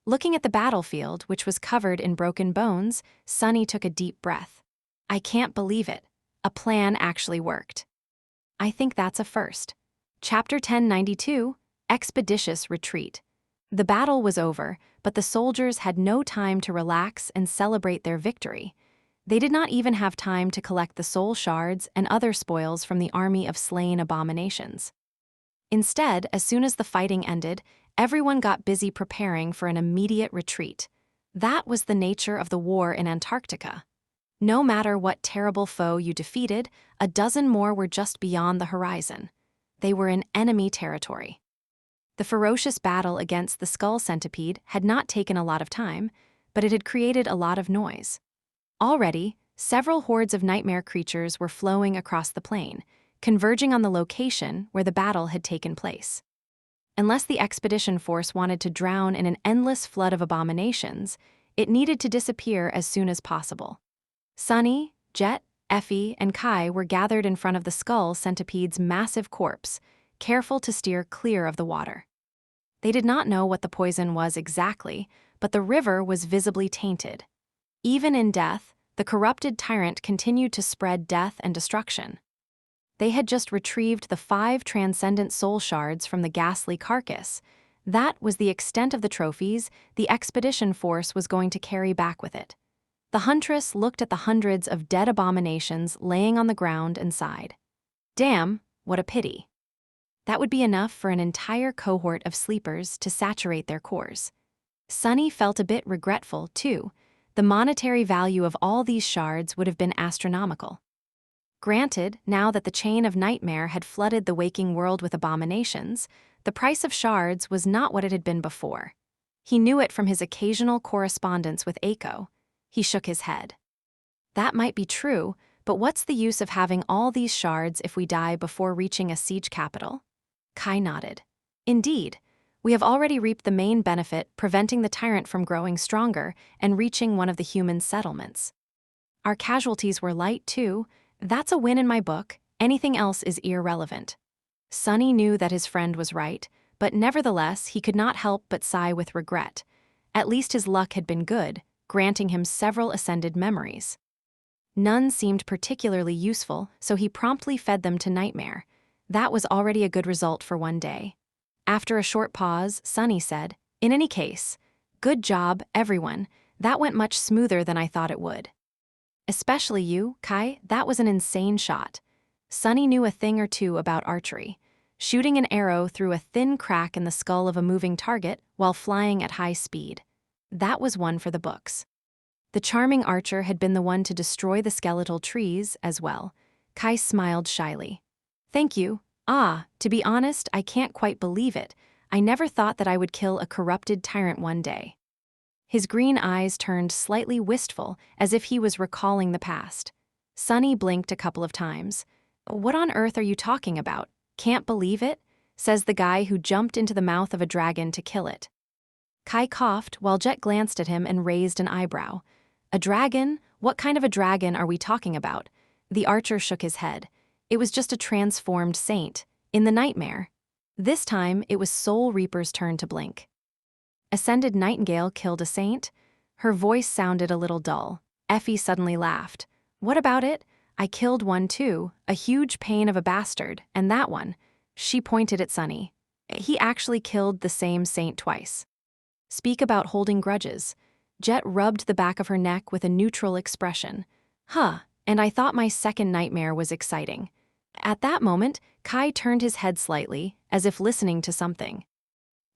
Looking at the battlefield, which was covered in broken bones, Sunny took a deep breath. I can't believe it. A plan actually worked. I think that's a first. Chapter 1092, Expeditious Retreat. The battle was over, but the soldiers had no time to relax and celebrate their victory. They did not even have time to collect the soul shards and other spoils from the army of slain abominations. Instead, as soon as the fighting ended, everyone got busy preparing for an immediate retreat. That was the nature of the war in Antarctica. No matter what terrible foe you defeated, a dozen more were just beyond the horizon. They were in enemy territory. The ferocious battle against the skull centipede had not taken a lot of time, but it had created a lot of noise. Already, several hordes of nightmare creatures were flowing across the plain, converging on the location where the battle had taken place. Unless the expedition force wanted to drown in an endless flood of abominations, it needed to disappear as soon as possible. Sunny, Jet, Effie, and Kai were gathered in front of the skull centipede's massive corpse, careful to steer clear of the water. They did not know what the poison was exactly, but the river was visibly tainted. Even in death, the corrupted tyrant continued to spread death and destruction. They had just retrieved the 5 transcendent soul shards from the ghastly carcass. That was the extent of the trophies the expedition force was going to carry back with it. The huntress looked at the hundreds of dead abominations laying on the ground and sighed. Damn, what a pity. That would be enough for an entire cohort of sleepers to saturate their cores. Sunny felt a bit regretful, too. The monetary value of all these shards would have been astronomical. Granted, now that the chain of nightmare had flooded the waking world with abominations, the price of shards was not what it had been before. He knew it from his occasional correspondence with Aiko. He shook his head. That might be true, but what's the use of having all these shards if we die before reaching a siege capital? Kai nodded. Indeed, we have already reaped the main benefit, preventing the tyrant from growing stronger and reaching one of the human settlements. Our casualties were light, too. That's a win in my book. Anything else is irrelevant. Sunny knew that his friend was right, but nevertheless he could not help but sigh with regret. At least his luck had been good, granting him several ascended memories. None seemed particularly useful, so he promptly fed them to Nightmare. That was already a good result for one day. After a short pause, Sunny said, In any case, good job, everyone. That went much smoother than I thought it would. Especially you, Kai, that was an insane shot. Sunny knew a thing or two about archery. Shooting an arrow through a thin crack in the skull of a moving target while flying at high speed. That was one for the books. The charming archer had been the one to destroy the skeletal trees as well. Kai smiled shyly. Thank you. To be honest, I can't quite believe it. I never thought that I would kill a corrupted tyrant one day. His green eyes turned slightly wistful, as if he was recalling the past. Sunny blinked a couple of times. What on earth are you talking about? Can't believe it? Says the guy who jumped into the mouth of a dragon to kill it. Kai coughed while Jet glanced at him and raised an eyebrow. A dragon? What kind of a dragon are we talking about? The archer shook his head. It was just a transformed saint, in the nightmare. This time, it was Soul Reaper's turn to blink. Ascended nightingale killed a saint? Her voice sounded a little dull. Effie suddenly laughed. What about it? I killed one too, a huge pain of a bastard, and that one. She pointed at Sunny. He actually killed the same saint twice. Speak about holding grudges. Jet rubbed the back of her neck with a neutral expression. Huh, and I thought my second nightmare was exciting. At that moment, Kai turned his head slightly, as if listening to something.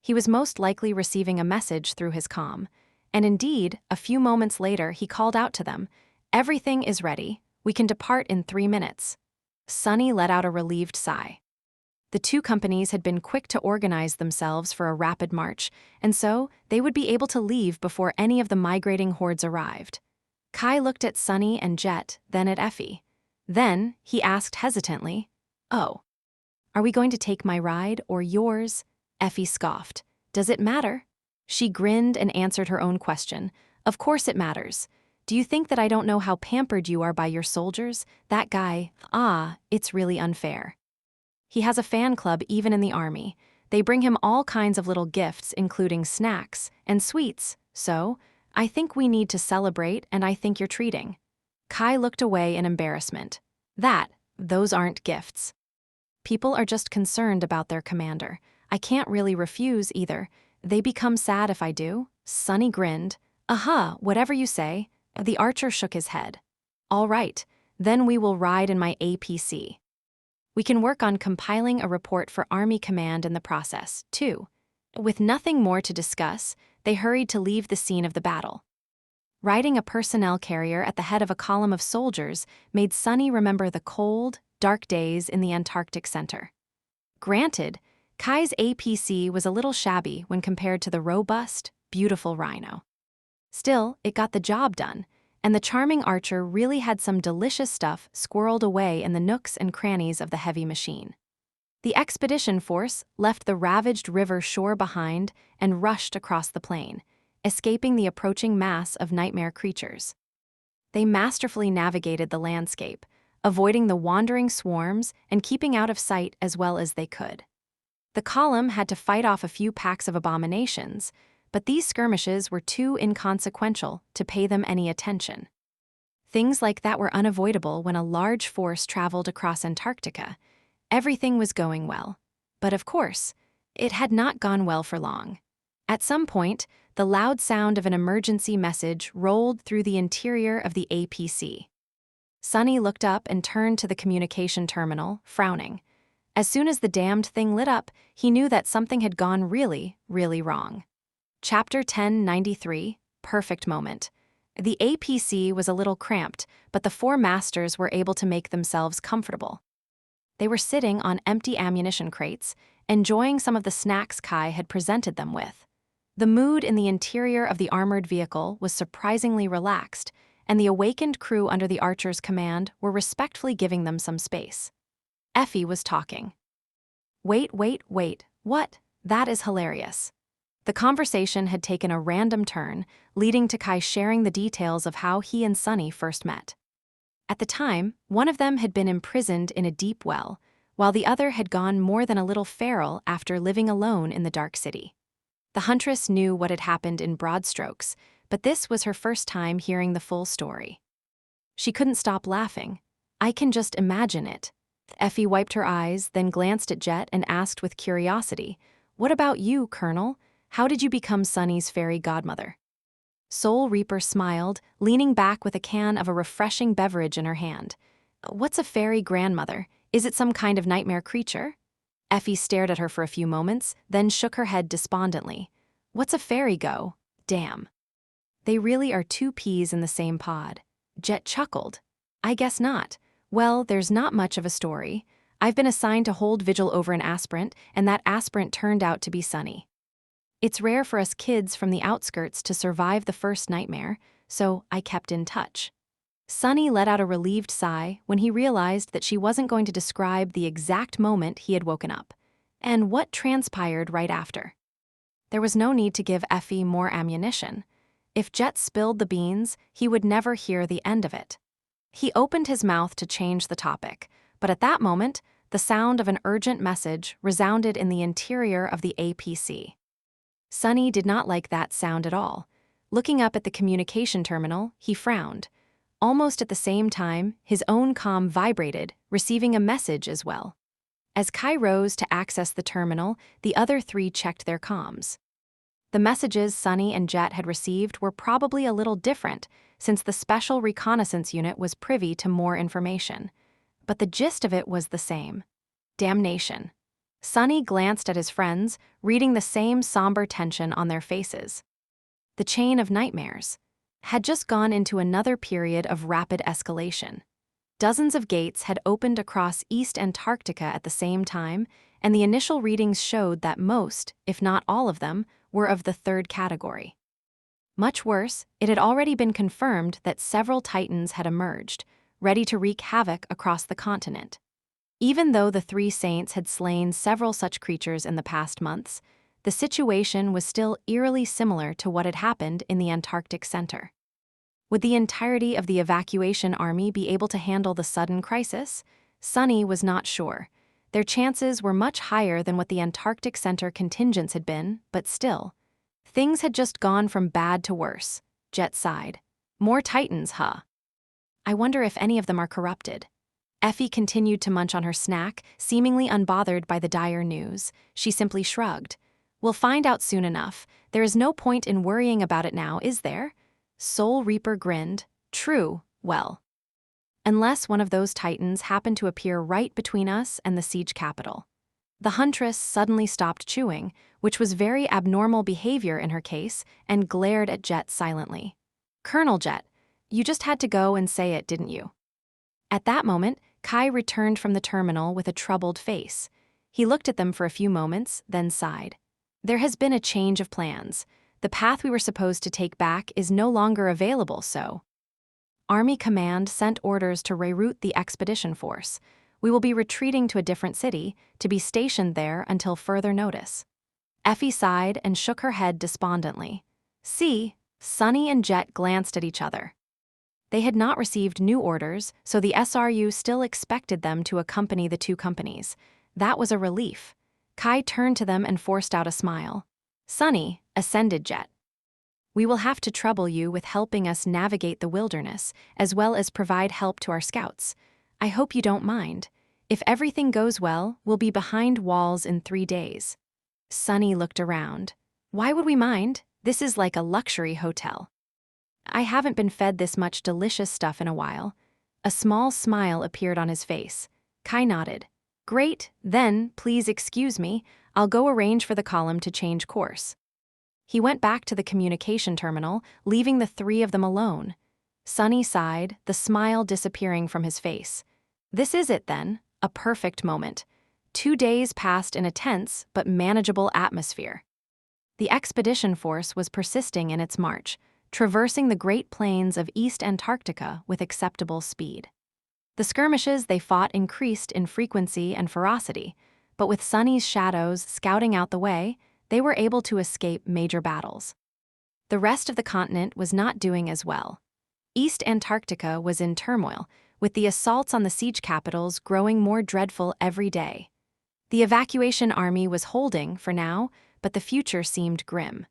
He was most likely receiving a message through his comm. And indeed, a few moments later he called out to them, "Everything is ready. We can depart in 3 minutes." Sunny let out a relieved sigh. The two companies had been quick to organize themselves for a rapid march, and so they would be able to leave before any of the migrating hordes arrived. Kai looked at Sunny and Jet, then at Effie. Then he asked hesitantly, "Oh, are we going to take my ride or yours?" Effie scoffed. "Does it matter?" She grinned and answered her own question. "Of course it matters. Do you think that I don't know how pampered you are by your soldiers? That guy, it's really unfair. He has a fan club even in the army. They bring him all kinds of little gifts, including snacks and sweets. So, I think we need to celebrate, and I think you're treating." Kai looked away in embarrassment. Those aren't gifts. People are just concerned about their commander. I can't really refuse either. They become sad if I do." Sunny grinned. Whatever you say." The archer shook his head. "All right, then we will ride in my APC. We can work on compiling a report for Army Command in the process, too." With nothing more to discuss, they hurried to leave the scene of the battle. Riding a personnel carrier at the head of a column of soldiers made Sunny remember the cold, dark days in the Antarctic center. Granted, Kai's APC was a little shabby when compared to the robust, beautiful Rhino. Still, it got the job done, and the charming archer really had some delicious stuff squirreled away in the nooks and crannies of the heavy machine. The expedition force left the ravaged river shore behind and rushed across the plain, escaping the approaching mass of nightmare creatures. They masterfully navigated the landscape, avoiding the wandering swarms and keeping out of sight as well as they could. The column had to fight off a few packs of abominations, but these skirmishes were too inconsequential to pay them any attention. Things like that were unavoidable when a large force traveled across Antarctica. Everything was going well. But of course, it had not gone well for long. At some point, the loud sound of an emergency message rolled through the interior of the APC. Sunny looked up and turned to the communication terminal, frowning. As soon as the damned thing lit up, he knew that something had gone really, really wrong. Chapter 1093, Perfect Moment. The APC was a little cramped, but the four masters were able to make themselves comfortable. They were sitting on empty ammunition crates, enjoying some of the snacks Kai had presented them with. The mood in the interior of the armored vehicle was surprisingly relaxed, and the awakened crew under the archer's command were respectfully giving them some space. Effie was talking. Wait, what? That is hilarious." The conversation had taken a random turn, leading to Kai sharing the details of how he and Sunny first met. At the time, one of them had been imprisoned in a deep well, while the other had gone more than a little feral after living alone in the dark city. The huntress knew what had happened in broad strokes, but this was her first time hearing the full story. She couldn't stop laughing. "I can just imagine it." Effie wiped her eyes, then glanced at Jet and asked with curiosity, "What about you, Colonel? How did you become Sunny's fairy godmother?" Soul Reaper smiled, leaning back with a can of a refreshing beverage in her hand. "What's a fairy grandmother? Is it some kind of nightmare creature?" Effie stared at her for a few moments, then shook her head despondently. "What's a fairy go? Damn. They really are two peas in the same pod." Jet chuckled. "I guess not. Well, there's not much of a story. I've been assigned to hold vigil over an aspirant, and that aspirant turned out to be Sunny. It's rare for us kids from the outskirts to survive the first nightmare, so I kept in touch." Sunny let out a relieved sigh when he realized that she wasn't going to describe the exact moment he had woken up, and what transpired right after. There was no need to give Effie more ammunition. If Jet spilled the beans, he would never hear the end of it. He opened his mouth to change the topic, but at that moment, the sound of an urgent message resounded in the interior of the APC. Sunny did not like that sound at all. Looking up at the communication terminal, he frowned. Almost at the same time, his own comm vibrated, receiving a message as well. As Kai rose to access the terminal, the other three checked their comms. The messages Sunny and Jet had received were probably a little different, since the Special Reconnaissance Unit was privy to more information. But the gist of it was the same. Damnation. Sunny glanced at his friends, reading the same somber tension on their faces. The chain of nightmares had just gone into another period of rapid escalation. Dozens of gates had opened across East Antarctica at the same time, and the initial readings showed that most, if not all of them, were of the third category. Much worse, it had already been confirmed that several Titans had emerged, ready to wreak havoc across the continent. Even though the three Saints had slain several such creatures in the past months, the situation was still eerily similar to what had happened in the Antarctic Center. Would the entirety of the evacuation army be able to handle the sudden crisis? Sunny was not sure. Their chances were much higher than what the Antarctic Center contingents had been, but still. Things had just gone from bad to worse. Jet sighed. More Titans, huh? I wonder if any of them are corrupted. Effie continued to munch on her snack, seemingly unbothered by the dire news. She simply shrugged. We'll find out soon enough. There is no point in worrying about it now, is there? Soul Reaper grinned. True, well. Unless one of those Titans happened to appear right between us and the siege capital. The Huntress suddenly stopped chewing, which was very abnormal behavior in her case, and glared at Jet silently. Colonel Jet, you just had to go and say it, didn't you? At that moment, Kai returned from the terminal with a troubled face. He looked at them for a few moments, then sighed. There has been a change of plans. The path we were supposed to take back is no longer available, so. Army Command sent orders to reroute the expedition force. We will be retreating to a different city, to be stationed there until further notice. Effie sighed and shook her head despondently. See, Sunny and Jet glanced at each other. They had not received new orders, so the SRU still expected them to accompany the two companies. That was a relief. Kai turned to them and forced out a smile. Sunny, ascended Jet. We will have to trouble you with helping us navigate the wilderness, as well as provide help to our scouts. I hope you don't mind. If everything goes well, we'll be behind walls in 3 days. Sunny looked around. Why would we mind? This is like a luxury hotel. I haven't been fed this much delicious stuff in a while. A small smile appeared on his face. Kai nodded. Great, then, please excuse me, I'll go arrange for the column to change course. He went back to the communication terminal, leaving the three of them alone. Sunny sighed, the smile disappearing from his face. This is it then, a perfect moment. 2 days passed in a tense but manageable atmosphere. The expedition force was persisting in its march, traversing the Great Plains of East Antarctica with acceptable speed. The skirmishes they fought increased in frequency and ferocity, but with Sunny's shadows scouting out the way, they were able to escape major battles. The rest of the continent was not doing as well. East Antarctica was in turmoil, with the assaults on the siege capitals growing more dreadful every day. The evacuation army was holding, for now, but the future seemed grim.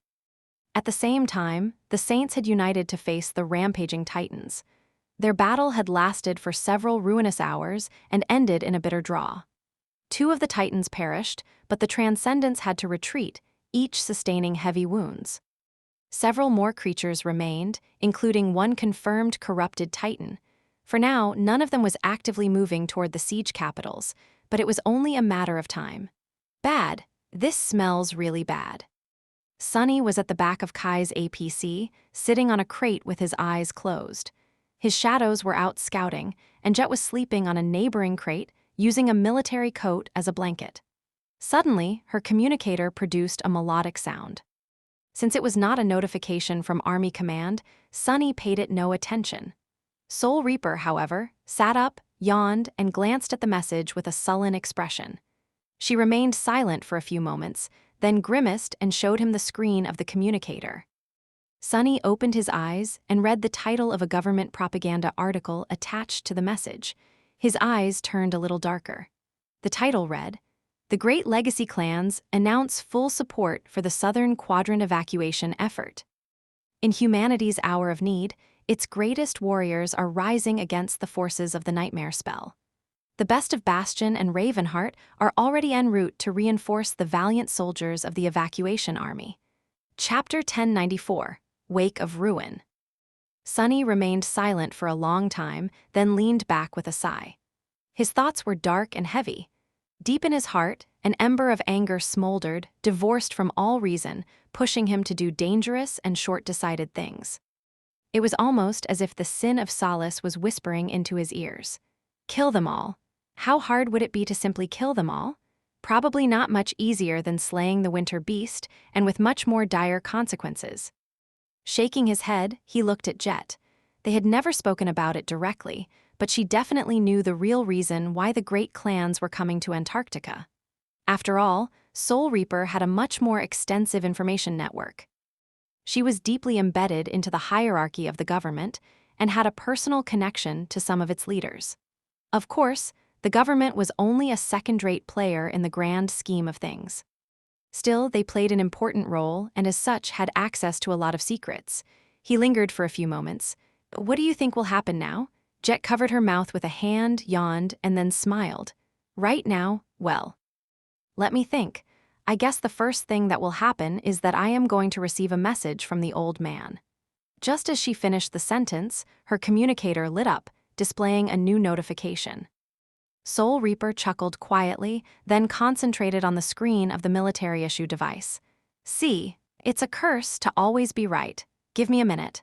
At the same time, the Saints had united to face the rampaging Titans. Their battle had lasted for several ruinous hours and ended in a bitter draw. 2 of the Titans perished, but the Transcendents had to retreat, each sustaining heavy wounds. Several more creatures remained, including one confirmed corrupted Titan. For now, none of them was actively moving toward the siege capitals, but it was only a matter of time. Bad. This smells really bad. Sunny was at the back of Kai's APC, sitting on a crate with his eyes closed. His shadows were out scouting, and Jet was sleeping on a neighboring crate, using a military coat as a blanket. Suddenly, her communicator produced a melodic sound. Since it was not a notification from Army Command, Sunny paid it no attention. Soul Reaper, however, sat up, yawned, and glanced at the message with a sullen expression. She remained silent for a few moments, then grimaced and showed him the screen of the communicator. Sunny opened his eyes and read the title of a government propaganda article attached to the message. His eyes turned a little darker. The title read, The Great Legacy clans announce full support for the Southern Quadrant evacuation effort. In humanity's hour of need, its greatest warriors are rising against the forces of the Nightmare spell. The best of Bastion and Ravenheart are already en route to reinforce the valiant soldiers of the evacuation army. Chapter 1094, Wake of Ruin. Sunny remained silent for a long time, then leaned back with a sigh. His thoughts were dark and heavy. Deep in his heart, an ember of anger smoldered, divorced from all reason, pushing him to do dangerous and short-decided things. It was almost as if the sin of Solace was whispering into his ears. Kill them all. How hard would it be to simply kill them all? Probably not much easier than slaying the winter beast, and with much more dire consequences. Shaking his head, he looked at Jet. They had never spoken about it directly, but she definitely knew the real reason why the great clans were coming to Antarctica. After all, Soul Reaper had a much more extensive information network. She was deeply embedded into the hierarchy of the government and had a personal connection to some of its leaders. Of course, the government was only a second-rate player in the grand scheme of things. Still, they played an important role and as such had access to a lot of secrets. He lingered for a few moments. What do you think will happen now? Jet covered her mouth with a hand, yawned, and then smiled. Right now, well. Let me think. I guess the first thing that will happen is that I am going to receive a message from the old man. Just as she finished the sentence, her communicator lit up, displaying a new notification. Soul Reaper chuckled quietly, then concentrated on the screen of the military-issue device. See, it's a curse to always be right. Give me a minute.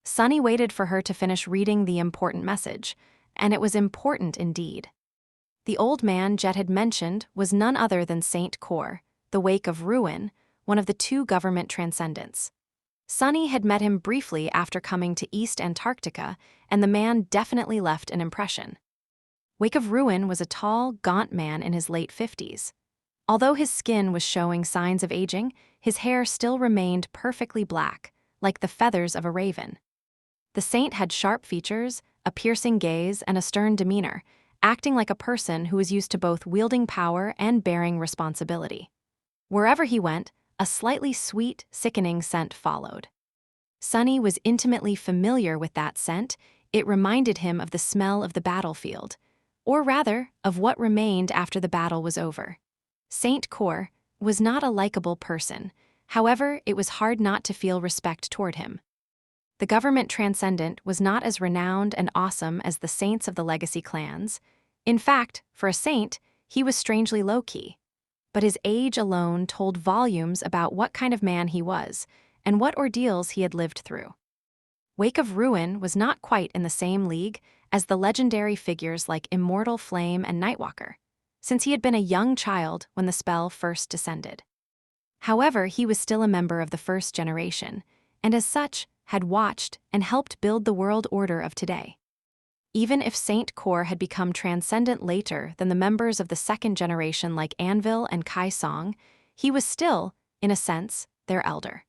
Sunny waited for her to finish reading the important message, and it was important indeed. The old man Jet had mentioned was none other than Saint Kor, the Wake of Ruin, one of the two government transcendents. Sunny had met him briefly after coming to East Antarctica, and the man definitely left an impression. Wake of Ruin was a tall, gaunt man in his late 50s. Although his skin was showing signs of aging, his hair still remained perfectly black, like the feathers of a raven. The saint had sharp features, a piercing gaze, and a stern demeanor, acting like a person who was used to both wielding power and bearing responsibility. Wherever he went, a slightly sweet, sickening scent followed. Sunny was intimately familiar with that scent. It reminded him of the smell of the battlefield, or rather, of what remained after the battle was over. Saint Kor was not a likable person, however, it was hard not to feel respect toward him. The government transcendent was not as renowned and awesome as the saints of the legacy clans. In fact, for a saint, he was strangely low-key. But his age alone told volumes about what kind of man he was, and what ordeals he had lived through. Wake of Ruin was not quite in the same league as the legendary figures like Immortal Flame and Nightwalker, since he had been a young child when the spell first descended. However, he was still a member of the first generation, and as such, had watched and helped build the world order of today. Even if Saint Kor had become transcendent later than the members of the second generation like Anvil and Kai Song, he was still, in a sense, their elder.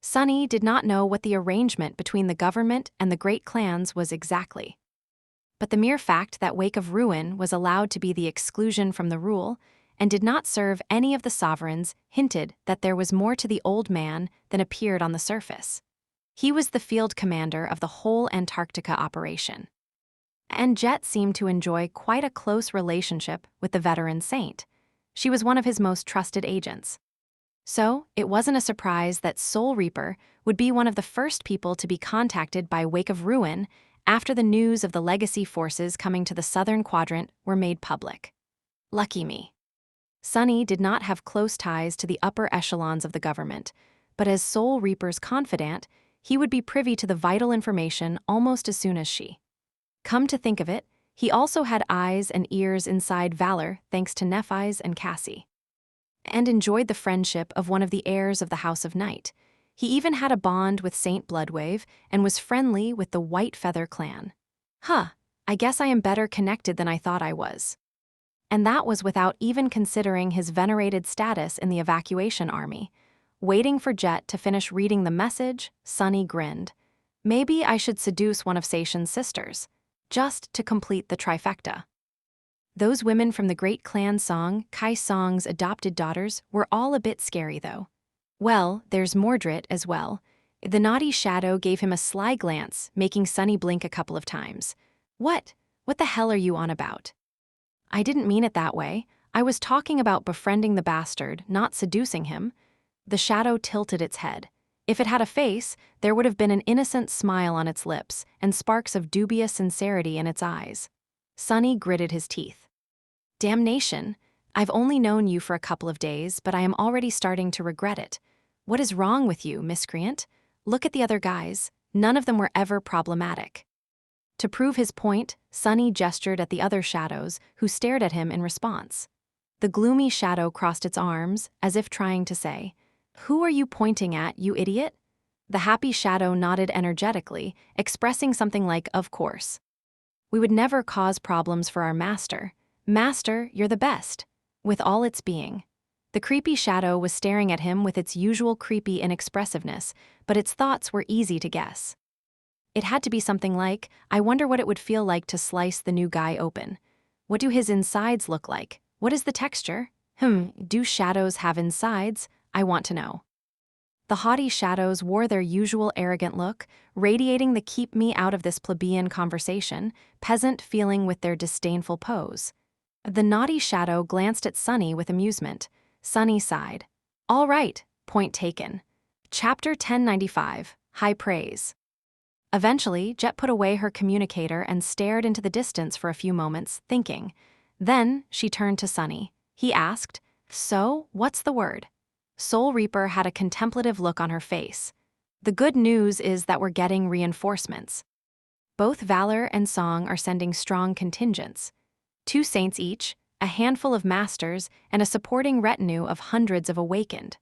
Sunny did not know what the arrangement between the government and the great clans was exactly. But the mere fact that Wake of Ruin was allowed to be the exclusion from the rule and did not serve any of the sovereigns hinted that there was more to the old man than appeared on the surface. He was the field commander of the whole Antarctica operation. And Jet seemed to enjoy quite a close relationship with the veteran saint. She was one of his most trusted agents. So, it wasn't a surprise that Soul Reaper would be one of the first people to be contacted by Wake of Ruin after the news of the legacy forces coming to the southern quadrant were made public. Lucky me. Sunny did not have close ties to the upper echelons of the government, but as Soul Reaper's confidant, he would be privy to the vital information almost as soon as she. Come to think of it, he also had eyes and ears inside Valor thanks to Nephi's and Cassie. And enjoyed the friendship of one of the heirs of the House of Night. He even had a bond with Saint Bloodwave and was friendly with the White Feather clan. I guess I am better connected than I thought I was. And that was without even considering his venerated status in the evacuation army. Waiting for Jet to finish reading the message, Sunny grinned. Maybe I should seduce one of Saishan's sisters, just to complete the trifecta. Those women from the great clan song, Kai Song's adopted daughters, were all a bit scary though. Well, there's Mordred as well. The naughty shadow gave him a sly glance, making Sunny blink a couple of times. What? What the hell are you on about? I didn't mean it that way. I was talking about befriending the bastard, not seducing him. The shadow tilted its head. If it had a face, there would have been an innocent smile on its lips and sparks of dubious sincerity in its eyes. Sunny gritted his teeth. Damnation! I've only known you for a couple of days, but I am already starting to regret it. What is wrong with you, miscreant? Look at the other guys. None of them were ever problematic. To prove his point, Sunny gestured at the other shadows, who stared at him in response. The gloomy shadow crossed its arms, as if trying to say, "Who are you pointing at, you idiot?" The happy shadow nodded energetically, expressing something like, "Of course. We would never cause problems for our master. Master, you're the best." With all its being. The creepy shadow was staring at him with its usual creepy inexpressiveness, but its thoughts were easy to guess. It had to be something like, "I wonder what it would feel like to slice the new guy open. What do his insides look like? What is the texture? Do shadows have insides? I want to know." The haughty shadows wore their usual arrogant look, radiating the keep me out of this plebeian conversation, peasant feeling with their disdainful pose. The naughty shadow glanced at Sunny with amusement. Sunny sighed. All right, point taken. Chapter 1095, High Praise. Eventually, Jet put away her communicator and stared into the distance for a few moments, thinking. Then, she turned to Sunny. He asked, "So, what's the word?" Soul Reaper had a contemplative look on her face. "The good news is that we're getting reinforcements. Both Valor and Song are sending strong contingents. 2 saints each, a handful of masters, and a supporting retinue of hundreds of awakened.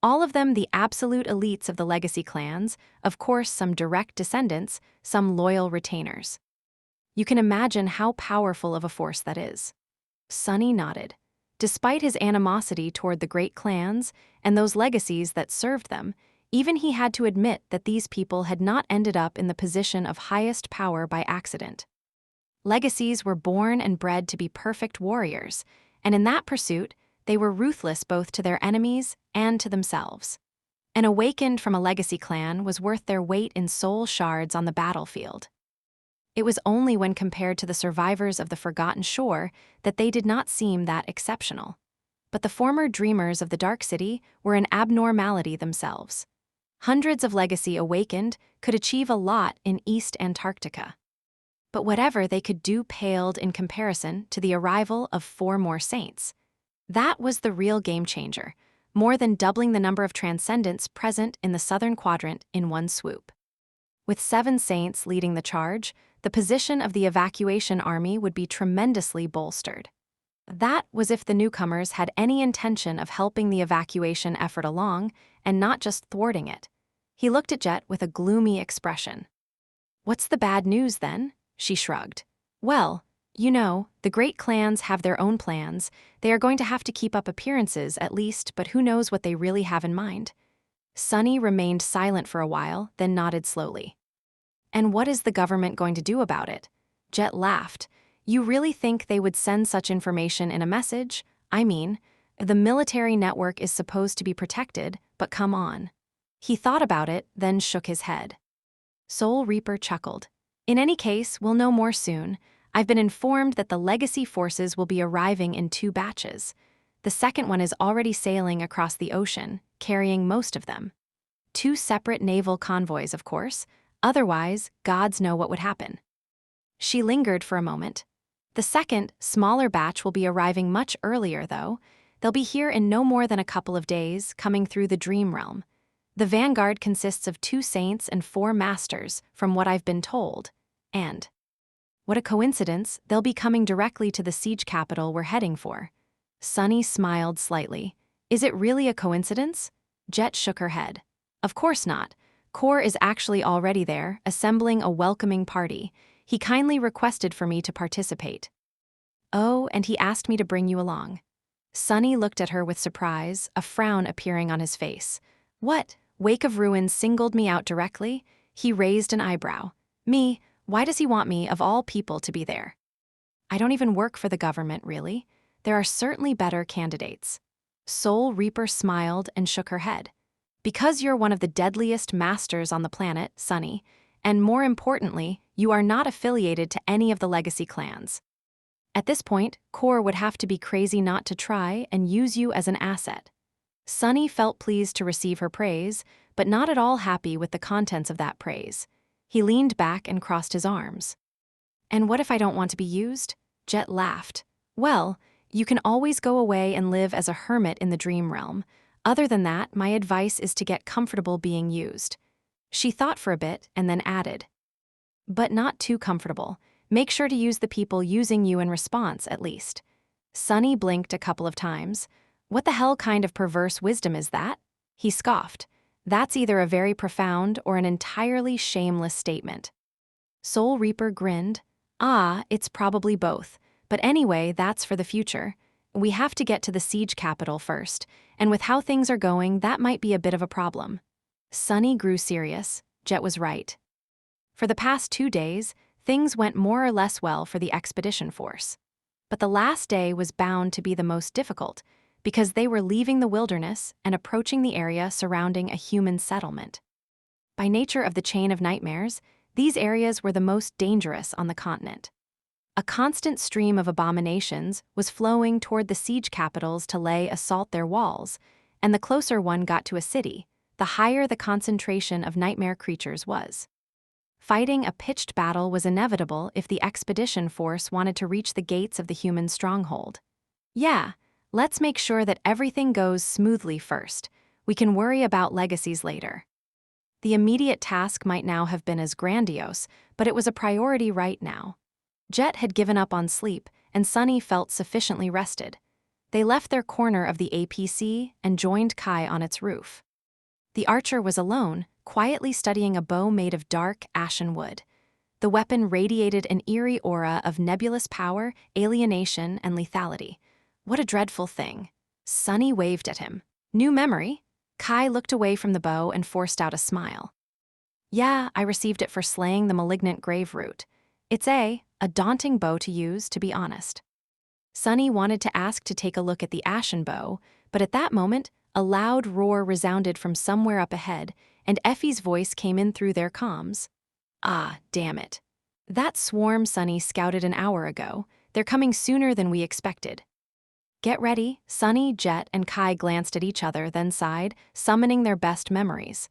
All of them the absolute elites of the legacy clans, of course some direct descendants, some loyal retainers. You can imagine how powerful of a force that is." Sunny nodded. Despite his animosity toward the great clans and those legacies that served them, even he had to admit that these people had not ended up in the position of highest power by accident. Legacies were born and bred to be perfect warriors, and in that pursuit, they were ruthless both to their enemies and to themselves. An awakened from a legacy clan was worth their weight in soul shards on the battlefield. It was only when compared to the survivors of the Forgotten Shore that they did not seem that exceptional. But the former dreamers of the Dark City were an abnormality themselves. Hundreds of legacy awakened could achieve a lot in East Antarctica. But whatever they could do paled in comparison to the arrival of 4 more saints. That was the real game changer, more than doubling the number of transcendents present in the southern quadrant in one swoop. With 7 saints leading the charge, the position of the evacuation army would be tremendously bolstered. That was if the newcomers had any intention of helping the evacuation effort along and not just thwarting it. He looked at Jet with a gloomy expression. "What's the bad news then?" She shrugged. "Well, you know, the great clans have their own plans. They are going to have to keep up appearances at least, but who knows what they really have in mind." Sunny remained silent for a while, then nodded slowly. "And what is the government going to do about it?" Jet laughed. "You really think they would send such information in a message? I mean, the military network is supposed to be protected, but come on." He thought about it, then shook his head. Soul Reaper chuckled. "In any case, we'll know more soon. I've been informed that the legacy forces will be arriving in 2 batches. The second one is already sailing across the ocean, carrying most of them. 2 separate naval convoys, of course. Otherwise, gods know what would happen." She lingered for a moment. "The second, smaller batch will be arriving much earlier, though. They'll be here in no more than a couple of days, coming through the dream realm. The vanguard consists of 2 saints and 4 masters, from what I've been told. And what a coincidence, they'll be coming directly to the siege capital we're heading for." Sunny smiled slightly. "Is it really a coincidence?" Jet shook her head. "Of course not. Kor is actually already there, assembling a welcoming party. He kindly requested for me to participate." "Oh, and he asked me to bring you along." Sunny looked at her with surprise, a frown appearing on his face. "What? Wake of Ruin singled me out directly?" He raised an eyebrow. "Me? Why does he want me, of all people, to be there?" I don't even work for the government, really. There are certainly better candidates. Soul Reaper smiled and shook her head. Because you're one of the deadliest masters on the planet, Sunny, and more importantly, you are not affiliated to any of the legacy clans. At this point, Kor would have to be crazy not to try and use you as an asset. Sunny felt pleased to receive her praise, but not at all happy with the contents of that praise. He leaned back and crossed his arms. And what if I don't want to be used? Jet laughed. Well, you can always go away and live as a hermit in the dream realm. Other than that, my advice is to get comfortable being used. She thought for a bit and then added. But not too comfortable. Make sure to use the people using you in response, at least. Sunny blinked a couple of times. What the hell kind of perverse wisdom is that? He scoffed. That's either a very profound or an entirely shameless statement. Soul Reaper grinned. Ah, it's probably both. But anyway, that's for the future. We have to get to the siege capital first, and with how things are going, that might be a bit of a problem. Sunny grew serious. Jet was right. For the past 2 days, things went more or less well for the expedition force. But the last day was bound to be the most difficult, because they were leaving the wilderness and approaching the area surrounding a human settlement. By nature of the chain of nightmares, these areas were the most dangerous on the continent. A constant stream of abominations was flowing toward the siege capitals to lay assault their walls, and the closer one got to a city, the higher the concentration of nightmare creatures was. Fighting a pitched battle was inevitable if the expedition force wanted to reach the gates of the human stronghold. Yeah, let's make sure that everything goes smoothly first. We can worry about legacies later. The immediate task might now have been as grandiose, but it was a priority right now. Jet had given up on sleep, and Sunny felt sufficiently rested. They left their corner of the APC and joined Kai on its roof. The archer was alone, quietly studying a bow made of dark, ashen wood. The weapon radiated an eerie aura of nebulous power, alienation, and lethality. What a dreadful thing. Sunny waved at him. New memory? Kai looked away from the bow and forced out a smile. Yeah, I received it for slaying the malignant grave root. It's a daunting bow to use, to be honest. Sunny wanted to ask to take a look at the ashen bow, but at that moment, a loud roar resounded from somewhere up ahead, and Effie's voice came in through their comms. Ah, damn it. That swarm Sunny scouted an hour ago. They're coming sooner than we expected. Get ready. Sunny, Jet, and Kai glanced at each other, then sighed, summoning their best memories.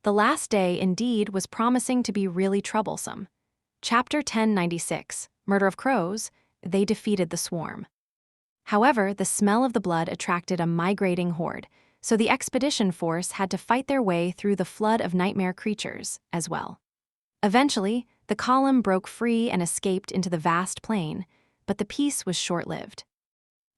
The last day, indeed, was promising to be really troublesome. Chapter 1096, Murder of Crows, they defeated the swarm. However, the smell of the blood attracted a migrating horde, so the expedition force had to fight their way through the flood of nightmare creatures as well. Eventually, the column broke free and escaped into the vast plain, but the peace was short-lived.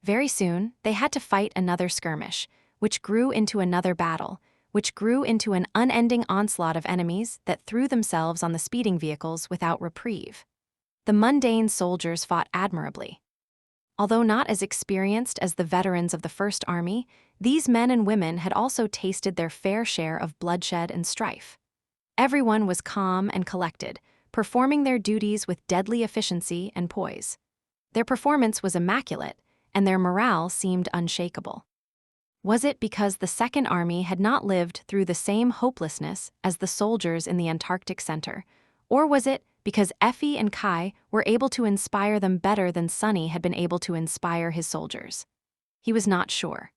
Very soon, they had to fight another skirmish, which grew into another battle, which grew into an unending onslaught of enemies that threw themselves on the speeding vehicles without reprieve. The mundane soldiers fought admirably. Although not as experienced as the veterans of the First Army, these men and women had also tasted their fair share of bloodshed and strife. Everyone was calm and collected, performing their duties with deadly efficiency and poise. Their performance was immaculate, and their morale seemed unshakable. Was it because the Second Army had not lived through the same hopelessness as the soldiers in the Antarctic Center, or was it because Effie and Kai were able to inspire them better than Sunny had been able to inspire his soldiers? He was not sure.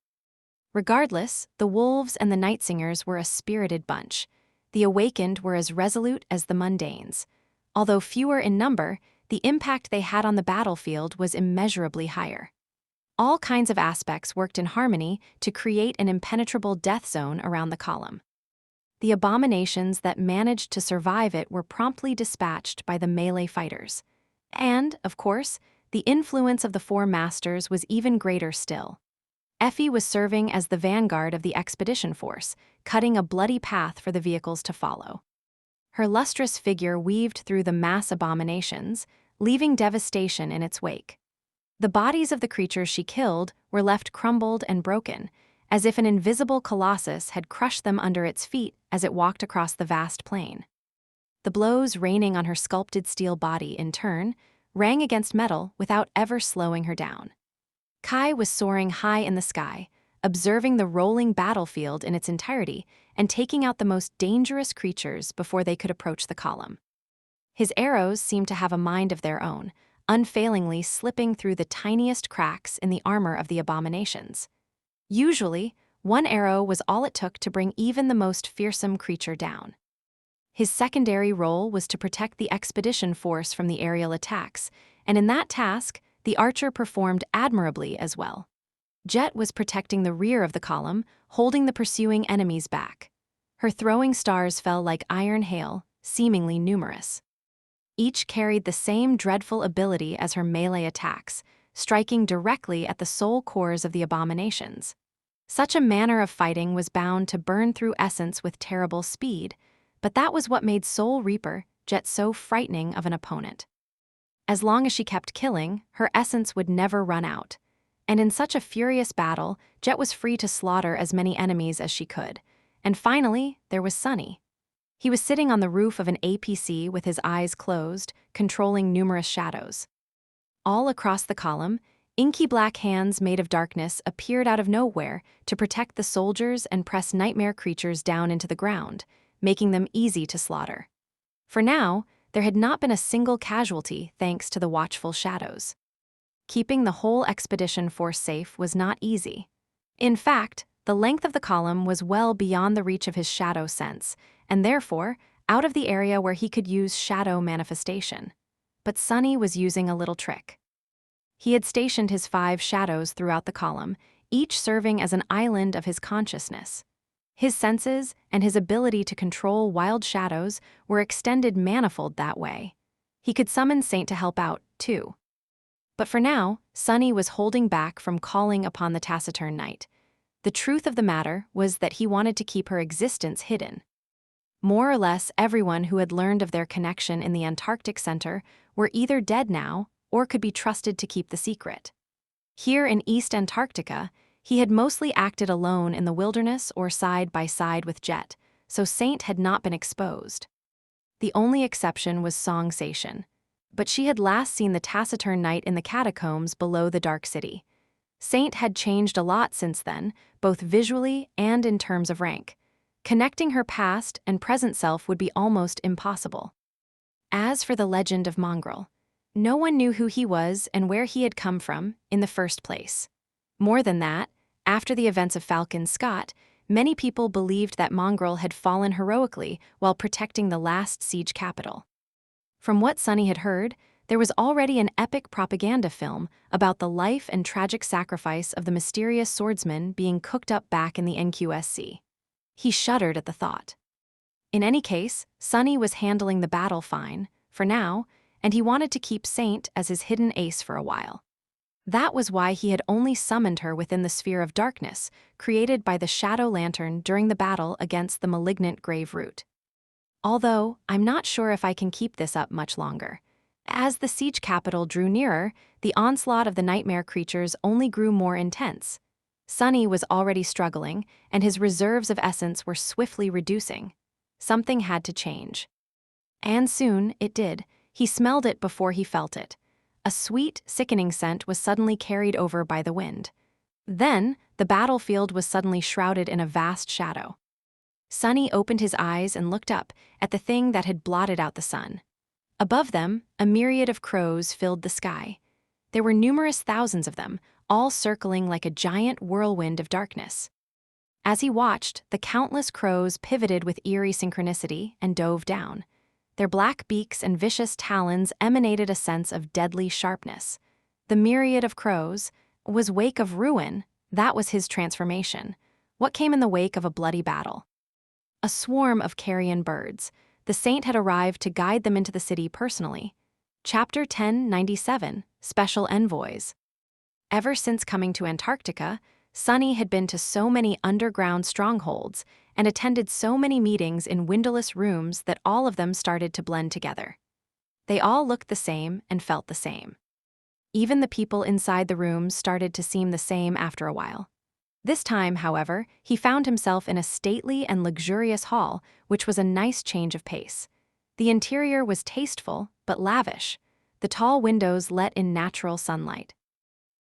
Regardless, the Wolves and the Night Singers were a spirited bunch. The Awakened were as resolute as the Mundanes. Although fewer in number, the impact they had on the battlefield was immeasurably higher. All kinds of aspects worked in harmony to create an impenetrable death zone around the column. The abominations that managed to survive it were promptly dispatched by the melee fighters. And, of course, the influence of the Four Masters was even greater still. Effie was serving as the vanguard of the expedition force, cutting a bloody path for the vehicles to follow. Her lustrous figure weaved through the mass abominations, leaving devastation in its wake. The bodies of the creatures she killed were left crumbled and broken, as if an invisible colossus had crushed them under its feet as it walked across the vast plain. The blows raining on her sculpted steel body, in turn, rang against metal without ever slowing her down. Kai was soaring high in the sky, observing the rolling battlefield in its entirety and taking out the most dangerous creatures before they could approach the column. His arrows seemed to have a mind of their own, unfailingly slipping through the tiniest cracks in the armor of the abominations. Usually, one arrow was all it took to bring even the most fearsome creature down. His secondary role was to protect the expedition force from the aerial attacks, and in that task, the archer performed admirably as well. Jet was protecting the rear of the column, holding the pursuing enemies back. Her throwing stars fell like iron hail, seemingly numerous. Each carried the same dreadful ability as her melee attacks, striking directly at the soul cores of the abominations. Such a manner of fighting was bound to burn through essence with terrible speed, but that was what made Soul Reaper, Jet, so frightening of an opponent. As long as she kept killing, her essence would never run out. And in such a furious battle, Jet was free to slaughter as many enemies as she could. And finally, there was Sunny. He was sitting on the roof of an APC with his eyes closed, controlling numerous shadows. All across the column, inky black hands made of darkness appeared out of nowhere to protect the soldiers and press nightmare creatures down into the ground, making them easy to slaughter. For now, there had not been a single casualty thanks to the watchful shadows. Keeping the whole expedition force safe was not easy. In fact, the length of the column was well beyond the reach of his shadow sense, and therefore, out of the area where he could use shadow manifestation. But Sunny was using a little trick. He had stationed his 5 shadows throughout the column, each serving as an island of his consciousness. His senses and his ability to control wild shadows were extended manifold that way. He could summon Saint to help out, too. But for now, Sunny was holding back from calling upon the taciturn knight. The truth of the matter was that he wanted to keep her existence hidden. More or less everyone who had learned of their connection in the Antarctic Center were either dead now or could be trusted to keep the secret. Here in East Antarctica, he had mostly acted alone in the wilderness or side by side with Jet, so Saint had not been exposed. The only exception was Song Sation, but she had last seen the taciturn knight in the catacombs below the Dark City. Saint had changed a lot since then, both visually and in terms of rank. Connecting her past and present self would be almost impossible. As for the legend of Mongrel, no one knew who he was and where he had come from in the first place. More than that, after the events of Falcon Scott, many people believed that Mongrel had fallen heroically while protecting the last siege capital. From what Sunny had heard, there was already an epic propaganda film about the life and tragic sacrifice of the mysterious swordsman being cooked up back in the NQSC. He shuddered at the thought. In any case, Sunny was handling the battle fine, for now, and he wanted to keep Saint as his hidden ace for a while. That was why he had only summoned her within the sphere of darkness created by the Shadow Lantern during the battle against the malignant Grave Root. Although, I'm not sure if I can keep this up much longer. As the siege capital drew nearer, the onslaught of the nightmare creatures only grew more intense. Sunny was already struggling, and his reserves of essence were swiftly reducing. Something had to change. And soon, it did. He smelled it before he felt it. A sweet, sickening scent was suddenly carried over by the wind. Then, the battlefield was suddenly shrouded in a vast shadow. Sunny opened his eyes and looked up at the thing that had blotted out the sun. Above them, a myriad of crows filled the sky. There were numerous thousands of them, all circling like a giant whirlwind of darkness. As he watched, the countless crows pivoted with eerie synchronicity and dove down. Their black beaks and vicious talons emanated a sense of deadly sharpness. The myriad of crows was wake of ruin. That was his transformation. What came in the wake of a bloody battle? A swarm of carrion birds. The saint had arrived to guide them into the city personally. Chapter 1097, Special Envoys. Ever since coming to Antarctica, Sunny had been to so many underground strongholds and attended so many meetings in windowless rooms that all of them started to blend together. They all looked the same and felt the same. Even the people inside the rooms started to seem the same after a while. This time, however, he found himself in a stately and luxurious hall, which was a nice change of pace. The interior was tasteful, but lavish. The tall windows let in natural sunlight.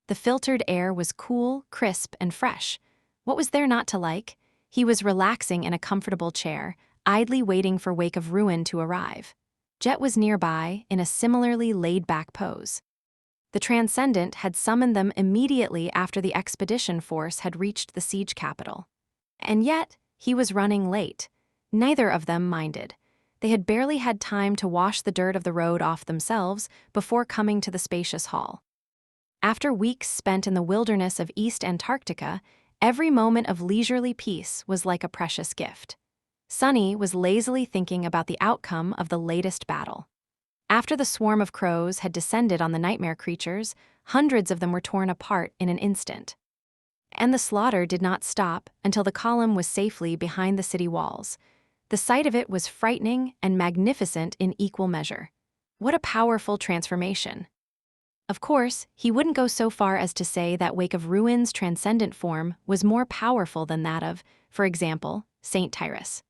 The filtered air was cool, crisp, and fresh. What was there not to like? He was relaxing in a comfortable chair, idly waiting for Wake of Ruin to arrive. Jet was nearby, in a similarly laid-back pose. The Transcendent had summoned them immediately after the expedition force had reached the siege capital. And yet, he was running late. Neither of them minded. They had barely had time to wash the dirt of the road off themselves before coming to the spacious hall. After weeks spent in the wilderness of East Antarctica, every moment of leisurely peace was like a precious gift. Sunny was lazily thinking about the outcome of the latest battle. After the swarm of crows had descended on the nightmare creatures, hundreds of them were torn apart in an instant. And the slaughter did not stop until the column was safely behind the city walls. The sight of it was frightening and magnificent in equal measure. What a powerful transformation! Of course, he wouldn't go so far as to say that Wake of Ruin's transcendent form was more powerful than that of, for example, Saint Tyrus.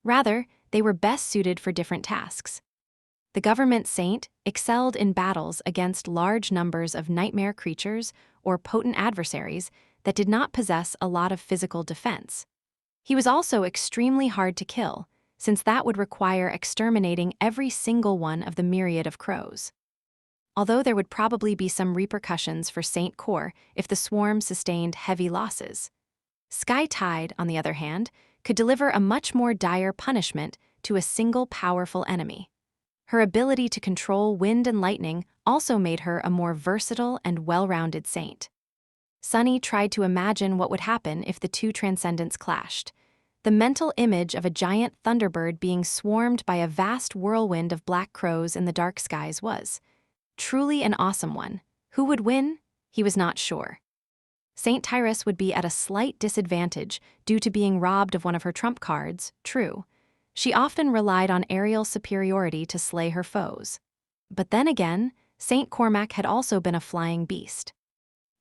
Rather, they were best suited for different tasks. The government saint excelled in battles against large numbers of nightmare creatures or potent adversaries that did not possess a lot of physical defense. He was also extremely hard to kill, since that would require exterminating every single one of the myriad of crows. Although there would probably be some repercussions for Saint Kor if the swarm sustained heavy losses. Sky Tide, on the other hand, could deliver a much more dire punishment to a single powerful enemy. Her ability to control wind and lightning also made her a more versatile and well-rounded saint. Sunny tried to imagine what would happen if the two transcendents clashed. The mental image of a giant thunderbird being swarmed by a vast whirlwind of black crows in the dark skies was truly an awesome one. Who would win? He was not sure. Saint Tyrus would be at a slight disadvantage due to being robbed of one of her trump cards, true. She often relied on aerial superiority to slay her foes. But then again, Saint Cormac had also been a flying beast.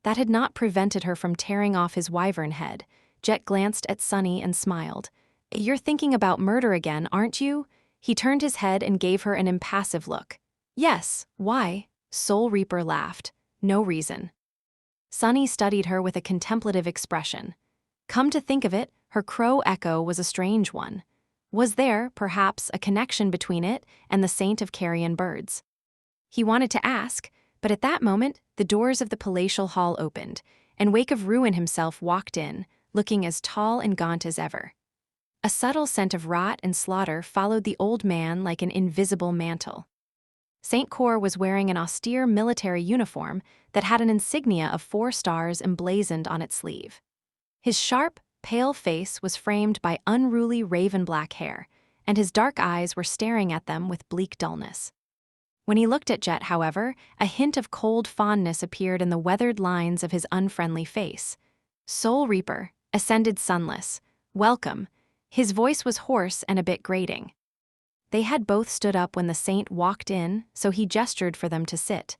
That had not prevented her from tearing off his wyvern head. Jet glanced at Sunny and smiled. "You're thinking about murder again, aren't you?" He turned his head and gave her an impassive look. "Yes, why?" Soul Reaper laughed. "No reason." Sunny studied her with a contemplative expression. Come to think of it, her crow echo was a strange one. Was there, perhaps, a connection between it and the Saint of Carrion Birds? He wanted to ask, but at that moment, the doors of the palatial hall opened, and Wake of Ruin himself walked in, looking as tall and gaunt as ever. A subtle scent of rot and slaughter followed the old man like an invisible mantle. Saint Kor was wearing an austere military uniform that had an insignia of 4 stars emblazoned on its sleeve. His sharp, pale face was framed by unruly raven-black hair, and his dark eyes were staring at them with bleak dullness. When he looked at Jet, however, a hint of cold fondness appeared in the weathered lines of his unfriendly face. "Soul Reaper," ascended Sunless. "Welcome." His voice was hoarse and a bit grating. They had both stood up when the saint walked in, so he gestured for them to sit.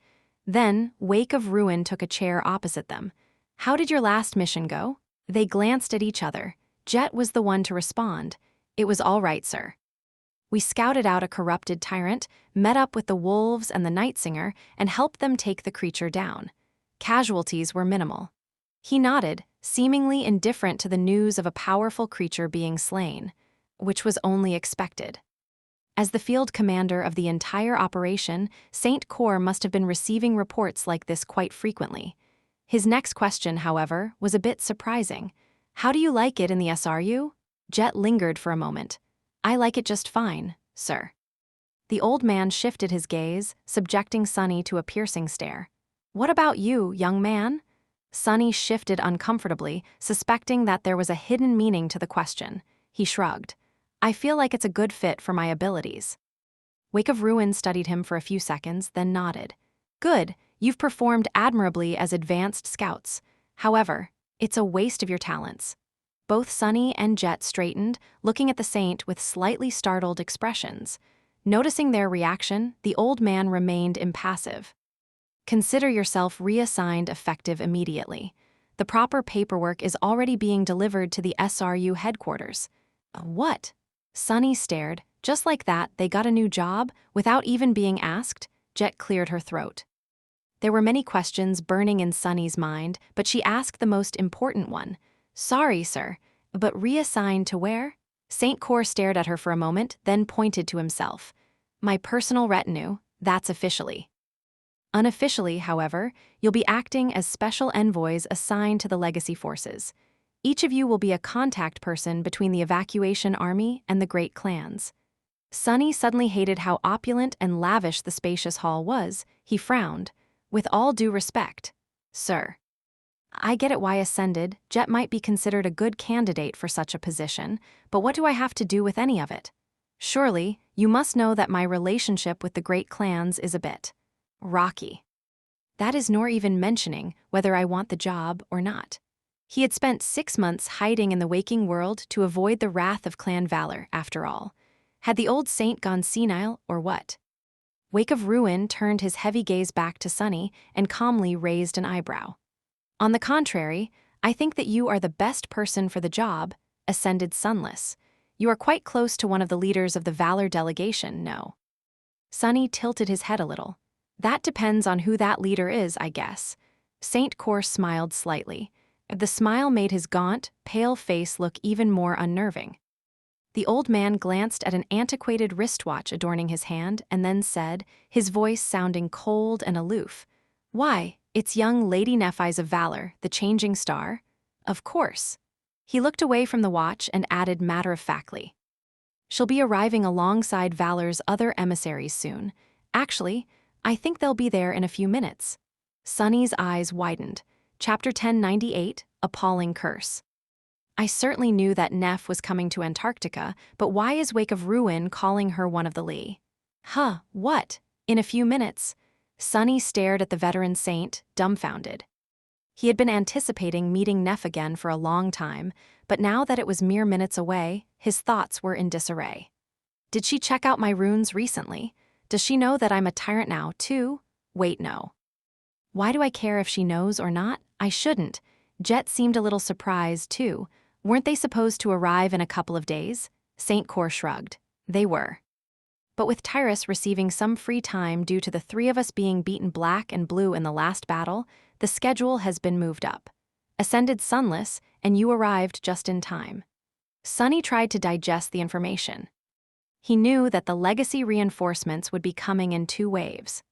Then, Wake of Ruin took a chair opposite them. "How did your last mission go?" They glanced at each other. Jet was the one to respond. "It was all right, sir. We scouted out a corrupted tyrant, met up with the wolves and the night singer, and helped them take the creature down. Casualties were minimal." He nodded, seemingly indifferent to the news of a powerful creature being slain, which was only expected. As the field commander of the entire operation, Saint Kor must have been receiving reports like this quite frequently. His next question, however, was a bit surprising. "How do you like it in the SRU?" Jet lingered for a moment. "I like it just fine, sir." The old man shifted his gaze, subjecting Sunny to a piercing stare. "What about you, young man?" Sunny shifted uncomfortably, suspecting that there was a hidden meaning to the question. He shrugged. "I feel like it's a good fit for my abilities." Wake of Ruin studied him for a few seconds, then nodded. "Good, you've performed admirably as advanced scouts. However, it's a waste of your talents." Both Sunny and Jet straightened, looking at the saint with slightly startled expressions. Noticing their reaction, the old man remained impassive. "Consider yourself reassigned effective immediately. The proper paperwork is already being delivered to the SRU headquarters." "What?" Sunny stared. Just like that, they got a new job, without even being asked? Jet cleared her throat. There were many questions burning in Sunny's mind, but she asked the most important one. Sorry, sir, but reassigned to where? St. Cor stared at her for a moment, then pointed to himself. My personal retinue, that's officially. Unofficially, however, you'll be acting as special envoys assigned to the legacy forces. Each of you will be a contact person between the evacuation army and the great clans. Sunny suddenly hated how opulent and lavish the spacious hall was. He frowned. With all due respect, sir. I get it why Ascended, Jet might be considered a good candidate for such a position, but what do I have to do with any of it? Surely, you must know that my relationship with the great clans is a bit rocky. That is nor even mentioning whether I want the job or not. He had spent 6 months hiding in the waking world to avoid the wrath of Clan Valor, after all. Had the old saint gone senile, or what? Wake of Ruin turned his heavy gaze back to Sunny and calmly raised an eyebrow. On the contrary, I think that you are the best person for the job, Ascended Sunless. You are quite close to one of the leaders of the Valor delegation, no? Sunny tilted his head a little. That depends on who that leader is, I guess. Saint Cor smiled slightly. The smile made his gaunt, pale face look even more unnerving. The old man glanced at an antiquated wristwatch adorning his hand and then said, his voice sounding cold and aloof, Why, it's young Lady Nephi's of Valor, the changing star? Of course. He looked away from the watch and added matter-of-factly. She'll be arriving alongside Valor's other emissaries soon. Actually, I think they'll be there in a few minutes. Sunny's eyes widened. Chapter 1098, Appalling Curse. I certainly knew that Neph was coming to Antarctica, but why is Wake of Ruin calling her one of the Lee? What? In a few minutes? Sunny stared at the veteran saint, dumbfounded. He had been anticipating meeting Neph again for a long time, but now that it was mere minutes away, his thoughts were in disarray. Did she check out my runes recently? Does she know that I'm a tyrant now, too? Wait, no. Why do I care if she knows or not? I shouldn't. Jet seemed a little surprised, too. Weren't they supposed to arrive in a couple of days? St. Cor shrugged. They were. But with Tyrus receiving some free time due to the 3 of us being beaten black and blue in the last battle, the schedule has been moved up. Ascended Sunless, and you arrived just in time. Sunny tried to digest the information. He knew that the legacy reinforcements would be coming in 2 waves.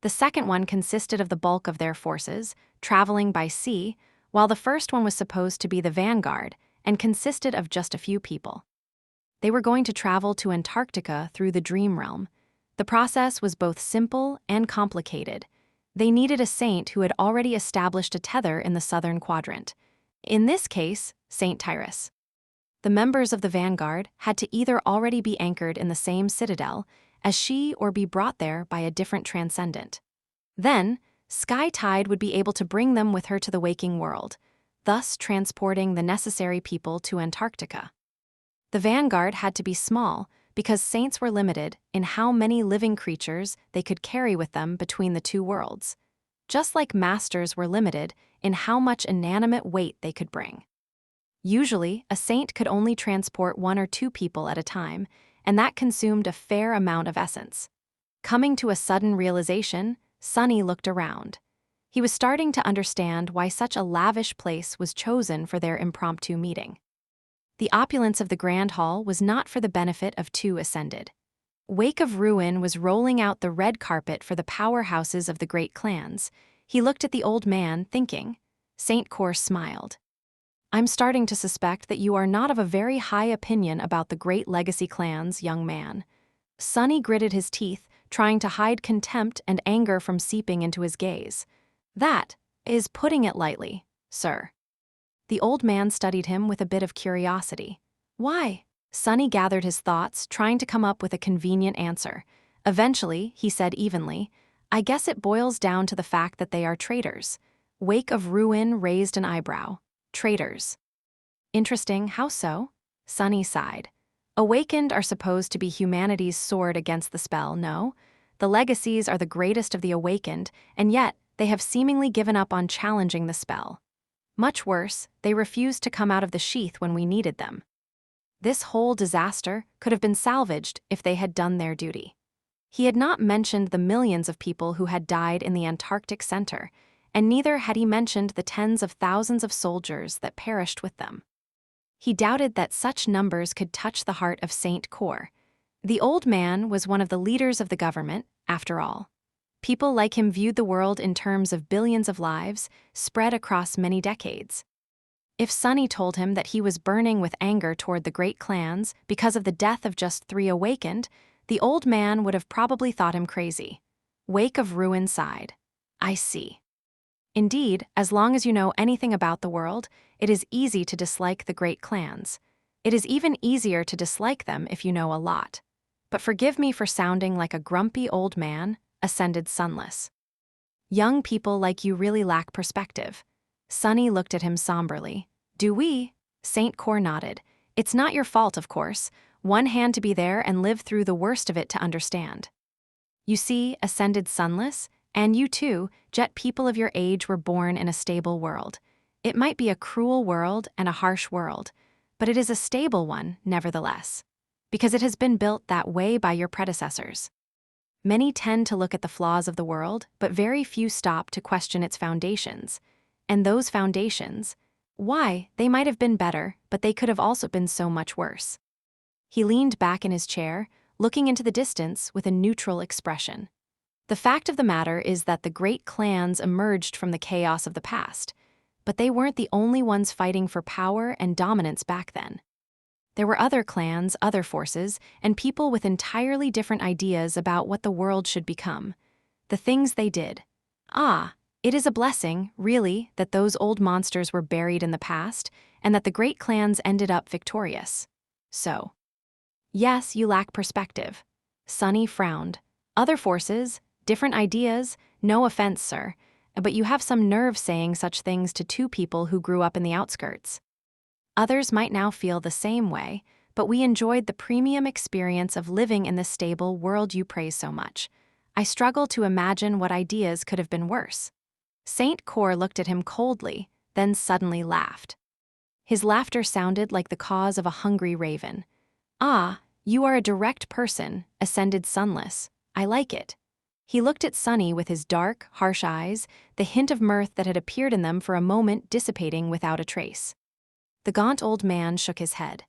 The second one consisted of the bulk of their forces, traveling by sea, while the first one was supposed to be the vanguard and consisted of just a few people. They were going to travel to Antarctica through the Dream Realm. The process was both simple and complicated. They needed a saint who had already established a tether in the southern quadrant. In this case, Saint Tyrus. The members of the vanguard had to either already be anchored in the same citadel as she or be brought there by a different transcendent. Then, Sky Tide would be able to bring them with her to the waking world, thus transporting the necessary people to Antarctica. The vanguard had to be small because saints were limited in how many living creatures they could carry with them between the 2 worlds, just like masters were limited in how much inanimate weight they could bring. Usually, a saint could only transport 1 or 2 people at a time, and that consumed a fair amount of essence. Coming to a sudden realization, Sunny looked around. He was starting to understand why such a lavish place was chosen for their impromptu meeting. The opulence of the Grand Hall was not for the benefit of 2 Ascended. Wake of Ruin was rolling out the red carpet for the powerhouses of the great clans. He looked at the old man, thinking. St. Cor smiled. I'm starting to suspect that you are not of a very high opinion about the great legacy clans, young man. Sunny gritted his teeth, trying to hide contempt and anger from seeping into his gaze. That is putting it lightly, sir. The old man studied him with a bit of curiosity. Why? Sunny gathered his thoughts, trying to come up with a convenient answer. Eventually, he said evenly, I guess it boils down to the fact that they are traitors. Wake of Ruin raised an eyebrow. Traitors. Interesting, how so? Sunny sighed. Awakened are supposed to be humanity's sword against the spell, no? The legacies are the greatest of the awakened, and yet they have seemingly given up on challenging the spell. Much worse, they refused to come out of the sheath when we needed them. This whole disaster could have been salvaged if they had done their duty. He had not mentioned the millions of people who had died in the Antarctic center, and neither had he mentioned the tens of thousands of soldiers that perished with them. He doubted that such numbers could touch the heart of Saint Cor. The old man was one of the leaders of the government, after all. People like him viewed the world in terms of billions of lives, spread across many decades. If Sonny told him that he was burning with anger toward the great clans because of the death of just 3 awakened, the old man would have probably thought him crazy. Wake of Ruin sighed. I see. Indeed, as long as you know anything about the world, it is easy to dislike the great clans. It is even easier to dislike them if you know a lot. But forgive me for sounding like a grumpy old man, ascended Sunless. Young people like you really lack perspective. Sonny looked at him somberly. Do we? Saint Cor nodded. It's not your fault, of course. One hand to be there and live through the worst of it to understand. You see, ascended Sunless, and you too, Jet people of your age were born in a stable world. It might be a cruel world and a harsh world, but it is a stable one, nevertheless, because it has been built that way by your predecessors. Many tend to look at the flaws of the world, but very few stop to question its foundations. And those foundations, why, they might have been better, but they could have also been so much worse. He leaned back in his chair, looking into the distance with a neutral expression. The fact of the matter is that the great clans emerged from the chaos of the past, but they weren't the only ones fighting for power and dominance back then. There were other clans, other forces, and people with entirely different ideas about what the world should become. The things they did. It is a blessing, really, that those old monsters were buried in the past, and that the great clans ended up victorious. So. Yes, you lack perspective. Sonny frowned. Other forces, different ideas, no offense, sir, but you have some nerve saying such things to 2 people who grew up in the outskirts. Others might now feel the same way, but we enjoyed the premium experience of living in the stable world you praise so much. I struggle to imagine what ideas could have been worse. Saint Cor looked at him coldly, then suddenly laughed. His laughter sounded like the caws of a hungry raven. You are a direct person, ascended Sunless. I like it. He looked at Sonny with his dark, harsh eyes, the hint of mirth that had appeared in them for a moment dissipating without a trace. The gaunt old man shook his head.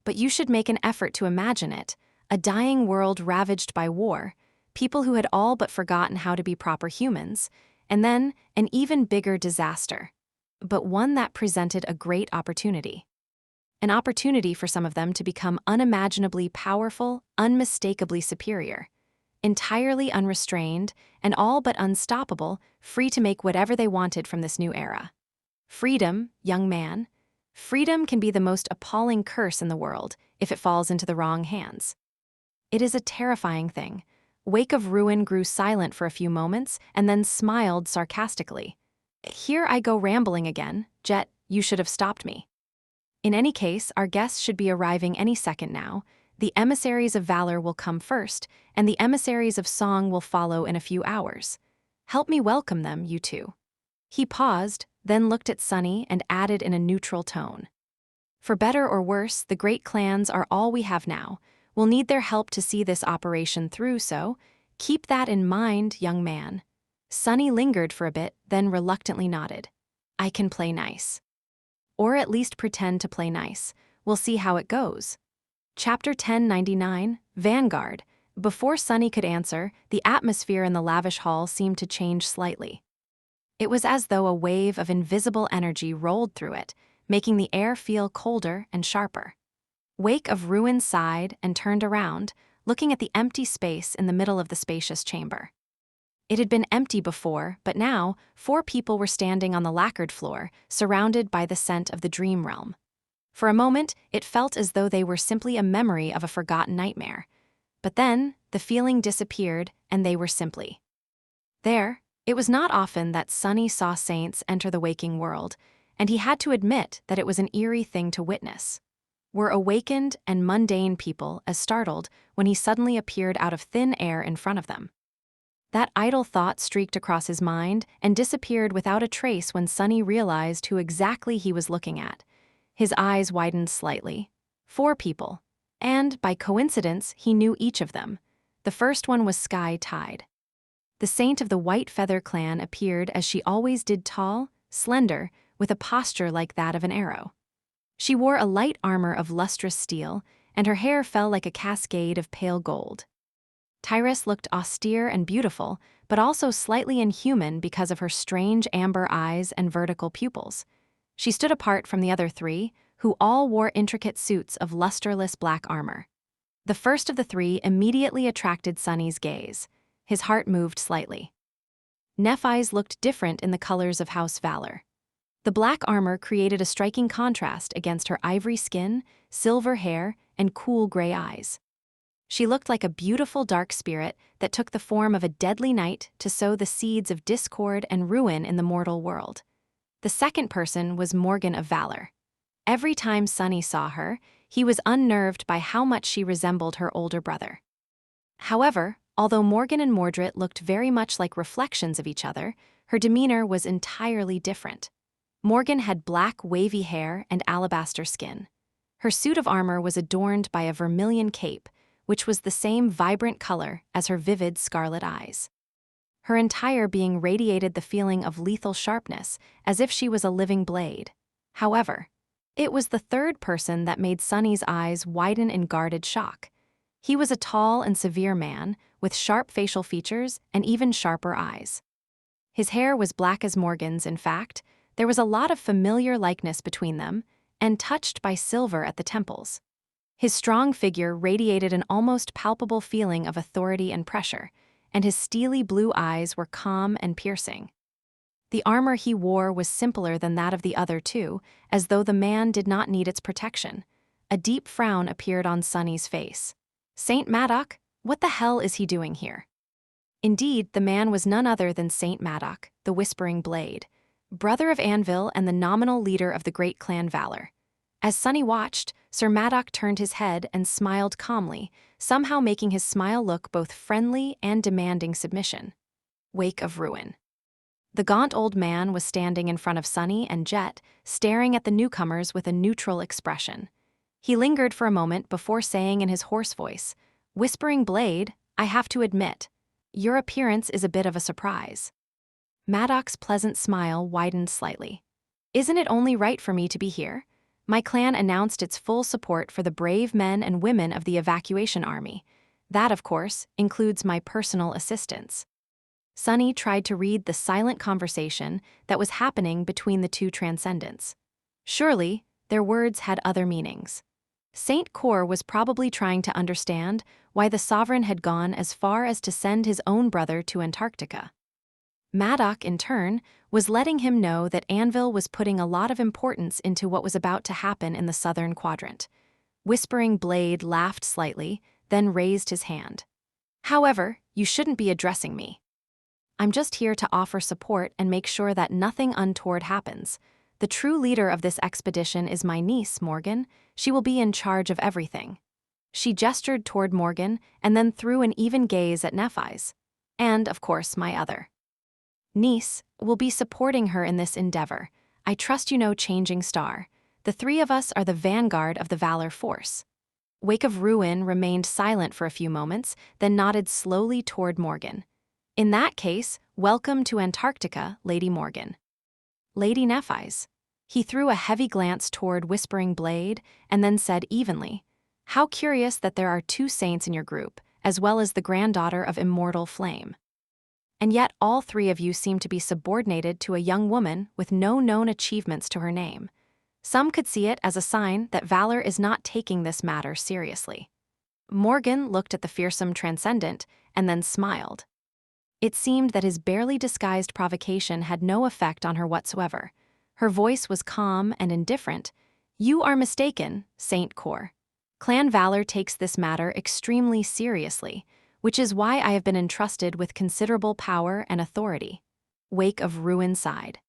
But you should make an effort to imagine it, a dying world ravaged by war, people who had all but forgotten how to be proper humans, and then an even bigger disaster, but one that presented a great opportunity. An opportunity for some of them to become unimaginably powerful, unmistakably superior, entirely unrestrained, and all but unstoppable, free to make whatever they wanted from this new era. Freedom, young man. Freedom can be the most appalling curse in the world if it falls into the wrong hands. It is a terrifying thing. Wake of Ruin grew silent for a few moments and then smiled sarcastically. Here I go rambling again. Jet, you should have stopped me. In any case, our guests should be arriving any second now. The emissaries of valor will come first, and the emissaries of song will follow in a few hours. Help me welcome them, you two. He paused, then looked at Sonny and added in a neutral tone. For better or worse, the great clans are all we have now. We'll need their help to see this operation through, so keep that in mind, young man. Sonny lingered for a bit, then reluctantly nodded. I can play nice. Or at least pretend to play nice. We'll see how it goes. Chapter 1099, Vanguard. Before Sonny could answer, the atmosphere in the lavish hall seemed to change slightly. It was as though a wave of invisible energy rolled through it, making the air feel colder and sharper. Wake of Ruin sighed and turned around, looking at the empty space in the middle of the spacious chamber. It had been empty before, but now 4 people were standing on the lacquered floor, surrounded by the scent of the dream realm. For a moment, it felt as though they were simply a memory of a forgotten nightmare. But then, the feeling disappeared, and they were simply there. It was not often that Sonny saw saints enter the waking world, and he had to admit that it was an eerie thing to witness. Were awakened and mundane people as startled when he suddenly appeared out of thin air in front of them? That idle thought streaked across his mind and disappeared without a trace when Sonny realized who exactly he was looking at. His eyes widened slightly. 4 people. And, by coincidence, he knew each of them. The first one was Sky Tide. The saint of the White Feather clan appeared as she always did, tall, slender, with a posture like that of an arrow. She wore a light armor of lustrous steel, and her hair fell like a cascade of pale gold. Tyrus looked austere and beautiful, but also slightly inhuman because of her strange amber eyes and vertical pupils. She stood apart from the other three, who all wore intricate suits of lusterless black armor. The first of the three immediately attracted Sunny's gaze. His heart moved slightly. Nephi's looked different in the colors of House Valor. The black armor created a striking contrast against her ivory skin, silver hair, and cool gray eyes. She looked like a beautiful dark spirit that took the form of a deadly knight to sow the seeds of discord and ruin in the mortal world. The second person was Morgan of Valor. Every time Sunny saw her, he was unnerved by how much she resembled her older brother. However, although Morgan and Mordred looked very much like reflections of each other, her demeanor was entirely different. Morgan had black, wavy hair and alabaster skin. Her suit of armor was adorned by a vermilion cape, which was the same vibrant color as her vivid scarlet eyes. Her entire being radiated the feeling of lethal sharpness, as if she was a living blade. However, it was the third person that made Sunny's eyes widen in guarded shock. He was a tall and severe man, with sharp facial features and even sharper eyes. His hair was black as Morgan's, in fact. There was a lot of familiar likeness between them, and touched by silver at the temples. His strong figure radiated an almost palpable feeling of authority and pressure, and his steely blue eyes were calm and piercing. The armor he wore was simpler than that of the other two, as though the man did not need its protection. A deep frown appeared on Sunny's face. Saint Madoc, what the hell is he doing here? Indeed, the man was none other than Saint Madoc, the Whispering Blade, brother of Anvil and the nominal leader of the great clan Valor. As Sunny watched, Sir Madoc turned his head and smiled calmly, somehow making his smile look both friendly and demanding submission. Wake of Ruin. The gaunt old man was standing in front of Sunny and Jet, staring at the newcomers with a neutral expression. He lingered for a moment before saying in his hoarse voice, "Whispering Blade, I have to admit, your appearance is a bit of a surprise." Madoc's pleasant smile widened slightly. "Isn't it only right for me to be here? My clan announced its full support for the brave men and women of the evacuation army. That, of course, includes my personal assistance." Sunny tried to read the silent conversation that was happening between the two transcendents. Surely, their words had other meanings. Saint Cor was probably trying to understand why the sovereign had gone as far as to send his own brother to Antarctica. Madoc, in turn, was letting him know that Anvil was putting a lot of importance into what was about to happen in the southern quadrant. Whispering Blade laughed slightly, then raised his hand. "However, you shouldn't be addressing me. I'm just here to offer support and make sure that nothing untoward happens. The true leader of this expedition is my niece, Morgan. She will be in charge of everything." She gestured toward Morgan and then threw an even gaze at Nephi's. "And, of course, my other niece will be supporting her in this endeavor. I trust you know Changing Star. The three of us are the vanguard of the Valor force." Wake of Ruin remained silent for a few moments, then nodded slowly toward Morgan. "In that case, welcome to Antarctica, Lady Morgan." "Lady Nephi's." He threw a heavy glance toward Whispering Blade and then said evenly, "How curious that there are two saints in your group, as well as the granddaughter of Immortal Flame. And yet all three of you seem to be subordinated to a young woman with no known achievements to her name. Some could see it as a sign that Valor is not taking this matter seriously." Morgan looked at the fearsome transcendent and then smiled. It seemed that his barely disguised provocation had no effect on her whatsoever. Her voice was calm and indifferent. "You are mistaken, Saint Cor. Clan Valor takes this matter extremely seriously, which is why I have been entrusted with considerable power and authority." Wake of Ruin sighed.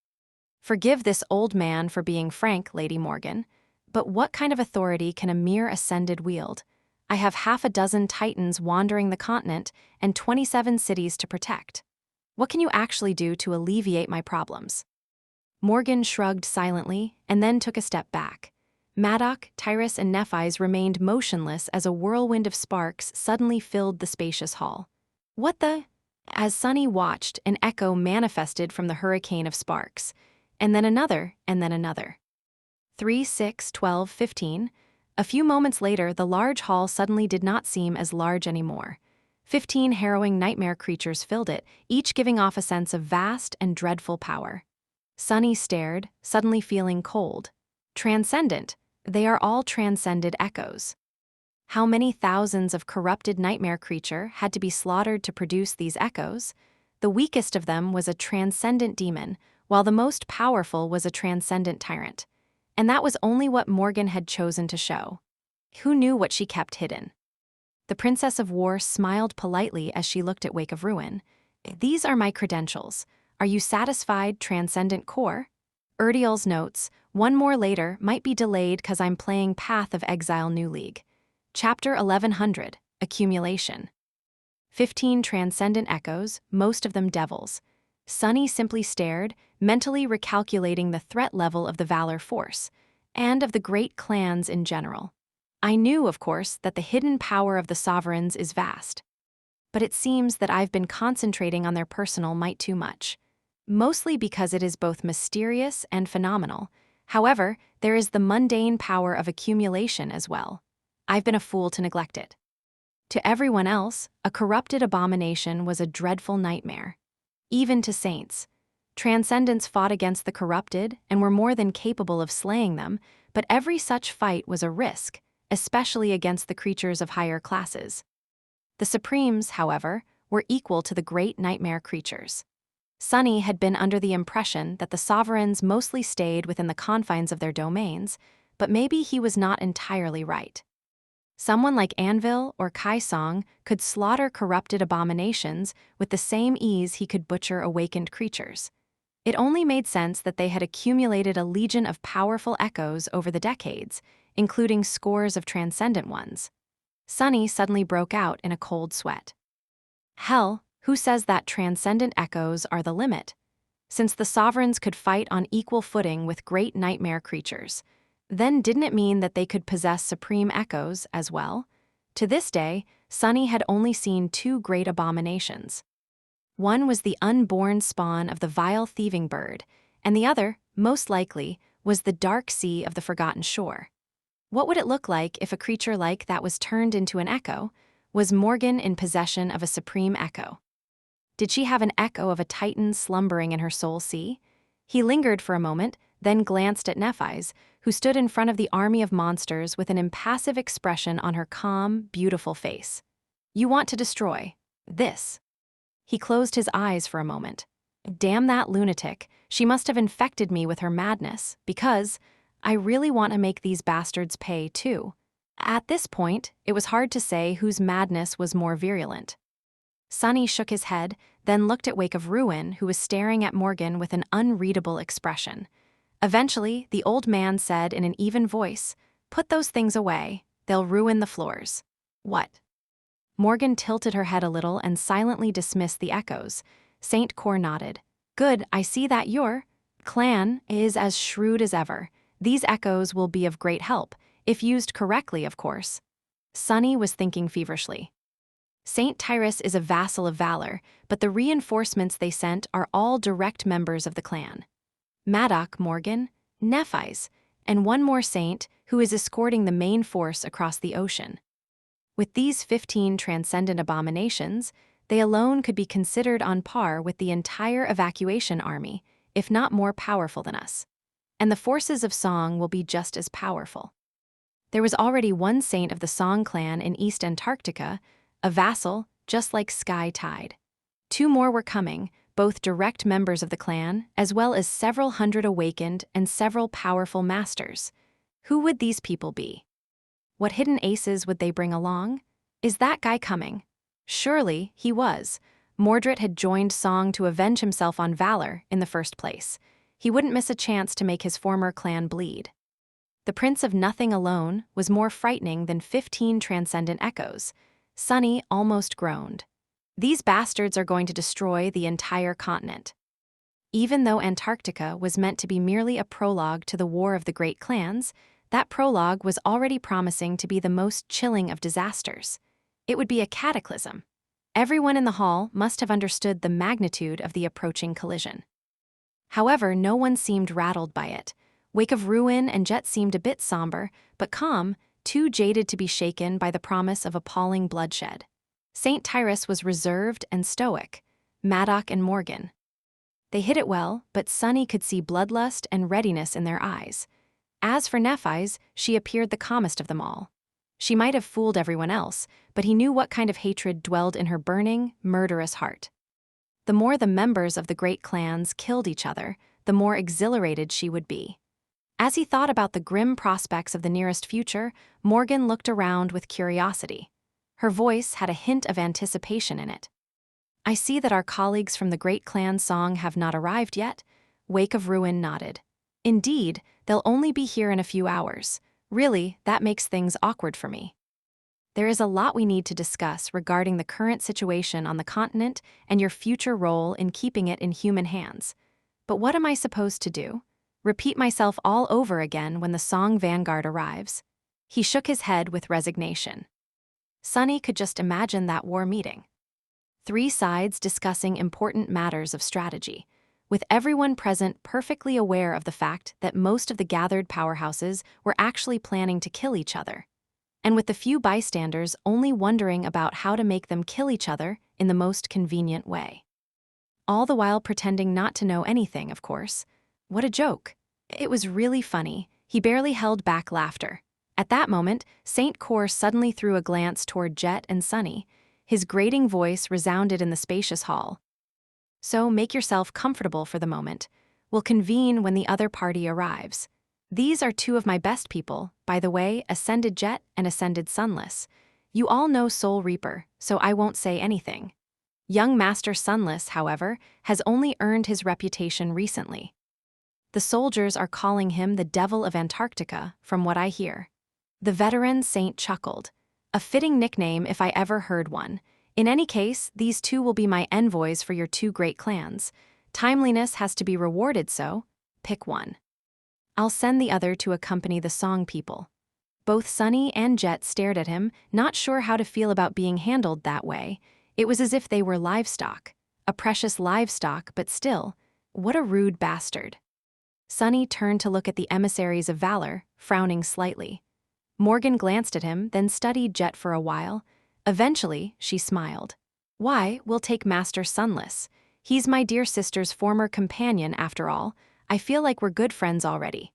"Forgive this old man for being frank, Lady Morgan, but what kind of authority can a mere ascended wield? I have half a dozen titans wandering the continent and 27 cities to protect. What can you actually do to alleviate my problems?" Morgan shrugged silently and then took a step back. Madoc, Tyrus, and Nephis remained motionless as a whirlwind of sparks suddenly filled the spacious hall. What the? As Sunny watched, an echo manifested from the hurricane of sparks, and then another, and then another. 3, 6, 12, 15. A few moments later, the large hall suddenly did not seem as large anymore. 15 harrowing nightmare creatures filled it, each giving off a sense of vast and dreadful power. Sunny stared, suddenly feeling cold. Transcendent. They are all transcended echoes. How many thousands of corrupted nightmare creature had to be slaughtered to produce these echoes? The weakest of them was a transcendent demon, while the most powerful was a transcendent tyrant. And that was only what Morgan had chosen to show. Who knew what she kept hidden? The Princess of War smiled politely as she looked at Wake of Ruin. These are my credentials. Are you satisfied, Transcendent Core? Urdial's notes, one more later, might be delayed cause I'm playing Path of Exile New League. Chapter 1100, Accumulation. 15 transcendent echoes, most of them devils. Sunny simply stared, mentally recalculating the threat level of the Valor Force, and of the great clans in general. I knew, of course, that the hidden power of the sovereigns is vast. But it seems that I've been concentrating on their personal might too much. Mostly because it is both mysterious and phenomenal. However, there is the mundane power of accumulation as well. I've been a fool to neglect it. To everyone else, a corrupted abomination was a dreadful nightmare. Even to saints. Transcendents fought against the corrupted and were more than capable of slaying them, but every such fight was a risk, especially against the creatures of higher classes. The Supremes, however, were equal to the great nightmare creatures. Sunny had been under the impression that the sovereigns mostly stayed within the confines of their domains, but maybe he was not entirely right. Someone like Anvil or Kaisong could slaughter corrupted abominations with the same ease he could butcher awakened creatures. It only made sense that they had accumulated a legion of powerful echoes over the decades, including scores of transcendent ones. Sunny suddenly broke out in a cold sweat. Hell, who says that transcendent echoes are the limit? Since the sovereigns could fight on equal footing with great nightmare creatures, then didn't it mean that they could possess supreme echoes as well? To this day, Sunny had only seen two great abominations. One was the unborn spawn of the vile thieving bird, and the other, most likely, was the dark sea of the forgotten shore. What would it look like if a creature like that was turned into an echo? Was Morgan in possession of a supreme echo? Did she have an echo of a titan slumbering in her soul sea? He lingered for a moment, then glanced at Nephis, who stood in front of the army of monsters with an impassive expression on her calm, beautiful face. You want to destroy this. He closed his eyes for a moment. Damn that lunatic, she must have infected me with her madness, because I really want to make these bastards pay too. At this point, it was hard to say whose madness was more virulent. Sunny shook his head, then looked at Wake of Ruin, who was staring at Morgan with an unreadable expression. Eventually, the old man said in an even voice, "Put those things away, they'll ruin the floors." What? Morgan tilted her head a little and silently dismissed the echoes. Saint Cor nodded. Good, I see that your clan is as shrewd as ever. These echoes will be of great help, if used correctly, of course. Sunny was thinking feverishly. Saint Tyrus is a vassal of Valor, but the reinforcements they sent are all direct members of the clan. Madoc, Morgan, Nephis, and one more saint who is escorting the main force across the ocean. With these 15 transcendent abominations, they alone could be considered on par with the entire evacuation army, if not more powerful than us. And the forces of Song will be just as powerful. There was already one saint of the Song clan in East Antarctica, a vassal, just like Sky Tide. Two more were coming, both direct members of the clan, as well as several hundred awakened and several powerful masters. Who would these people be? What hidden aces would they bring along? Is that guy coming? Surely, he was. Mordred had joined Song to avenge himself on Valor in the first place. He wouldn't miss a chance to make his former clan bleed. The Prince of Nothing alone was more frightening than 15 transcendent echoes. Sunny almost groaned. These bastards are going to destroy the entire continent. Even though Antarctica was meant to be merely a prologue to the War of the Great Clans, That prologue was already promising to be the most chilling of disasters. It would be a cataclysm. Everyone in the hall must have understood the magnitude of the approaching collision. However, no one seemed rattled by it. Wake of Ruin and Jet seemed a bit somber, but calm, too jaded to be shaken by the promise of appalling bloodshed. St. Tyrus was reserved and stoic. Maddock and Morgan. They hit it well, but Sunny could see bloodlust and readiness in their eyes. As for Nephi's, she appeared the calmest of them all. She might have fooled everyone else, but he knew what kind of hatred dwelled in her burning, murderous heart. The more the members of the great clans killed each other, the more exhilarated she would be. As he thought about the grim prospects of the nearest future, Morgan looked around with curiosity. Her voice had a hint of anticipation in it. "I see that our colleagues from the Great Clan Song have not arrived yet." Wake of Ruin nodded. "Indeed, they'll only be here in a few hours. Really, that makes things awkward for me. There is a lot we need to discuss regarding the current situation on the continent and your future role in keeping it in human hands. But what am I supposed to do? Repeat myself all over again when the Song Vanguard arrives?" He shook his head with resignation. Sunny could just imagine that war meeting. 3 sides discussing important matters of strategy, with everyone present perfectly aware of the fact that most of the gathered powerhouses were actually planning to kill each other, and with the few bystanders only wondering about how to make them kill each other in the most convenient way. All the while pretending not to know anything, of course. What a joke. It was really funny. He barely held back laughter. At that moment, St. Cor suddenly threw a glance toward Jet and Sunny. His grating voice resounded in the spacious hall. "So make yourself comfortable for the moment. We'll convene when the other party arrives. These are 2 of my best people, by the way, Ascended Jet and Ascended Sunless. You all know Soul Reaper, so I won't say anything. Young Master Sunless, however, has only earned his reputation recently. The soldiers are calling him the Devil of Antarctica, from what I hear." The veteran saint chuckled. "A fitting nickname if I ever heard one. In any case, these 2 will be my envoys for your 2 great clans. Timeliness has to be rewarded, so pick one. I'll send the other to accompany the Song people." Both Sunny and Jet stared at him, not sure how to feel about being handled that way. It was as if they were livestock. A precious livestock, but still, what a rude bastard. Sunny turned to look at the emissaries of valor, frowning slightly. Morgan glanced at him, then studied Jet for a while. Eventually, she smiled. "Why, we'll take Master Sunless. He's my dear sister's former companion, after all. I feel like we're good friends already."